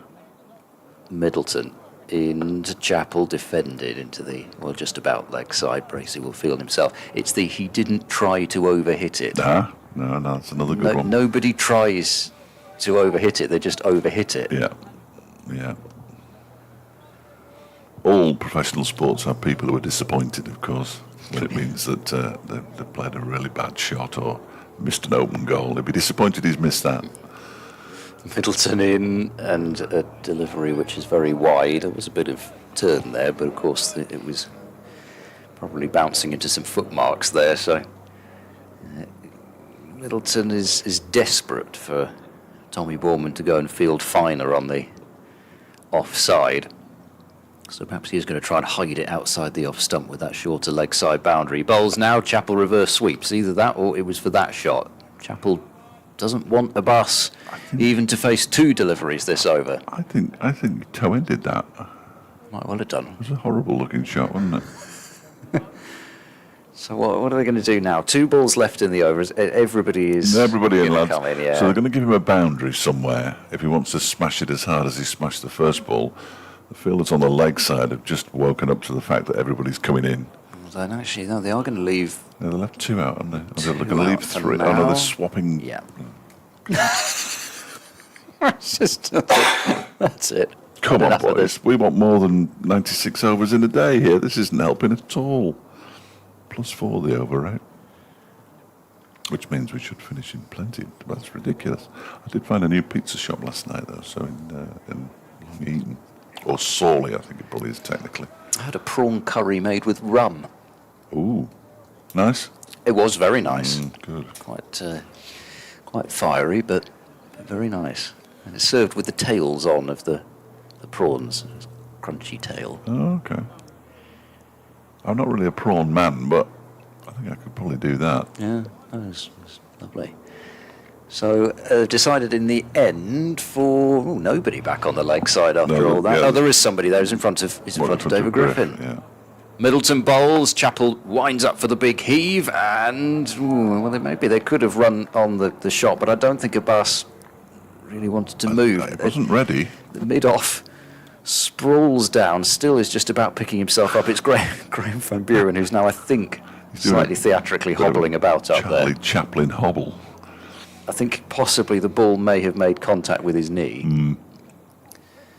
Middleton into Chappell, defended into the, just about leg side. Bracey will field himself. It's he didn't try to overhit it. No, that's another good one. Nobody tries to overhit it, they just overhit it. Yeah. All professional sports have people who are disappointed, of course, when it means that they've played a really bad shot or missed an open goal. They'd be disappointed he's missed that. Middleton in, and a delivery which is very wide. There was a bit of turn there, but of course it was probably bouncing into some footmarks there. So Middleton is desperate for Tommy Boorman to go and field finer on the offside. So perhaps he's going to try and hide it outside the off stump with that shorter leg side boundary. Bowls now, Chappell reverse sweeps. Either that or it was for that shot. Chappell doesn't want a bus even to face 2 deliveries this over. I think toe-ended that. Might well have done. It was a horrible looking shot, wasn't it? So what are they going to do now? 2 balls left in the overs. Everybody in, lads. come in, yeah. So they're going to give him a boundary somewhere if he wants to smash it as hard as he smashed the first ball. The fielders on the leg side have just woken up to the fact that everybody's coming in. Then actually, no, they are going to leave. Yeah, they left 2 out, aren't they? Or they're 2 going to leave out 3. for Oh no, now. they're swapping. Yeah. It's just, that's it. Come on, Enough of boys. this. We want more than 96 overs in a day here. This isn't helping at all. +4 the over rate. Which means we should finish in plenty. That's ridiculous. I did find a new pizza shop last night, though, so in Long Eaton. Or Sawley, I think it probably is technically. I had a prawn curry made with rum. Ooh. Nice? It was very nice. Good. Quite fiery, but very nice. And it's served with the tails on of the prawns. Crunchy tail. Oh, okay. I'm not really a prawn man, but I think I could probably do that. Yeah, that was lovely. So decided in the end for nobody back on the leg side after No, all that. yeah. Oh, there is somebody there. He's in front of David Griffin. Yeah. Middleton bowls. Chappell winds up for the big heave, and maybe they could have run on the shot, but I don't think Abbas really wanted to move. It wasn't ready. The mid-off sprawls down, still is just about picking himself up. It's Graham Van Buren, who's now, I think, doing slightly theatrically hobbling about up there. Charlie Chaplin hobble. I think possibly the ball may have made contact with his knee.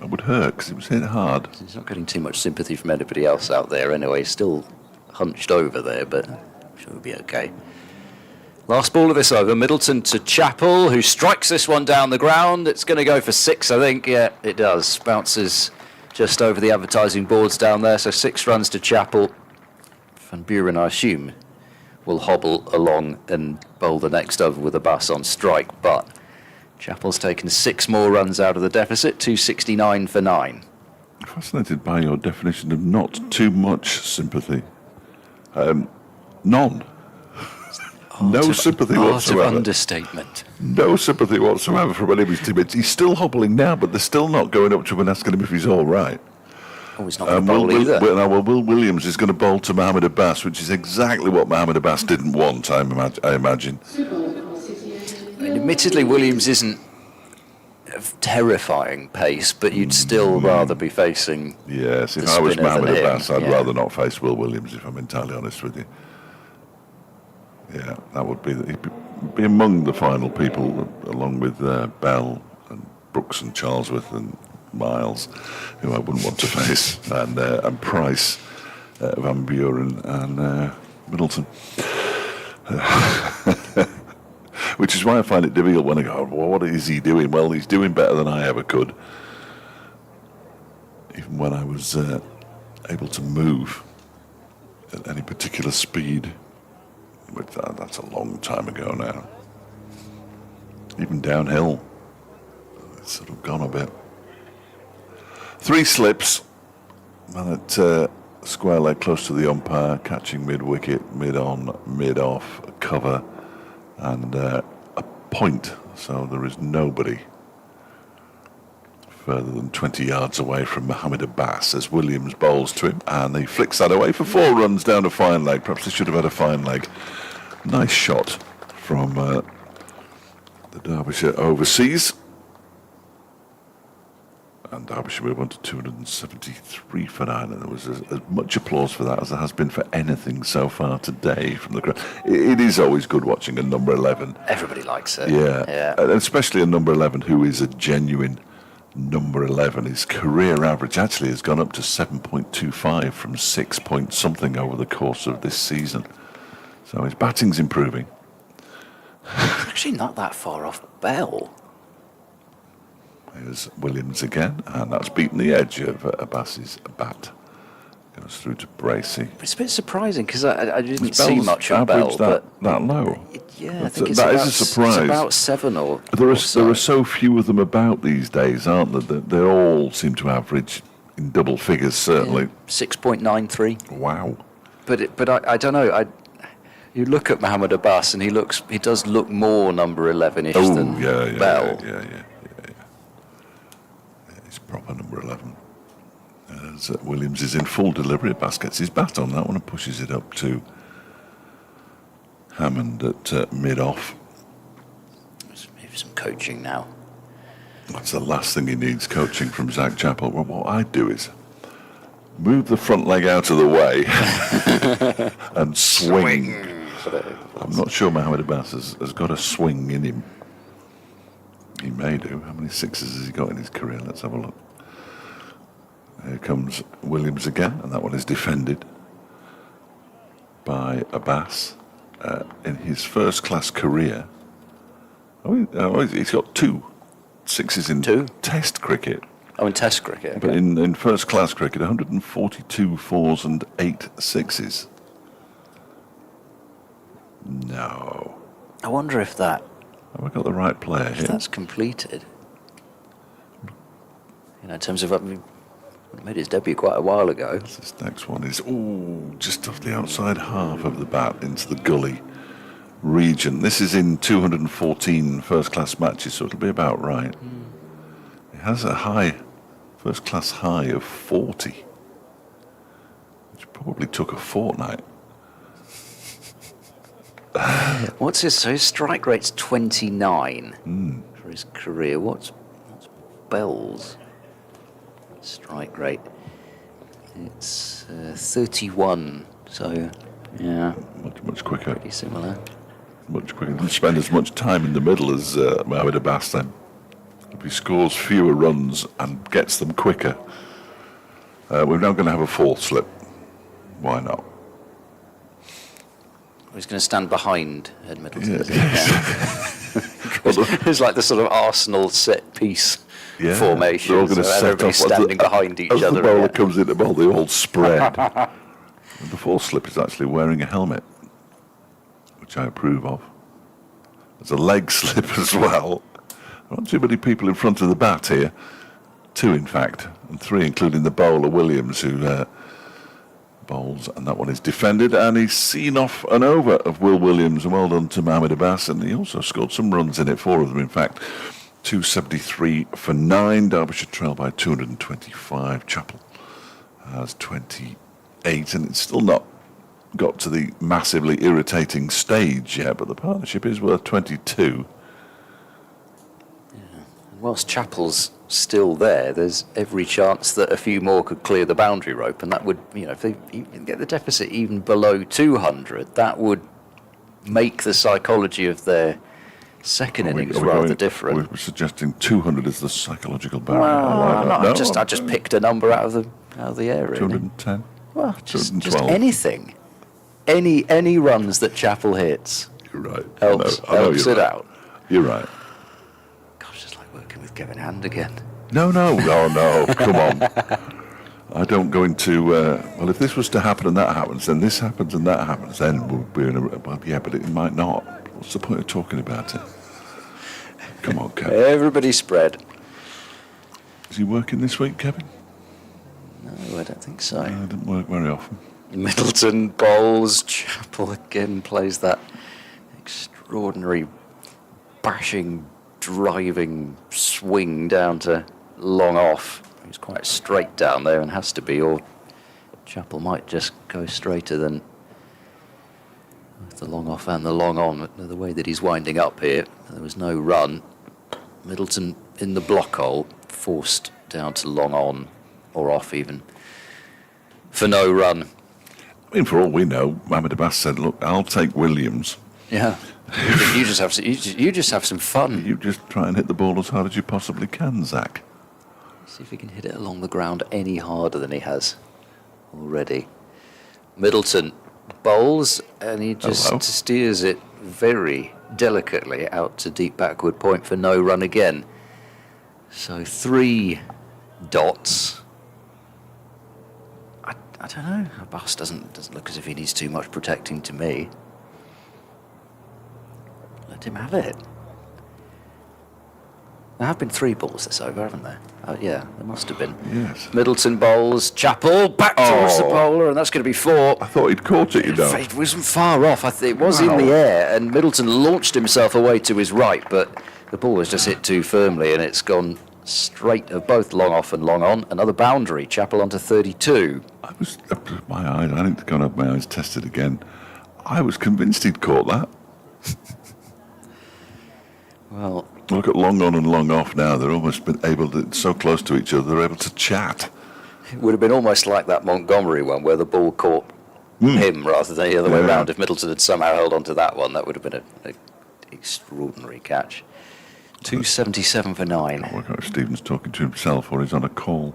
That would hurt because it was hit hard. He's not getting too much sympathy from anybody else out there anyway. He's still hunched over there, but I'm sure he'll be okay. Last ball of this over, Middleton to Chappell, who strikes this one down the ground. It's going to go for 6, I think. Yeah, it does. Bounces just over the advertising boards down there, so 6 runs to Chappell. Van Buren, I assume, will hobble along and bowl the next over with a bus on strike, but Chappell's taken 6 more runs out of the deficit, 269 for 9. I'm fascinated by your definition of not too much sympathy. None. No sympathy Art whatsoever. of understatement. No sympathy whatsoever from any of his teammates. He's still hobbling now, but they're still not going up to him and asking him if he's all right. Oh, he's not going to bowl either. Will Williams is going to bowl to Mohamed Abbas, which is exactly what Mohamed Abbas didn't want, I imagine. I mean, admittedly, Williams isn't of terrifying pace, but you'd still rather be facing. Yes, if the I was spinner than Mohamed him, Abbas, I'd yeah. rather not face Will Williams, if I'm entirely honest with you. Yeah, that would he'd be among the final people, along with Bell and Brooks and Charlesworth and Miles, who I wouldn't want to face, and Price, Van Buren and Middleton. Which is why I find it difficult when I go, well, what is he doing? Well, he's doing better than I ever could. Even when I was able to move at any particular speed. But that's a long time ago now. Even downhill, it's sort of gone a bit. 3 slips, and at square leg close to the umpire, catching mid-wicket, mid-on, mid-off, cover, and a point. So there is nobody further than 20 yards away from Mohamed Abbas as Williams bowls to him, and he flicks that away for 4 runs down a fine leg. Perhaps they should have had a fine leg. Nice shot from the Derbyshire overseas. And Derbyshire went to 273 for 9, and there was as much applause for that as there has been for anything so far today from the crowd. It is always good watching a number 11. Everybody likes it. Yeah. And especially a number 11 who is a genuine number 11. His career average actually has gone up to 7.25 from 6 point something over the course of this season. So his batting's improving. Actually, not that far off Bell. Here's Williams again, and that's beaten the edge of Abbas's bat. Goes through to Bracey. It's a bit surprising because I didn't Bell's see much of Bell, average but that low. I think it's that about, is a surprise. It's about 7 or There so. are so few of them about these days, aren't there? They all seem to average in double figures, certainly. 6.93. Wow. But I don't know. You look at Mohammed Abbas, and he does look more number 11ish Oh, than yeah, Bell. yeah. He's proper number 11. As Williams is in full delivery, Abbas gets his bat on that one and pushes it up to Hammond at mid-off. Maybe some coaching now. That's the last thing he needs, coaching from Zach Chappell. Well, what I'd do is move the front leg out of the way and swing. I'm not sure Mohammed Abbas has got a swing in him. He may do. How many sixes has he got in his career? Let's have a look. Here comes Williams again, and that one is defended by Abbas. In his first-class career, he's got 2 sixes in Test cricket. Oh, in Test cricket. But in first-class cricket, 142 fours and 8 sixes. No. I wonder if Have I got the right player here? that's completed. In terms of, he made his debut quite a while ago. This next one is, just off the outside half of the bat into the gully region. This is in 214 first-class matches, so it'll be about right. It has a first-class high of 40, which probably took a fortnight. What's his strike rate's 29 for his career. What's Bell's strike rate? It's 31. So yeah, Much quicker. pretty similar. Much quicker. Didn't spend as much time in the middle as Mohammed Abbas then. If he scores fewer runs and gets them quicker. We're now going to have a 4th slip. Why not? He's going to stand behind Ed Middleton. Yeah. Isn't he? It's like the sort of Arsenal set piece formation. They're all going to set everybody's up standing behind each as other. the bowler again. comes in to bowl, they all spread. And the 4th slip is actually wearing a helmet, which I approve of. There's a leg slip as well. Not too many people in front of the bat here. 2, in fact, and 3, including the bowler Williams, who bowls, and that one is defended, and he's seen off an over of Will Williams, and well done to Mohammed Abbas, and he also scored some runs in it, 4 of them, in fact. 273 for 9. Derbyshire trail by 225. Chappell has 28, and it's still not got to the massively irritating stage yet, but the partnership is worth 22. Whilst Chappell's still there, there's every chance that a few more could clear the boundary rope, and that would, if they even get the deficit even below 200, that would make the psychology of their second innings rather different. We're suggesting 200 is the psychological barrier. Well, I just picked a number out of the air. Really. 210. Well, just 212. anything, any runs that Chappell hits You're right. helps you're it right. out. You're right. Gosh, it's like working with Kevin Hand again. No, come on. I don't go into, well, if this was to happen and that happens, then this happens and that happens, then we'll be in well, yeah, but it might not. What's the point of talking about it? Come on, Kevin. Everybody spread. Is he working this week, Kevin? No, I don't think so. It doesn't work very often. Middleton bowls. Chappell again plays that extraordinary bashing, driving swing down to long off. He's quite straight down there and has to be, or Chappell might just go straighter than the long off and the long on. But the way that he's winding up here, there was no run. Middleton in the block hole, forced down to long on or off even for no run. I mean, for all we know, Mohammed Abbas said, look, I'll take Williams. Yeah. You just have some fun. You just try and hit the ball as hard as you possibly can, Zach. See if he can hit it along the ground any harder than he has already. Middleton bowls, and he just steers it very delicately out to deep backward point for no run again. So 3 dots. I don't know. Abbas doesn't look as if he needs too much protecting to me. Let him have it. There have been 3 balls this over, haven't there? Yeah, there must have been. Yes. Middleton bowls, Chappell back towards the Oh. bowler, and that's going to be 4. I thought he'd caught it, you know. It wasn't far off. It was in Wow. the air, and Middleton launched himself away to his right, but the ball was just hit too firmly, and it's gone straight of both long off and long on. Another boundary, Chappell onto 32. I was, my eyes, I need to go and have my eyes tested again. I was convinced he'd caught that. Well, Look at long on and long off now. They're almost been able to, so close to each other, they're able to chat. it would have been almost like that Montgomery one where the ball caught him rather than the other way Yeah. round. If Middleton had somehow held on to that one, that would have been an extraordinary catch. 277 for 9. I work out if Stephen's talking to himself or he's on a call.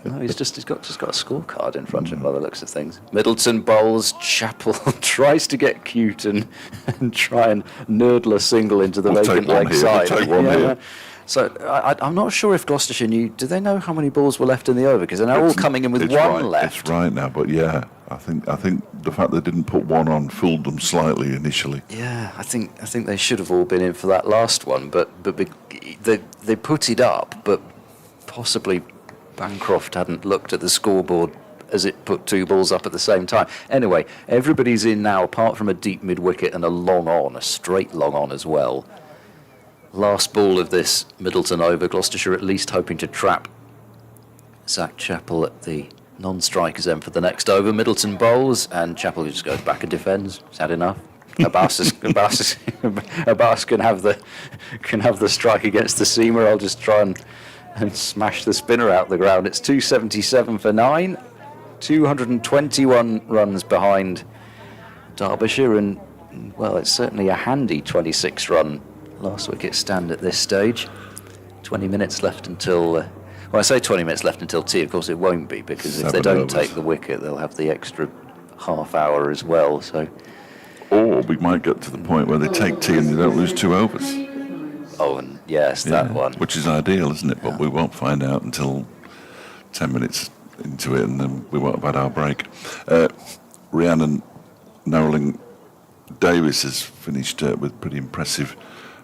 No, he's just got a scorecard in front of him by the looks of things. Middleton bowls, Chappell tries to get cute and try and nurdle a single into the We'll vacant take one leg here, we'll side. take one here. So I'm not sure if Gloucestershire knew. Do they know how many balls were left in the over? Because they're now all coming in with It's one right, left. It's right now, but yeah, I think the fact they didn't put one on fooled them slightly initially. Yeah, I think they should have all been in for that last one, but they put it up, but possibly Bancroft hadn't looked at the scoreboard as it put 2 balls up at the same time. Anyway, everybody's in now, apart from a deep mid-wicket and a long on, a straight long on as well. Last ball of this Middleton over, Gloucestershire at least hoping to trap Zach Chappell at the non-strikers end for the next over. Middleton bowls, and Chappell just goes back and defends. He's had enough. Abbas can have the strike against the seamer. I'll just try and smash the spinner out the ground. It's 277 for 9, 221 runs behind Derbyshire, and well, it's certainly a handy 26-run last wicket stand at this stage. 20 minutes left until. Well, I say 20 minutes left until tea. Of course, it won't be, because if they 7 don't overs. take the wicket, they'll have the extra half hour as well. So, Or we might get to the point where they take tea and they don't lose 2 overs. oh, and yes, that Yeah, one. Which is ideal, isn't it? But we won't find out until 10 minutes into it, and then we won't have had our break. Rhiannon Nowling Davis has finished with pretty impressive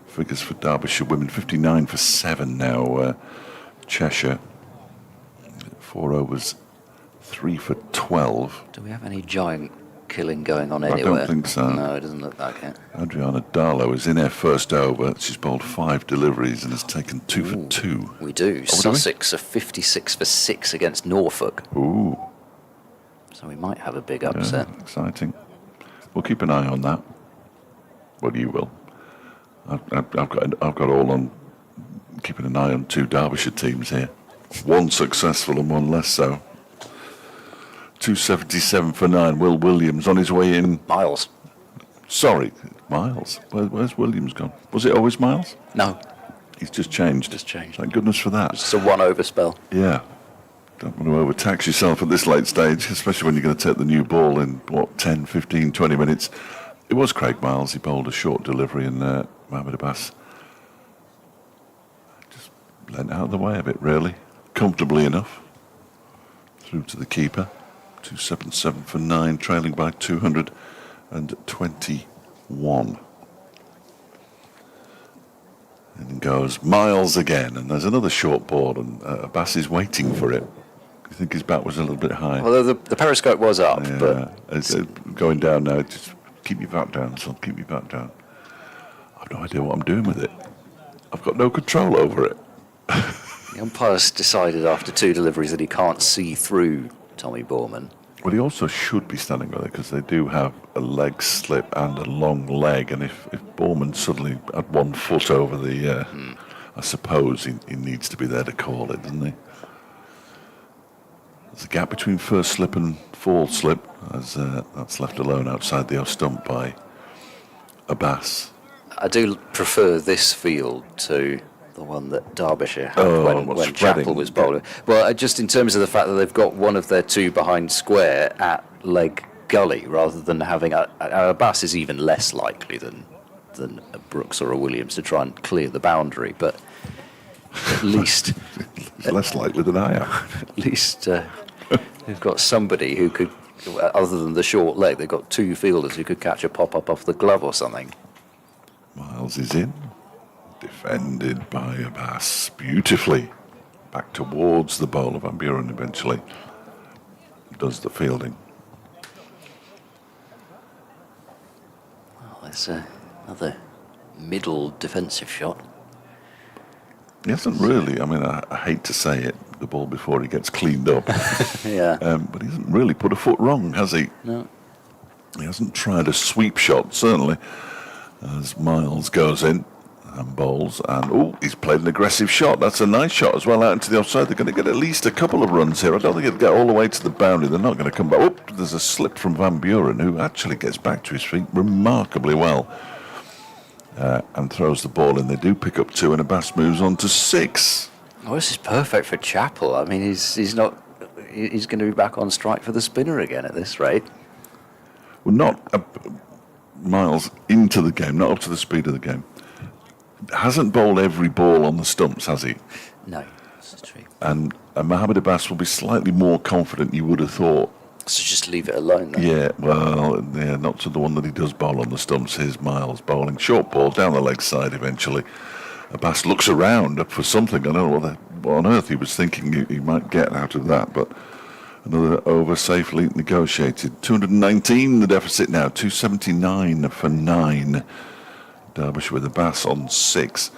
figures for Derbyshire women. 59 for 7 now. Cheshire, 4 overs, 3 for 12. Do we have any giant killing going on I don't anywhere? think so. No, it doesn't look like it. Adriana Darlow is in her first over. She's bowled 5 deliveries and has taken 2 for 2. We do. do we? Sussex are 56 for 6 against Norfolk. Ooh. So we might have a big Yeah, upset. exciting. We'll keep an eye on that. Well, you will. I've got all on keeping an eye on 2 Derbyshire teams here. 1 successful and 1 less so. 277 for 9. Will Williams on his way in. Miles. Sorry, Miles. Where's Williams gone? Was it always Miles? No, He's just changed. Just changed. Thank goodness for that. it's a 1 over spell. Yeah. Don't want to overtax yourself at this late stage, especially when you're going to take the new ball in, 10, 15, 20 minutes. It was Craig Miles. He bowled a short delivery, and Mohamed Abbas just leant out of the way a bit, really. Comfortably enough. Through to the keeper. 277 for 9, trailing by 221. In goes Miles again, and there's another short ball, and Abbas is waiting for it. I think his bat was a little bit high. Although the periscope was up, Yeah, but it's going down now. Just keep your bat down, son. Keep your bat down. I've no idea what I'm doing with it. I've got no control over it. the umpire's decided after 2 deliveries that he can't see through Tommy Borman. Well, he also should be standing with it, because they do have a leg slip and a long leg, and if Borman suddenly had 1 foot over the, I suppose he needs to be there to call it, doesn't he? There's a gap between first slip and fourth slip, as that's left alone outside the off stump by Abbas. I do prefer this field to the one that Derbyshire had Oh, when spreading. Chappell was bowling. Well, just in terms of the fact that they've got one of their 2 behind square at leg gully, rather than having Abbas is even less likely than a Brooks or a Williams to try and clear the boundary, but at least He's less likely than I am. at least they've got somebody who could, other than the short leg, they've got 2 fielders who could catch a pop up off the glove or something. Miles is in. Defended by Abbas beautifully. Back towards the bowler. Van Buren eventually does the fielding. Well, there's another middle defensive shot. He hasn't really, I mean, I hate to say it, the ball before he gets cleaned up. Yeah. But he hasn't really put a foot wrong, has he? No. He hasn't tried a sweep shot, certainly, as Miles goes in and bowls. And, he's played an aggressive shot. That's a nice shot as well out into the offside. They're going to get at least a couple of runs here. I don't think it'll get all the way to the boundary. They're not going to come back. There's a slip from Van Buren, who actually gets back to his feet remarkably well. And throws the ball in. They do pick up 2, and Abbas moves on to 6. Oh, this is perfect for Chappell. I mean, he's going to be back on strike for the spinner again at this rate. Well, not Miles into the game, not up to the speed of the game. Hasn't bowled every ball on the stumps, has he? No, this is true. And Mohammed Abbas will be slightly more confident, you would have thought. So just leave it alone then. Yeah, well, yeah, not to the one that he does bowl on the stumps. Here's Miles bowling short ball down the leg side eventually. Abbas looks around for something. I don't know what on earth he was thinking he might get out of that, but another over safely negotiated. 219 the deficit now, 279 for 9. Derbyshire with Abbas on 6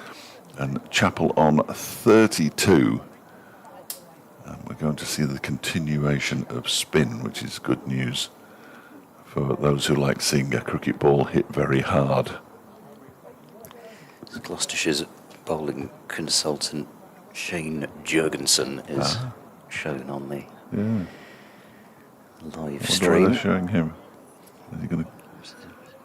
and Chappell on 32. And we're going to see the continuation of spin, which is good news for those who like seeing a cricket ball hit very hard. Gloucestershire's bowling consultant Shane Jurgensen is shown on the live What are stream. they showing him? Is he going to?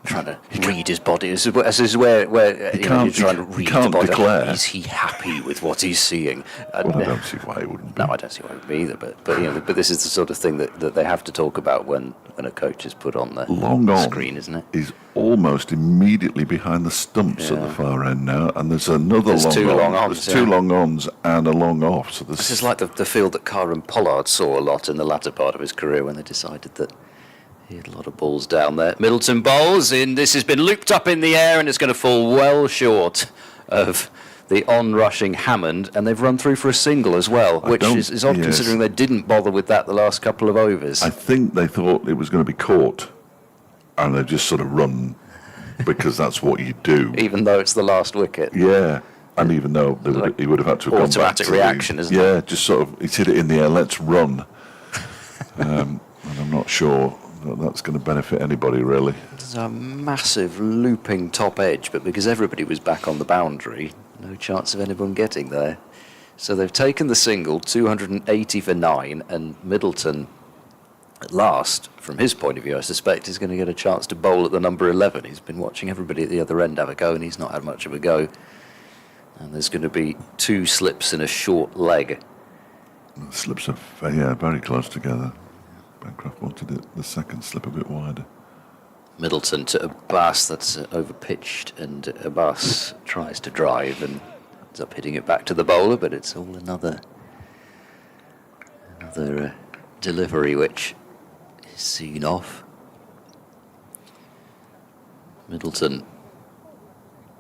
Trying to read his body. This is where you're trying to read the body. Declare. Is he happy with what he's seeing? Well, I don't see why he wouldn't be. No, I don't see why it would be either. But this is the sort of thing that they have to talk about when a coach is put on the Long on screen, isn't it? Is almost immediately behind the stumps at the far end now, and there's another There's long 2 on. long ons, There's 2 long ons and a long off. So This is like the field that Karen Pollard saw a lot in the latter part of his career when they decided that he had a lot of balls down there. Middleton bowls in. This has been looped up in the air and it's going to fall well short of the on-rushing Hammond, and they've run through for a single as well, which is odd considering they didn't bother with that the last couple of overs. I think they thought it was going to be caught, and they've just sort of run because that's what you do. Even though it's the last wicket. Yeah, and even though he would have had to have gone back Automatic to reaction, isn't it? Yeah, just sort of, he's hit it in the air, let's run. And I'm not sure that's going to benefit anybody, really. There's a massive looping top edge, but because everybody was back on the boundary, no chance of anyone getting there. So they've taken the single, 280 for 9, and Middleton, at last, from his point of view, I suspect, is going to get a chance to bowl at the number 11. He's been watching everybody at the other end have a go, and he's not had much of a go. And there's going to be 2 slips in a short leg. The slips are very close together. Bancroft wanted the second slip a bit wider. Middleton to Abbas, that's over-pitched, and Abbas tries to drive and ends up hitting it back to the bowler, but it's all another delivery which is seen off. Middleton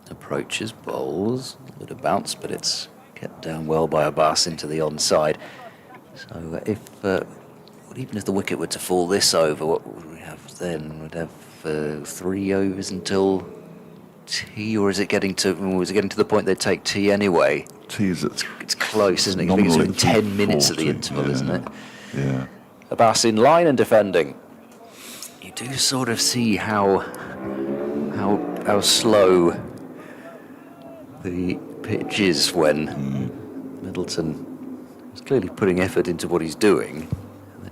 approaches, bowls, a bit of bounce, but it's kept down well by Abbas into the onside. So even if the wicket were to fall this over, what would we have then? We'd have 3 overs until tea, or is it getting to the point they take tea anyway? Tea is It's close, isn't it? I think it's been 10 minutes at the interval, isn't it? Yeah. Abbas in line and defending. You do sort of see how slow the pitch is when Middleton is clearly putting effort into what he's doing.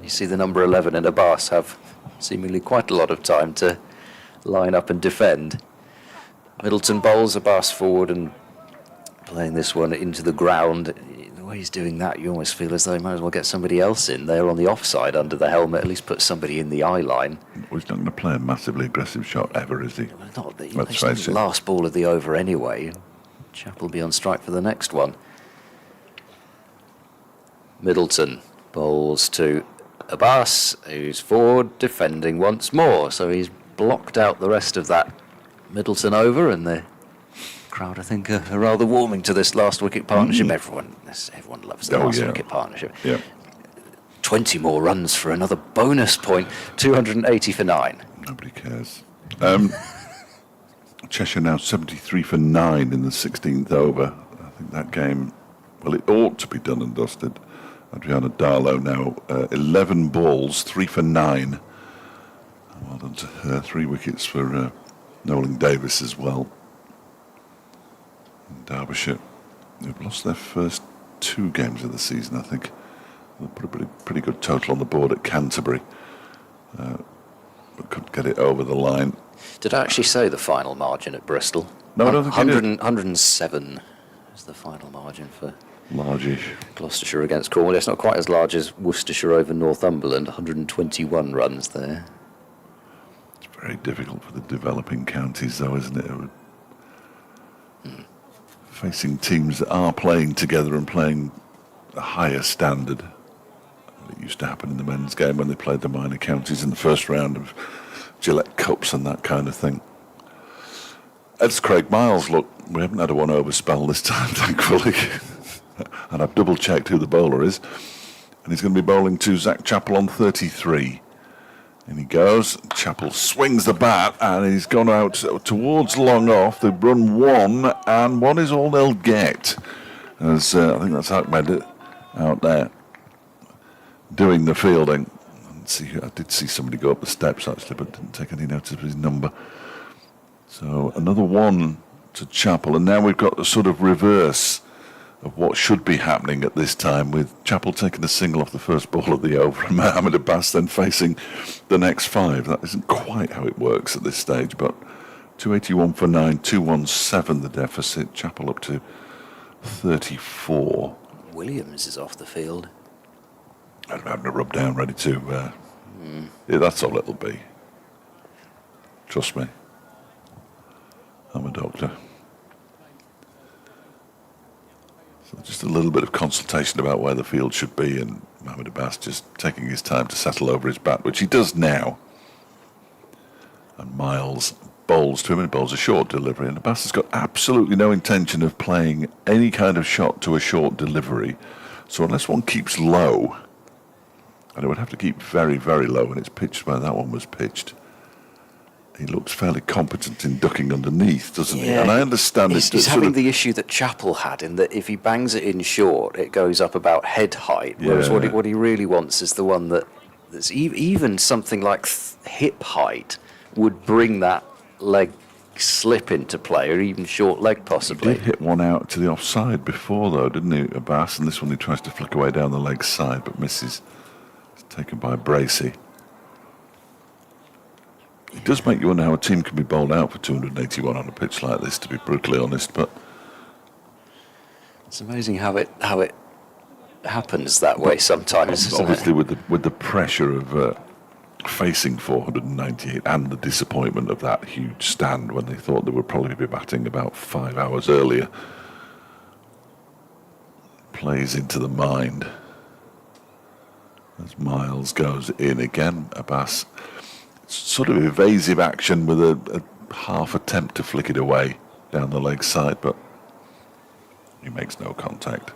You see the number 11 and Abbas have seemingly quite a lot of time to line up and defend. Middleton bowls, Abbas forward and playing this one into the ground. The way he's doing that, you almost feel as though he might as well get somebody else in there on the offside under the helmet, at least put somebody in the eye line. Well, he's not going to play a massively aggressive shot ever, is he? Not the Let's face it. last ball of the over anyway. Chappell will be on strike for the next one. Middleton bowls to Abbas, who's forward, defending once more. So he's blocked out the rest of that Middleton over, and the crowd, I think, are rather warming to this last wicket partnership. Everyone loves the last wicket partnership. Yeah. 20 more runs for another bonus point. 280 for 9. Nobody cares. Cheshire now 73 for 9 in the 16th over. I think that game, well, it ought to be done and dusted. Adriana Darlow now 11 balls, 3 for 9. Well done to her. 3 wickets for Nolan Davis as well. In Derbyshire, they've lost their first 2 games of the season, I think. They put a pretty good total on the board at Canterbury, but couldn't get it over the line. Did I actually say the final margin at Bristol? No, I don't think you did. 107 is the final margin for Largish. Gloucestershire against Cornwall. It's not quite as large as Worcestershire over Northumberland. 121 runs there. It's very difficult for the developing counties, though, isn't it? Facing teams that are playing together and playing a higher standard. It used to happen in the men's game when they played the minor counties in the first round of Gillette Cups and that kind of thing. It's Craig Miles. Look, we haven't had a one-over spell this time, thankfully. And I've double-checked who the bowler is. And he's going to be bowling to Zach Chappell on 33. And he goes. Chappell swings the bat, and he's gone out towards long off. They've run 1, and 1 is all they'll get. As I think that's Ahmed out there doing the fielding. I did see somebody go up the steps, actually, but didn't take any notice of his number. So another 1 to Chappell, and now we've got the sort of reverse of what should be happening at this time, with Chappell taking a single off the first ball of the over and Mohammed Abbas then facing the next 5. That isn't quite how it works at this stage, but 281 for 9, 217 the deficit. Chappell up to 34. Williams is off the field. I'm having a rub down, ready to. Yeah, that's all it'll be. Trust me. I'm a doctor. So just a little bit of consultation about where the field should be, and Mohammed Abbas just taking his time to settle over his bat, which he does now. And Miles bowls to him, and bowls a short delivery, and Abbas has got absolutely no intention of playing any kind of shot to a short delivery. So unless one keeps low, and it would have to keep very, very low when it's pitched where that one was pitched, he looks fairly competent in ducking underneath, doesn't he? And I understand he's having the issue that Chappell had, in that if he bangs it in short, it goes up about head height, whereas what he really wants is the one that's even something like hip height would bring that leg slip into play, or even short leg possibly. He did hit one out to the offside before, though, didn't he, Abbas? And this one he tries to flick away down the leg side, but misses. It's taken by Bracey. It does make you wonder how a team can be bowled out for 281 on a pitch like this, to be brutally honest, but it's amazing how it happens that way sometimes, isn't obviously it? with the pressure of facing 498 and the disappointment of that huge stand when they thought they would probably be batting about 5 hours earlier, plays into the mind as Miles goes in again. Abbas, sort of evasive action with a half attempt to flick it away down the leg side, but he makes no contact.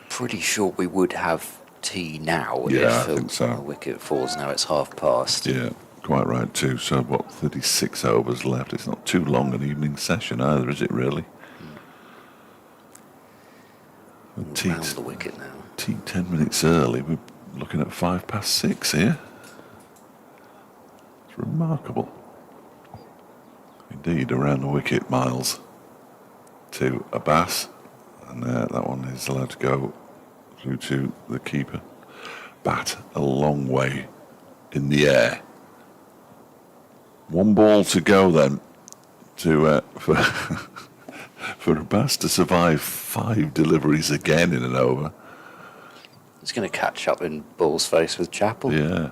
Pretty sure we would have tea now Yeah, if I think so. the wicket falls. Now it's 5:30. Yeah, quite right too. So what, 36 overs left? It's not too long an evening session either, is it really? Tea, Round the wicket now. tea 10 minutes early. We're looking at 6:05 here. It's remarkable. Indeed, around the wicket, Miles to Abbas, and that one is allowed to go through to the keeper. Bat a long way in the air. 1 ball to go then to for Abbas to survive 5 deliveries again in an over. He's going to catch up in ball's face with Chappell. Yeah,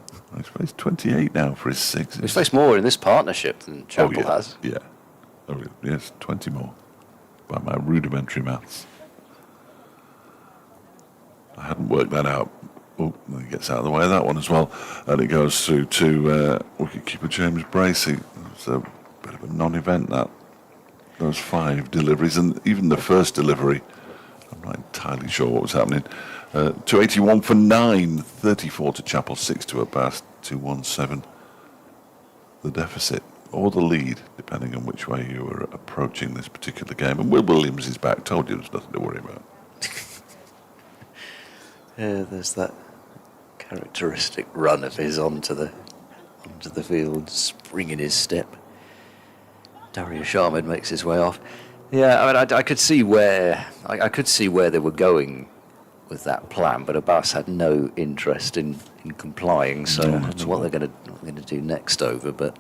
he's 28 now for his 6. He's faced more in this partnership than Chappell has. Yeah. Oh, yes, 20 more by my rudimentary maths. I hadn't worked that out. Oh, he gets out of the way of that one as well. And it goes through to wicketkeeper James Bracey. It's a bit of a non-event, that. those 5 deliveries, and even the first delivery, I'm not entirely sure what was happening. 281 for 9, 34 to Chapel, 6 to Abbas, 217. The deficit or the lead, depending on which way you were approaching this particular game. And Will Williams is back. Told you there's nothing to worry about. Yeah, there's that characteristic run of his onto the field, spring in his step. Derbyshire Ahmed makes his way off. Yeah, I mean, I could see where they were going with that plan, but Abbas had no interest in complying. So I don't know what they're going to do next over, but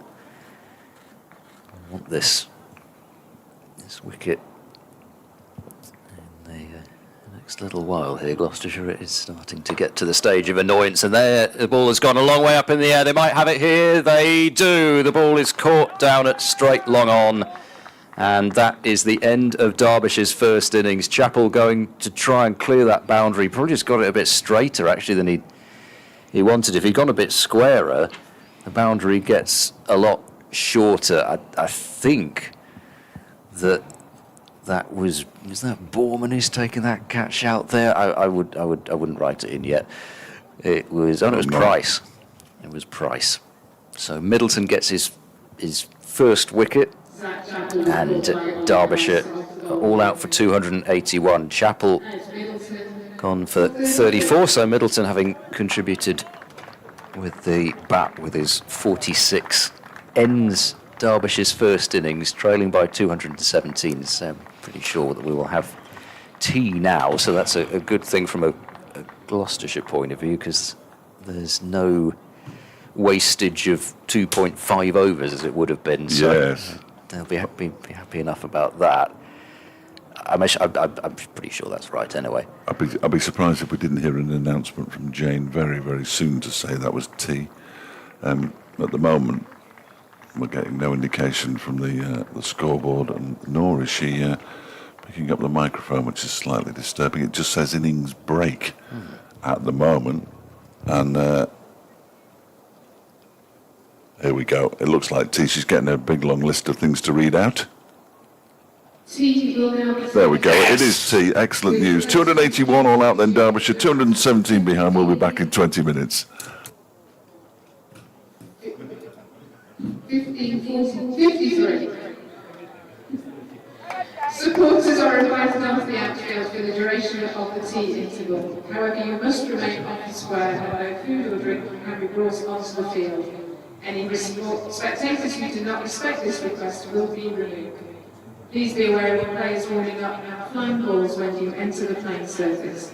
I want this wicket in the next little while here. Gloucestershire is starting to get to the stage of annoyance, and there the ball has gone a long way up in the air. They might have it here. They do. The ball is caught down at straight long on. And that is the end of Derbyshire's first innings. Chapel going to try and clear that boundary. Probably just got it a bit straighter, actually, than he wanted. If he'd gone a bit squarer, the boundary gets a lot shorter. I think that was that Borman who's taking that catch out there. I wouldn't write it in yet. It was Price. It was Price. So Middleton gets his first wicket. And Derbyshire all out for 281. Chapel gone for 34, so Middleton having contributed with the bat with his 46 ends Derbyshire's first innings, trailing by 217. So I'm pretty sure that we will have tea now, so that's a good thing from a Gloucestershire point of view, because there's no wastage of 2.5 overs as it would have been. So Yes. They'll be happy enough about that. I'm pretty sure that's right anyway. I'd be surprised if we didn't hear an announcement from Jane very, very soon to say that was tea. At the moment, we're getting no indication from the scoreboard, and nor is she picking up the microphone, which is slightly disturbing. It just says innings break at the moment, and here we go. It looks like tea. She's getting a big long list of things to read out. There we go. It is tea. Excellent news. 281 all out then Derbyshire. 217 behind. We'll be back in 20 minutes. 53. Supporters are invited off the outfield for the duration of the tea interval. However, you must remain off the square and no food or drink can be brought onto the field. Any spectators who do not respect this request will be removed. Please be aware of the players warming up and flying balls when you enter the playing surface.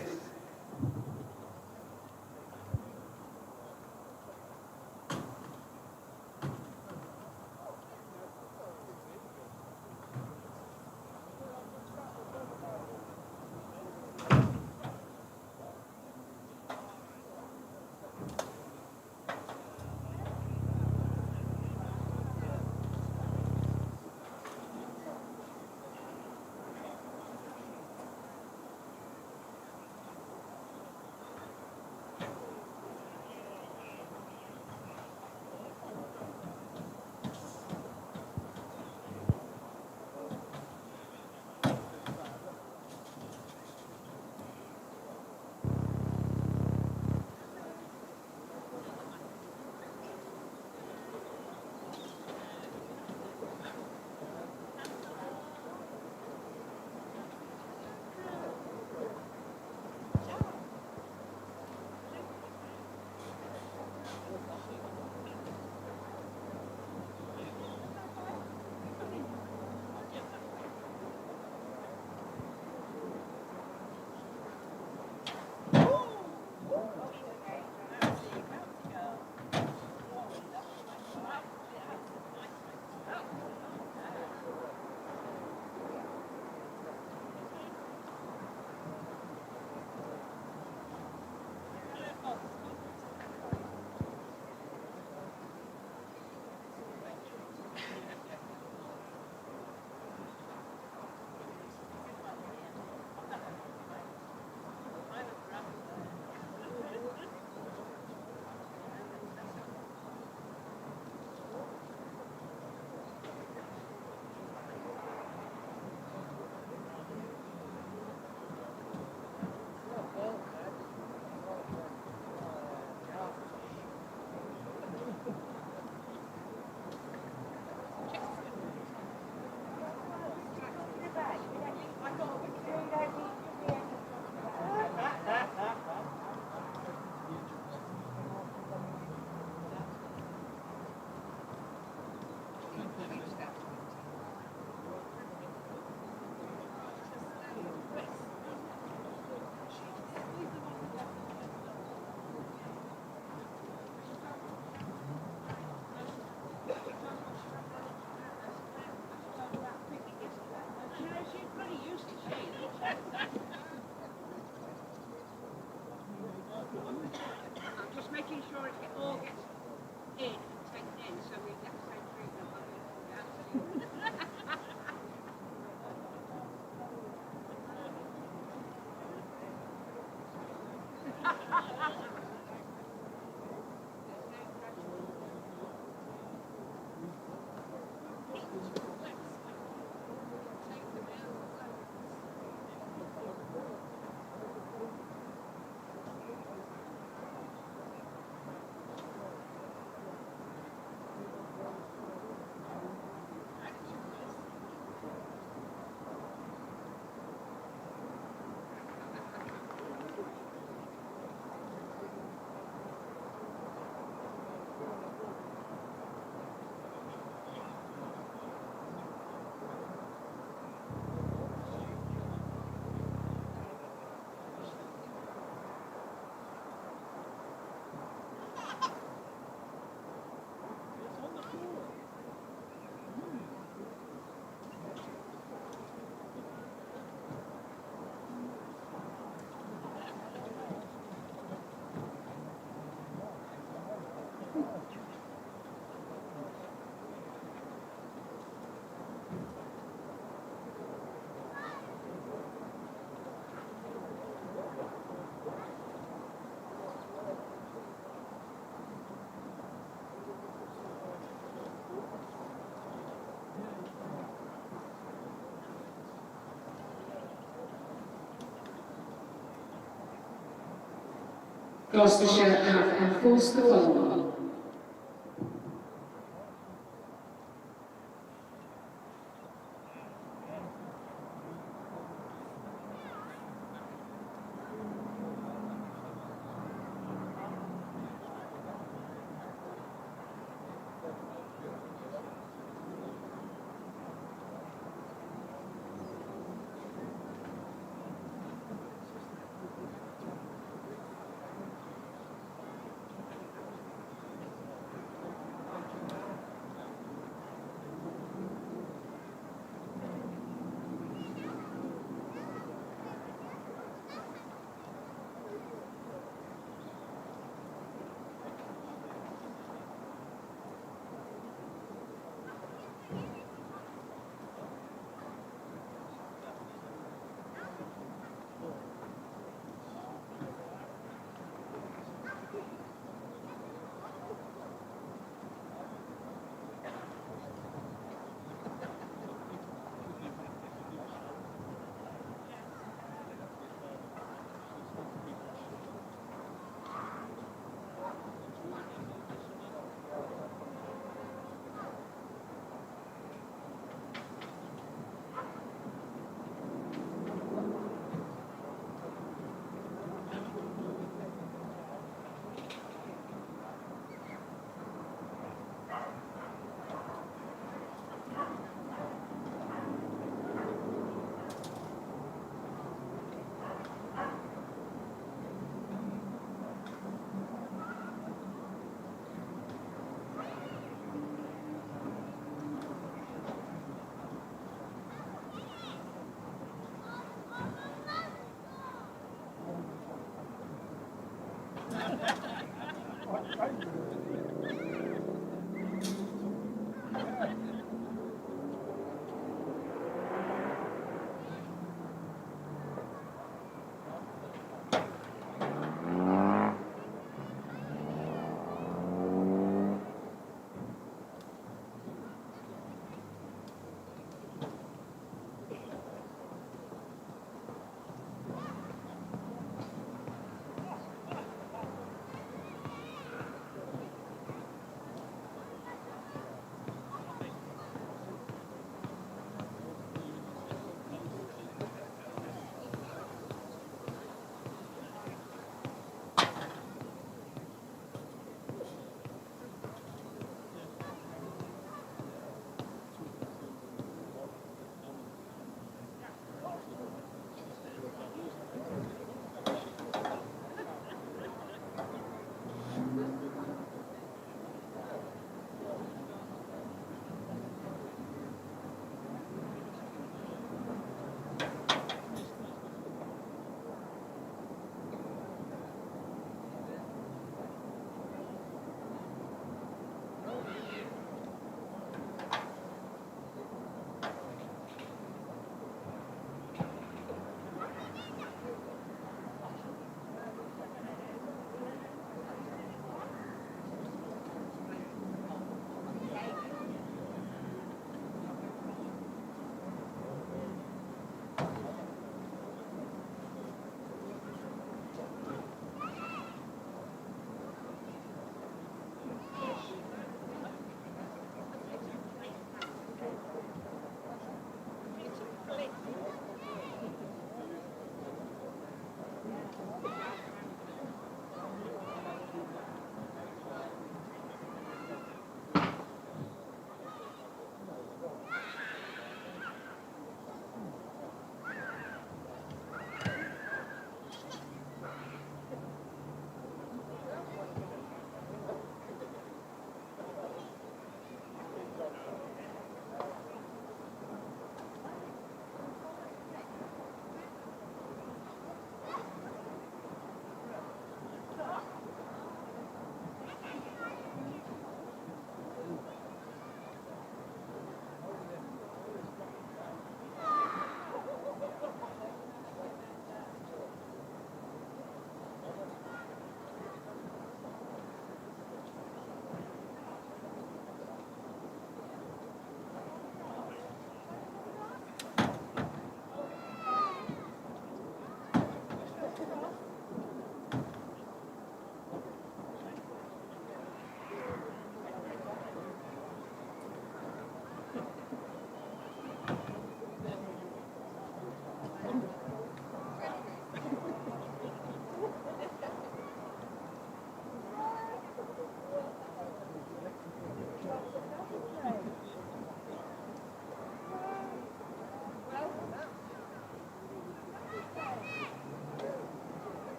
Gloucestershire have enforced the following.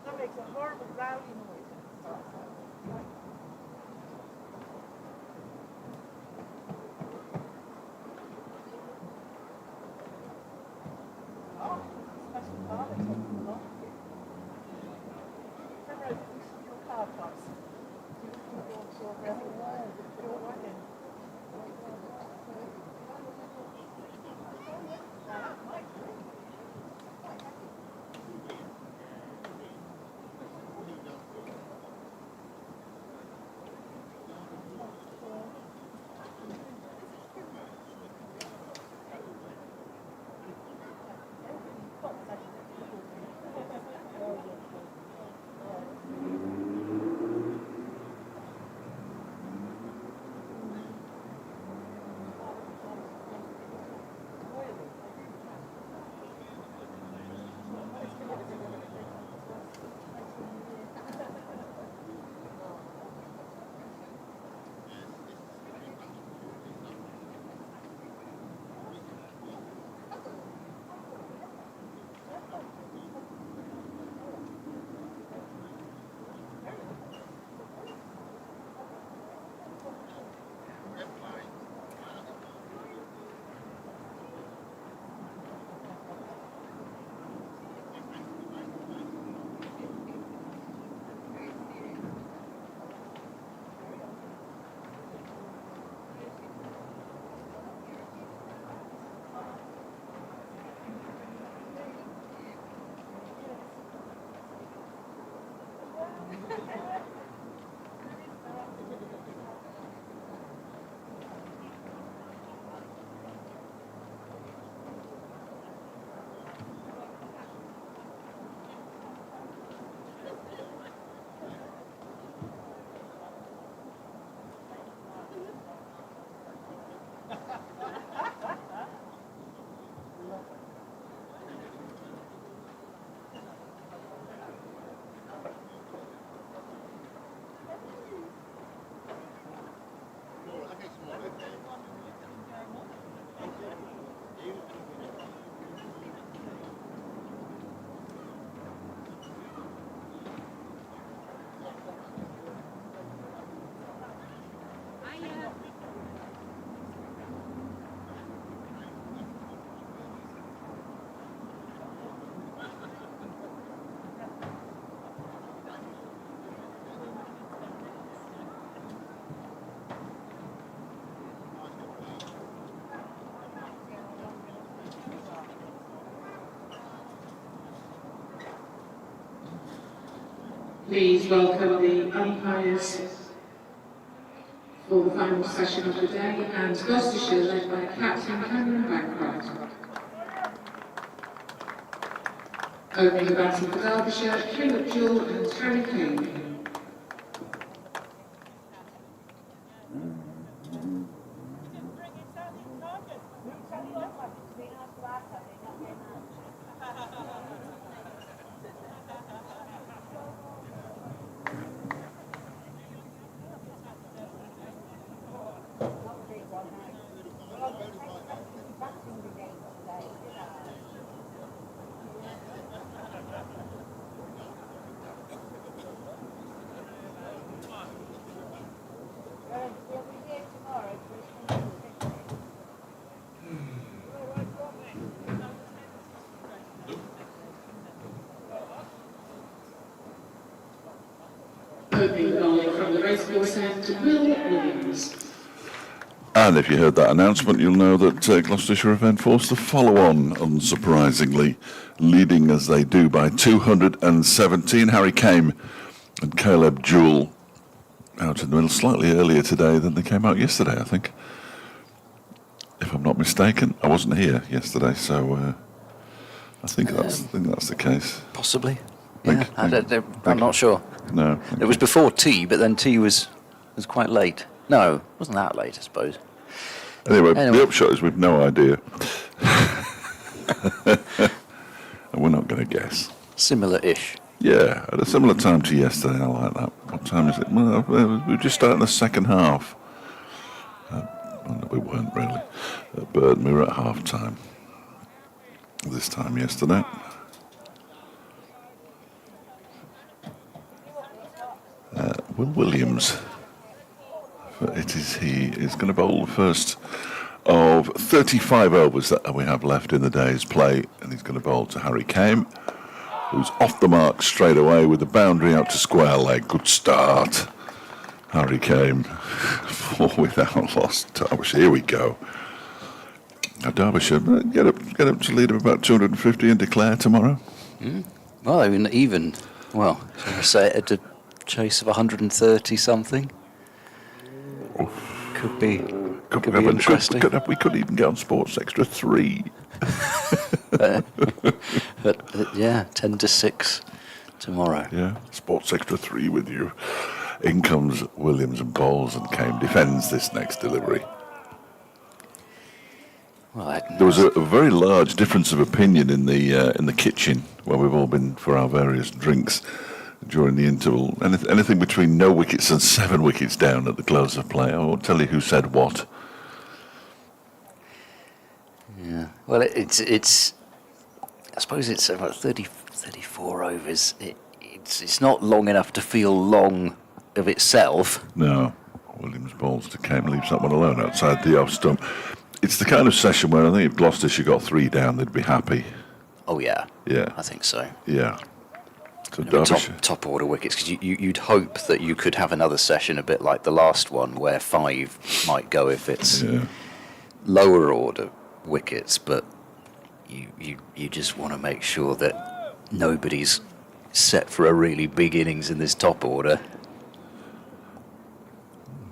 That makes a horrible rowdy noise. Oh, special car they took them along. Remember, your car parks. Your wagon. Please welcome the umpires for the final session of the day, and Gloucestershire led by Captain Cameron Bancroft. Opening the batting for Derbyshire, Philip Jewell and Harry Kane. Opening the bowling from the racecourse end, Will Williams. And if you heard that announcement, you'll know that Gloucestershire have been forced to follow on, unsurprisingly, leading as they do by 217. Harry Kane and Caleb Jewell out in the middle slightly earlier today than they came out yesterday, I think. if I'm not mistaken. I wasn't here yesterday, so I think that's the case. Possibly. Thank Yeah, you. I'm not sure. No, It was before tea, but then tea was quite late. No, it wasn't that late, I suppose. Anyway, Anyway. the upshot is we've no idea. And we're not going to guess. Similar-ish. Yeah, at a similar time to yesterday. I like that. What time is it? Well, we're just starting the second half. Well, no, we weren't really. At Burton, we were at half time. This time yesterday. Will Williams. He is going to bowl the first of 35 overs that we have left in the day's play, and he's going to bowl to Harry Kame, who's off the mark straight away with the boundary out to square leg. Good start, Harry Kame. 4 without loss. Derbyshire, here we go. Now Derbyshire get up to lead of about 250 and declare tomorrow. Well, I mean, even, well, shall I say, at a chase of 130 something. Could be interesting. We could even get on Sports Extra 3. But yeah, 10 to 6 tomorrow. Yeah, Sports Extra 3 with you. In comes Williams and bowls, and Kame defends this next delivery. Well, There was a very large difference of opinion in the kitchen where we've all been for our various drinks during the interval. Anything between no wickets and 7 wickets down at the close of play. I won't tell you who said what. yeah. Well, it's. I suppose it's about 34 overs. It's not long enough to feel long of itself. No, Williams bowls to Kame, leaves that one alone outside the off stump. It's the kind of session where I think if Gloucestershire got 3 down, they'd be happy. Oh yeah. Yeah. I think so. Yeah. So I mean, Derbyshire. top order wickets, because you'd hope that you could have another session a bit like the last one, where 5 might go if it's Yeah. lower order wickets, but you just want to make sure that nobody's set for a really big innings in this top order.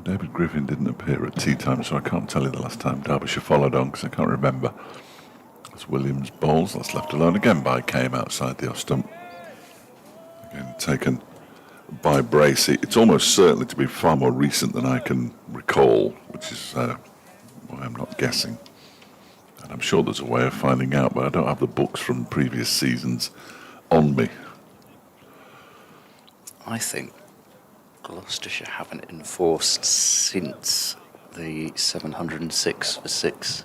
David Griffin didn't appear at tea time, so I can't tell you the last time Derbyshire followed on, because I can't remember. It's Williams bowls, that's left alone again by Kame outside the off stump. Again taken by Bracey. It's almost certainly to be far more recent than I can recall, which is why I'm not guessing. And I'm sure there's a way of finding out, but I don't have the books from previous seasons on me. I think Gloucestershire haven't enforced since the 706 for 6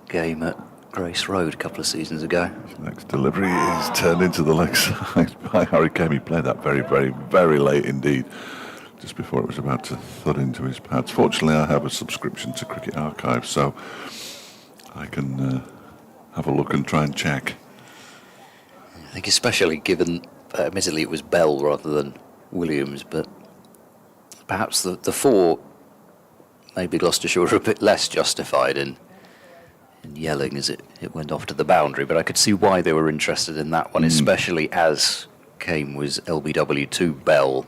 game at Grace Road a couple of seasons ago. Next delivery is turned into the leg side by Harry Kame. He played that very, very, very late indeed, just before it was about to thud into his pads. Fortunately, I have a subscription to Cricket Archive, so I can have a look and try and check. I think especially given, admittedly it was Bell rather than Williams, but perhaps the 4, maybe Gloucestershire were a bit less justified in yelling as it went off to the boundary, but I could see why they were interested in that one, especially as Kame was LBW to Bell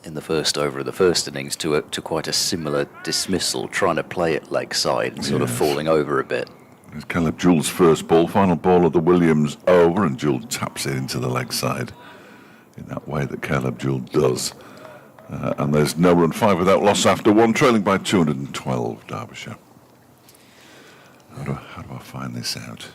in the first over of the first innings to quite a similar dismissal, trying to play it leg side and sort of falling over a bit. It's Caleb Jewell's first ball, final ball of the Williams over, and Jewell taps it into the leg side in that way that Caleb Jewell does. And there's no run 5 without loss after 1, trailing by 212, Derbyshire. How do I find this out?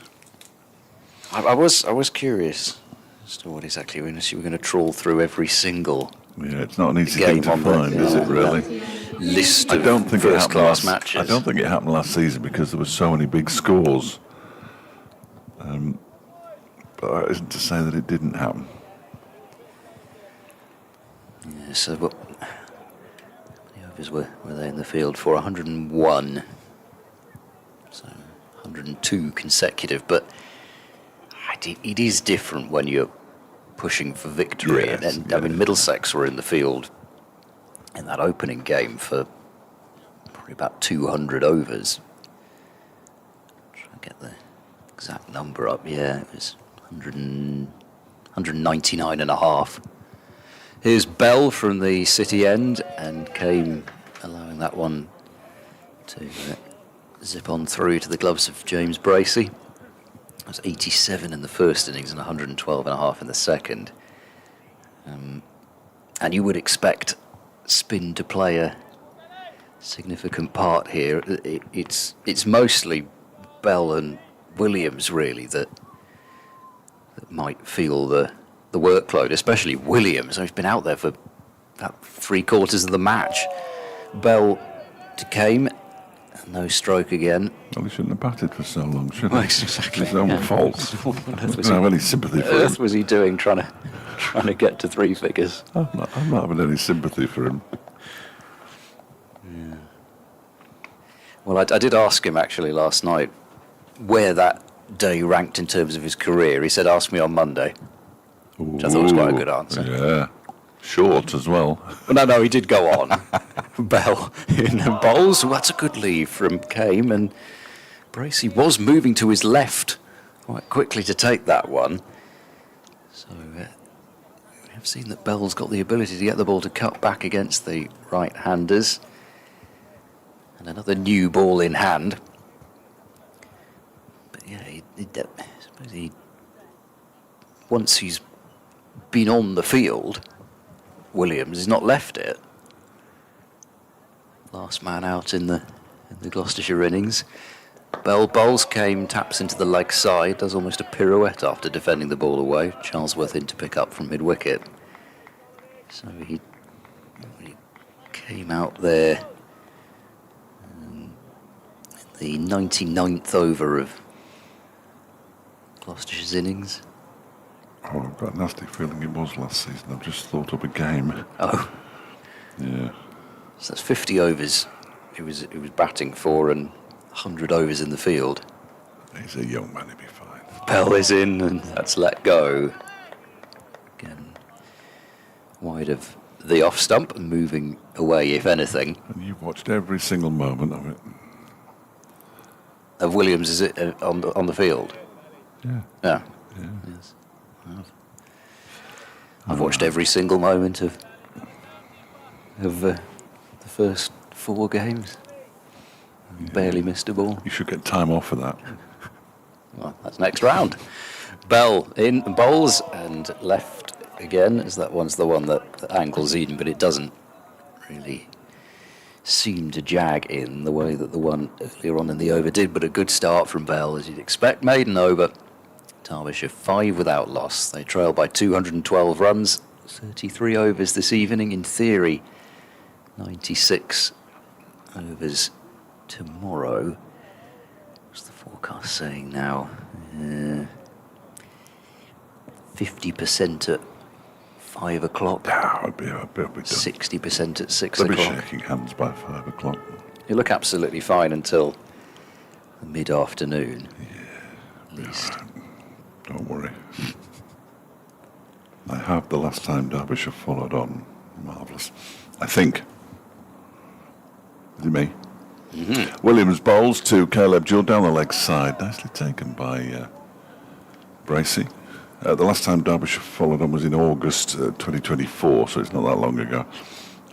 I was curious as to what exactly we're going to trawl through every single Yeah, it's not an easy thing game to on find, is it really? list I of don't think it happened first-class last. matches. I don't think it happened last season because there were so many big scores. But that isn't to say that it didn't happen. Yeah, so what? How many overs were they in the field for? 101. So 102 consecutive, but it is different when you're pushing for victory. Yes, and I mean, Middlesex were in the field in that opening game for probably about 200 overs. Try and get the exact number up. Yeah, it was 199 and a half. Here's Bell from the City end, and Kame allowing that one to zip on through to the gloves of James Bracey. That was 87 in the first innings and 112 and a half in the second. And you would expect spin to play a significant part here. It's mostly Bell and Williams really that might feel the workload, especially Williams. He's been out there for about 3/4 of the match. Bell came, no stroke again. Well, he shouldn't have batted for so long, should he? Well, exactly. It's his own fault. I don't have any sympathy for him. Was he doing trying to get to 3 figures? I'm not having any sympathy for him. Yeah. Well, I did ask him actually last night where that day ranked in terms of his career. He said, "Ask me on Monday," which I thought was quite a good answer. Yeah. Short as well. Well, no, he did go on. Bell in the bowls. Well, that's a good leave from Kame, and Bracey was moving to his left quite quickly to take that one. So we have seen that Bell's got the ability to get the ball to cut back against the right-handers. And another new ball in hand. But yeah, I suppose once he's been on the field, Williams has not left it. Last man out in the Gloucestershire innings. Bell bowls, Kame taps into the leg side, does almost a pirouette after defending the ball away. Charlesworth in to pick up from mid-wicket. So he came out there in the 99th over of Gloucestershire's innings. Oh, I've got a nasty feeling it was last season. I've just thought up a game. Oh. Yeah. So that's 50 overs he was batting for and 100 overs in the field. He's a young man, he'll be fine. Bell is in and that's let go. Again, wide of the off stump and moving away, if anything. And you've watched every single moment of it. Of Williams, is it on the field? Yeah. Yeah. Yes. I've watched every single moment of the first 4 games. Barely missed a ball. You should get time off for that. Well, that's next round. Bell in bowls and left again, as that one's the one that angles in, but it doesn't really seem to jag in the way that the one earlier on in the over did. But a good start from Bell, as you'd expect. Maiden over. Derbyshire 5 without loss. They trail by 212 runs. 33 overs this evening. In theory, 96 overs tomorrow. What's the forecast saying now? 50% at 5 o'clock. It'll be done. 60% at 6 They'll be o'clock. shaking hands by 5 o'clock. You look absolutely fine until the mid-afternoon. Yeah. At least. Don't worry. I have the last time Derbyshire followed on. Marvellous. I think. Is it me? Mm-hmm. Williams bowls to Caleb Jewell down the leg side. Nicely taken by Bracey. The last time Derbyshire followed on was in August 2024, so it's not that long ago,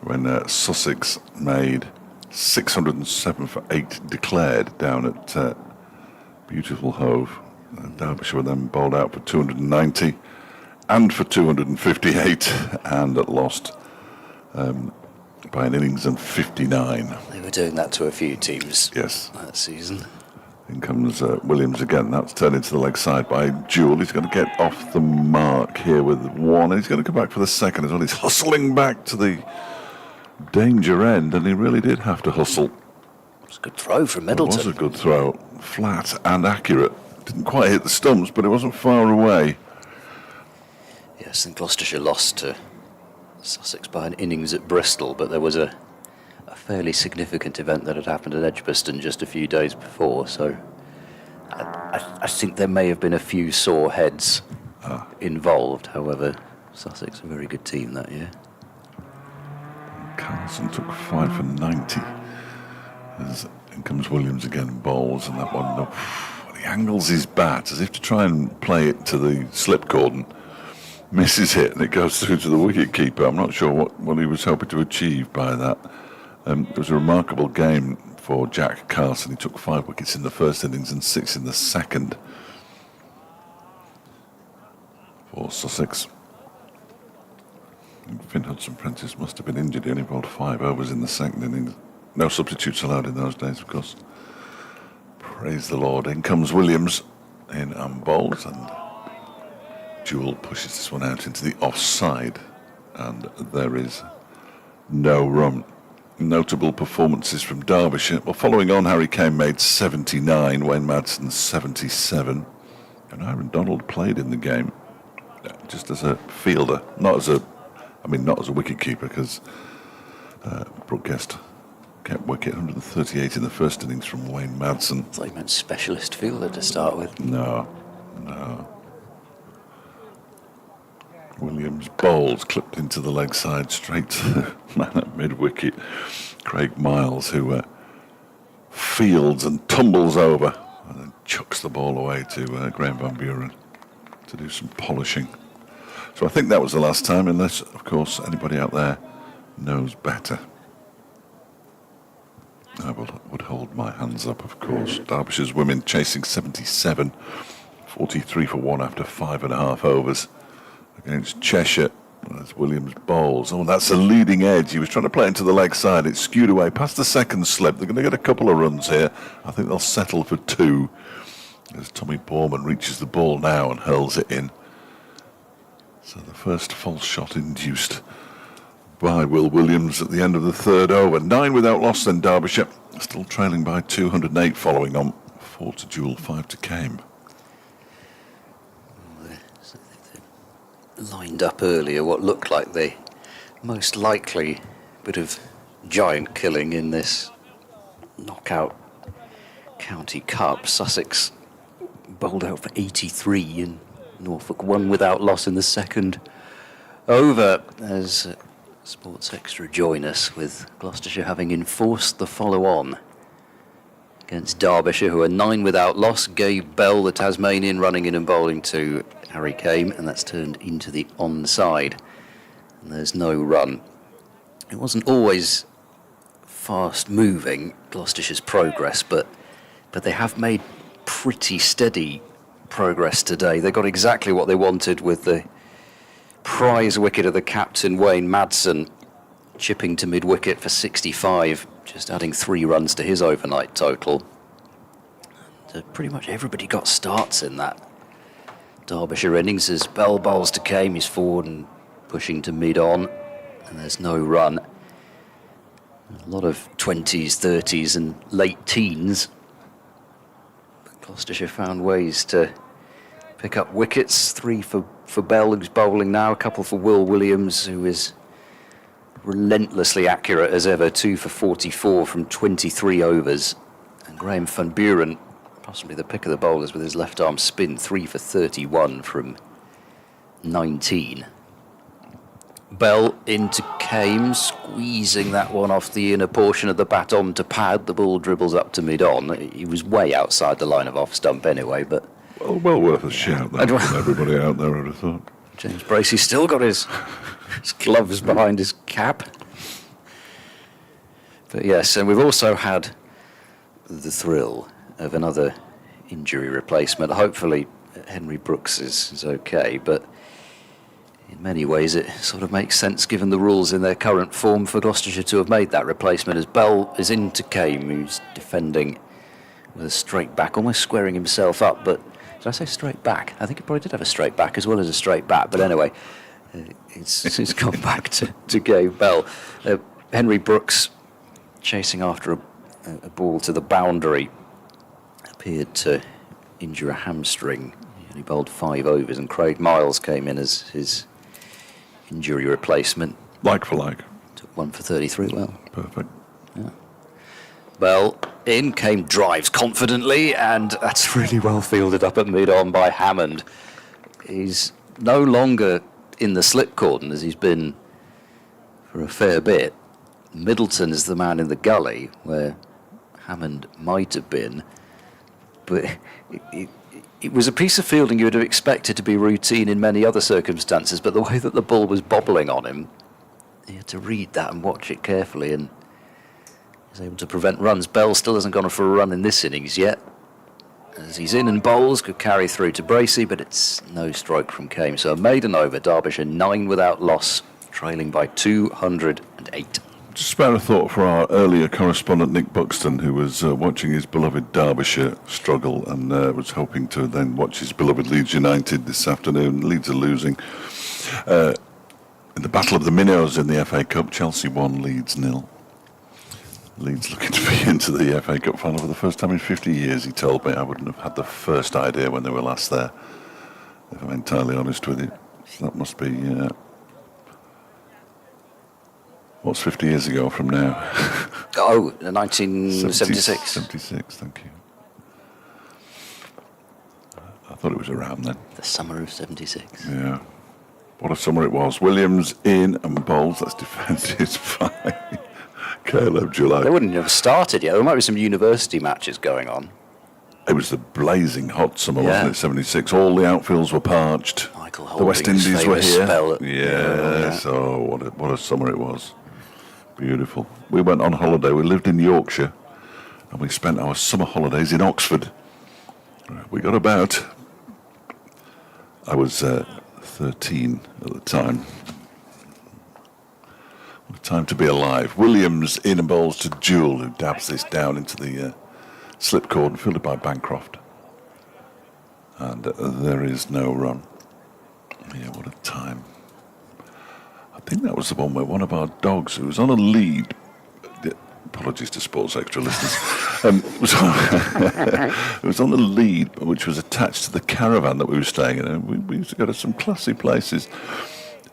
when Sussex made 607 for 8 declared down at beautiful Hove. Derbyshire were then bowled out for 290 and for 258 and lost by an innings and 59. They were doing that to a few teams that season. In comes Williams again. That's turned into the leg side by Jewell. He's going to get off the mark here with 1. And he's going to come back for the second as well. He's hustling back to the danger end, and he really did have to hustle. It was a good throw from Middleton. It was a good throw. Flat and accurate. Didn't quite hit the stumps, but it wasn't far away. Yes, and Gloucestershire lost to Sussex by an innings at Bristol, but there was a fairly significant event that had happened at Edgbaston just a few days before, so I think there may have been a few sore heads involved. However, Sussex a very good team that year. Carlson took 5 for 90. As in comes Williams again, bowls, and that one, he angles his bat as if to try and play it to the slip cordon. Misses it, and it goes through to the wicket keeper. I'm not sure what he was hoping to achieve by that. It was a remarkable game for Jack Carson. He took 5 wickets in the first innings and 6 in the second for Sussex. And Finn Hudson-Prentice must have been injured. He only bowled 5 overs in the second innings. No substitutes allowed in those days, of course. Praise the Lord. In comes Williams in and bowls, and Jewell pushes this one out into the offside, and there is no run. Notable performances from Derbyshire. Well, following on, Harry Kane made 79, Wayne Madsen 77, and Aaron Donald played in the game just as a fielder, not as a wicket keeper, because Brooke Guest kept wicket. 138 in the first innings from Wayne Madsen. I thought you meant specialist fielder to start with. No. Williams bowls, clipped into the leg side, straight to the man at mid-wicket, Craig Miles, who fields and tumbles over and then chucks the ball away to Graham Van Buren to do some polishing. So I think that was the last time, unless, of course, anybody out there knows better. I would hold my hands up, of course. Derbyshire's women chasing 77, 43 for 1 after 5.5 overs against Cheshire. As Williams bowls. Oh, that's a leading edge. He was trying to play into the leg side. It's skewed away past the second slip. They're going to get a couple of runs here. I think they'll settle for 2 as Tommy Borman reaches the ball now and hurls it in. So the first false shot induced by Will Williams at the end of the third over. 9 without loss then, Derbyshire. Still trailing by 208 following on. 4 to Jewell, 5 to Kame. Lined up earlier what looked like the most likely bit of giant killing in this knockout county cup. Sussex bowled out for 83 and Norfolk 1 without loss in the second over, as Sports Extra join us with Gloucestershire having enforced the follow-on against Derbyshire, who are 9 without loss. Gabe Bell, the Tasmanian, running in and bowling to Harry Kame, and that's turned into the onside. And there's no run. It wasn't always fast-moving, Gloucestershire's progress, but they have made pretty steady progress today. They got exactly what they wanted with the prize wicket of the captain, Wayne Madsen, chipping to mid-wicket for 65, just adding 3 runs to his overnight total. And, pretty much everybody got starts in that Derbyshire innings as Bell bowls to Kame. He's forward and pushing to mid-on, and there's no run. A lot of 20s, 30s and late teens. But Gloucestershire found ways to pick up wickets. 3 for Bell, who's bowling now, a couple for Will Williams, who is relentlessly accurate as ever, 2 for 44 from 23 overs. And Graham Van Buren, possibly the pick of the bowlers with his left arm spin, 3 for 31 from 19. Bell into Kame, squeezing that one off the inner portion of the bat on to pad. The ball dribbles up to mid-on. He was way outside the line of off stump anyway, but Well worth a shout there from everybody out there, I'd have thought. James Bracey still got his gloves behind his cap. But yes, and we've also had the thrill of another injury replacement. Hopefully Henry Brooks is okay, but in many ways it sort of makes sense given the rules in their current form for Gloucestershire to have made that replacement, as Bell is into Kame, who's defending with a straight back, almost squaring himself up. But did I say straight back? I think he probably did have a straight back as well as a straight bat, but anyway, it's gone back to Gabe Bell. Henry Brooks, chasing after a ball to the boundary, appeared to injure a hamstring. He only bowled 5 overs, and Craig Miles came in as his injury replacement. Like for like. Took 1 for 33, well. Perfect. Yeah. Bell in, Kame drives confidently, and that's really well fielded up at mid-on by Hammond. He's no longer in the slip cordon as he's been for a fair bit. Middleton is the man in the gully where Hammond might have been, but it was a piece of fielding you would have expected to be routine in many other circumstances, but the way that the ball was bobbling on him, he had to read that and watch it carefully, and was able to prevent runs. Bell still hasn't gone for a run in this innings yet. As he's in and bowls, could carry through to Bracey, but it's no strike from Kame. So a maiden over, Derbyshire 9 without loss, trailing by 208. Just spare a thought for our earlier correspondent Nick Buxton, who was watching his beloved Derbyshire struggle and was hoping to then watch his beloved Leeds United this afternoon. Leeds are losing. In the Battle of the Minnows in the FA Cup, Chelsea 1, Leeds 0. Leeds looking to be into the FA Cup final for the first time in 50 years, he told me. I wouldn't have had the first idea when they were last there, if I'm entirely honest with you. So that must be, what's 50 years ago from now? 1976. 76, thank you. I thought it was around then. The summer of 76. Yeah. What a summer it was. Williams in and bowls. That's defended by Caleb July. They wouldn't have started yet. There might be some university matches going on. It was the blazing hot summer, wasn't it? 76. All the outfields were parched. Michael The West Holding's Indies were famous here. spell at- Yes. Oh, what a summer it was. Beautiful. We went on holiday. We lived in Yorkshire, and we spent our summer holidays in Oxford. We got about. I was 13 at the time. What a time to be alive. Williams in and bowls to Jewell, who dabs this down into the slip cord and fielded by Bancroft. And there is no run. Yeah, what a time. I think that was the one where one of our dogs, who was on a lead, apologies to Sports Extra listeners, was on a lead which was attached to the caravan that we were staying in. And we used to go to some classy places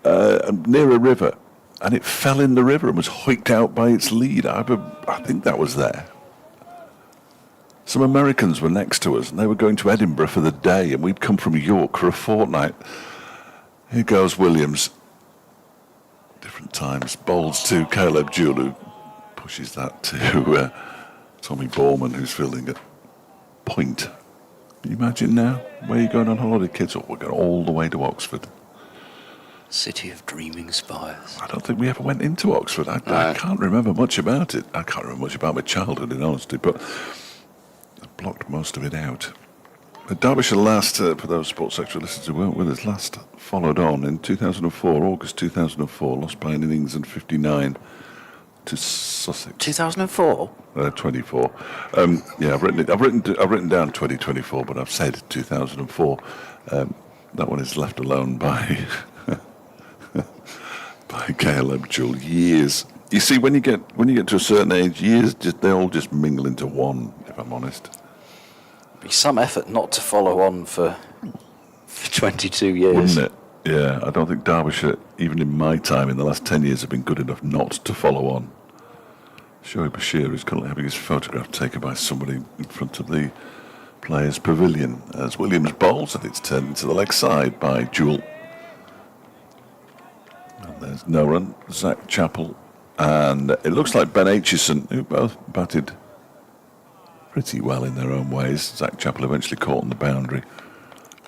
near a river, and it fell in the river and was hoiked out by its lead. I think that was there. Some Americans were next to us, and they were going to Edinburgh for the day, and we'd come from York for a fortnight. Here goes Williams. Different times. Bowls to Caleb Jewell, who pushes that to Tommy Borman, who's fielding at point. Can you imagine now? Where are you going on holiday, kids? Oh, we're going all the way to Oxford. City of dreaming spires. I don't think we ever went into Oxford. I can't remember much about it. I can't remember much about my childhood, in honesty, but I blocked most of it out. But Derbyshire last, for those Sports Extra listeners who weren't with us, last followed on in 2004, August 2004, lost by an innings and 59 to Sussex. 2004? 24. Yeah, I've written down 2024, but I've said 2004. That one is left alone by by Caleb Jewell. Years. You see, when you get to a certain age, years they all just mingle into one. If I'm honest. Be some effort not to follow on for 22 years. Wouldn't it? Yeah, I don't think Derbyshire, even in my time, in the last 10 years, have been good enough not to follow on. Shoaib Bashir is currently having his photograph taken by somebody in front of the players' pavilion as Williams bowls, and it's turned into the leg side by Jewell. And there's no run, Zach Chappell, and it looks like Ben Aitchison, who both batted pretty well in their own ways. Zach Chappell eventually caught on the boundary.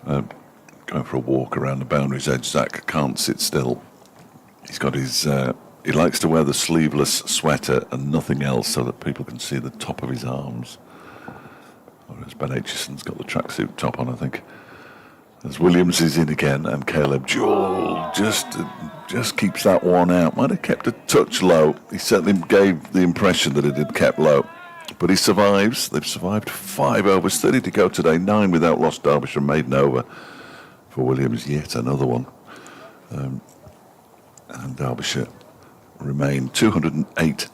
Going for a walk around the boundary's edge. Zach can't sit still. He's got his... he likes to wear the sleeveless sweater and nothing else so that people can see the top of his arms. Whereas Ben Aitchison's got the tracksuit top on, I think. As Williams is in again, and Caleb Jewell just keeps that one out. Might have kept a touch low. He certainly gave the impression that it had kept low. But he survives. They've survived 5 overs, 30 to go today, 9 without lost. Derbyshire maiden over for Williams, yet another one. And Derbyshire remain 208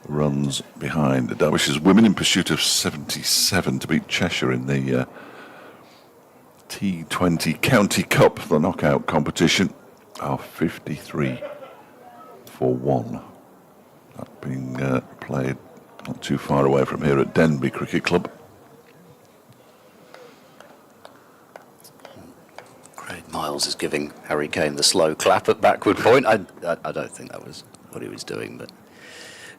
runs behind. Derbyshire's women in pursuit of 77 to beat Cheshire in the T20 County Cup, the knockout competition, are 53 for 1. That being played not too far away from here at Denby Cricket Club. Craig Miles is giving Harry Kane the slow clap at backward point. I don't think that was what he was doing, but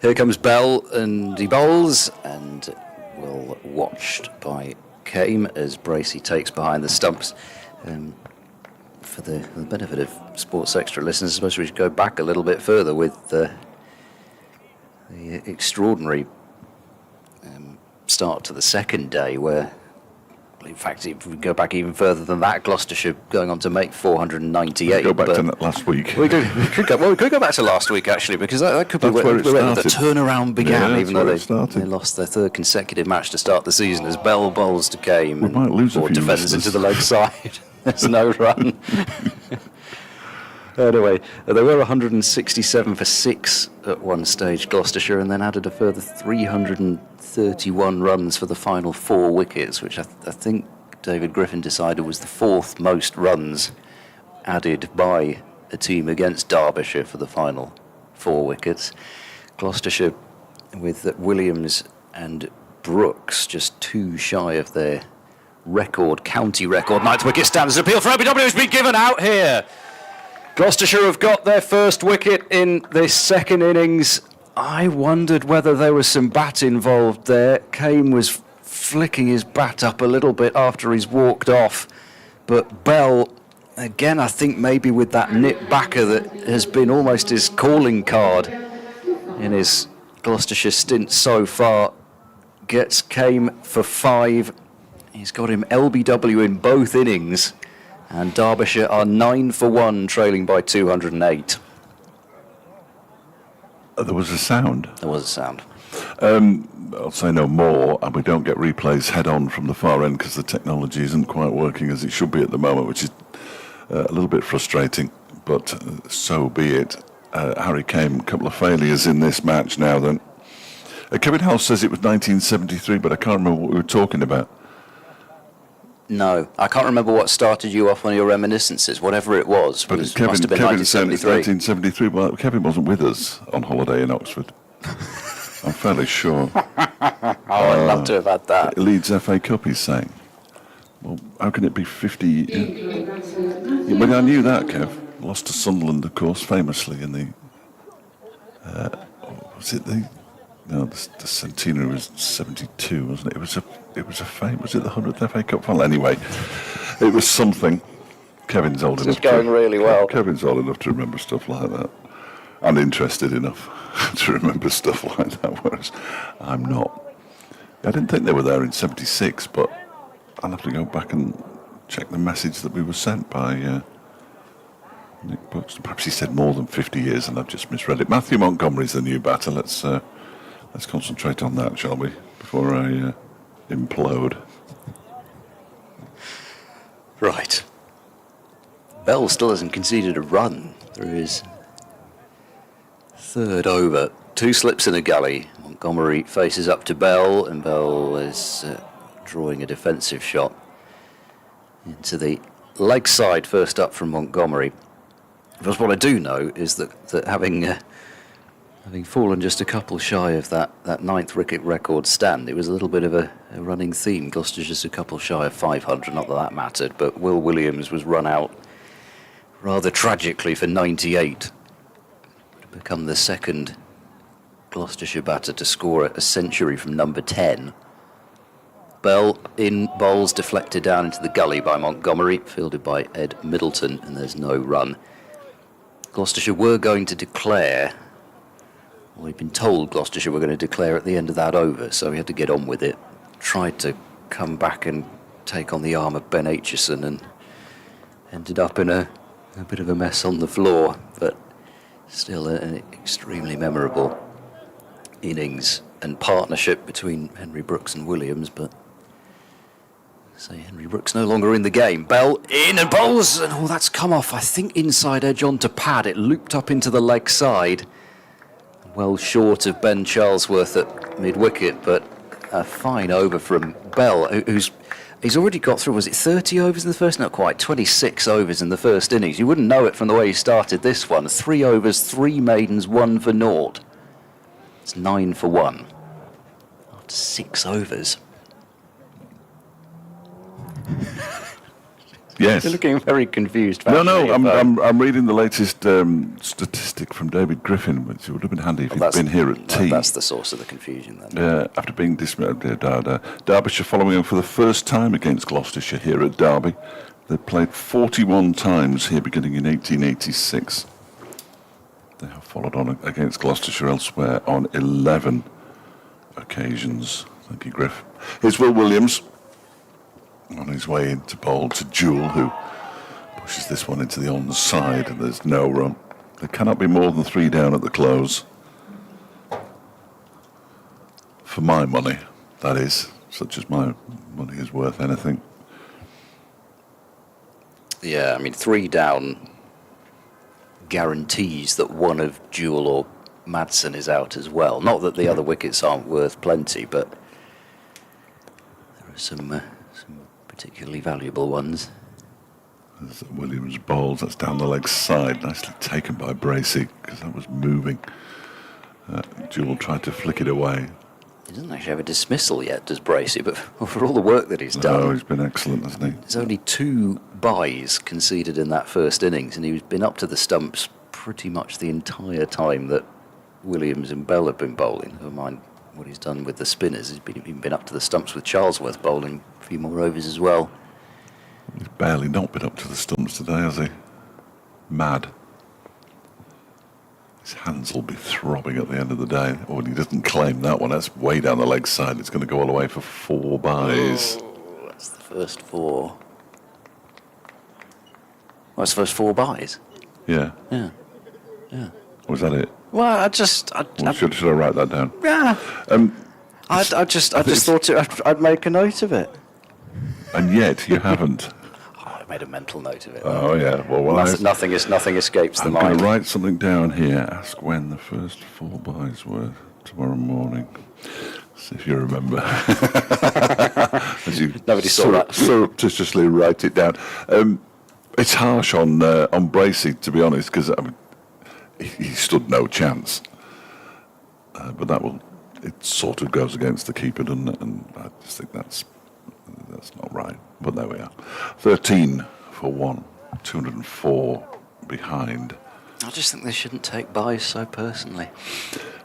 here comes Bell, and he bowls, and well watched by Kane as Bracey takes behind the stumps. For the benefit of Sports Extra listeners, I suppose we should go back a little bit further with the extraordinary start to the second day, where, in fact, if we go back even further than that, Gloucestershire going on to make 498. Go back to that last week. We could go back to last week, actually, because that could be That's where where it the started. turnaround began, Yeah, even that's though where it started. they lost their third consecutive match to start the season as Bell bowls to Kame We might lose a or few defenders listeners. into the leg side. There's no run. Anyway, they were 167 for 6 at one stage, Gloucestershire, and then added a further 331 runs for the final 4 wickets, which I think David Griffin decided was the 4th most runs added by a team against Derbyshire for the final 4 wickets. Gloucestershire with Williams and Brooks just 2 shy of their county record 9th wicket standards. Appeal for OBW has been given out here. Gloucestershire have got their first wicket in this second innings. I wondered whether there was some bat involved there. Kane was flicking his bat up a little bit after he's walked off. But Bell, again, I think maybe with that nip backer that has been almost his calling card in his Gloucestershire stint so far, gets Kane for 5. He's got him LBW in both innings. And Derbyshire are 9 for 1, trailing by 208. There was a sound. There was a sound. I'll say no more, and we don't get replays head on from the far end because the technology isn't quite working as it should be at the moment, which is a little bit frustrating, but so be it. Harry Kane, a couple of failures in this match now then. Kevin House says it was 1973, but I can't remember what we were talking about. No, I can't remember what started you off on your reminiscences. Whatever it was, But must Kevin have been said it's 1973. 1973. Well, Kevin wasn't with us on holiday in Oxford. I'm fairly sure. I'd love to have had that. Leeds FA Cup, he's saying. Well, how can it be 50? Yeah, well, I knew that, Kev. Lost to Sunderland, of course, famously in the. Was it the? No, the centenary was 72, wasn't it? It was a fame. Was it the 100th FA Cup final? Anyway, it was something. Kevin's old enough. It's going really well. Kevin's old enough to remember stuff like that, and interested enough to remember stuff like that. Whereas I'm not. I didn't think they were there in '76, but I'll have to go back and check the message that we were sent by Nick Buxton. Perhaps he said more than 50 years, and I've just misread it. Matthew Montgomery's the new batter. Let's concentrate on that, shall we? Before I implode. Right. Bell still hasn't conceded a run through his third over. 2 slips in a gully. Montgomery faces up to Bell, and Bell is drawing a defensive shot into the leg side. First up from Montgomery. Because what I do know is that having fallen just a couple shy of that 9th wicket record stand, it was a little bit of a running theme. Gloucester's just a couple shy of 500, not that mattered, but Will Williams was run out rather tragically for 98 to become the second Gloucestershire batter to score a century from number 10. Bell in bowls, deflected down into the gully by Montgomery, fielded by Ed Middleton, and there's no run. Gloucestershire were going to declare. We'd been told Gloucestershire were going to declare at the end of that over, so we had to get on with it. Tried to come back and take on the arm of Ben Aitchison and ended up in a bit of a mess on the floor, but still an extremely memorable innings and partnership between Henry Brooks and Williams, but say Henry Brooks no longer in the game. Bell in and bowls, and that's come off, I think, inside edge onto pad. It looped up into the leg side. Well short of Ben Charlesworth at mid-wicket, but a fine over from Bell, he's already got through, was it 30 overs in the first? Not quite, 26 overs in the first innings. You wouldn't know it from the way he started this one. 3 overs, 3 maidens, 1 for naught. It's 9 for 1 after 6 overs. Yes. You're looking very confused. No, I'm reading the latest statistic from David Griffin, which would have been handy if he'd been here at tea. That's the source of the confusion then. After being dismissed, Derbyshire following him for the first time against Gloucestershire here at Derby. They played 41 times here beginning in 1886. They have followed on against Gloucestershire elsewhere on 11 occasions Thank you, Griff. Here's Will Williams on his way into bowl to Jewel, who pushes this one into the onside, and there's no run. There cannot be more than 3 down at the close. For my money, that is, such as my money is worth anything. Yeah, I mean, 3 down guarantees that one of Jewel or Madsen is out as well. Not that the other wickets aren't worth plenty, but there are some particularly valuable ones. As Williams bowls, that's down the leg side, nicely taken by Bracey, because that was moving. Jewel tried to flick it away. He doesn't actually have a dismissal yet, does Bracey, but for all the work that he's done. Oh, he's been excellent, hasn't he? There's only 2 byes conceded in that first innings, and he's been up to the stumps pretty much the entire time that Williams and Bell have been bowling. Never mind what he's done with the spinners. He's been up to the stumps with Charlesworth bowling a few more overs as well. He's barely not been up to the stumps today, has he? Mad. His hands will be throbbing at the end of the day. Oh, and he doesn't claim that one. That's way down the leg side. It's going to go all the way for 4 byes. Oh, that's the first 4. Well, that's the first 4 byes. Yeah. Yeah. Yeah. Was that it? Well, Well, should I write that down? Yeah. I just thought I'd make a note of it. And yet you haven't. Oh, I made a mental note of it. Oh, yeah. Well, Nothing escapes the I'm going mind. to write something down here. Ask when the first 4 byes were tomorrow morning. See if you remember. As you Nobody saw that. Surreptitiously write it down. It's harsh on Bracey, to be honest, because he stood no chance. But it sort of goes against the keeper, doesn't it? And I just think that's not right. But there we are. 13 for 1, 204 behind. I just think they shouldn't take byes so personally.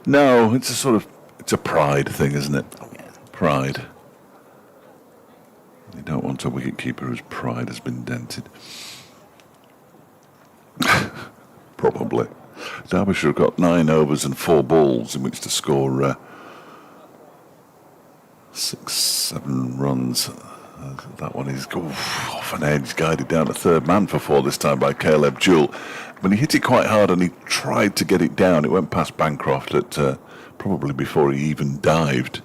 No, it's a pride thing, isn't it? Oh, yeah. Pride. You don't want a wicketkeeper whose pride has been dented. Probably. Derbyshire have got 9 overs and 4 balls in which to score 6-7 runs. That one is off an edge, guided down to 3rd man for 4 this time by Caleb Jewell. When he hit it quite hard and he tried to get it down, it went past Bancroft at probably before he even dived.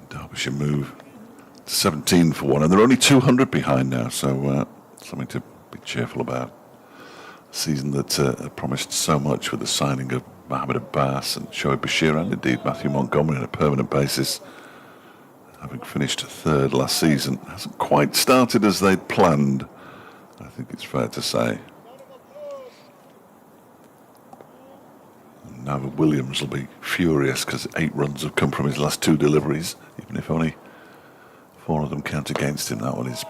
Derbyshire move to 17 for 1, and they're only 200 behind now, so something to be cheerful about. A season that promised so much with the signing of Mohammed Abbas and Shoaib Bashir, and indeed Matthew Montgomery on a permanent basis. Having finished 3rd last season, hasn't quite started as they'd planned, I think it's fair to say. And now Williams will be furious because 8 runs have come from his last 2 deliveries, even if only 4 of them count against him. That one is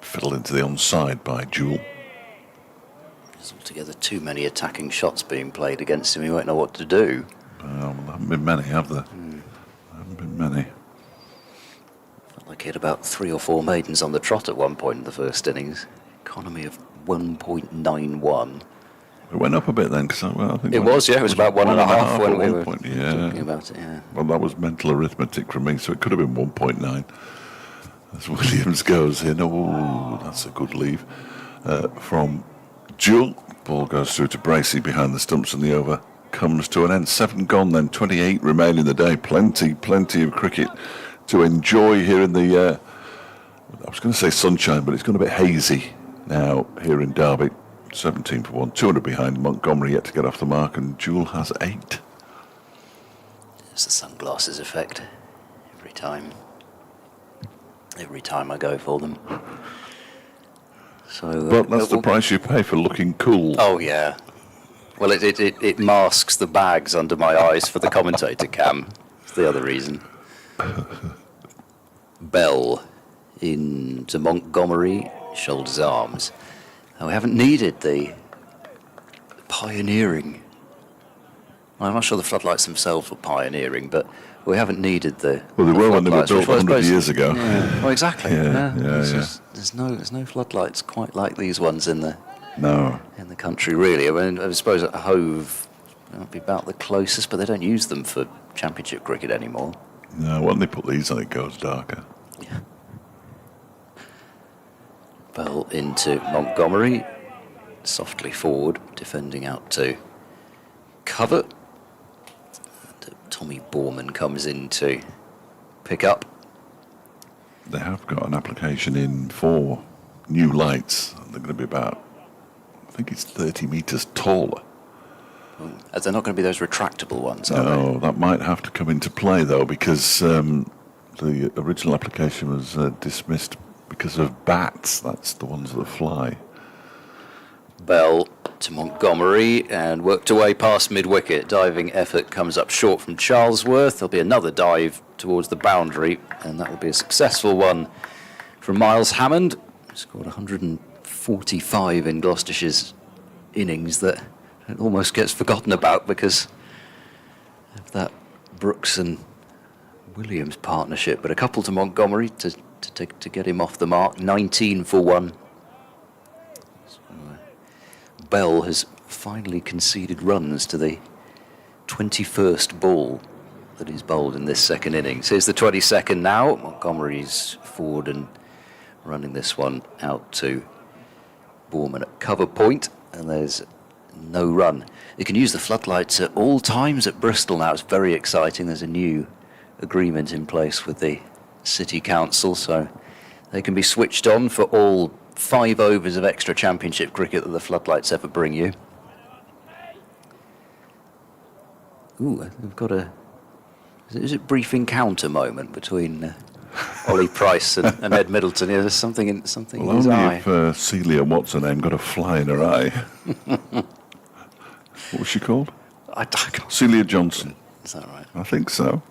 fiddled into the onside by Jewell. There's altogether too many attacking shots being played against him. He won't know what to do. Well, there haven't been many, have there? There haven't been many. Felt like he had about 3 or 4 maidens on the trot at one point in the first innings. Economy of 1.91. It went up a bit then, because I think It was about 1.5 when we were yeah. talking about it. Yeah. Well, that was mental arithmetic from me, so it could have been 1.9. As Williams goes in, oh, that's a good leave from Jewell. Ball goes through to Bracey behind the stumps, and the over comes to an end. 7 gone, then 28 remain in the day. Plenty of cricket to enjoy here in the. I was going to say sunshine, but it's gone a bit hazy now here in Derby. 17 for 1, 200 behind. Montgomery yet to get off the mark, and Jewell has 8. It's the sunglasses effect. Every time I go for them. So, But that's the price you pay for looking cool. Oh yeah. Well, it masks the bags under my eyes for the commentator cam. It's the other reason. Bell into Montgomery, shoulders arms. Now, we haven't needed the pioneering. Well, I'm not sure the floodlights themselves were pioneering, but we haven't needed the. Well, they were when they were floodlights, built which I 100 suppose- years ago. Yeah. Well, exactly. Yeah. There's no floodlights quite like these ones in the country, really. I mean, I suppose at Hove, that would be about the closest, but they don't use them for championship cricket anymore. No, when they put these on, it goes darker. Bell into Montgomery, softly forward, defending out to cover. And Tommy Borman comes in to pick up. They have got an application in for new lights. They're going to be about, I think it's 30 metres taller. As they're not going to be those retractable ones, are they? No, that might have to come into play, though, because the original application was dismissed because of bats. That's the ones that fly. Bell to Montgomery and worked away past mid-wicket. Diving effort comes up short from Charlesworth. There'll be another dive towards the boundary, and that will be a successful one from Miles Hammond. Scored 145 in Gloucestershire's innings that it almost gets forgotten about because of that Brooks and Williams partnership. But a couple to Montgomery to get him off the mark. 19 for 1. So, Bell has finally conceded runs to the 21st ball that he's bowled in this second innings. Here's the 22nd now. Montgomery's forward and running this one out to Borman at cover point, and there's no run. You can use the floodlights at all times at Bristol now. It's very exciting. There's a new agreement in place with the City Council, so they can be switched on for all 5 overs of extra championship cricket that the floodlights ever bring you. Ooh, we've got a... Is it brief encounter moment between Ollie Price and Ed Middleton? Yeah, there's something in his Only eye. if Celia, what's her name, got a fly in her eye. What was she called? I can't... Celia Johnson. Is that right? I think so.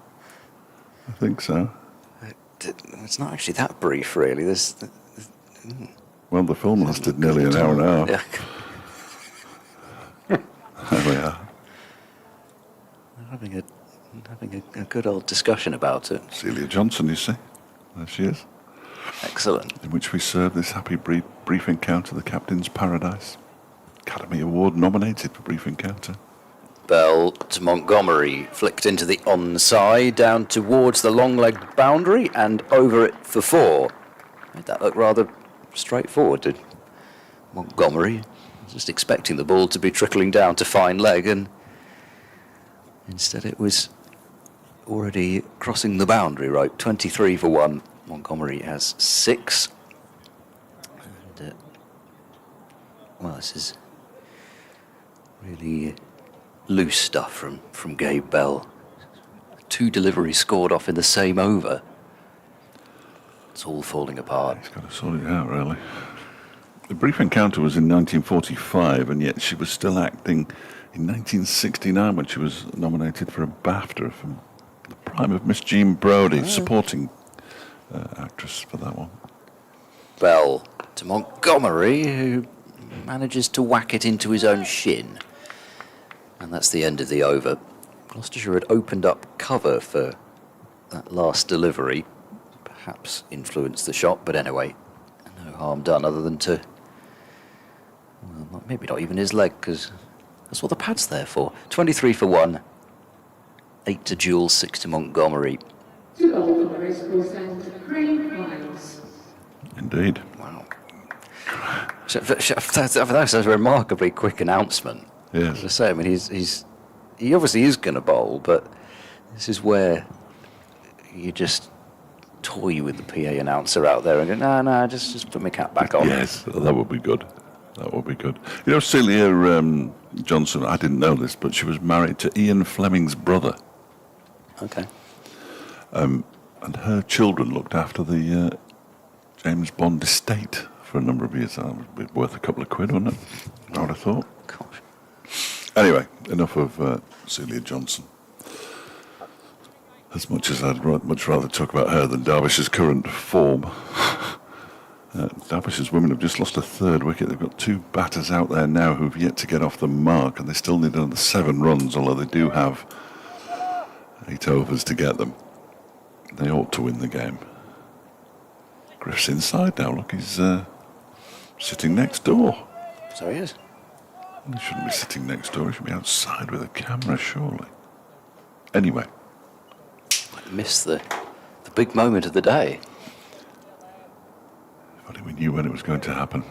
It's not actually that brief, really. Well, the film lasted nearly an hour and a half. Yeah. There we are. Having a good old discussion about it. Celia Johnson, you see. There she is. Excellent. In which we serve this happy brief encounter, the Captain's Paradise. Academy Award nominated for brief encounter. Bell to Montgomery, flicked into the onside, down towards the long-legged boundary and over it for 4. Made that look rather straightforward, did Montgomery. Just expecting the ball to be trickling down to fine leg, and instead it was already crossing the boundary rope. 23 for 1. Montgomery has 6. And, well, this is really loose stuff from Gabe Bell. 2 deliveries scored off in the same over. It's all falling apart. He's got to sort it out, really. The brief encounter was in 1945, and yet she was still acting in 1969 when she was nominated for a BAFTA from the prime of Miss Jean Brodie, supporting actress for that one. Bell to Montgomery, who manages to whack it into his own shin. And that's the end of the over. Gloucestershire had opened up cover for that last delivery. Perhaps influenced the shot, but anyway, no harm done other than to... Well, maybe not even his leg, because that's what the pad's there for. 23 for 1. 8 to Jules, 6 to Montgomery. 2 goal from the racecourse end, Craig Miles. Indeed. Wow. That's a remarkably quick announcement. Yes. As I say, I mean, he obviously is going to bowl, but this is where you just toy with the PA announcer out there and go, no, just put my cap back on. Yes, that would be good. That would be good. You know, Celia Johnson, I didn't know this, but she was married to Ian Fleming's brother. Okay. And her children looked after the James Bond estate for a number of years. That would be worth a couple of quid, wouldn't it? I would have thought. Gosh. Anyway, enough of Celia Johnson. As much as I'd much rather talk about her than Derbyshire's current form. Derbyshire's women have just lost a 3rd wicket. They've got 2 batters out there now who've yet to get off the mark, and they still need another 7 runs, although they do have 8 overs to get them. They ought to win the game. Griff's inside now. Look, he's sitting next door. So he is. He shouldn't be sitting next door. He should be outside with a camera, surely. Anyway, missed the big moment of the day. I think we knew when it was going to happen.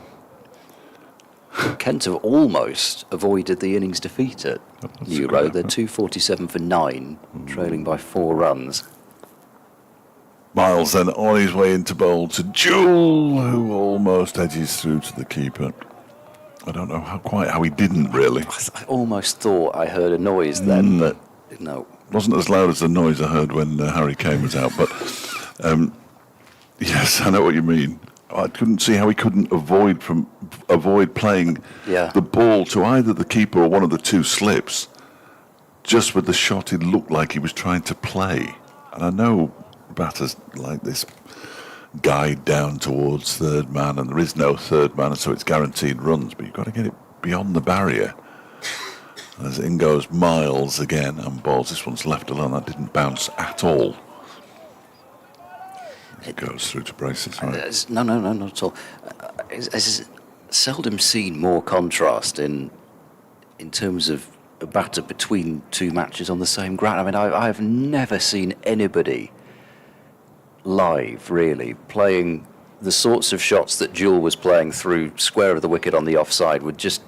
Kent have almost avoided the innings defeat at New Road. They're 247 for 9, trailing by 4 runs. Miles then on his way into bowl to Jewel, who almost edges through to the keeper. I don't know quite how he didn't, really. I almost thought I heard a noise then, but no. Wasn't as loud as the noise I heard when Harry Kane was out, but yes, I know what you mean. I couldn't see how he couldn't avoid playing the ball to either the keeper or one of the two slips. Just with the shot, it looked like he was trying to play. And I know batters like this guide down towards third man, and there is no third man, so it's guaranteed runs. But you've got to get it beyond the barrier. As in goes Miles again and balls. This one's left alone. That didn't bounce at all. It goes through to braces, right? No, not at all. It's seldom seen more contrast in terms of a batter between two matches on the same ground. I mean, I've never seen anybody live, really, playing the sorts of shots that Jewel was playing through square of the wicket on the offside. Would just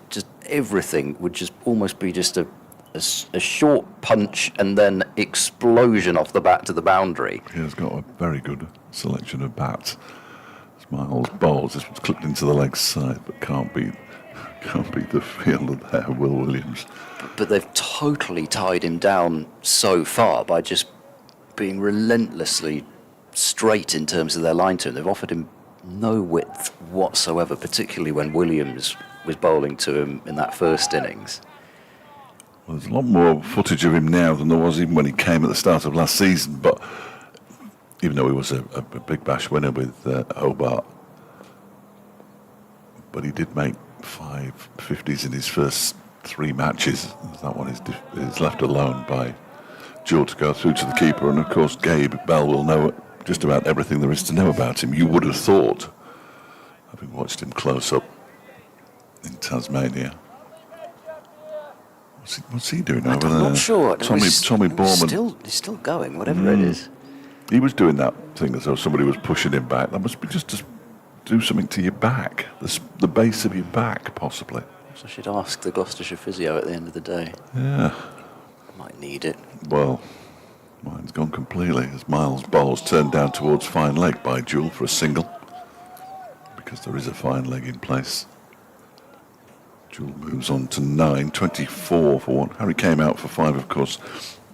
everything would just almost be just a short punch and then explosion off the bat to the boundary. He has got a very good selection of bats. Miles bowls. This one's clipped into the leg side, but can't beat the fielder there, Will Williams. But they've totally tied him down so far by just being relentlessly straight in terms of their line to him. They've offered him no width whatsoever, particularly when Williams was bowling to him in that first innings. Well, there's a lot more footage of him now than there was even when he came at the start of last season, but even though he was a Big Bash winner with Hobart, but he did make 5 50s in his first 3 matches. That one is left alone by Jewel to go through to the keeper, and of course Gabe Bell will know just about everything there is to know about him. You would have thought, having watched him close up in Tasmania. What's he doing over there? I'm not sure. Tommy Borman. He's still going, whatever it is. He was doing that thing as though somebody was pushing him back. That must be just to do something to your back, the base of your back, possibly. So I should ask the Gloucestershire physio at the end of the day. Yeah. Might need it. Well, mine's gone completely as Miles bowls turned down towards fine leg by Jewel for a single, because there is a fine leg in place. Jewel moves on to 9, 24 for 1. Harry came out for 5, of course.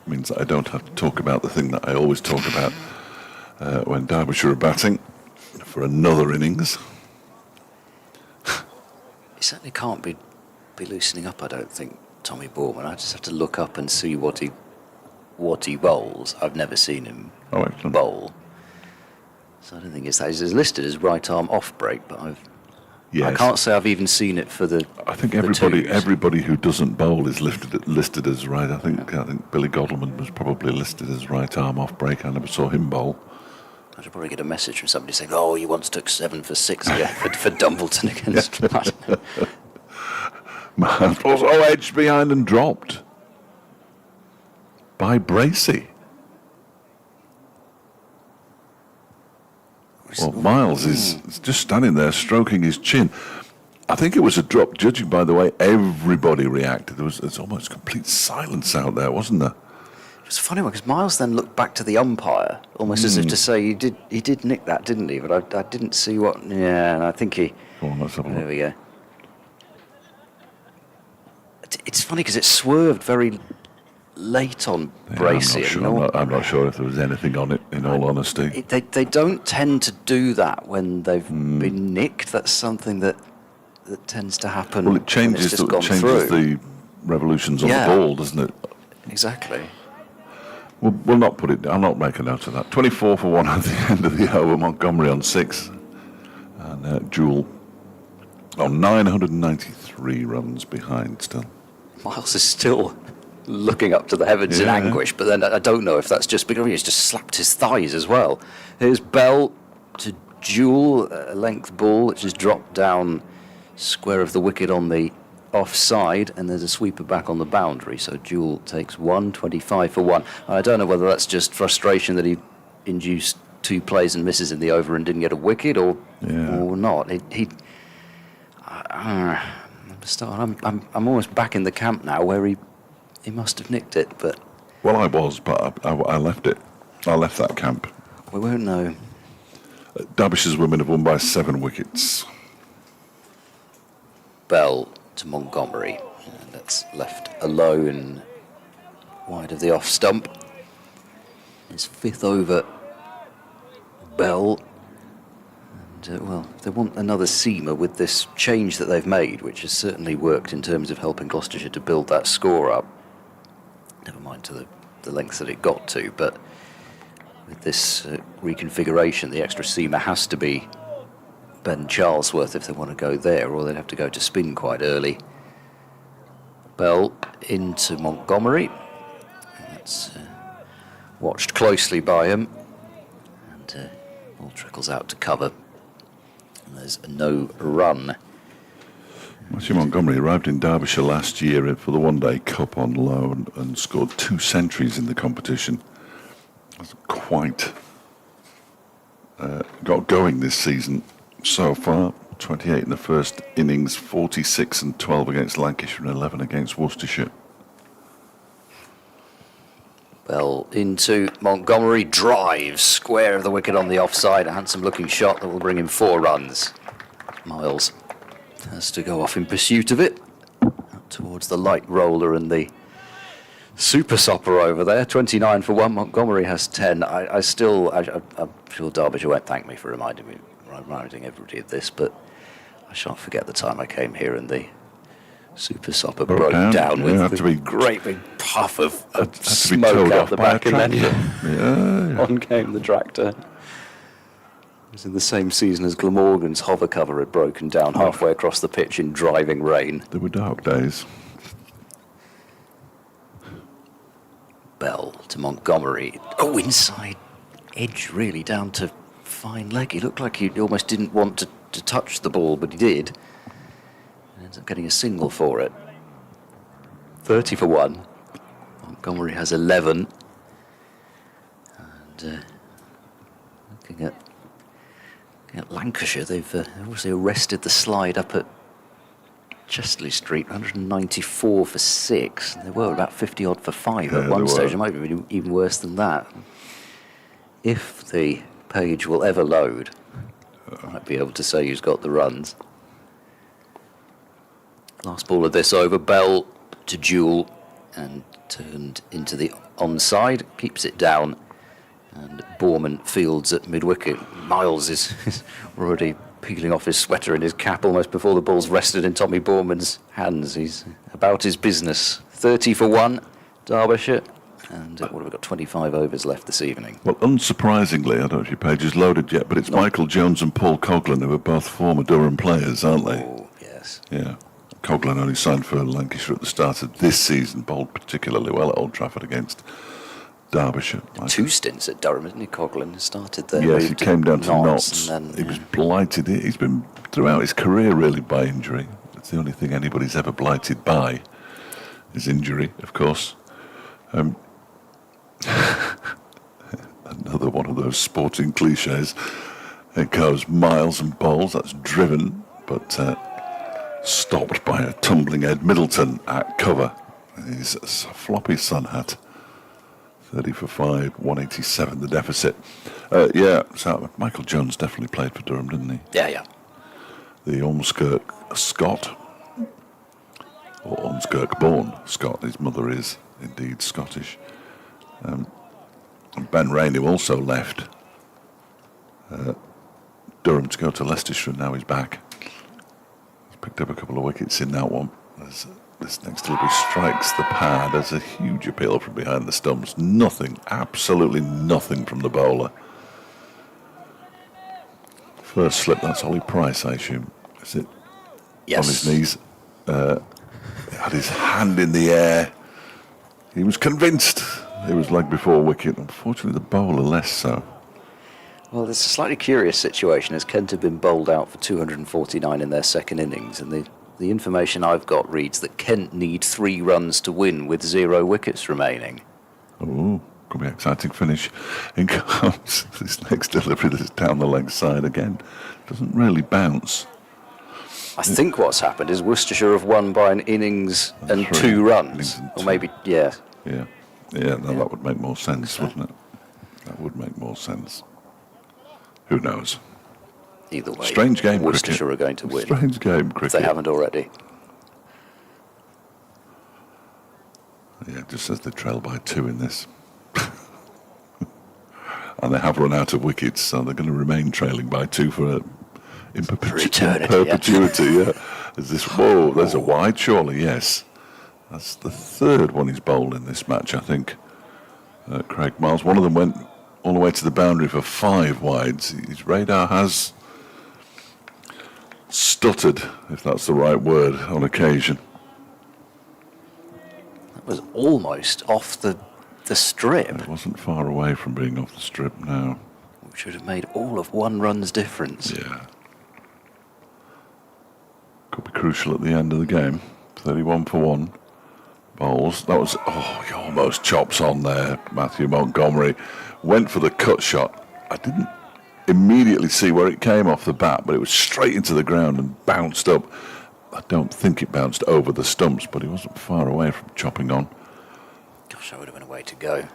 Means that I don't have to talk about the thing that I always talk about when Derbyshire are batting for another innings. He certainly can't be loosening up, I don't think, Tommy Borman. I just have to look up and see what he bowls. I've never seen him bowl. So I don't think it's that. He's listed as right arm off break, but I can't say I've even seen it for the. I think everybody who doesn't bowl is listed as right. I think Billy Godleman was probably listed as right arm off break. I never saw him bowl. I should probably get a message from somebody saying, "Oh, you once took 7 for 6 for Dumbleton against." Man, edged behind and dropped by Bracey. Well, Miles is just standing there stroking his chin. I think it was a drop, judging by the way everybody reacted. There's almost complete silence out there, wasn't there? It was a funny one, because Miles then looked back to the umpire, almost as if to say, he did nick that, didn't he? But I didn't see what... Yeah, and I think he... Let's have a look. There we go. It's funny, because it swerved very late on Bracey. I'm not sure if there was anything on it, in all honesty. They don't tend to do that when they've been nicked. That's something that tends to happen. Well, it changes the revolutions on the ball, doesn't it? Exactly. We'll not put it. I'll not make a note of that. 24 for 1 at the end of the over. Montgomery on 6, and Jewel on 993 runs behind still. Miles is still looking up to the heavens in anguish, but then I don't know if that's just because he's just slapped his thighs as well. Here's Bell to Jewel, a length ball which has dropped down square of the wicket on the offside, and there's a sweeper back on the boundary. So Jewel takes 1, 25 for 1. I don't know whether that's just frustration that he induced 2 plays and misses in the over and didn't get a wicket, or not. I'm almost back in the camp now where he must have nicked it, but Well, I was, but I left it. I left that camp. we won't know. Derbyshire's women have won by 7 wickets. Bell to Montgomery, and that's left alone wide of the off stump. His 5th over. Bell, and well, if they want another seamer with this change that they've made, which has certainly worked in terms of helping Gloucestershire to build that score up, never mind to the length that it got to, but with this reconfiguration, the extra seamer has to be Ben Charlesworth if they want to go there, or they'd have to go to spin quite early. Bell into Montgomery, and that's watched closely by him, and ball trickles out to cover, and there's no run. Matthew Montgomery arrived in Derbyshire last year for the One-Day Cup on loan and scored 2 centuries in the competition. That's quite got going this season so far. 28 in the first innings, 46 and 12 against Lancashire and 11 against Worcestershire. Bell into Montgomery, drives square of the wicket on the offside. A handsome looking shot that will bring him 4 runs. Miles has to go off in pursuit of it. Out towards the light roller and the super sopper over there. 29 for 1. Montgomery has 10. I'm sure Derbyshire won't thank me for reminding everybody of this, but I shan't forget the time I came here and the super sopper broke down with a great big puff of smoke out the back, and then on came the tractor. It was in the same season as Glamorgan's hover cover had broken down halfway across the pitch in driving rain. There were dark days. Bell to Montgomery. Oh, inside edge, really, down to fine leg. He looked like he almost didn't want to touch the ball, but he did. And ends up getting a single for it. 30 for 1. Montgomery has 11. And looking at Lancashire, they've obviously arrested the slide up at Chesterley Street, 194 for 6. They were about 50 odd for 5 at one stage. It might be even worse than that. If the page will ever load, I might be able to say who's got the runs. Last ball of this over, Bell to Jewel, and turned into the onside, keeps it down, and Borman fields at mid-wicket. Miles is already peeling off his sweater and his cap almost before the ball's rested in Tommy Borman's hands. He's about his business. 30 for 1, Derbyshire. And what have we got? 25 overs left this evening. Well, unsurprisingly, I don't know if your page is loaded yet, but it's Michael Jones and Paul Coghlan, who are both former Durham players, aren't they? Oh, yes. Yeah. Coghlan only signed for Lancashire at the start of this season, bowled particularly well at Old Trafford against Derbyshire. 2 stints at Durham, isn't he, Coghlan? Started there. Yes, he came down to Notts. And then, he was blighted. He's been throughout his career really by injury. That's the only thing anybody's ever blighted by, is injury, of course. Another one of those sporting cliches. It goes Miles and bowls. That's driven, but stopped by a tumbling Ed Middleton at cover. His floppy sun hat. 30 for 5, 187 the deficit. So Michael Jones definitely played for Durham, didn't he? Yeah. The Ormskirk Scot, or Ormskirk born Scot. His mother is indeed Scottish. And Ben Rainey also left Durham to go to Leicestershire, and now he's back. He's picked up a couple of wickets in that one. As this next delivery strikes the pad. There's a huge appeal from behind the stumps. Nothing, absolutely nothing from the bowler. First slip, that's Ollie Price, I assume. Is it? Yes. On his knees. Had his hand in the air. He was convinced it was leg before wicket. Unfortunately, the bowler less so. Well, there's a slightly curious situation as Kent have been bowled out for 249 in their second innings, and the the information I've got reads that Kent need 3 runs to win with 0 wickets remaining. Oh, could be an exciting finish. In comes this next delivery that's down the leg side again. Doesn't really bounce. I think what's happened is Worcestershire have won by an innings and 3 2 runs. innings and Or 2. maybe, yeah. Yeah, that would make more sense, wouldn't it? That would make more sense. Who knows? Either way, Strange game, Worcestershire cricket. are going to win. Strange game, If cricket. they haven't already. Yeah, just as they trail by 2 in this. And they have run out of wickets, so they're going to remain trailing by 2 for eternity, perpetuity. Yeah. Is this? Whoa, there's a wide, surely. Yes, that's the 3rd one he's bowled in this match, I think. Craig Miles. One of them went all the way to the boundary for 5 wides. His radar has stuttered, if that's the right word, on occasion. That was almost off the strip, It wasn't far away from being off the strip now. which would have made all of 1 run's difference. Yeah. Could be crucial at the end of the game. 31 for 1. Bowls. That was, he almost chops on there. Matthew Montgomery went for the cut shot. I didn't immediately see where it came off the bat, but it was straight into the ground and bounced up. I don't think it bounced over the stumps, but he wasn't far away from chopping on. Gosh, that would have been a way to go.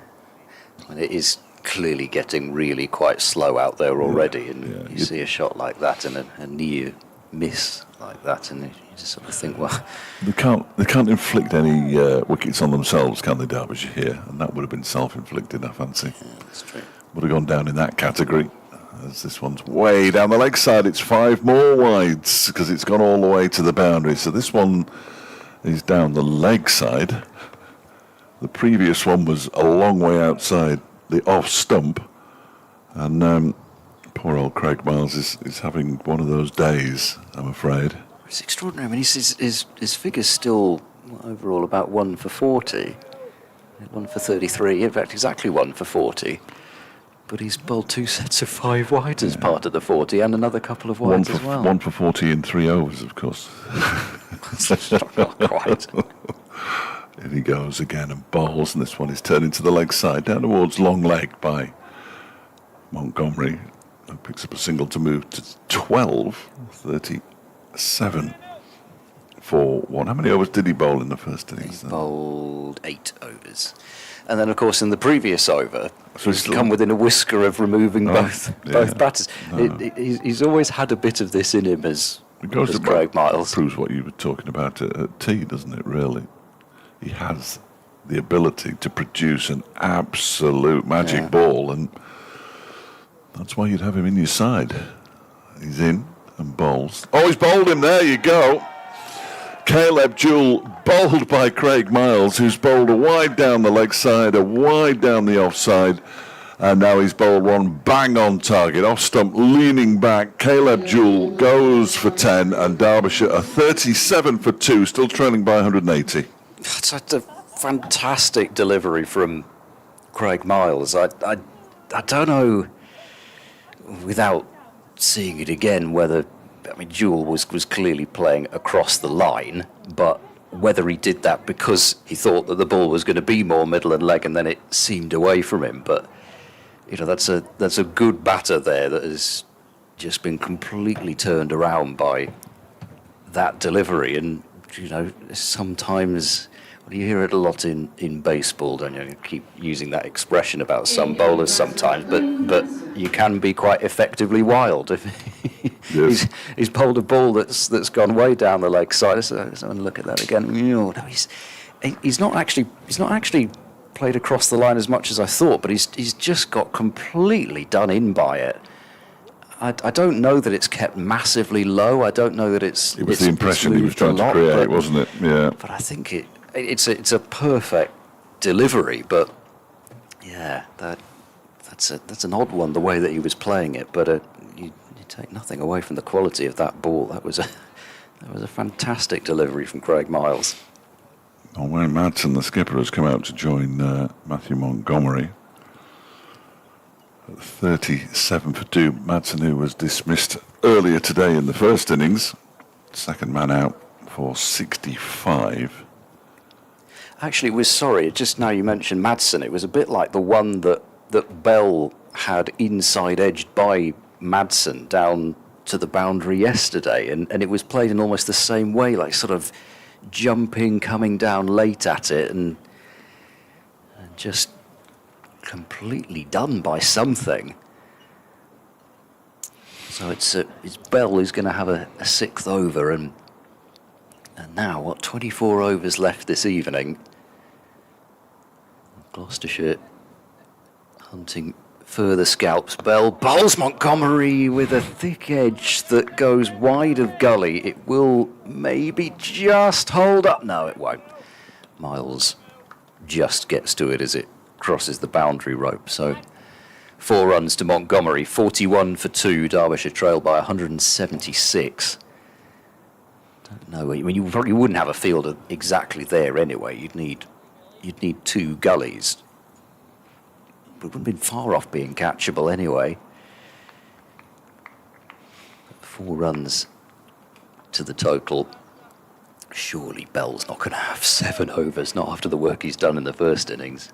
I mean, it is clearly getting really quite slow out there already, and you see a shot like that and a near miss like that, and you just sort of think, well, They can't inflict any wickets on themselves, can they, Derbyshire here? And that would have been self-inflicted, I fancy. yeah, that's true. Would have gone down in that category. As this one's way down the leg side, it's 5 more wides because it's gone all the way to the boundary. So this one is down the leg side. The previous one was a long way outside the off stump, and poor old Craig Miles is having one of those days, I'm afraid. It's extraordinary. I mean, his figure's still overall about 1 for 40, 1 for 33. In fact, exactly 1 for 40. But he's bowled 2 sets of 5 wides as part of the 40, and another couple of wides as well. 1 for 40 in 3 overs, of course. Not quite. In he goes again and bowls, and this one is turning to the leg side, down towards long leg by Montgomery. And picks up a single to move to 12-37 for 1. How many overs did he bowl in the first innings? He bowled 8 overs. And then, of course, in the previous over, So he's come within a whisker of removing both batters. No. He's always had a bit of this in him as Craig Miles. Proves what you were talking about at tea, doesn't it, really? He has the ability to produce an absolute magic ball, and that's why you'd have him in your side. He's in and bowls. Oh, he's bowled him. There you go. Caleb Jewell bowled by Craig Miles, who's bowled a wide down the leg side, a wide down the offside, and now he's bowled one bang on target, off stump, leaning back. Caleb Jewell goes for 10, and Derbyshire are 37 for 2, still trailing by 180. It's a fantastic delivery from Craig Miles. I don't know, without seeing it again, whether, I mean, Jewell was clearly playing across the line, but whether he did that because he thought that the ball was going to be more middle and leg and then it seemed away from him. But, you know, that's a good batter there that has just been completely turned around by that delivery. And, you know, sometimes, well, you hear it a lot in baseball, don't you? You keep using that expression about some bowlers sometimes, but you can be quite effectively wild if Yes. he's bowled a ball that's gone way down the leg side. So look at that again. No, he's not actually played across the line as much as I thought, but he's just got completely done in by it. I don't know that it's kept massively low. I don't know that it's. It was the impression he was trying to create, wasn't it? Yeah. But I think it's a perfect delivery. But yeah, that's an odd one, the way that he was playing it. But you take nothing away from the quality of that ball. That was a fantastic delivery from Craig Miles. Oh, Wayne Madsen, the skipper, has come out to join Matthew Montgomery. 37 for 2. Madsen, who was dismissed earlier today in the first innings, second man out for 65. Actually, it was, sorry, just now you mentioned Madsen, it was a bit like the one that Bell had inside edged by Madsen down to the boundary yesterday, and it was played in almost the same way, like sort of jumping, coming down late at it, and just completely done by something. So it's Bell who's going to have a sixth over, and now, what, 24 overs left this evening. Gloucestershire hunting further scalps. Bell bowls Montgomery with a thick edge that goes wide of gully. It will maybe just hold up. No, it won't. Miles just gets to it as it crosses the boundary rope. So 4 runs to Montgomery, 41 for 2. Derbyshire trail by 176. Don't know. I mean, you probably wouldn't have a fielder exactly there anyway. You'd need 2 gullies. But it wouldn't have been far off being catchable anyway. 4 runs to the total. Surely Bell's not going to have 7 overs, not after the work he's done in the first innings.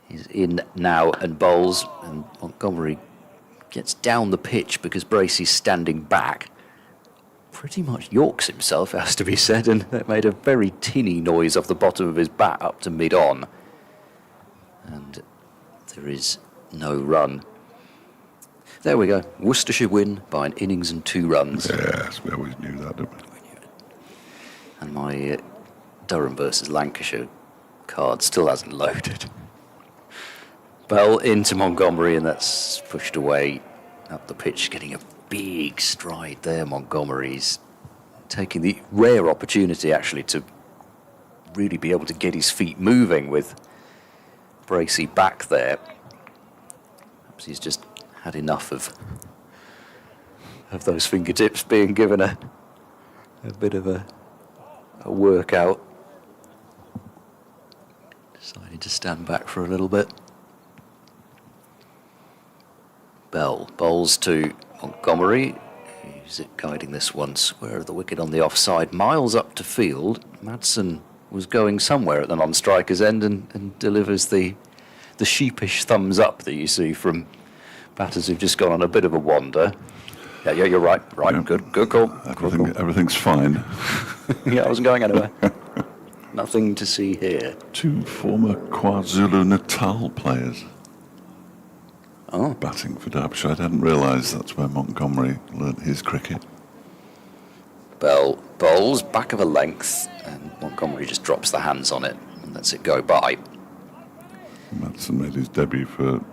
He's in now and bowls, and Montgomery gets down the pitch because Bracey's standing back. Pretty much yorks himself, has to be said, and that made a very tinny noise off the bottom of his bat up to mid-on. And there is no run. There we go. Worcestershire win by an innings and 2 runs. Yes, we always knew that, didn't we? And my Durham versus Lancashire card still hasn't loaded. Bell into Montgomery, and that's pushed away up the pitch, getting a big stride there. Montgomery's taking the rare opportunity actually to really be able to get his feet moving with Bracey back there. Perhaps he's just had enough of those fingertips being given a bit of a workout. Decided to stand back for a little bit. Bell bowls to Montgomery. Who's it guiding this one? Square of the wicket on the offside. Miles up to field. Madsen was going somewhere at the non-striker's end and delivers the sheepish thumbs up that you see from batters who've just gone on a bit of a wander. Yeah, you're right. Right, yeah. Good call. Everything's fine. Yeah, I wasn't going anywhere. Nothing to see here. 2 former KwaZulu-Natal players. Oh. Batting for Derbyshire. I hadn't realised that's where Montgomery learnt his cricket. Bell bowls back of a length, and Montgomery just drops the hands on it and lets it go by. Madsen made his debut for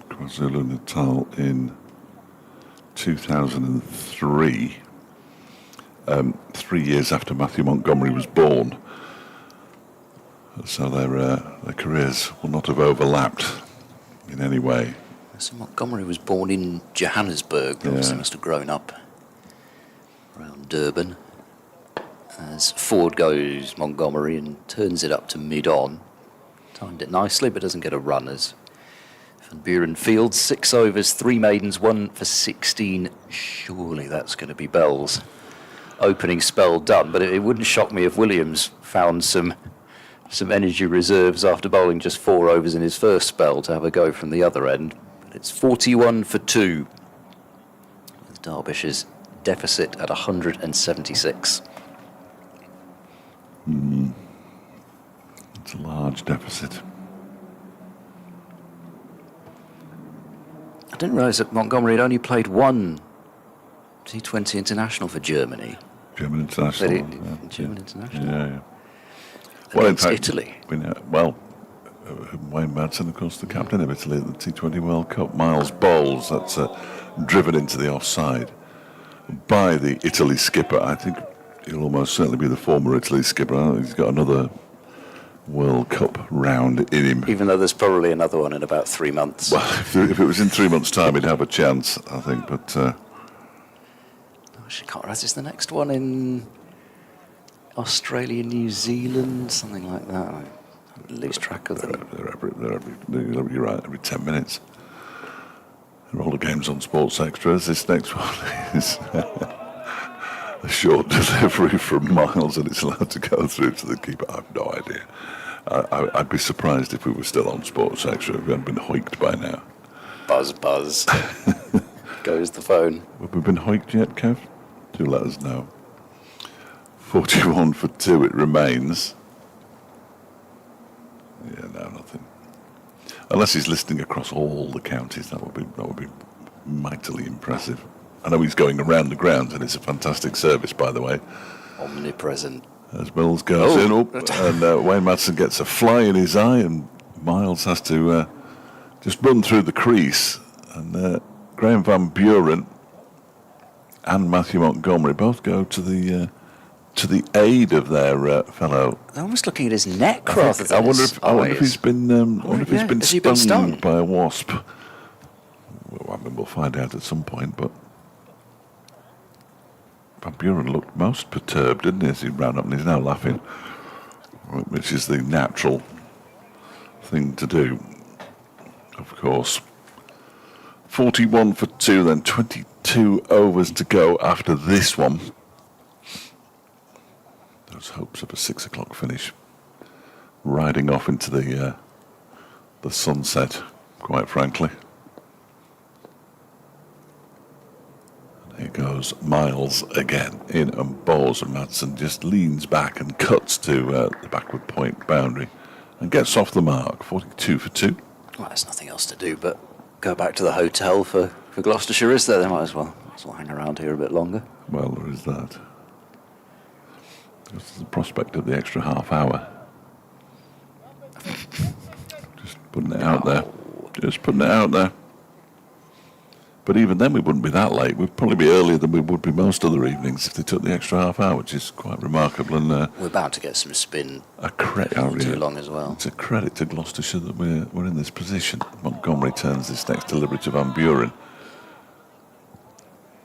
KwaZulu-Natal in 2003, 3 years after Matthew Montgomery was born. So their careers will not have overlapped in any way. So Montgomery was born in Johannesburg, but obviously must have grown up around Durban. As forward goes Montgomery and turns it up to mid-on. Timed it nicely, but doesn't get a run as Van Buren fields. 6 overs, 3 maidens, 1 for 16. Surely that's going to be Bell's opening spell done, but it wouldn't shock me if Williams found some energy reserves after bowling just 4 overs in his first spell to have a go from the other end. But it's 41 for 2. With Derbyshire's deficit at 176. It's a large deficit. I didn't realise that Montgomery had only played 1 T20 international for Germany. German international. German international. Yeah. Well, in fact, Italy. Wayne Madsen, of course, the captain of Italy at the T20 World Cup. Miles bowls, that's driven into the offside by the Italy skipper. I think he'll almost certainly be the former Italy skipper. I don't think he's got another World Cup round in him. Even though there's probably another one in about 3 months. Well, if it was in 3 months' time, he'd have a chance, I think. But I can't remember. Is the next one in Australia, New Zealand, something like that? I lose track of them. You're right, every 10 minutes. all the games on Sports Extras. This next one is a short delivery from Miles, and it's allowed to go through to the keeper. I have no idea. I'd be surprised if we were still on Sports Extra, if we hadn't been hoiked by now. Buzz, buzz. Goes the phone. Have we been hoiked yet, Kev? Do let us know. 41 for 2 it remains. Yeah, no, nothing. Unless he's listening across all the counties, that would be mightily impressive. I know he's going around the grounds, and it's a fantastic service, by the way. Omnipresent. As Mills goes in up, and Wayne Madsen gets a fly in his eye, and Miles has to just run through the crease. And Graham Van Buren and Matthew Montgomery both go to the aid of their fellow. They're almost looking at his neck rather than I wonder if he's been Has he been stung by a wasp. Well, I mean, we'll find out at some point, but Van Buren looked most perturbed, didn't he, as he ran up, and he's now laughing, which is the natural thing to do, of course. 41 for 2, then 22 overs to go after this one. Those hopes of a 6 o'clock finish riding off into the sunset, quite frankly. Here goes Miles again, in and bowls, and Madsen just leans back and cuts to the backward point boundary and gets off the mark. 42 for 2. Well, there's nothing else to do but go back to the hotel for Gloucestershire, is there? They might as well hang around here a bit longer. Well, there is that. There's the prospect of the extra half hour. Just putting it out there. Just putting it out there. But even then we wouldn't be that late. We'd probably be earlier than we would be most other evenings if they took the extra half hour, which is quite remarkable. And we're bound to get some spin too long as well. It's a credit to Gloucestershire that we're in this position. Montgomery turns this next delivery to Van Buren,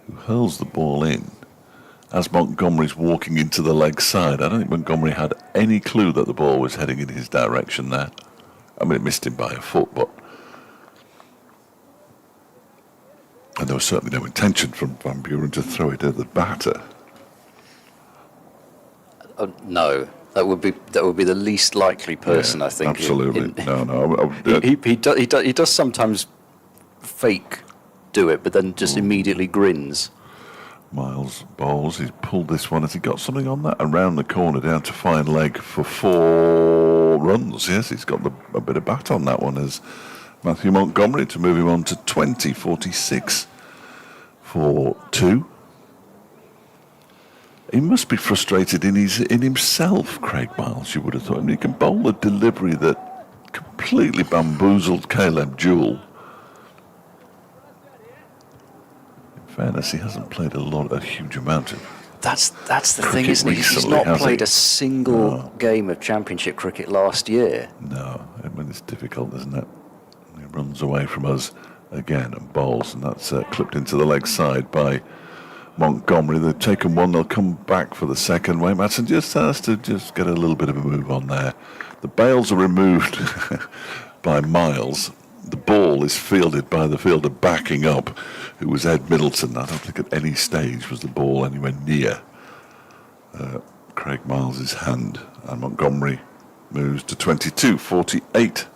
who hurls the ball in as Montgomery's walking into the leg side. I don't think Montgomery had any clue that the ball was heading in his direction there. I mean, it missed him by a foot, but... And there was certainly no intention from Van Buren to throw it at the batter. No, that would be the least likely person, I think. Absolutely, no. He does sometimes fake do it, but then just immediately grins. Miles bowls. He's pulled this one. Has he got something on that? Around the corner, down to fine leg for 4 runs. Yes, he's got a bit of bat on that one as Matthew Montgomery to move him on to 20, 46 for 2. He must be frustrated in himself, Craig Miles, you would have thought. I mean, he can bowl a delivery that completely bamboozled Caleb Jewell. In fairness, he hasn't played a huge amount of... That's the thing, isn't he? He's not played a single game of Championship cricket last year. No, I mean, it's difficult, isn't it? He runs away from us again and bowls, and that's clipped into the leg side by Montgomery. They've taken one, they'll come back for the second. Wayne Madsen just has to just get a little bit of a move on there. The bails are removed by Miles. The ball is fielded by the fielder backing up, who was Ed Middleton. I don't think at any stage was the ball anywhere near Craig Miles's hand, and Montgomery moves to 22, 48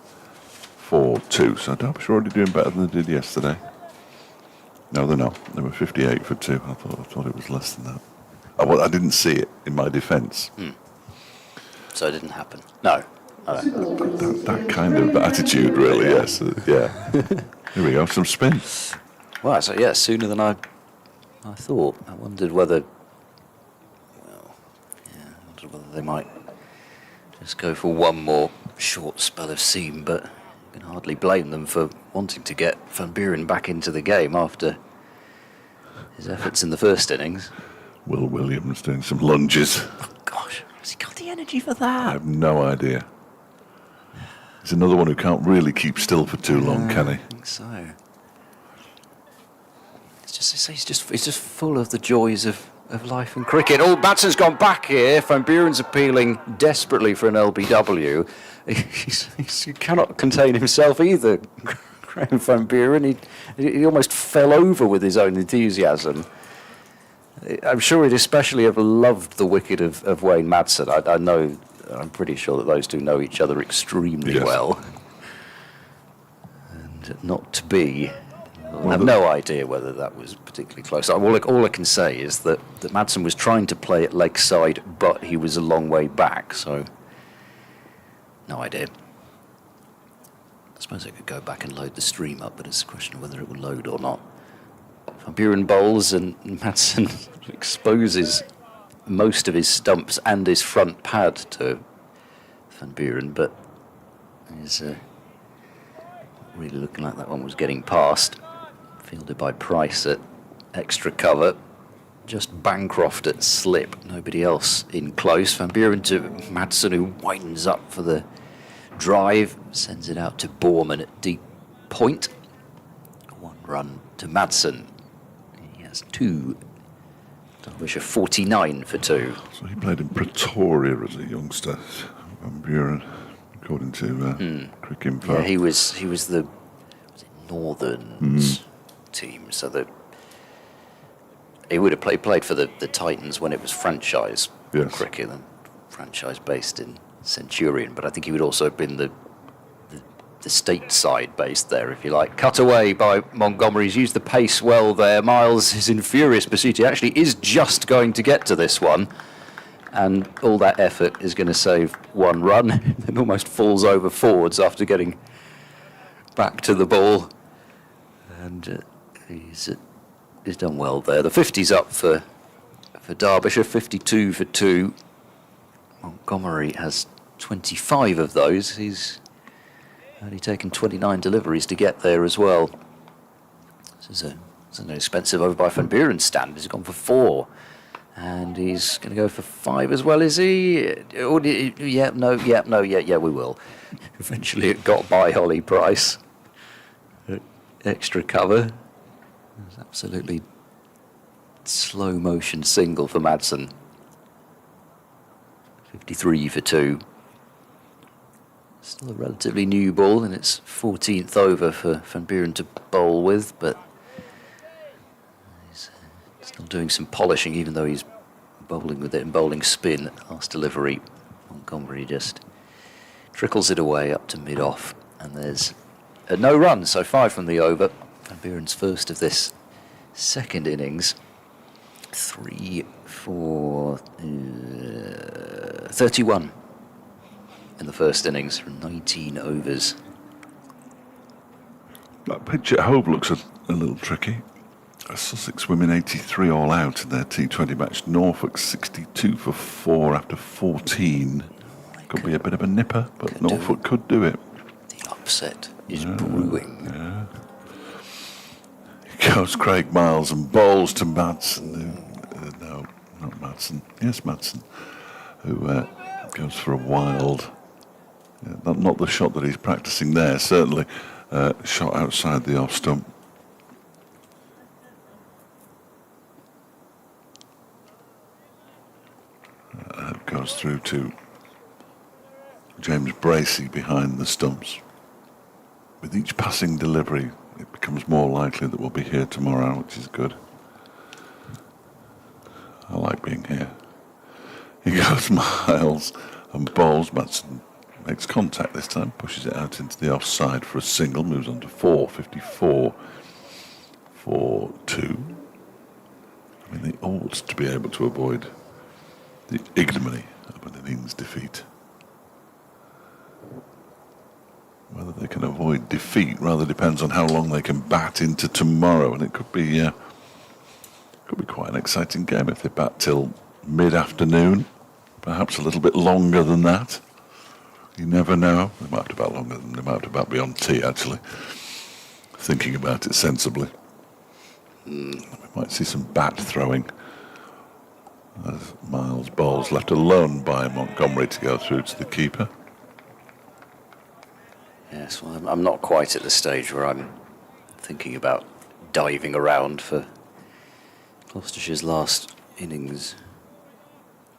for 2. So Derbyshire already doing better than they did yesterday. No, they're not. They were 58 for 2. I thought it was less than that. I didn't see it in my defence. So it didn't happen. No. That kind of attitude, really. Yes. Yeah. Here we go. Some spin. Well, so yeah, sooner than I thought. I wondered whether they might just go for one more short spell of seam, but you can hardly blame them for wanting to get Van Buren back into the game after his efforts in the first innings. Will Williams doing some lunges. Oh gosh, has he got the energy for that? I have no idea. He's another one who can't really keep still for too long, can he? I think so. He's just full of the joys of life and cricket. Oh, Madsen's gone back here. Van Buren's appealing desperately for an LBW. He cannot contain himself either, Graham Van Buren. He almost fell over with his own enthusiasm. I'm sure he'd especially have loved the wicket of Wayne Madsen. I know, I'm pretty sure that those two know each other extremely Yes. well. And not to be. I have no idea whether that was particularly close. All I can say is that Madsen was trying to play at leg side, but he was a long way back, so no idea. I suppose I could go back and load the stream up, but it's a question of whether it will load or not. Van Buren bowls and Madsen exposes most of his stumps and his front pad to Van Buren, but he's really looking like that one was getting past. Fielded by Price at extra cover. Just Bancroft at slip. Nobody else in close. Van Buren to Madsen, who winds up for the drive. Sends it out to Borman at deep point. 1 run to Madsen. He has 2. Derbyshire 49 for 2. So he played in Pretoria as a youngster, Van Buren, according to Crick Info. Yeah, he was the Northerns team, so that he would have played for the Titans when it was franchise cricket and franchise based in Centurion, but I think he would also have been the stateside based there, if you like. Cut away by Montgomery. He's used the pace well there. Miles is in furious pursuit. He actually is just going to get to this one, and all that effort is going to save 1 run. Then almost falls over forwards after getting back to the ball, and he's done well there. The 50's up for Derbyshire, 52 for 2. Montgomery has 25 of those. He's only taken 29 deliveries to get there as well. This is an expensive over by Van Buren's stand. He's gone for 4. And he's going to go for 5 as well, is he? Yeah, we will. Eventually it got by Holly Price. Extra cover. It was absolutely slow motion single for Madsen. 53 for 2. Still a relatively new ball, and it's 14th over for Van Buren to bowl with, but he's still doing some polishing, even though he's bowling with it and bowling spin. Last delivery, Montgomery just trickles it away up to mid-off, and there's no run, so 5 from the over. Van Buren's first of this second innings. 3 for 31 in the first innings from 19 overs. That pitch at Hove looks a little tricky. Sussex women 83 all out in their T20 match. Norfolk 62 for 4 after 14. Could be a bit of a nipper, but Norfolk could do it. The upset is brewing. Yeah. Here goes Craig Miles and bowls to Madsen. No, not Madsen. Yes, Madsen. Who goes for a wild. Not the shot that he's practicing there, certainly. Shot outside the off stump. Goes through to James Bracey behind the stumps. With each passing delivery, it becomes more likely that we'll be here tomorrow, which is good. I like being here. He goes Miles and bowls. Madsen makes contact this time, pushes it out into the offside for a single, moves on to 4, 54 for 2. I mean, they ought to be able to avoid the ignominy of an innings defeat. Whether they can avoid defeat rather depends on how long they can bat into tomorrow, and it could be quite an exciting game if they bat till mid-afternoon, perhaps a little bit longer than that. You never know. They might have to bat longer than they might have to bat beyond tea, actually. Thinking about it sensibly. We might see some bat throwing as Miles bowls, left alone by Montgomery to go through to the keeper. Yes, well, I'm not quite at the stage where I'm thinking about diving around for Gloucestershire's last innings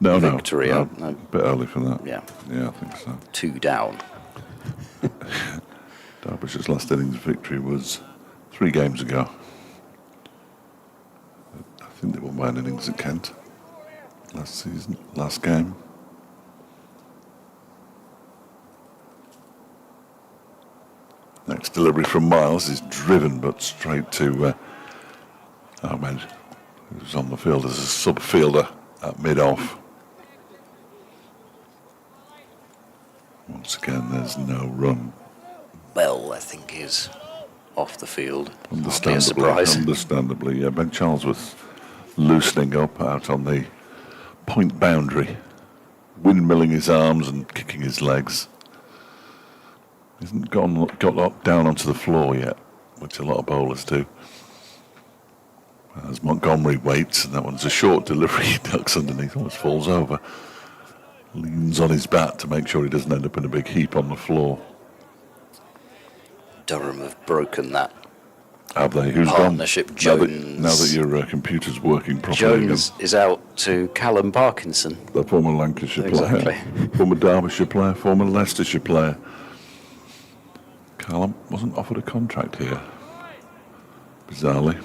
victory. No, a bit early for that. Yeah. Yeah, I think so. 2 down. Derbyshire's last innings victory was 3 games ago. I think they won by an innings at Kent last season, last game. Next delivery from Miles is driven but straight to Ahmed, who's on the field as a sub-fielder at mid-off. Once again, there's no run. Bell, I think, is off the field. Hardly a Understandably, surprise. understandably. Yeah, Ben Charlesworth loosening up out on the point boundary, windmilling his arms and kicking his legs. He hasn't got up down onto the floor yet, which a lot of bowlers do. As Montgomery waits, and that one's a short delivery, he ducks underneath, almost falls over. Leans on his bat to make sure he doesn't end up in a big heap on the floor. Durham have broken that Have they? Who's partnership. gone? Jones. Now that your computer's working properly. Jones is out to Callum Parkinson. The former Lancashire Exactly. player, former Derbyshire player, former Leicestershire player. Callum wasn't offered a contract here, bizarrely.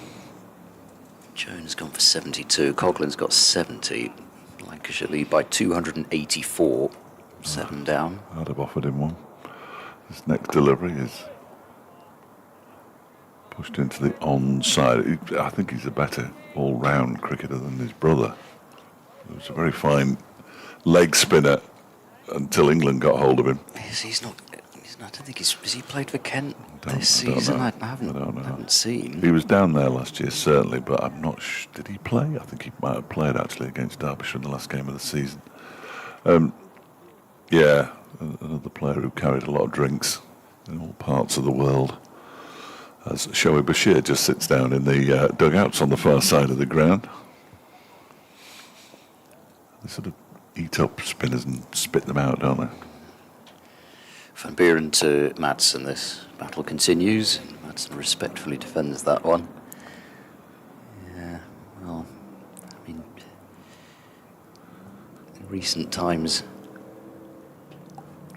Jones gone for 72. Coughlin's got 70. Lancashire lead by 284. 7 down. I'd have offered him one. His next delivery is pushed into the onside. I think he's a better all-round cricketer than his brother. He was a very fine leg spinner until England got hold of him. He's not. I don't think he's. Has he played for Kent this I don't season? know. I haven't seen. He was down there last year, certainly, but I'm not sure. Did he play? I think he might have played, actually, against Derbyshire in the last game of the season. Yeah, another player who carried a lot of drinks in all parts of the world. As Shoaib Bashir just sits down in the dugouts on the far side of the ground. They sort of eat up spinners and spit them out, don't they? Van Buren to Madsen. This battle continues. Madsen respectfully defends that one. Yeah, well, I mean, in recent times,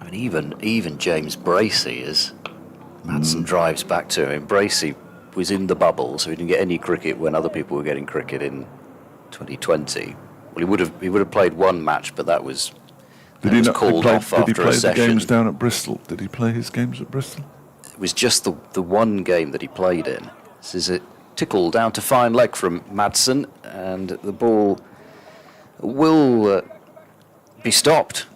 I mean, even James Bracey, as Madsen drives back to him. Bracey was in the bubble, so he didn't get any cricket when other people were getting cricket in 2020. Well, he would have played one match, but that was. Did he not called off did he after play a the session. games down at Bristol? Did he play his games at Bristol? It was just the one game that he played in. This is a tickle down to fine leg from Madsen, and the ball will be stopped.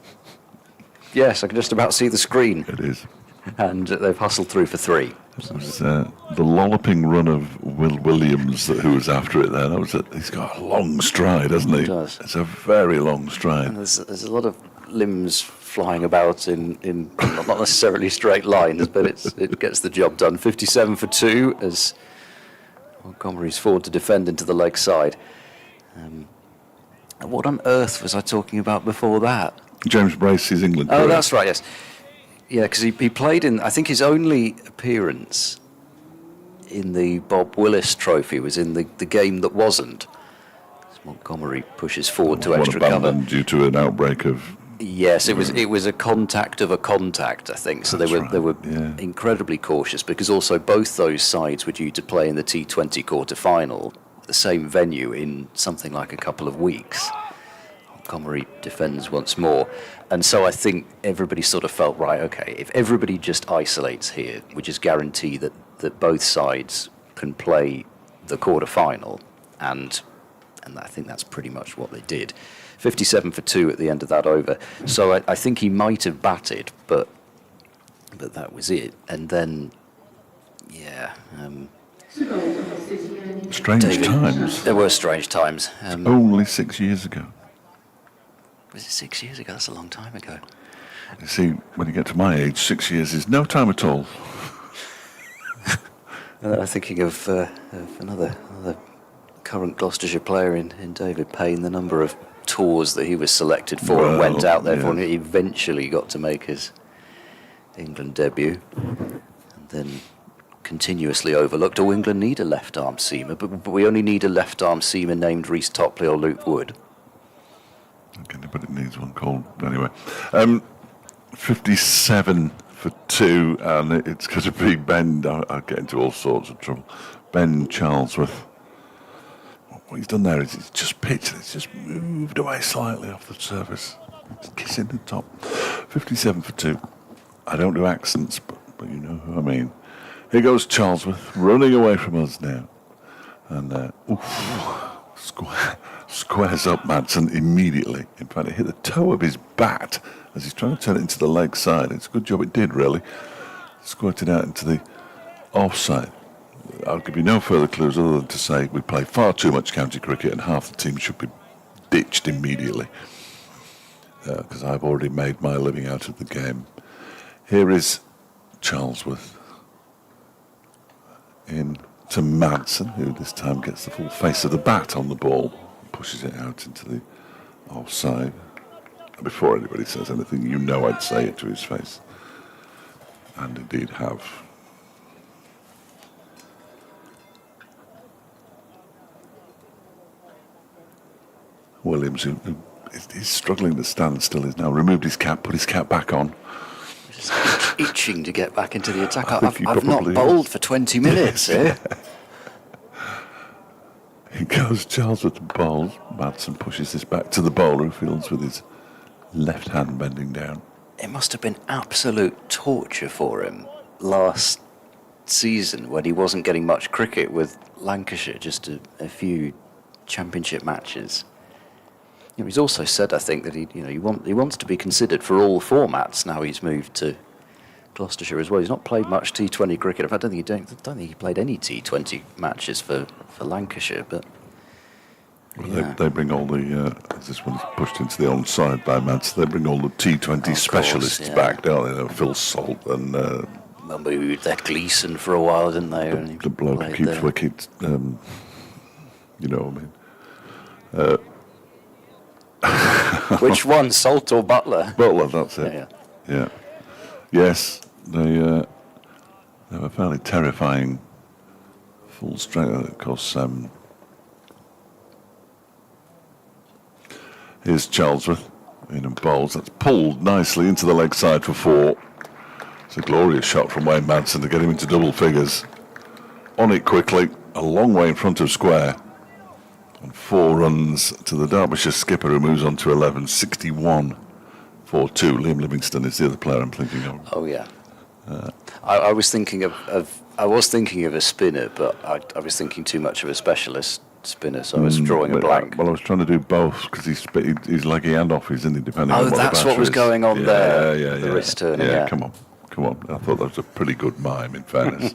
Yes, I can just about see the screen. It is. And they've hustled through for 3. It was the lolloping run of Will Williams who was after it there. He's got a long stride, hasn't he? He does. It's a very long stride. And there's a lot of limbs flying about in not necessarily straight lines, but it gets the job done. 57 for 2 as Montgomery's forward to defend into the leg side. What on earth was I talking about before that? James Bracey's England. Oh, career. that's right, yes. Yeah, because he played in, I think his only appearance in the Bob Willis Trophy was in the game that wasn't. As Montgomery pushes forward to One extra cover. abandoned due to an outbreak of. Yes, it was a contact of a contact, I think. So That's they were right, yeah. incredibly cautious because also both those sides were due to play in the T20 quarter-final, the same venue in something like a couple of weeks. Montgomery defends once more. And so I think everybody sort of felt, right, okay, if everybody just isolates here, we just guarantee that both sides can play the quarter-final. And I think that's pretty much what they did. 57 for 2 at the end of that over. So I think he might have batted, but that was it. And then, yeah. Strange David, times. There were strange times. Only 6 years ago. Was it 6 years ago? That's a long time ago. You see, when you get to my age, 6 years is no time at all. I'm thinking of another current Gloucestershire player in David Payne, the number of tours that he was selected for and went out there for, and he eventually got to make his England debut, and then continuously overlooked. Oh, England need a left-arm seamer, but we only need a left-arm seamer named Reece Topley or Luke Wood. Okay, but it needs one called anyway. 57 for 2, and it's going to be Ben. I'll get into all sorts of trouble. Ben Charlesworth. What he's done there is he's just pitched, it's just moved away slightly off the surface. It's kissing the top. 57 for 2. I don't do accents, but you know who I mean. Here goes Charlesworth, running away from us now. And, squares up Madsen immediately. In fact, it hit the toe of his bat as he's trying to turn it into the leg side. It's a good job it did, really. Squirted out into the offside. I'll give you no further clues other than to say we play far too much county cricket and half the team should be ditched immediately. Because I've already made my living out of the game. Here is Charlesworth in to Madsen, who this time gets the full face of the bat on the ball, pushes it out into the offside. Before anybody says anything, you know I'd say it to his face. And indeed have. Williams, who is struggling to stand still, has now removed his cap, put his cap back on. Just itching to get back into the attack. I think he I've not probably bowled is. for 20 minutes. Eh? He goes Charlesworth to bowls. Madsen pushes this back to the bowler who fields with his left hand bending down. It must have been absolute torture for him last season when he wasn't getting much cricket with Lancashire, just a few championship matches. You know, he's also said, I think, that he wants to be considered for all formats now he's moved to Gloucestershire as well. He's not played much T20 cricket. In fact, I don't think he played any T20 matches for Lancashire. But yeah. They bring all the this one's pushed into the onside by Mads. They bring all the T20 specialists back, don't they? You know, Phil Salt and moved that Gleeson for a while, didn't they? the bloke who keeps wickets. You know what I mean? Which one, Salt or Butler? Butler, that's it. Yeah. Yes, they were fairly terrifying. Full strength, of course. Here's Charlesworth in and bowls. That's pulled nicely into the leg side for 4. It's a glorious shot from Wayne Madsen to get him into double figures. On it quickly, a long way in front of square. And 4 runs to the Derbyshire skipper who moves on to 11, 61 for 2. Liam Livingstone is the other player I'm thinking of. Oh yeah. I was thinking of a spinner, but I was thinking too much of a specialist spinner, so I was drawing a blank. Well, I was trying to do both because he's leggy and off, isn't he? Depending on what the that's what was is. going on there. Yeah. The wrist turning. Yeah, come on. I thought that was a pretty good mime, in fairness.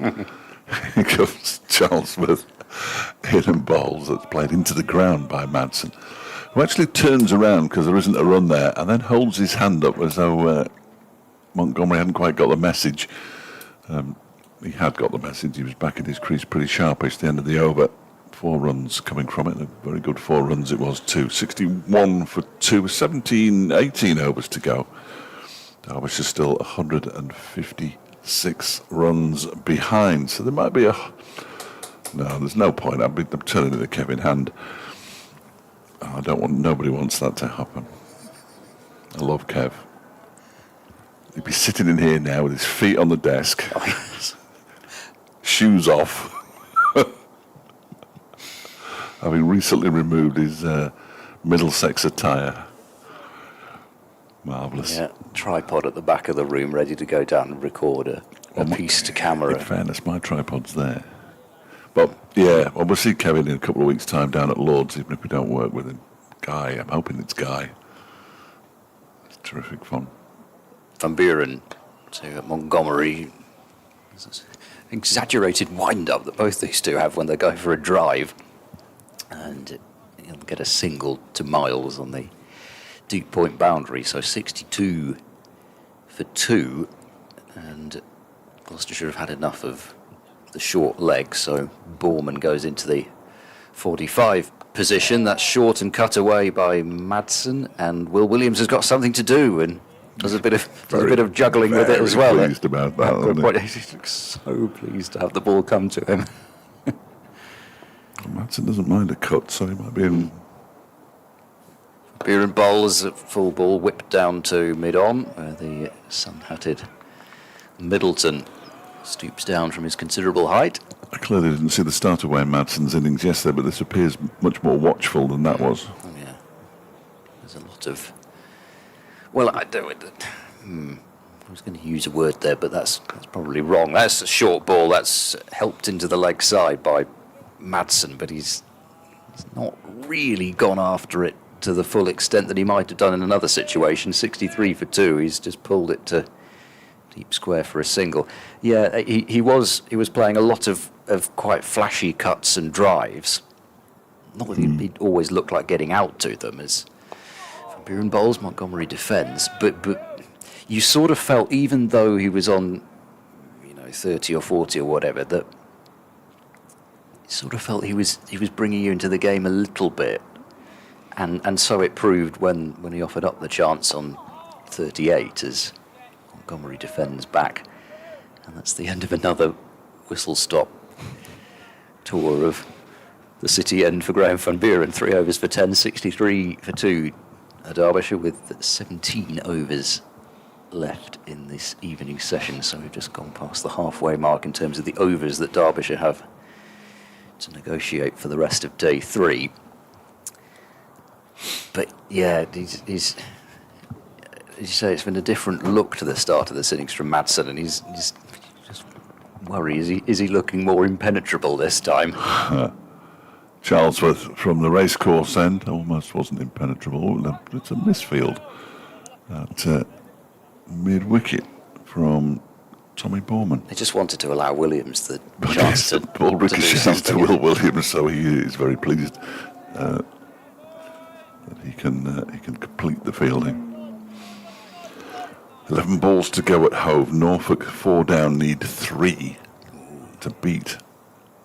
Here comes Charlesworth in and bowls. That's played into the ground by Madsen, who actually turns around because there isn't a run there, and then holds his hand up as though Montgomery hadn't quite got the message. He had got the message. He was back in his crease pretty sharpish at the end of the over. 4 runs coming from it. A very good 4 runs it was too. 61 for 2, 18 overs to go. Derbyshire still 156 runs behind. So there might be no, there's no point. I'm turning it to Kevin Hand. Nobody wants that to happen. I love Kev. He'd be sitting in here now with his feet on the desk. Oh, yes. Shoes off. Having recently removed his Middlesex attire. Marvellous. Yeah, tripod at the back of the room, ready to go down and record a piece to camera. In fairness, my tripod's there. But yeah, well, we'll see Kevin in a couple of weeks' time down at Lord's, even if we don't work with him. Guy, I'm hoping it's Guy. It's terrific fun. Van Buren to Montgomery. Exaggerated wind-up that both these two have when they go for a drive. And he'll get a single to Miles on the deep point boundary, so 62 for 2. And Gloucestershire have had enough of the short leg, so Borman goes into the 45 position. That's short and cut away by Madsen, and Will Williams has got something to do and does a bit of juggling with it as well. Pleased about that. He's so pleased to have the ball come to him. Madsen doesn't mind a cut, so he might be in. Buren bowls at full ball, whipped down to mid-on, where the sun-hatted Middleton stoops down from his considerable height. I clearly didn't see the start of Wayne Madsen's innings yesterday, but this appears much more watchful than that was. Oh, yeah. There's a lot of... Well, I don't... I was going to use a word there, but that's probably wrong. That's a short ball. That's helped into the leg side by Madsen, but he's not really gone after it to the full extent that he might have done in another situation. 63 for 2. He's just pulled it to deep square for a single. Yeah, he was playing a lot of quite flashy cuts and drives. Not that he'd always looked like getting out to them, as Van Buren bowls, Montgomery defends, but you sort of felt, even though he was on, 30 or 40 or whatever, that you sort of felt he was bringing you into the game a little bit, and so it proved when he offered up the chance on 38 as Montgomery defends back, and that's the end of another whistle-stop tour of the City end for Graham Van Buren. 3 overs for 10, 63 for 2 at Derbyshire with 17 overs left in this evening session, so we've just gone past the halfway mark in terms of the overs that Derbyshire have to negotiate for the rest of day 3. But yeah, he's as you say, it's been a different look to the start of this innings from Madsen, and he's just worry, is he looking more impenetrable this time? Charlesworth from the racecourse end almost wasn't impenetrable. It's a misfield at mid-wicket from Tommy Borman. They just wanted to allow Williams the But chance yes, to ball do ricochets to something. Will Williams, so he is very pleased that he can complete the fielding. 11 balls to go at Hove. Norfolk 4 down, need 3 to beat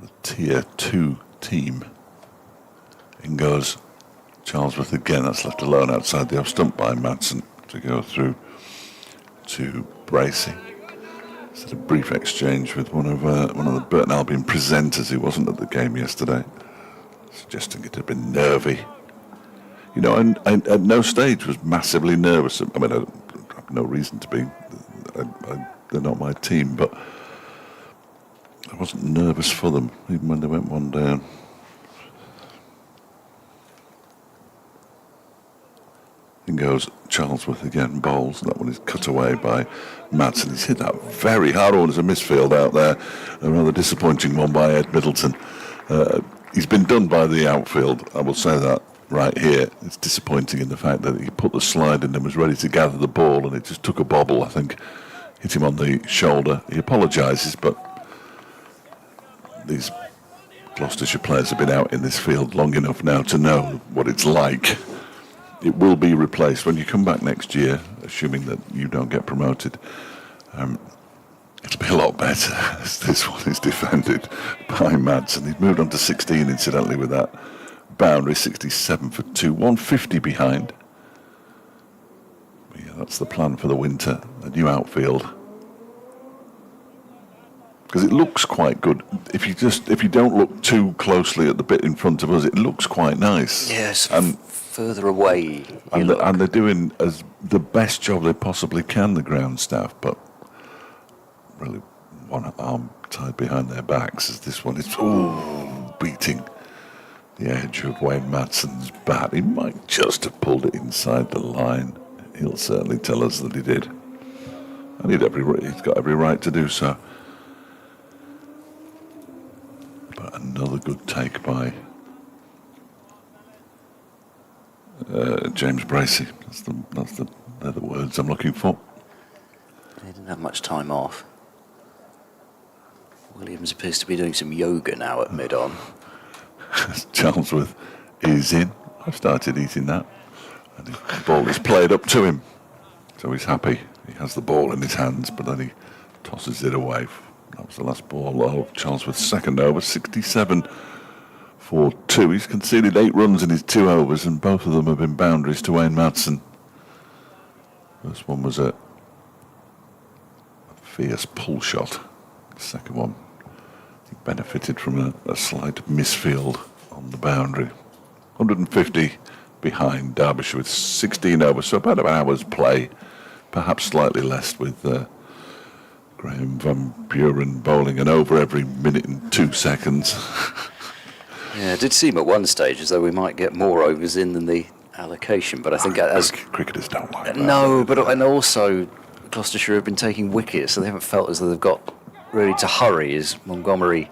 the Tier 2 team. In goes Charlesworth again. That's left alone outside the off stump by Madsen to go through to Bracey. It's had a brief exchange with one of the Burton Albion presenters who wasn't at the game yesterday, suggesting it had been nervy. And at no stage was massively nervous. I mean, I have no reason to be. They're not my team, but I wasn't nervous for them, even when they went 1 down. In goes Charlesworth again, bowls. That one is cut away by Madsen. He's hit that very hard one as a misfield out there. A rather disappointing one by Ed Middleton. He's been done by the outfield, I will say that right here. It's disappointing in the fact that he put the slide in and was ready to gather the ball, and it just took a bobble, I think. Hit him on the shoulder. He apologises, but these Gloucestershire players have been out in this field long enough now to know what it's like. It will be replaced when you come back next year, assuming that you don't get promoted. It'll be a lot better as this one is defended by Madsen. He's moved on to 16, incidentally, with that boundary. 67 for 2, 150 behind. But yeah, that's the plan for the winter, a new outfield. Because it looks quite good. If you don't look too closely at the bit in front of us, it looks quite nice. Yes, and further away and they're doing as the best job they possibly can, the ground staff, but really one arm tied behind their backs as this one is beating the edge of Wayne Madsen's bat. He might just have pulled it inside the line. He'll certainly tell us that he did, and he's got every right to do so. But another good take by James Bracey. They're the words I'm looking for. He didn't have much time off. Williams appears to be doing some yoga now at mid-on. Charlesworth is in. I've started eating that. And the ball is played up to him. So he's happy. He has the ball in his hands, but then he tosses it away. That was the last ball of Charlesworth's second over. 67 for 2. He's conceded 8 runs in his 2 overs, and both of them have been boundaries to Wayne Madsen. First one was a fierce pull shot. The second one, he benefited from a slight misfield on the boundary. 150 behind Derbyshire with 16 overs, so about an hour's play, perhaps slightly less with Graham Van Buren bowling an over every minute and 2 seconds. Yeah, it did seem at one stage as though we might get more overs in than the allocation, but I think as Cricketers don't like that. no, but and also Gloucestershire have been taking wickets, so they haven't felt as though they've got really to hurry as Montgomery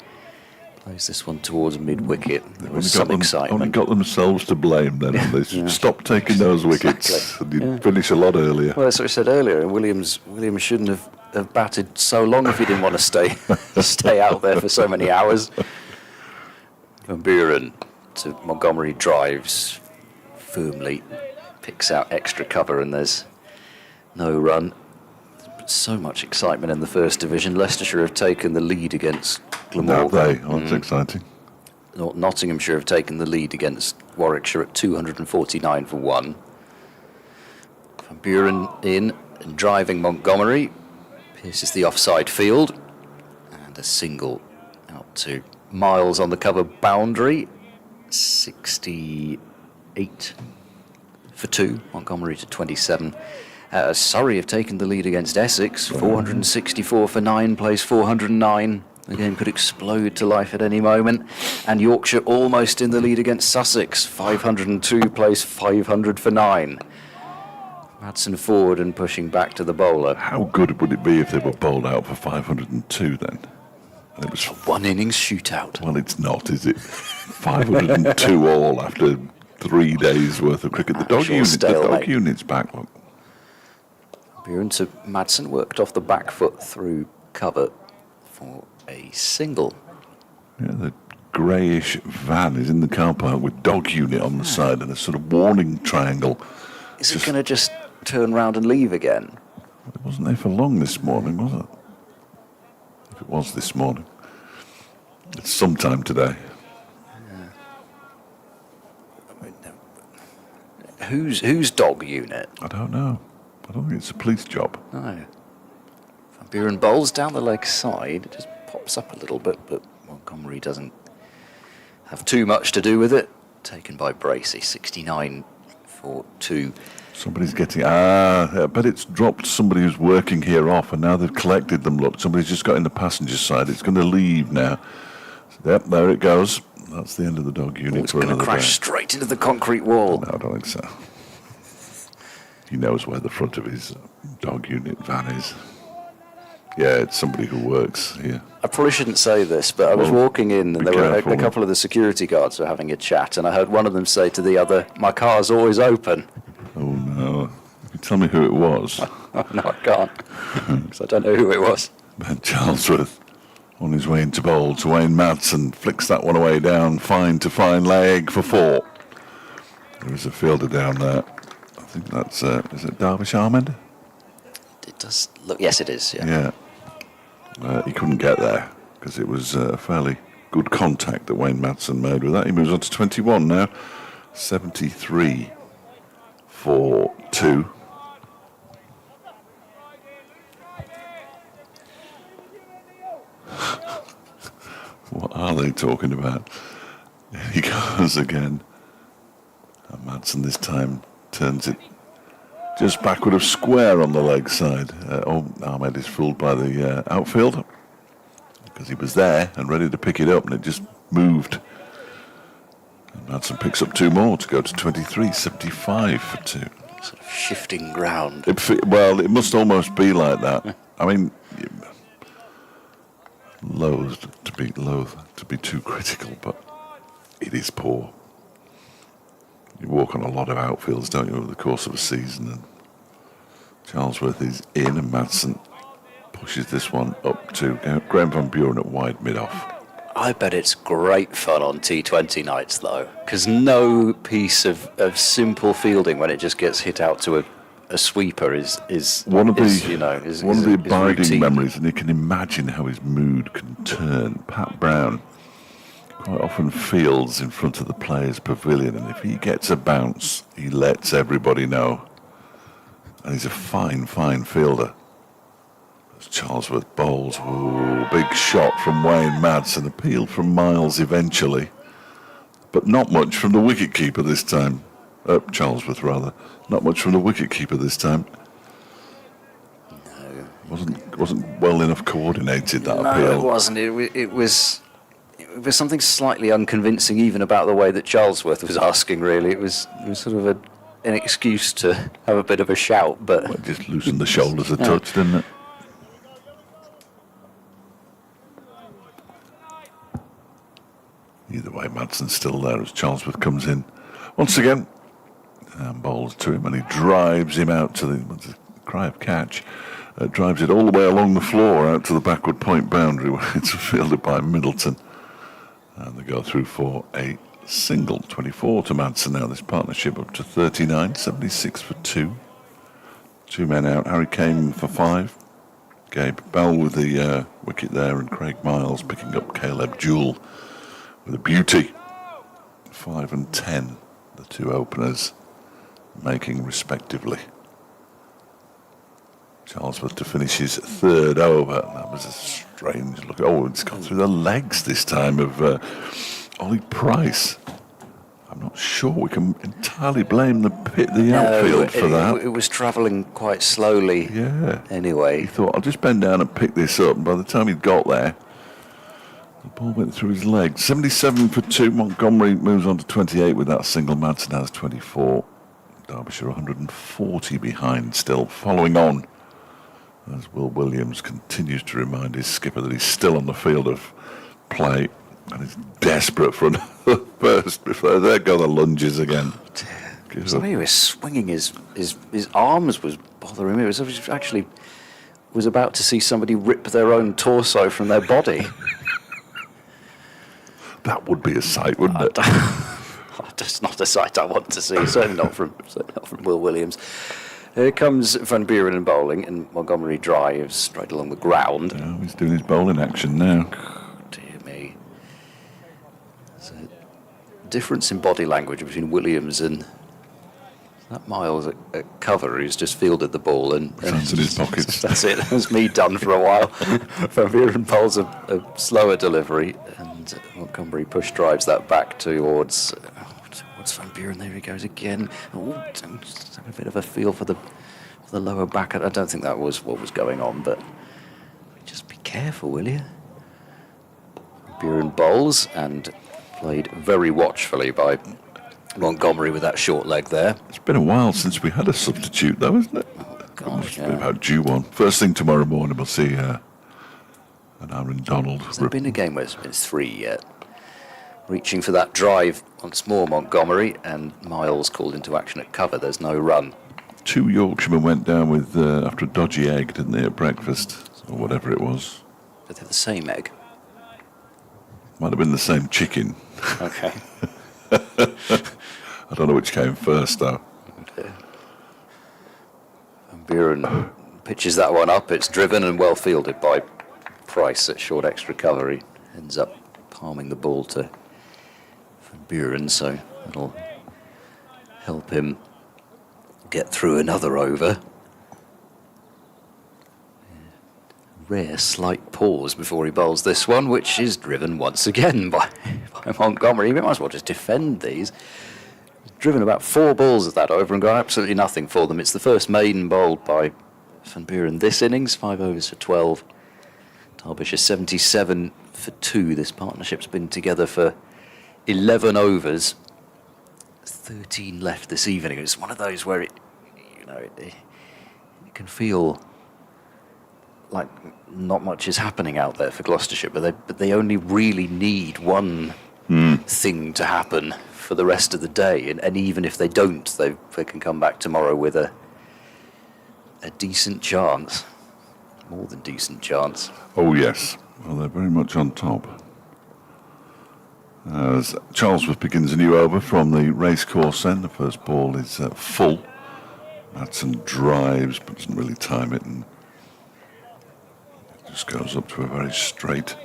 plays this one towards mid-wicket. There was some excitement. Only got themselves to blame then. They should stop taking those wickets. Exactly. And you'd finish a lot earlier. Well, that's what I said earlier. And Williams shouldn't have batted so long if he didn't want to stay out there for so many hours. Van Buren to Montgomery drives firmly, picks out extra cover, and there's no run. So much excitement in the first division. Leicestershire have taken the lead against Now Glamorgan. they. Oh, that's exciting. Nottinghamshire have taken the lead against Warwickshire at 249 for 1. Van Buren in and driving Montgomery. Pierces the offside field. And a single out to Miles on the cover boundary. 68 for 2. Montgomery to 27. Surrey have taken the lead against Essex. 464 for 9, plays 409. The game could explode to life at any moment. And Yorkshire almost in the lead against Sussex. 502, plays 500 for 9. Madsen forward and pushing back to the bowler. How good would it be if they were bowled out for 502 then? And it was One innings shootout. Well, it's not, is it? 502 all after 3 days worth of cricket. The dog unit's back. Look. Buren to Madsen, worked off the back foot through cover for a single. Yeah, the greyish van is in the car park with dog unit on the side and a sort of warning triangle. Is it going to just turn round and leave again? It wasn't there for long this morning, was it? If it was this morning. It's sometime today. Whose dog unit? I don't know. I don't think it's a police job. No. Van Buren bowls down the leg side. It just pops up a little bit, but Montgomery doesn't have too much to do with it. Taken by Bracey, 69 for 2. Somebody's getting... but it's dropped somebody who's working here off, and now they've collected them. Look, somebody's just got in the passenger side. It's going to leave now. Yep, there it goes. That's the end of the dog unit. It's going to crash straight into the concrete wall. No, I don't think so. He knows where the front of his dog unit van is. Yeah, it's somebody who works here. I probably shouldn't say this, but I was walking in and there were a couple of the security guards were having a chat, and I heard one of them say to the other, "My car's always open." Oh, no. You tell me who it was. Oh, no, I can't, because I don't know who it was. Ben Charlesworth, on his way into bowl to Wayne Madsen, flicks that one away down, fine to fine leg for 4. There is a fielder down there. I think that's, is it Derbyshire Ahmed? It does look, yes it is, yeah. Yeah. He couldn't get there, because it was a fairly good contact that Wayne Madsen made with that. He moves on to 21 now. 73 for 2. What are they talking about? He goes again. And Madsen this time turns it just backward of square on the leg side. Ahmed is fooled by the outfield because he was there and ready to pick it up, and it just moved. And Madsen picks up 2 more to go to 23, 75 for 2. Sort of shifting ground. It must almost be like that. I mean, loath to be too critical, but it is poor. You walk on a lot of outfields, don't you, over the course of a season? And Charlesworth is in, and Madsen pushes this one up to Graham Van Buren at wide mid-off. I bet it's great fun on T20 nights, though, because no piece of simple fielding when it just gets hit out to a sweeper is one of the abiding routine memories, and you can imagine how his mood can turn. Pat Brown quite often fields in front of the players' pavilion, and if he gets a bounce, he lets everybody know. And he's a fine, fine fielder. As Charlesworth bowls, big shot from Wayne Madsen, appeal from Miles eventually, but not much from the wicket-keeper this time. Charlesworth, rather. Not much from the wicket-keeper this time. No. Wasn't wasn't well enough coordinated, that No, appeal. it wasn't. It was something slightly unconvincing, even about the way that Charlesworth was asking. Really, it was sort of an excuse to have a bit of a shout, but It just loosened the shoulders a touch, didn't it? Either way, Madson's still there as Charlesworth comes in once again and bowls to him, and he drives him out to the cry of catch. Drives it all the way along the floor out to the backward point boundary where it's fielded by Middleton. And they go through for a single. 24 to Madsen now. This partnership up to 39, 76 for 2. 2 men out. Harry Kane for 5. Gabe Bell with the wicket there, and Craig Miles picking up Caleb Jewell with a beauty. 5 and 10, the two openers making respectively. Charlesworth to finish his third over. That was a strange look. Oh, it's gone through the legs this time of Ollie Price. I'm not sure we can entirely blame the outfield for that. It was travelling quite slowly. Yeah. Anyway, He thought, I'll just bend down and pick this up. And by the time he'd got there, the ball went through his legs. 77 for 2. Montgomery moves on to 28 with that single. Madsen has 24. Derbyshire 140 behind still. Following on, as Will Williams continues to remind his skipper that he's still on the field of play and is desperate for another burst before there go the lunges again. somebody who was swinging his arms was bothering me. It was actually was about to see somebody rip their own torso from their body. That would be a sight, wouldn't it? That's not a sight I want to see. Certainly not from Will Williams. Here comes Van Buren and bowling, and Montgomery drives straight along the ground. Yeah, he's doing his bowling action now. Dear me. There's a difference in body language between Williams and that Miles at cover who's just fielded the ball and Hands in his pockets. That's it. That's me done for a while. Van Buren bowls a slower delivery, and Montgomery push drives that back towards Van Buren. There he goes again. Just have a bit of a feel for the lower back. I don't think that was what was going on, but just be careful, will you? Van Buren bowls and played very watchfully by Montgomery with that short leg there. It's been a while since we had a substitute, though, isn't it? Oh, gosh, We're about due one. First thing tomorrow morning, we'll see an Aaron Donald. Has there been a game where it's been 3 yet? Reaching for that drive once more, Montgomery, and Miles called into action at cover. There's no run. 2 Yorkshiremen went down with after a dodgy egg, didn't they, at breakfast, or whatever it was. But they're the same egg. Might have been the same chicken. Okay. I don't know which came first, though. Van Buren pitches that one up. It's driven and well fielded by Price at short extra cover. He ends up palming the ball to Van Buren, so it'll help him get through another over. Rare slight pause before he bowls this one, which is driven once again by Montgomery. He might as well just defend these. He's driven about 4 balls at that over and got absolutely nothing for them. It's the first maiden bowled by Van Buren this innings, 5 overs for 12. Derbyshire 77 for 2. This partnership's been together for 11 overs. 13 left this evening. It's one of those where it can feel like not much is happening out there for Gloucestershire, but they only really need one thing to happen for the rest of the day, and even if they don't, they can come back tomorrow with a decent chance, more than decent chance. Oh, yes. Well, they're very much on top. As Charlesworth begins a new over from the racecourse end, the first ball is full. Madsen drives, but doesn't really time it, and just goes up to a very straight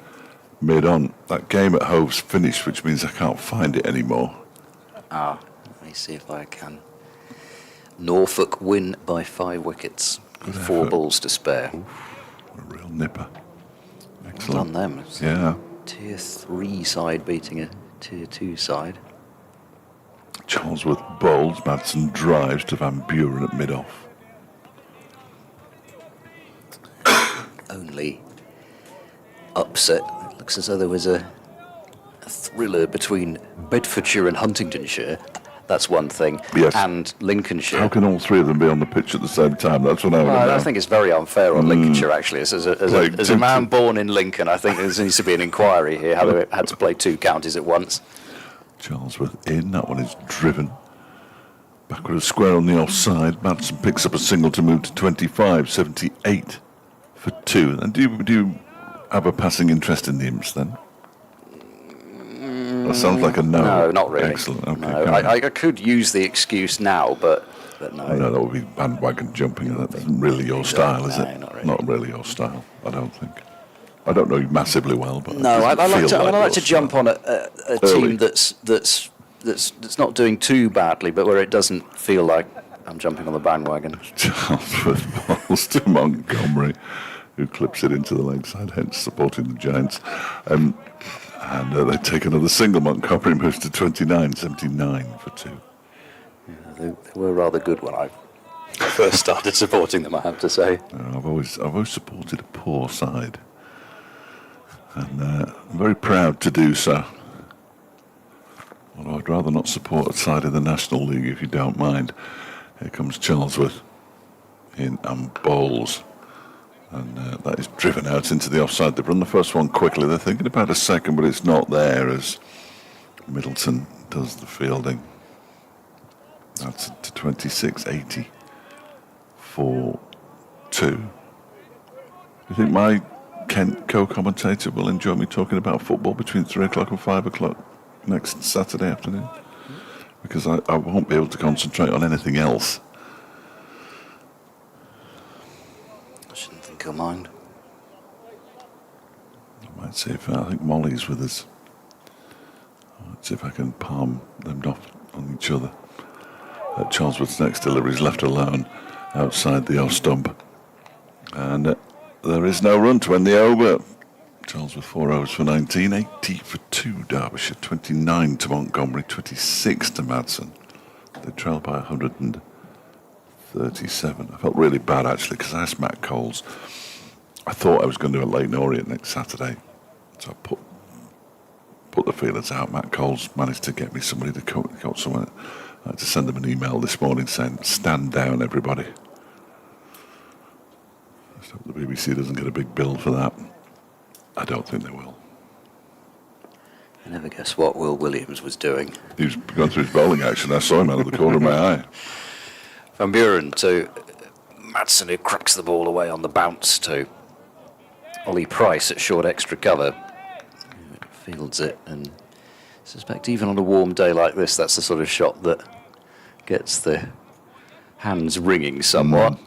mid-on. That game at Hove's finished, which means I can't find it anymore. Let me see if I can. Norfolk win by 5 wickets, with 4 balls to spare. Oof, a real nipper. Well Excellent. done them. Yeah. Tier 3 side beating a Tier 2 side. Charlesworth bowls, Madsen drives to Van Buren at mid-off. only upset. It looks as though there was a thriller between Bedfordshire and Huntingdonshire. That's one thing. Yes. And Lincolnshire. How can all three of them be on the pitch at the same time? That's what I want to know. I think it's very unfair on Lincolnshire, actually. As a man born in Lincoln, I think there needs to be an inquiry here, how they had to play two counties at once. Charlesworth in. That one is driven. Backward a square on the offside. Madsen picks up a single to move to 25, 78 for 2. And do you have a passing interest in the Imps then? That sounds like a no. No, not really. Excellent. Okay, no, I could use the excuse now, but no. No, that would be bandwagon jumping. That isn't really your style, is it? Not really. Not really your style, I don't think. I don't know you massively well, but No, I like to jump on a Early. team that's not doing too badly, but where it doesn't feel like I'm jumping on the bandwagon. Charlesworth balls to Montgomery, who clips it into the leg side, hence supporting the Giants. And they take another single. Montgomery moves to 29, 79 for 2. Yeah, they were rather good when I first started supporting them, I have to say. I've always supported a poor side, and I'm very proud to do so. Although I'd rather not support a side in the National League, if you don't mind. Here comes Charlesworth in and bowls. And that is driven out into the offside. They've run the first one quickly. They're thinking about a second, but it's not there as Middleton does the fielding. That's to 26, 80 for 2. Do you think my Kent co-commentator will enjoy me talking about football between 3 o'clock and 5 o'clock next Saturday afternoon? Because I won't be able to concentrate on anything else. Mind. I might see if I think Molly's with us. I might see if I can palm them off on each other. Charlesworth's next delivery is left alone outside the off stump, and there is no run to end the over. Charlesworth 4 overs for 19, 80 for 2. Derbyshire 29 to Montgomery, 26 to Madsen. They trail by 137. I felt really bad actually because I asked Matt Coles. I thought I was going to do a Leighton Orient next Saturday, so I put the feelers out. Matt Coles managed to get me somebody to got someone. I had to send them an email this morning saying, "Stand down, everybody." I hope the BBC doesn't get a big bill for that. I don't think they will. I never guess what Will Williams was doing. He was going through his bowling action. I saw him out of the corner of my eye. Van Buren to Madsen, who cracks the ball away on the bounce to Ollie Price at short extra cover. Fields it, and I suspect even on a warm day like this, that's the sort of shot that gets the hands ringing somewhat.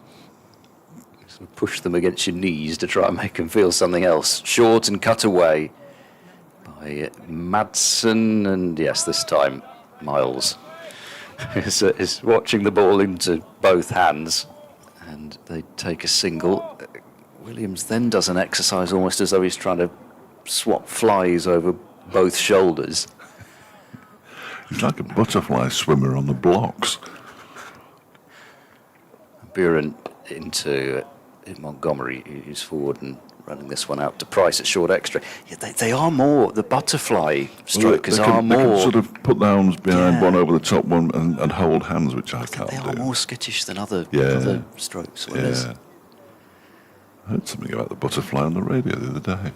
Sort of push them against your knees to try and make them feel something else. Short and cut away by Madsen, and yes, this time Miles is watching the ball into both hands, and they take a single. Williams then does an exercise almost as though he's trying to swap flies over both shoulders. He's like a butterfly swimmer on the blocks. Buren into Montgomery, who's forward and running this one out to Price at short extra. Yeah, they are more, the butterfly strokers They are can more... sort of put their arms behind Yeah. one over the top one and hold hands, which I can't They do. are more skittish than other strokes swimmers. Yeah. I heard something about the butterfly on the radio the other day.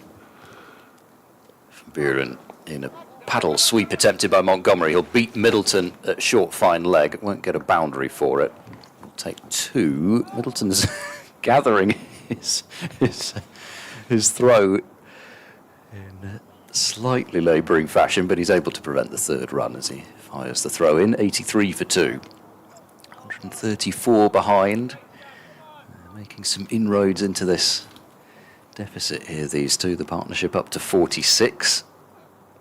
Buren in a paddle sweep attempted by Montgomery. He'll beat Middleton at short fine leg. Won't get a boundary for it. Will take 2. Middleton's gathering his throw in a slightly labouring fashion, but he's able to prevent the third run as he fires the throw in. 83 for 2. 134 behind. Making some inroads into this deficit here, these two. The partnership up to 46.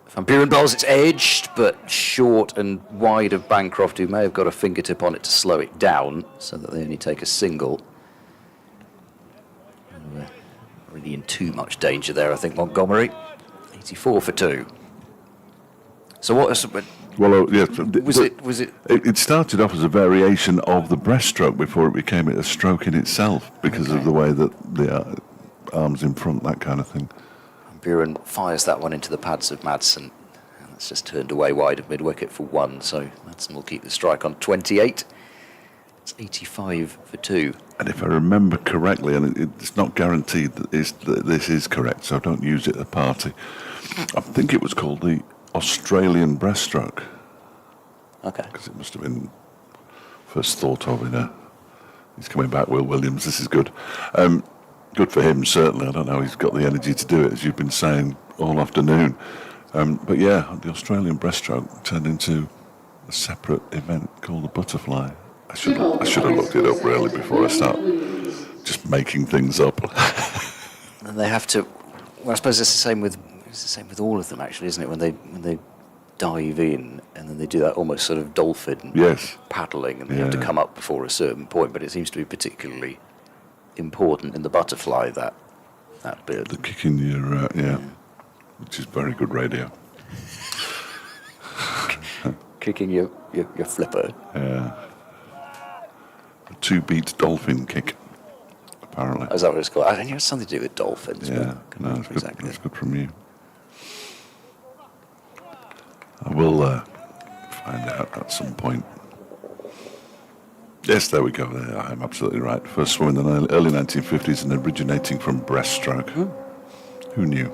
Van Buren bowls, it's edged, but short and wide of Bancroft, who may have got a fingertip on it to slow it down, so that they only take a single. Really in too much danger there, I think, Montgomery. 84 for 2. So what was... Well, yes. It started off as a variation of the breaststroke before it became a stroke in itself because of the way that arms in front, that kind of thing. Buren fires that one into the pads of Madsen. And that's just turned away wide of mid-wicket for 1, so Madsen will keep the strike on 28. It's 85 for 2. And if I remember correctly, and it's not guaranteed that this is correct, so don't use it at the party, I think it was called the Australian breaststroke. Okay. Because it must have been first thought of he's coming back, Will Williams, this is good. Good for him, certainly. I don't know how he's got the energy to do it, as you've been saying all afternoon. But yeah, the Australian breaststroke turned into a separate event called the butterfly. I should have looked it up really before I start just making things up. And they have to. Well, I suppose it's the same with all of them, actually, isn't it? When they dive in and then they do that almost sort of dolphin paddling, and they have to come up before a certain point. But it seems to be particularly important in the butterfly that bit. The kick in your which is very good radio. Kicking your flipper. Yeah. A 2-beat dolphin kick, apparently. Oh, is that what it's called? I think it has something to do with dolphins. Yeah, but no, it's good. exactly. That's good from you. I will find out at some point. Yes, there we go. There, I'm absolutely right. First swim in the early 1950s and originating from breaststroke. Who knew?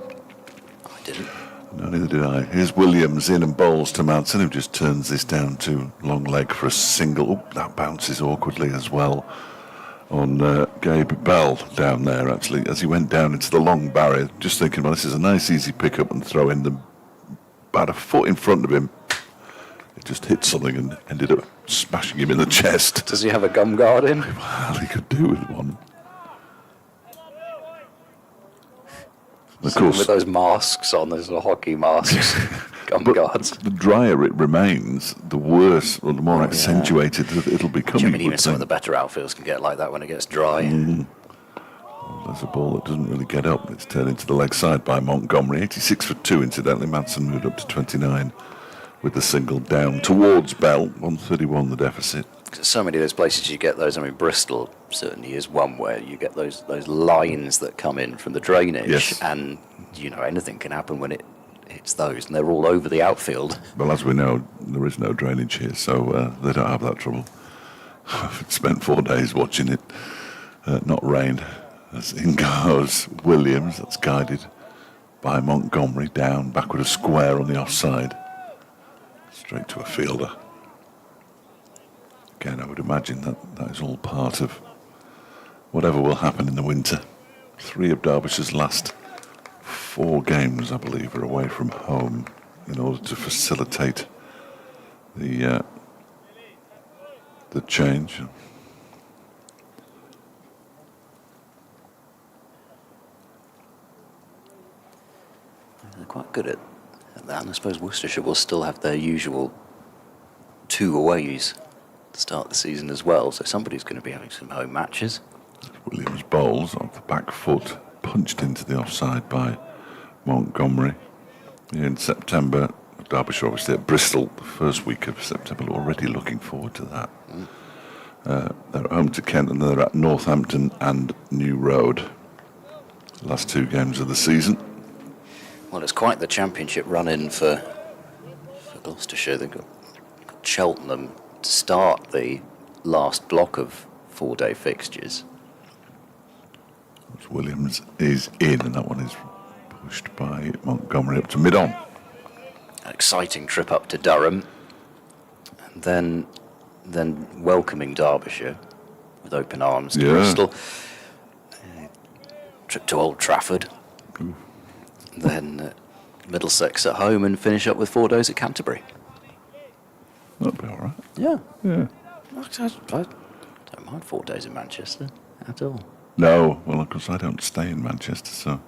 I didn't. No, neither did I. Here's Williams in and bowls to Madsen, who just turns this down to long leg for a single. Oh, that bounces awkwardly as well on Gabe Bell down there, actually, as he went down into the long barrier. Just thinking, well, this is a nice, easy pick-up and throw in the about a foot in front of him. It just hit something and ended up smashing him in the chest. Does he have a gum guard in? Well, he could do with one. Of course, with those masks on, those little hockey masks, gum guards. The drier it remains, the worse or the more accentuated it'll become. I mean, even some of the better outfields can get like that when it gets dry. Well, there's a ball that doesn't really get up. It's turned into the leg side by Montgomery. 86 for 2, incidentally. Madsen moved up to 29 with the single down towards Bell. 131 the deficit. So many of those places you get those. I mean, Bristol certainly is one where you get those lines that come in from the drainage, and anything can happen when it hits those, and they're all over the outfield. Well, as we know, there is no drainage here, so they don't have that trouble. I've spent 4 days watching it not rain. As in goes Williams, that's guided by Montgomery, down, backward a square on the offside, straight to a fielder. Again, I would imagine that is all part of whatever will happen in the winter. 3 of Derbyshire's last 4 games, I believe, are away from home in order to facilitate the change. They're quite good at that, and I suppose Worcestershire will still have their usual 2 aways to start the season as well, so somebody's going to be having some home matches. Williams bowls off the back foot, punched into the offside by Montgomery. In September, Derbyshire obviously at Bristol, the first week of September, already looking forward to that. They're at home to Kent and they're at Northampton and New Road. Last 2 games of the season. Well, it's quite the championship run-in for Gloucestershire. They've got Cheltenham to start the last block of 4-day fixtures. Williams is in, and that one is pushed by Montgomery up to mid-on. An exciting trip up to Durham, and then welcoming Derbyshire with open arms to Bristol. Trip to Old Trafford. Then Middlesex at home, and finish up with 4 days at Canterbury. That'll be all right. Yeah. Yeah. I don't mind 4 days in Manchester at all. No, well, of course, I don't stay in Manchester, so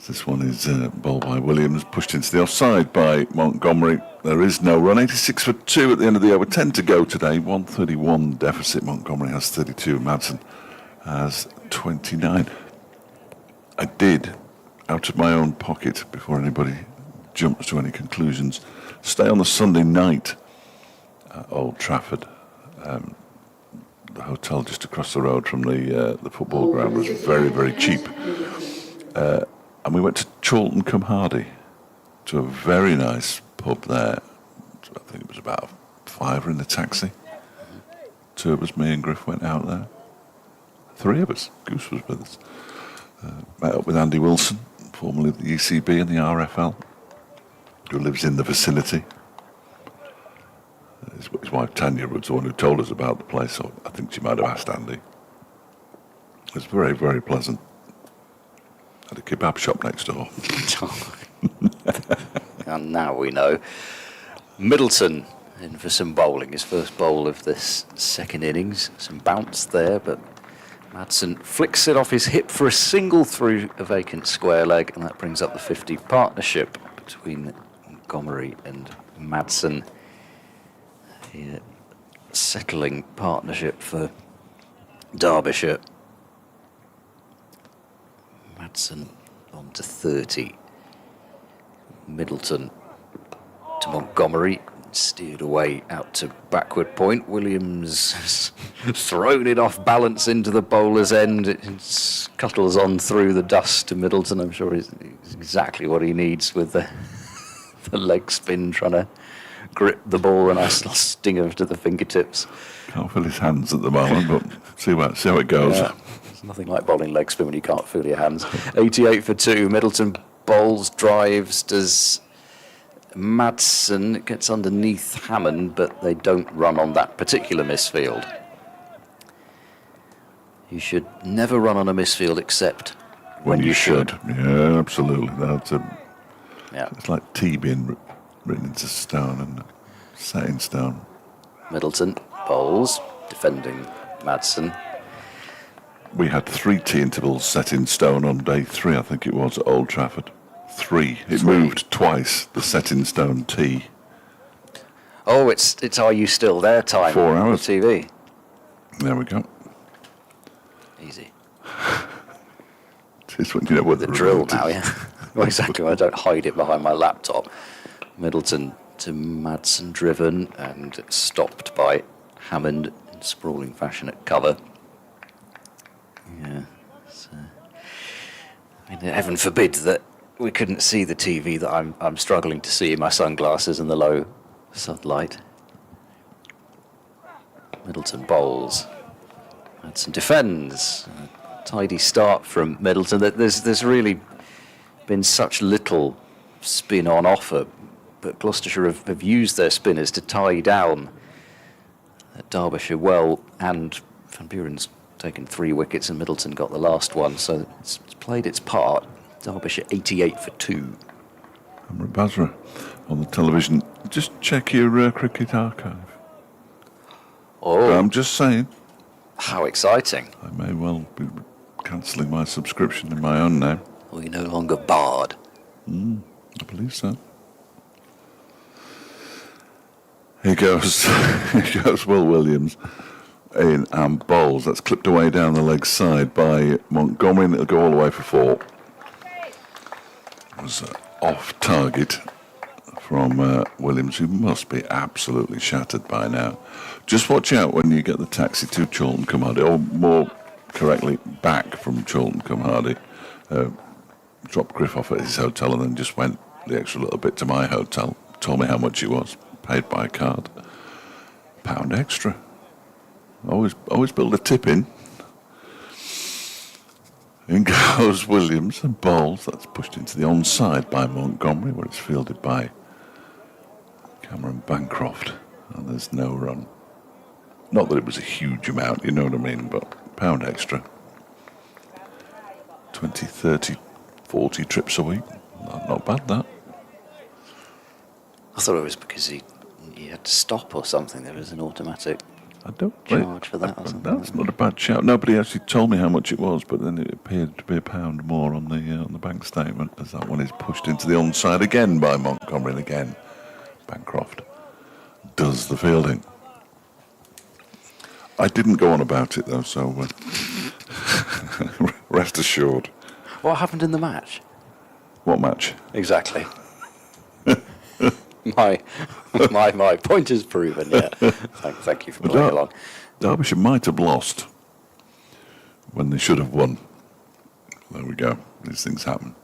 this one is bowled by Williams, pushed into the offside by Montgomery. There is no run. 86 for 2 at the end of the over. 10 to go today. 131 deficit. Montgomery has 32. Madsen has 29. I did, out of my own pocket, before anybody jumps to any conclusions, stay on the Sunday night at Old Trafford. the hotel just across the road from the football ground was very, very cheap. And we went to Chorlton-cum-Hardy, to a very nice pub there. I think it was about £5 in the taxi. 2 of us, me and Griff, went out there. 3 of us. Goose was with us. Met up with Andy Wilson, formerly of the ECB and the RFL, who lives in the vicinity. His wife Tanya was the one who told us about the place, so I think she might have asked Andy. It was very, very pleasant. Had a kebab shop next door. And now we know. Middleton in for some bowling, his first bowl of this second innings. Some bounce there, but Madsen flicks it off his hip for a single through a vacant square leg, and that brings up the 50 partnership between Montgomery and Madsen. The settling partnership for Derbyshire. Madsen on to 30. Middleton to Montgomery, steered away out to backward point. Williams has thrown it off balance into the bowler's end. It scuttles on through the dust to Middleton. I'm sure it's exactly what he needs with the leg spin, trying to grip the ball, a nice little stinger to the fingertips. Can't feel his hands at the moment, but see how it goes. Yeah, it's nothing like bowling leg spin when you can't feel your hands. 88 for 2. Middleton bowls, drives, does Madsen. It gets underneath Hammond, but they don't run on that particular misfield. You should never run on a misfield except when you should. Yeah, absolutely. Yeah. It's like T being written into stone and set in stone. Middleton bowls, defending Madsen. We had 3 T intervals set in stone on day 3, I think it was, at Old Trafford. 3. It moved twice, the set in stone T. Oh, it's Are You Still There time 4 on hours. TV. There we go. Easy. It's when you know what The drill now, yeah. Well, exactly. I don't hide it behind my laptop. Middleton to Madsen driven and stopped by Hammond in sprawling fashion at cover. Yeah. So, I mean, heaven forbid that we couldn't see the TV that I'm struggling to see in my sunglasses in the low sunlight. Middleton bowls. Madsen defends. A tidy start from Middleton. There's really been such little spin on offer, but Gloucestershire have used their spinners to tie down Derbyshire well, and Van Buren's taken 3 wickets and Middleton got the last one, so it's played its part. Derbyshire 88 for 2. Amrit Basra on the television. Just check your cricket archive. Oh, I'm just saying, how exciting. I may well be cancelling my subscription in my own name. We're no longer barred. I believe so. Here goes, here goes Will Williams in and bowls. That's clipped away down the leg side by Montgomery, and it'll go all the way for 4. It was off target from Williams, who must be absolutely shattered by now. Just watch out when you get the taxi to Chorlton-cum-Hardy, or more correctly, back from Chorlton-cum-Hardy. Dropped Griff off at his hotel and then just went the extra little bit to my hotel. Told me how much it was. Paid by card. £1 extra. Always build a tip in. In goes Williams and bowls. That's pushed into the onside by Montgomery, where it's fielded by Cameron Bancroft. And there's no run. Not that it was a huge amount, you know what I mean, but £1 extra. 20, 30, 40 trips a week. Not bad, that. I thought it was because he had to stop or something. There was an automatic I don't charge for that or something. That's not a bad shout. Nobody actually told me how much it was, but then it appeared to be £1 more on the bank statement, as that one is pushed into the onside again by Montgomery, and again Bancroft does the fielding. I didn't go on about it though, so rest assured. What happened in the match? What match? Exactly. my point is proven. Yeah. Thank you for playing along. Derbyshire might have lost when they should have won. There we go. These things happen.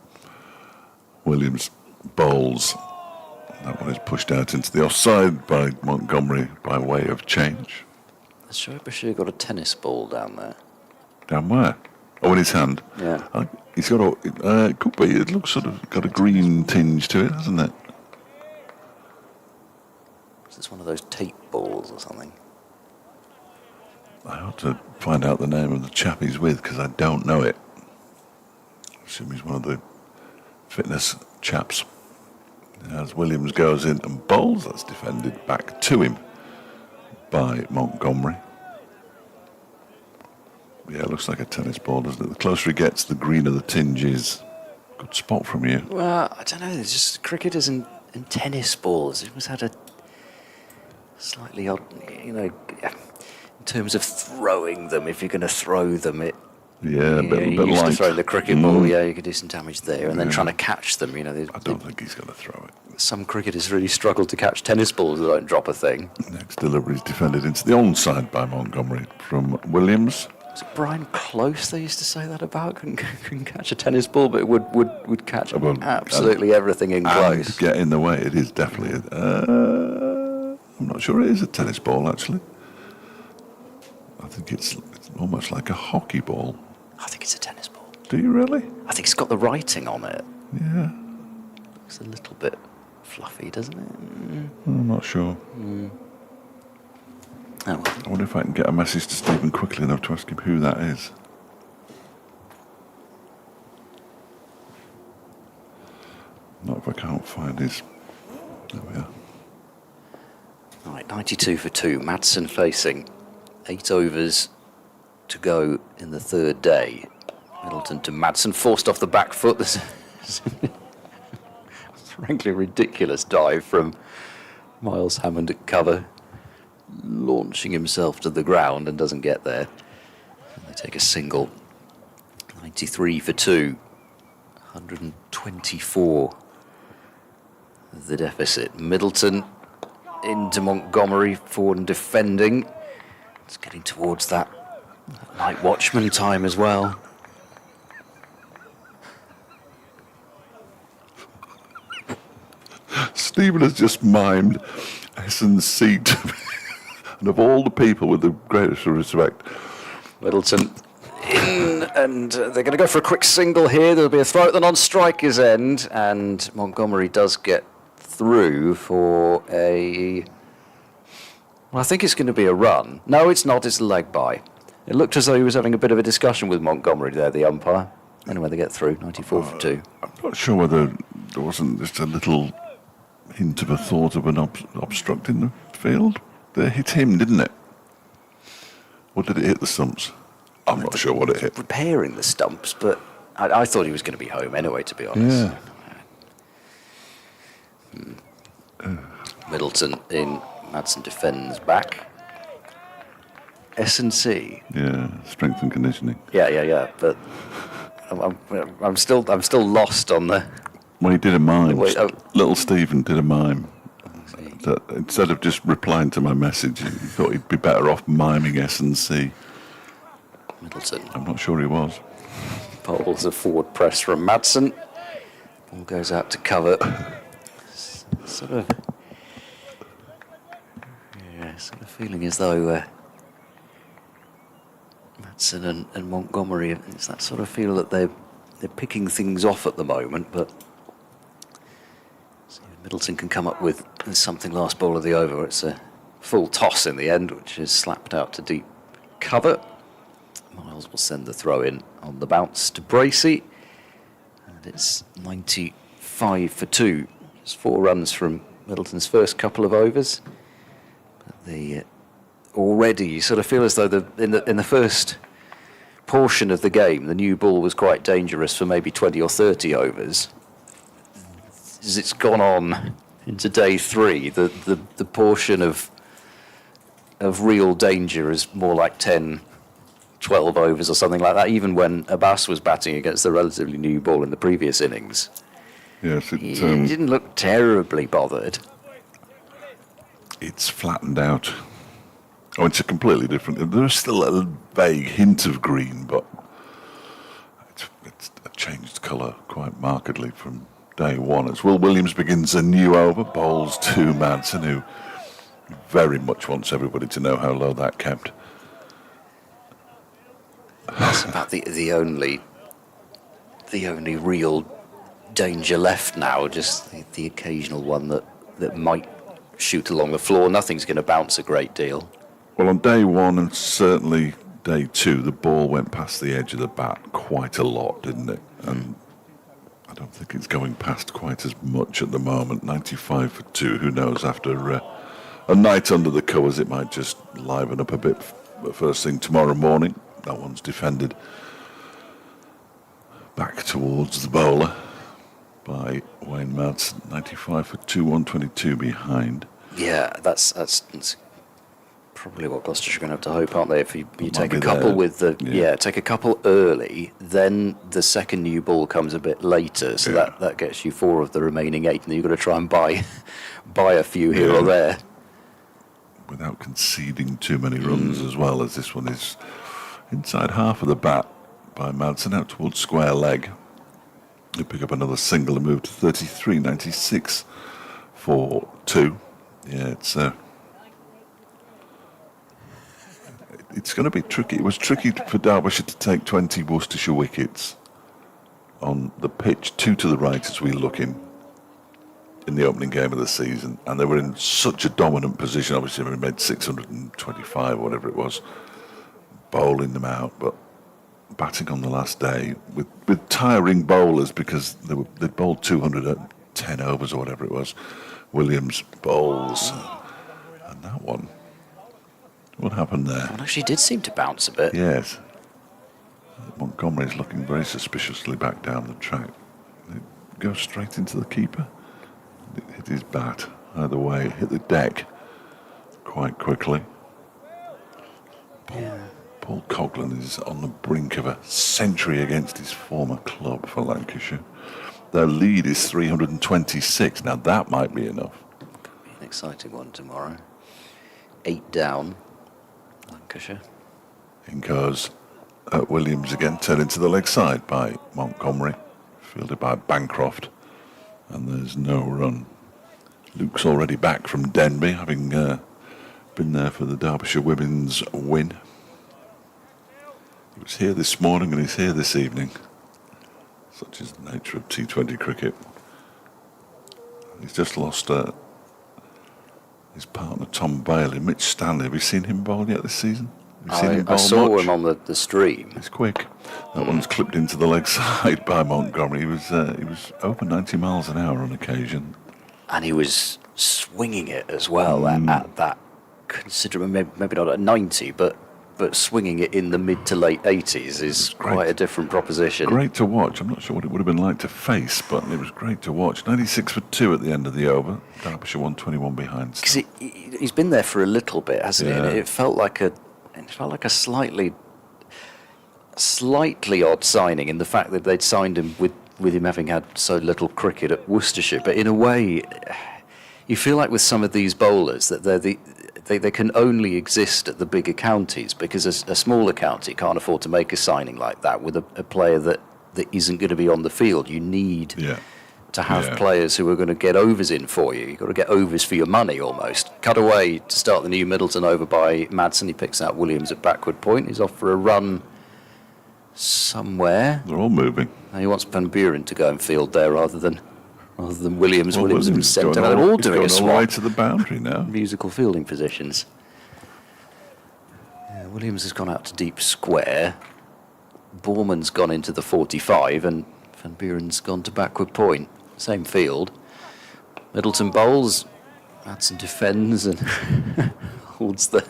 Williams bowls. That one is pushed out into the offside by Montgomery by way of change. Has Derbyshire got a tennis ball down there? Down where? Oh, in his hand. Yeah. He's got a. It could be. It looks sort of got a green tinge to it, hasn't it? It's one of those tape balls or something. I ought to find out the name of the chap he's with because I don't know it. I assume he's one of the fitness chaps. As Williams goes in and bowls, that's defended back to him by Montgomery. Yeah, it looks like a tennis ball, doesn't it? The closer he gets, the greener the tinge is. Good spot from you. Well, I don't know. It's just cricketers and tennis balls. It always had a slightly odd, in terms of throwing them. If you're going to throw them, Yeah, a bit you used light. to throw the cricket ball. Yeah, you could do some damage there, and then trying to catch them. I don't think he's going to throw it. Some cricketers really struggle to catch tennis balls that don't drop a thing. Next delivery is defended into the onside by Montgomery from Williams. Was it Brian Close they used to say that about? Couldn't catch a tennis ball, but it would catch absolutely everything in close. And get in the way. It is definitely. I'm not sure it is a tennis ball actually. I think it's almost like a hockey ball. I think it's a tennis ball. Do you really? I think it's got the writing on it. Yeah. Looks a little bit fluffy, doesn't it? I'm not sure. Oh, well. I wonder if I can get a message to Stephen quickly enough to ask him who that is. Not if I can't find his. There we are. All right, 92 for 2. Madsen facing 8 overs to go in the third day. Middleton to Madsen, forced off the back foot. There's a frankly ridiculous dive from Miles Hammond at cover, launching himself to the ground and doesn't get there. And they take a single. 93 for 2. 124 the deficit. Middleton into Montgomery, forward and defending. It's getting towards that night watchman time as well. Stephen has just mimed S&C to me. And of all the people, with the greatest respect, Middleton in, and they're going to go for a quick single here. There'll be a throw at the non-striker's end, and Montgomery does get through for a... Well, I think it's going to be a run. No, it's not. It's a leg by. It looked as though he was having a bit of a discussion with Montgomery there, the umpire. Anyway, they get through, 94 for 2. I'm not sure whether there wasn't just a little hint of a thought of an obstructing the field. They hit him, didn't it? Or did it hit the stumps? I'm not sure what it hit. Repairing the stumps, but I thought he was going to be home anyway, to be honest. Yeah. Middleton in, Madsen defends back. S&C. Yeah, strength and conditioning. Yeah. But I'm still lost on the. Well, he did a mime. Wait, oh. Little Stephen did a mime. That instead of just replying to my message, he thought he'd be better off miming S&C. Middleton I'm not sure he was. bowls a forward press from Madsen. Ball goes out to cover. Sort of feeling as though Madsen and Montgomery, it's that sort of feel that they're picking things off at the moment, but see if Middleton can come up with something last ball of the over. It's a full toss in the end, which is slapped out to deep cover. Miles will send the throw in on the bounce to Bracey, and it's 95 for 2. It's 4 runs from Middleton's first couple of overs. But already you sort of feel as though in the first portion of the game, the new ball was quite dangerous for maybe 20 or 30 overs. As it's gone on into day 3, the portion of real danger is more like 10, 12 overs or something like that, even when Abbas was batting against the relatively new ball in the previous innings. Yes, He didn't look terribly bothered. it's flattened out. Oh, it's a completely different. There's still a vague hint of green, but it's changed colour quite markedly from day one. As Will Williams begins a new over, bowls to Madsen, who very much wants everybody to know how low that kept. That's about the only real danger left now. Just the occasional one that might shoot along the floor. Nothing's going to bounce a great deal. Well, on day one and certainly day two, the ball went past the edge of the bat quite a lot, didn't it? And I don't think it's going past quite as much at the moment. 95 for 2. Who knows? After a night under the covers, it might just liven up a bit first thing tomorrow morning. That one's defended back towards the bowler by Wayne Madsen. 95 for 2, 122 behind. Yeah, that's probably what Gloucestershire are going to have to hope, aren't they? If you take a couple there. with the take a couple early, then the second new ball comes a bit later, so that gets you 4 of the remaining 8, and then you've got to try and buy a few here or there without conceding too many runs as well, as this one is inside half of the bat by Madsen out towards square leg. He'll pick up another single and move to 33, 96 for 2. Yeah, it's going to be tricky. It was tricky for Derbyshire to take 20 Worcestershire wickets on the pitch, 2 to the right as we look in the opening game of the season, and they were in such a dominant position. Obviously, they made 625 or whatever it was, bowling them out, but batting on the last day with tiring bowlers because they bowled 210 overs or whatever it was. Williams bowls, and that one. What happened there? Well, actually did seem to bounce a bit. Yes. Montgomery's looking very suspiciously back down the track. It goes straight into the keeper. It hit his bat. Either way, it hit the deck quite quickly. Paul Coghlan is on the brink of a century against his former club for Lancashire. Their lead is 326. Now that might be enough. Could be an exciting one tomorrow. 8 down. Lancashire. In goes Williams again, turned into the leg side by Montgomery, fielded by Bancroft, and there's no run. Luke's already back from Denby, having been there for the Derbyshire women's win. He was here this morning and he's here this evening. Such is the nature of T20 cricket. He's just lost his partner Tom Bailey. Mitch Stanley, have you seen him bowl yet this season? Have you seen him bowl I saw much? him on the stream. He's quick. That one's clipped into the leg side by Montgomery. He was over 90 miles an hour on occasion. And he was swinging it as well at that considerable, maybe not at 90, but swinging it in the mid to late 80s is quite a different proposition. Great to watch. I'm not sure what it would have been like to face, but it was great to watch. 96 for 2 at the end of the over. Derbyshire 121 behind. Because he's been there for a little bit, hasn't he? And it felt like a slightly odd signing in the fact that they'd signed him with him having had so little cricket at Worcestershire. But in a way, you feel like with some of these bowlers that they can only exist at the bigger counties, because a smaller county can't afford to make a signing like that with a player that isn't going to be on the field. You need to have players who are going to get overs in for you. You've got to get overs for your money almost. Cut away to start the new Middleton over by Madsen. He picks out Williams at backward point. He's off for a run somewhere. They're all moving. And he wants Van Buren to go and field there rather than Williams. Well, Williams has been sent out. They're all doing a all the way swap. to the boundary now. Musical fielding positions. Yeah, Williams has gone out to deep square. Borman's gone into the 45, and Van Buren's gone to backward point. Same field. Middleton bowls. Madsen defends and holds the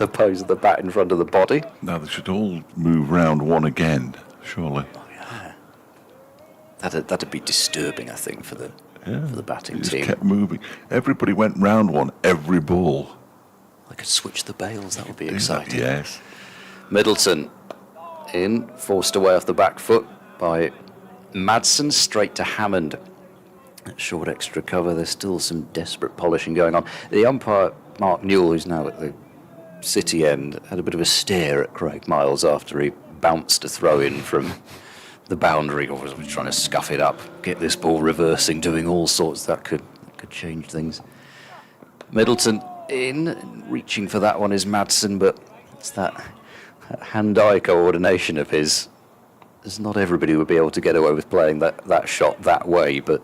pose of the bat in front of the body. Now they should all move round one again, surely. Oh, yeah. That'd be disturbing, I think, for the batting They just team. kept moving. Everybody went round one, every ball. I could switch the bails. That would be exciting. Yes. Middleton in, forced away off the back foot by Madsen, straight to Hammond. Short extra cover. There's still some desperate polishing going on. The umpire, Mark Newell, who's now at the City end had a bit of a stare at Craig Miles after he bounced a throw in from the boundary, or was trying to scuff it up, get this ball reversing, doing all sorts that could change things. Middleton in, reaching for that one is Madsen, but it's that hand-eye coordination of his. There's not everybody would be able to get away with playing that shot that way, but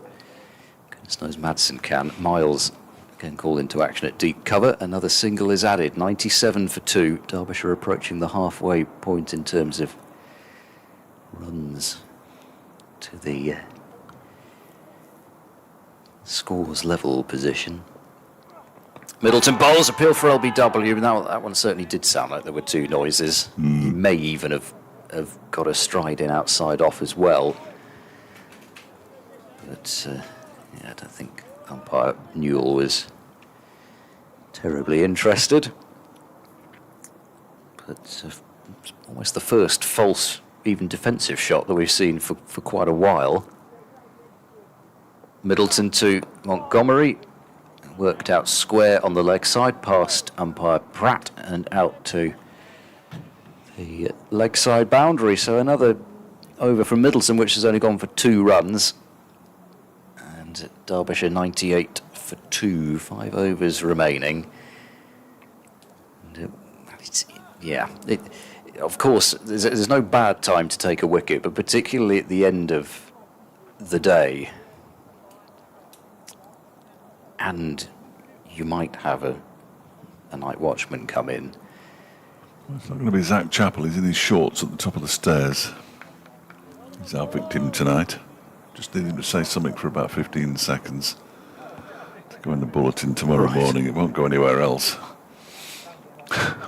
goodness knows Madsen can. Miles again called into action at deep cover. Another single is added. 97 for 2. Derbyshire approaching the halfway point in terms of runs to the scores level position. Middleton bowls, appeal for LBW. Now that one certainly did sound like there were two noises. He may even have got a stride in outside off as well. But yeah, I don't think umpire Newell was terribly interested. But almost the first false, even defensive shot that we've seen for quite a while. Middleton to Montgomery. Worked out square on the leg side, past umpire Pratt and out to the leg side boundary. So another over from Middleton, which has only gone for 2 runs. And Derbyshire 98 for 2, 5 overs remaining. And of course, there's no bad time to take a wicket, but particularly at the end of the day. And you might have a night watchman come in. Well, it's not going to be Zach Chappell. He's in his shorts at the top of the stairs. He's our victim tonight. Just need him to say something for about 15 seconds to go in the bulletin tomorrow morning. It won't go anywhere else,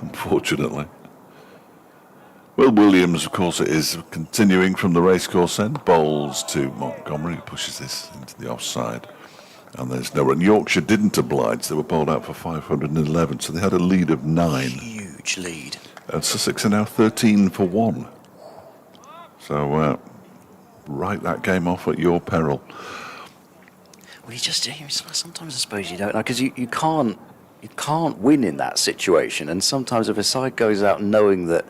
unfortunately. Will Williams, of course it is, continuing from the racecourse end. Bowls to Montgomery, who pushes this into the offside. And there's no run. Yorkshire didn't oblige. They were bowled out for 511, so they had a lead of 9. Huge lead. And Sussex are now 13 for 1. So write that game off at your peril. Well, sometimes I suppose you don't know, because you can't win in that situation. And sometimes if a side goes out knowing that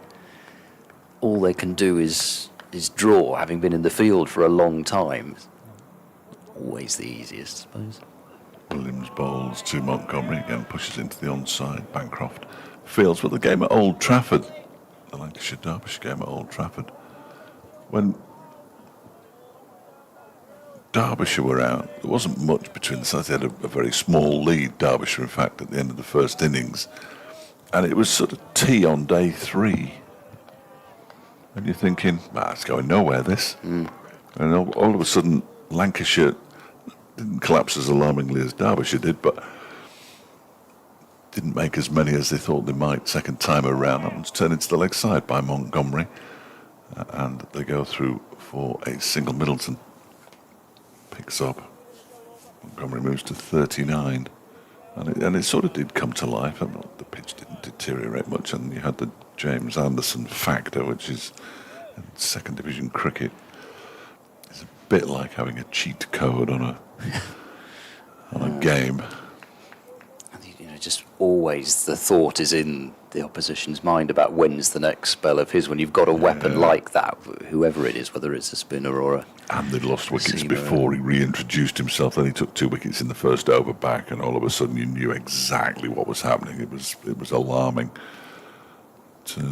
all they can do is draw, having been in the field for a long time, always the easiest, I suppose. Williams bowls to Montgomery, again pushes into the onside. Bancroft fields with the game at Old Trafford, the Lancashire Derbyshire game at Old Trafford. When Derbyshire were out, there wasn't much between the sides. They had a very small lead, Derbyshire, in fact, at the end of the first innings. And it was sort of tea on day 3. And you're thinking, it's going nowhere, this. And all of a sudden, Lancashire didn't collapse as alarmingly as Derbyshire did, but didn't make as many as they thought they might second time around. That one's turned into the leg side by Montgomery, and they go through for a single. Middleton picks up. Montgomery moves to 39, and it sort of did come to life. The pitch didn't deteriorate much, and you had the James Anderson factor, which is in second division cricket. It's a bit like having a cheat code on a game. Just always the thought is in the opposition's mind about when's the next spell of his, when you've got a weapon like that, whoever it is, whether it's a spinner or a... And they'd lost wickets before he reintroduced himself. Then he took 2 wickets in the first over back, and all of a sudden you knew exactly what was happening. It was alarming. These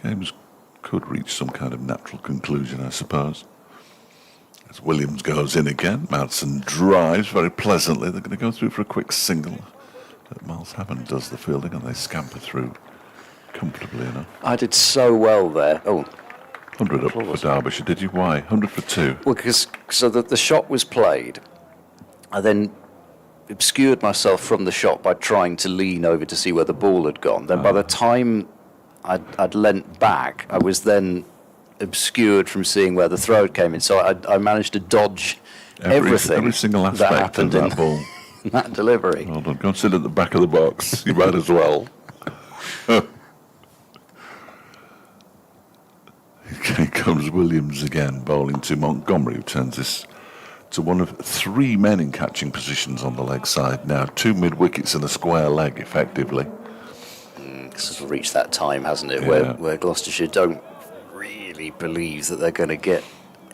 games could reach some kind of natural conclusion, I suppose. As Williams goes in again, Madsen drives very pleasantly. They're going to go through for a quick single. Miles Hammond does the fielding, and they scamper through comfortably enough. I did so well there. 100 up for Derbyshire, did you? Why? 100 for 2. Well, because the shot was played. I then obscured myself from the shot by trying to lean over to see where the ball had gone. Then by the time I'd leant back, I was then obscured from seeing where the throw came in. So I managed to dodge everything. Every single aspect that happened of that ball. In that delivery. Well done. Go and sit at the back of the box. You might as well. Here comes Williams again, bowling to Montgomery, who turns this to one of 3 men in catching positions on the leg side now. 2 mid-wickets and a square leg, effectively. sort of reached that time, hasn't it, Yeah. where Gloucestershire don't really believe that they're going to get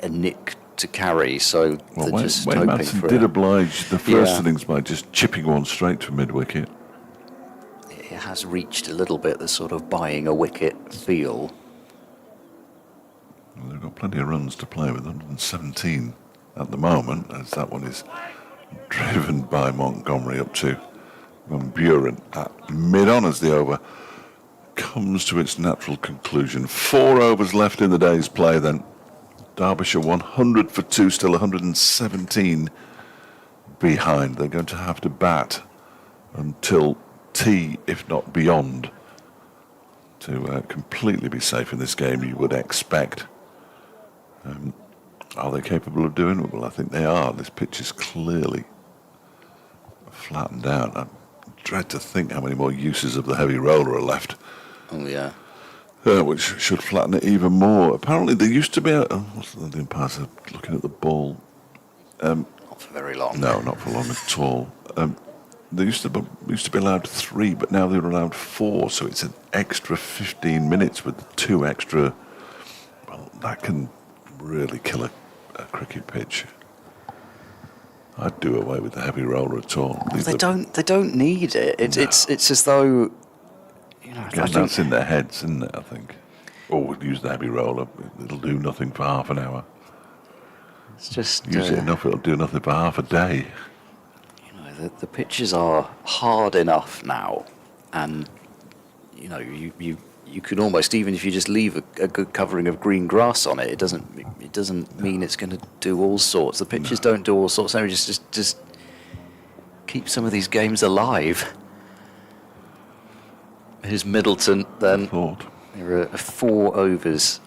a nick to carry, so Well, they're just Wayne hoping Madsen for did oblige the first Yeah. innings by just chipping one straight to mid-wicket. It has reached a little bit the sort of buying a wicket feel. Well, they've got plenty of runs to play with, 117 at the moment, as that one is driven by Montgomery up to Van Buren at mid-on as the over comes to its natural conclusion. 4 overs left in the day's play then. Derbyshire 100 for 2, still 117 behind. They're going to have to bat until tea, if not beyond, to completely be safe in this game, you would expect. Are they capable of doing it? Well, I think they are. This pitch is clearly flattened out. I dread to think how many more uses of the heavy roller are left, Oh, yeah. which should flatten it even more. Apparently, there used to be what's the umpires are looking at the ball? Not for very long. No, not for long at all. They used to be allowed 3, but now they're allowed 4, so it's an extra 15 minutes with 2 extra. Well, that can really kill a cricket pitch. I'd do away with the heavy roller at all. They don't need it. It's as though, you know, I Again, don't- that's in their heads, isn't it, I think? Or we'll use the heavy roller. It'll do nothing for half an hour. it's just Use it enough, it'll do nothing for half a day. you know, the pitches are hard enough now, and you know, you can almost, even if you just leave a good covering of green grass on it, it doesn't mean it's going to do all sorts. The pitches don't do all sorts. No, just keep some of these games alive. Here's Middleton then. Thought. There are 4 overs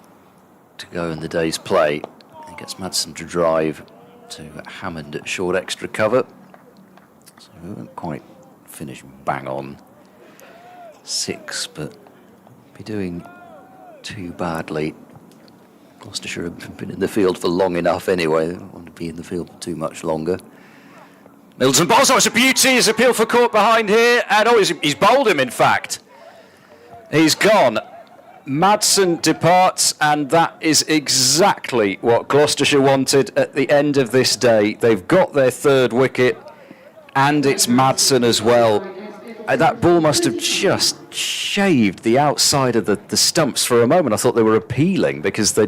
to go in the day's play. He gets Madsen to drive to Hammond at short extra cover. So we won't quite finish bang on 6, but be doing too badly. Gloucestershire have been in the field for long enough anyway. They don't want to be in the field for too much longer. Middleton bowls. Oh, it's a beauty. His appeal for court behind here. And he's bowled him, in fact. He's gone. Madsen departs, and that is exactly what Gloucestershire wanted at the end of this day. They've got their 3rd wicket, and it's Madsen as well. That ball must have just shaved the outside of the stumps for a moment. I thought they were appealing because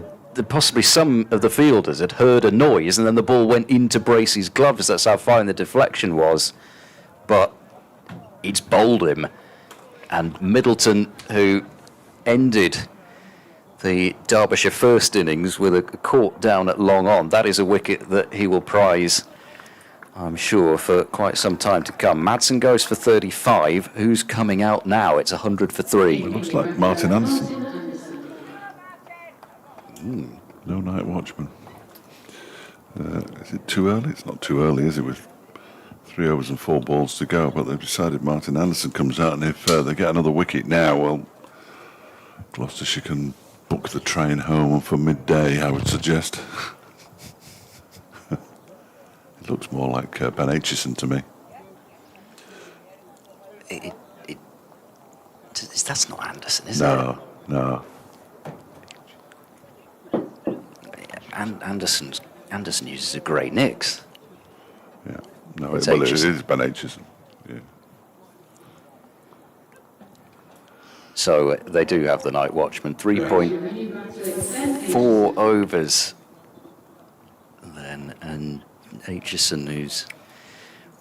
possibly some of the fielders had heard a noise, and then the ball went into Bracey's gloves. That's how fine the deflection was. But it's bowled him. And Middleton, who ended the Derbyshire first innings with a caught down at long on, that is a wicket that he will prize, I'm sure, for quite some time to come. Madsen goes for 35. Who's coming out now? It's 100 for 3. It looks like Martin Anderson. No night watchman. Is it too early? It's not too early, is it, with 3 overs and 4 balls to go, but they've decided Martin Anderson comes out, and if they get another wicket now, well, Gloucestershire can book the train home for midday, I would suggest. It looks more like Ben Aitchison to me. That's not Anderson, is it? No. Anderson uses a grey Nix. Yeah. No, It's it Aitchison. is Ben Aitchison. Yeah. So they do have the night watchman. 3.4 overs then, and Aitchison, who's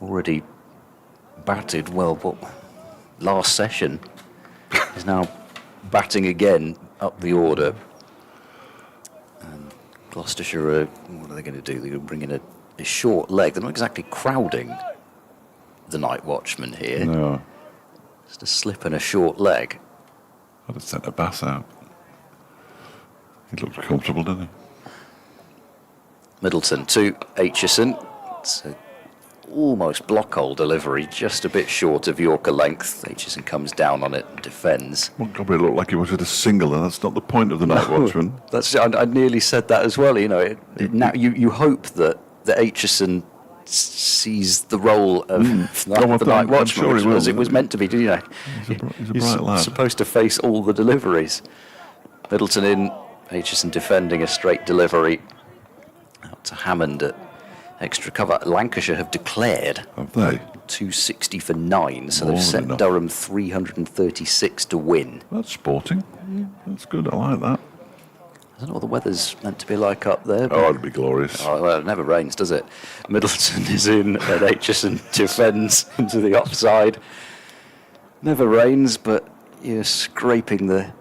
already batted well, but last session, is now batting again up the order. And Gloucestershire, what are they going to do? They're going to bring in a short leg. They're not exactly crowding the night watchman here. No, Just a slip and a short leg. I'd have sent a bass out. He looked comfortable, didn't he? Middleton to Aitchison. It's a almost block hole delivery, just a bit short of Yorker length. Aitchison comes down on it and defends. Montgomery looked like he wanted a single, and that's not the point of the night watchman. I nearly said that as well. You know, now you hope that Aitchison sees the role of the I'm night watchman sure he will. as it was meant to be. You know, He's a bright lad. supposed to face all the deliveries. Middleton in, Aitchison defending a straight delivery out to Hammond at extra cover. Lancashire have declared Have they? 260 for 9, so More they've than set enough. Durham 336 to win. That's sporting. That's good. I like that. I don't know what the weather's meant to be like up there. but- Oh, it'd be glorious. Oh, well, it never rains, does it? Middleton is in, and Aitchison defends into the offside. Never rains, but you're scraping the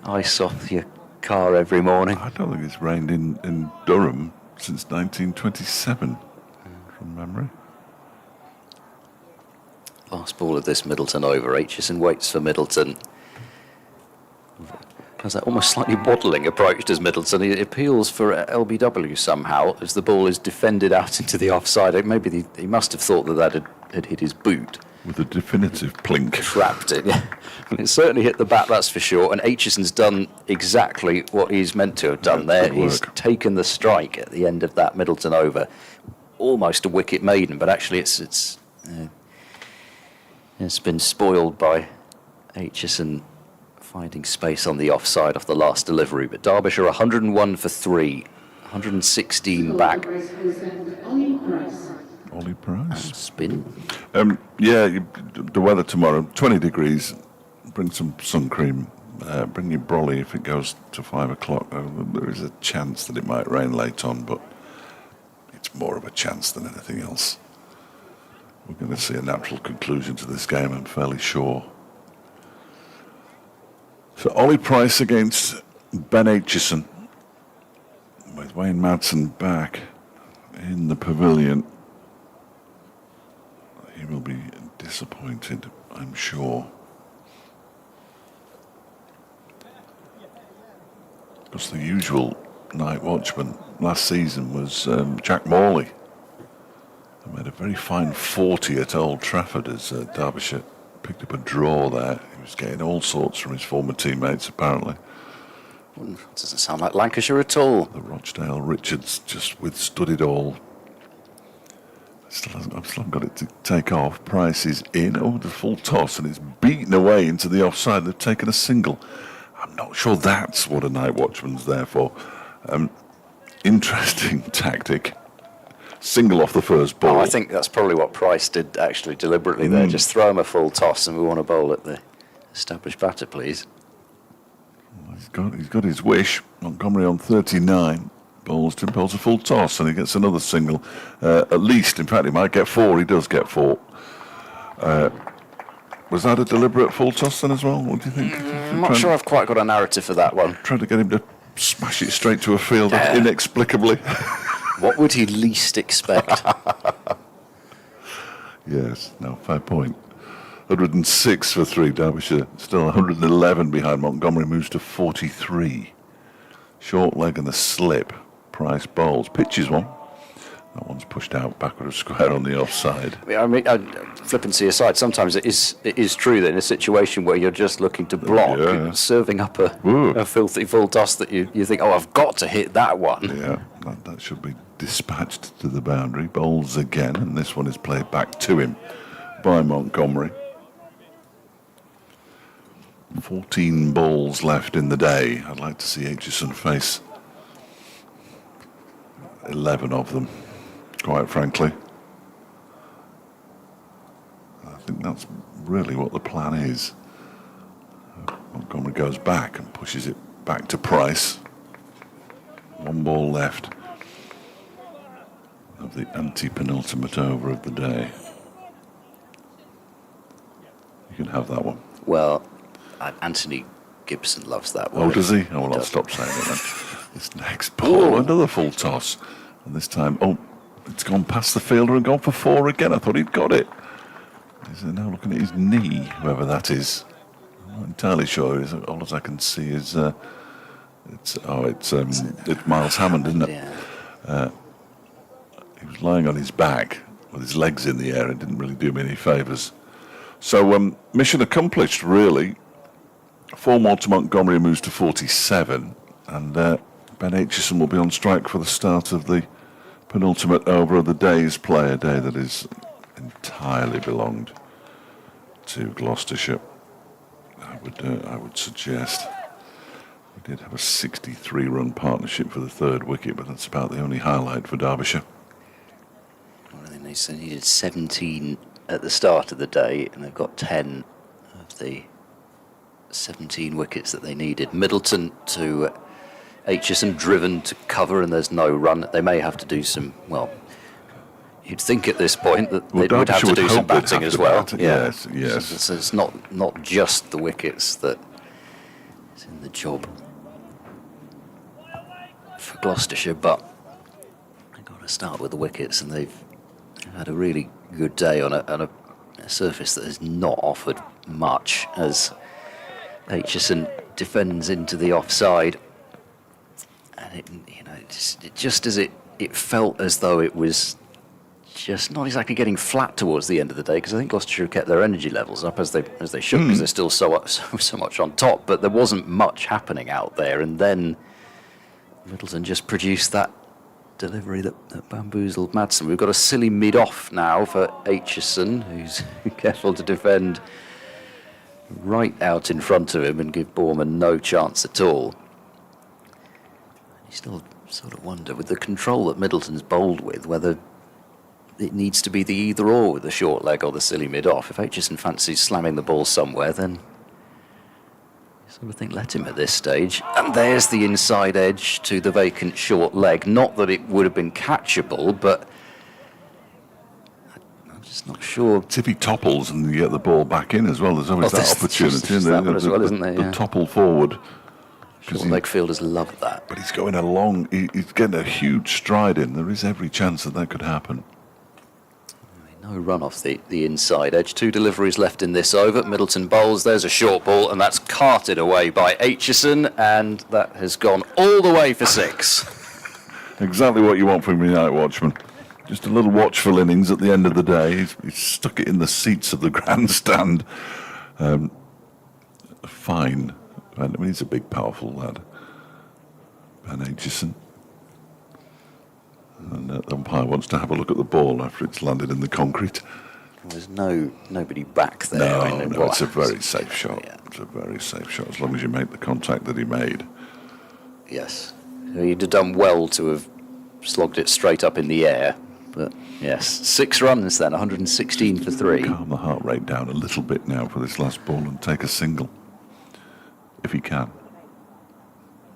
ice off your car every morning. I don't think it's rained in Durham since 1927, from memory. Last ball of this Middleton over. Aitchison waits for Middleton. Has that almost slightly waddling approach, does Middleton? He appeals for LBW somehow as the ball is defended out into the offside. Maybe he must have thought that had hit his boot. With a definitive plink. Trapped it, yeah. It certainly hit the bat, that's for sure. And Aitchison's done exactly what he's meant to have done there. good He's work. taken the strike at the end of that Middleton over. Almost a wicket maiden, but actually it's been spoiled by Aitchison finding space on the offside off the last delivery. But Derbyshire 101 for 3, 116 back. Ollie Price. Spin. The weather tomorrow, 20 degrees. Bring some sun cream. Bring your brolly if it goes to 5 o'clock. There is a chance that it might rain late on, but it's more of a chance than anything else. We're going to see a natural conclusion to this game, I'm fairly sure. So Ollie Price against Ben Aitchison, with Wayne Madsen back in the pavilion. He will be disappointed, I'm sure. Because the usual night watchman last season was Jack Morley. He made a very fine 40 at Old Trafford as Derbyshire picked up a draw there. He was getting all sorts from his former teammates, apparently. Doesn't sound like Lancashire at all. The Rochdale Richards just withstood it all. I've still got it to take off. Price is in. Oh, the full toss, and it's beaten away into the offside. They've taken a single. I'm not sure that's what a night watchman's there for. Interesting tactic. Single off the first ball. Oh, I think that's probably what Price did actually deliberately there. Just throw him a full toss and we want a bowl at the established batter, please. He's got his wish. Montgomery on 39. Bowls to him, bowls a full toss, and he gets another single. At least, in fact, he might get 4. He does get 4. Was that a deliberate full toss then as well? What do you think? I'm not sure I've quite got a narrative for that one. Trying to get him to smash it straight to a field inexplicably. What would he least expect? Yes, no, fair point. 106 for 3, Derbyshire. Still 111 behind. Montgomery moves to 43. Short leg and a slip. Price bowls. Pitches one. That one's pushed out backward of square on the offside. I mean, flippancy aside, sometimes it is true that in a situation where you're just looking to block, Yeah. serving up a filthy full toss that you think, oh, I've got to hit that one. Yeah, that should be dispatched to the boundary. Bowls again, and this one is played back to him by Montgomery. 14 balls left in the day. I'd like to see Aitchison face 11 of them, quite frankly. I think that's really what the plan is. Montgomery goes back and pushes it back to Price. 1 ball left of the anti-penultimate over of the day. You can have that one. Well, Anthony Gibson loves that one. Oh, does he? Oh, well, I'll does. stop saying it then. This next ball, another full toss. And this time, it's gone past the fielder and gone for 4 again. I thought he'd got it. He's now looking at his knee, whoever that is. I'm not entirely sure. All as I can see is it's Miles Hammond, isn't it? Yeah. He was lying on his back with his legs in the air and didn't really do me any favours. So mission accomplished, really. 4 more to Montgomery, moves to 47, and Ben Aitchison will be on strike for the start of the penultimate over of the day's play, a day that is entirely belonged to Gloucestershire. I would suggest. We did have a 63-run partnership for the third wicket, but that's about the only highlight for Derbyshire. Well, I think they needed 17 at the start of the day, and they've got 10 of the 17 wickets that they needed. Middleton to Aitchison, driven to cover, and there's no run. They may have to do some, well, you'd think at this point that they would have to do some batting as well. Yes, yes. So it's not just the wickets that is in the job for Gloucestershire, but they've got to start with the wickets, and they've had a really good day on a surface that has not offered much as Aitchison defends into the offside. And it just as it felt as though it was just not exactly getting flat towards the end of the day, because I think Gloucestershire kept their energy levels up as they should, because they're still so much on top, but there wasn't much happening out there, and then Middleton just produced that delivery that bamboozled Madsen. We've got a silly mid-off now for Aitchison, who's careful to defend right out in front of him and give Borman no chance at all. You still sort of wonder, with the control that Middleton's bowled with, whether it needs to be the either-or with the short leg or the silly mid-off. If Aitchison fancies slamming the ball somewhere, then I sort of think let him at this stage. And there's the inside edge to the vacant short leg. Not that it would have been catchable, but I'm just not sure. It's if he topples and you get the ball back in as well. There's always that opportunity. There's that one as well, isn't there? The Yeah. topple forward. Short leg fielders love that. But he's going along. He's getting a huge stride in. There is every chance that could happen. No run off the inside edge. 2 deliveries left in this over. Middleton bowls. There's a short ball, and that's carted away by Aitchison, and that has gone all the way for 6. Exactly what you want from your night watchman. Just a little watchful innings at the end of the day. He's stuck it in the seats of the grandstand. Fine. I mean, he's a big, powerful lad. Ben Aitchison. And the umpire wants to have a look at the ball after it's landed in the concrete. There's nobody back there. No, it's a very safe shot. Yeah. It's a very safe shot, as long as you make the contact that he made. Yes. He'd have done well to have slogged it straight up in the air. But, yes, 6 runs then, 116 for 3. Calm the heart rate down a little bit now for this last ball and take a single, if he can.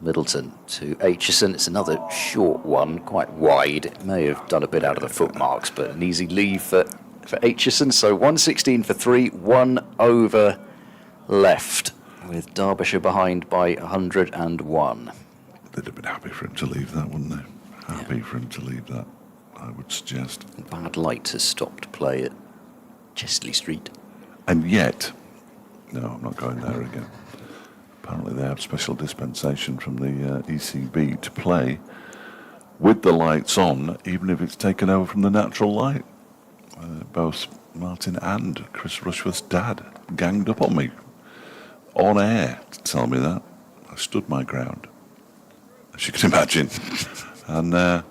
Middleton to Aitchison. It's another short one, quite wide. It may have done a bit out of the footmarks, but an easy leave for Aitchison. So 116 for 3, 1 over left, with Derbyshire behind by 101. They'd have been happy for him to leave that, wouldn't they? Happy for him to leave that, I would suggest. Bad light has stopped play at Chestley Street. And yet, no, I'm not going there again. Apparently they have special dispensation from the ECB to play with the lights on, even if it's taken over from the natural light. Both Martin and Chris Rushworth's dad ganged up on me on air to tell me that. I stood my ground, as you can imagine. And there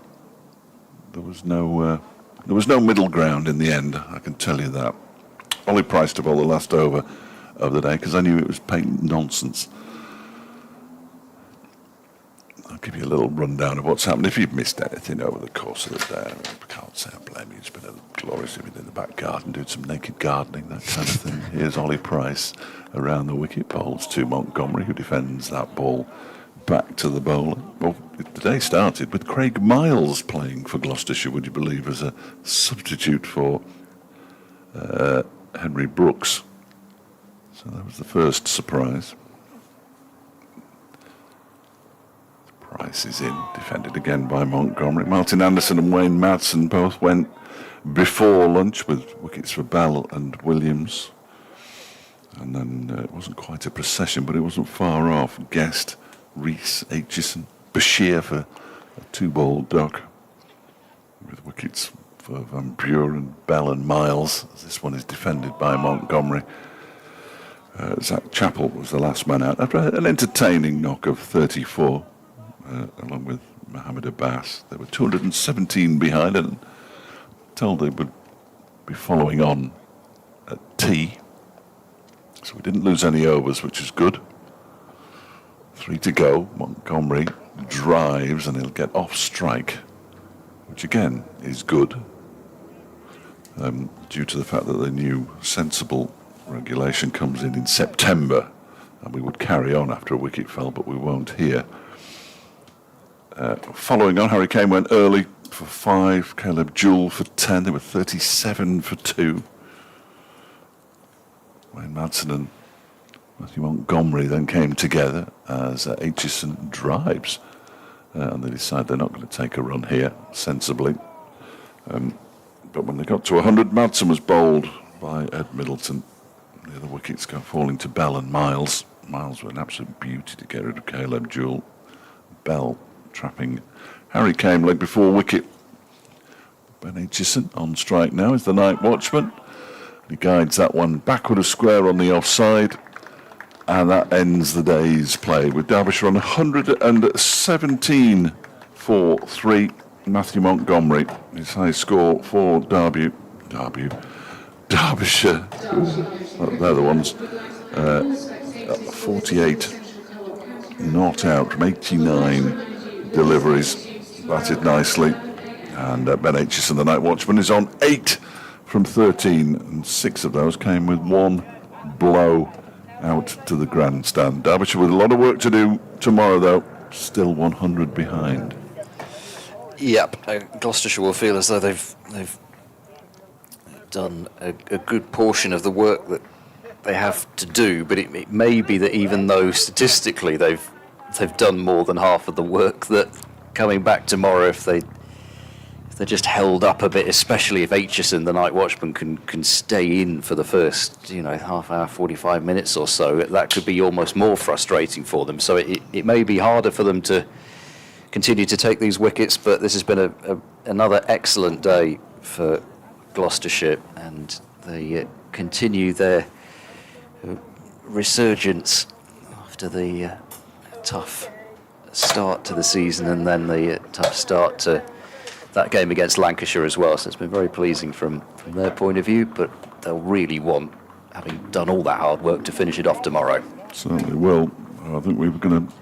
was no middle ground in the end, I can tell you that. Ollie Price to bowl the last over of the day, because I knew it was patent nonsense. I'll give you a little rundown of what's happened. If you've missed anything over the course of the day, I can't say I blame you. It's been a glorious evening in the back garden, doing some naked gardening, that kind of thing. Here's Ollie Price around the wicket, bowls to Montgomery, who defends that ball back to the bowler. Well, the day started with Craig Miles playing for Gloucestershire, would you believe, as a substitute for Henry Brooks. So that was the first surprise. Price is in, defended again by Montgomery. Martin Anderson and Wayne Madsen both went before lunch with wickets for Bell and Williams. And then it wasn't quite a procession, but it wasn't far off. Guest, Rees, Aitchison, Bashir for a 2-ball duck, with wickets for Van Buren and Bell and Miles. This one is defended by Montgomery. Zach Chappell was the last man out after an entertaining knock of 34. along with Mohammed Abbas. They were 217 behind and told they would be following on at tea. So we didn't lose any overs, which is good. 3 to go. Montgomery drives and he'll get off strike, which again is good, due to the fact that the new sensible regulation comes in September, and we would carry on after a wicket fell, but we won't here. Following on, Harry Kane went early for 5, Caleb Jewell for 10. They were 37 for 2. Wayne Madsen and Matthew Montgomery then came together as Aitchison drives, and they decide they're not going to take a run here, sensibly. But when they got to 100, Madsen was bowled by Ed Middleton. The other wickets go falling to Bell and Miles. Miles were an absolute beauty to get rid of Caleb Jewell. Bell trapping Harry Kane leg before wicket. Ben Aitchison on strike now is the night watchman. He guides that one backward a square on the offside, and that ends the day's play with Derbyshire on 117 for 3. Matthew Montgomery, his high score for Derbyshire. They're the ones. 48 not out from 89 deliveries, batted nicely, and Ben Aitchison, the night watchman, is on 8 from 13, and 6 of those came with 1 blow out to the grandstand. Derbyshire with a lot of work to do tomorrow, though, still 100 behind. Yep, Gloucestershire will feel as though they've done a good portion of the work that they have to do, but it may be that even though statistically they've done more than half of the work, that coming back tomorrow, if they're just held up a bit, especially if Aitchison, the night watchman, can stay in for the first, half hour, 45 minutes or so, that could be almost more frustrating for them. So it may be harder for them to continue to take these wickets, but this has been another excellent day for Gloucestershire, and they continue their resurgence after the tough start to the season, and then the tough start to that game against Lancashire as well. So it's been very pleasing from their point of view, but they'll really want, having done all that hard work, to finish it off tomorrow. Certainly will. I think we were going to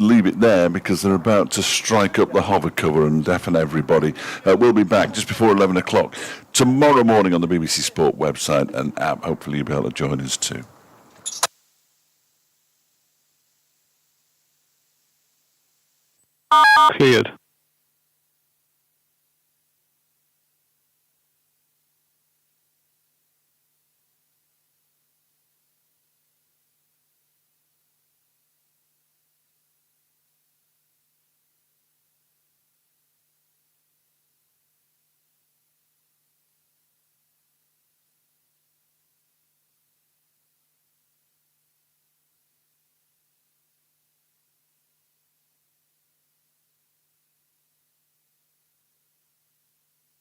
leave it there because they're about to strike up the hover cover and deafen everybody. We'll be back just before 11 o'clock tomorrow morning on the BBC Sport website and app. Hopefully you'll be able to join us too. Cleared.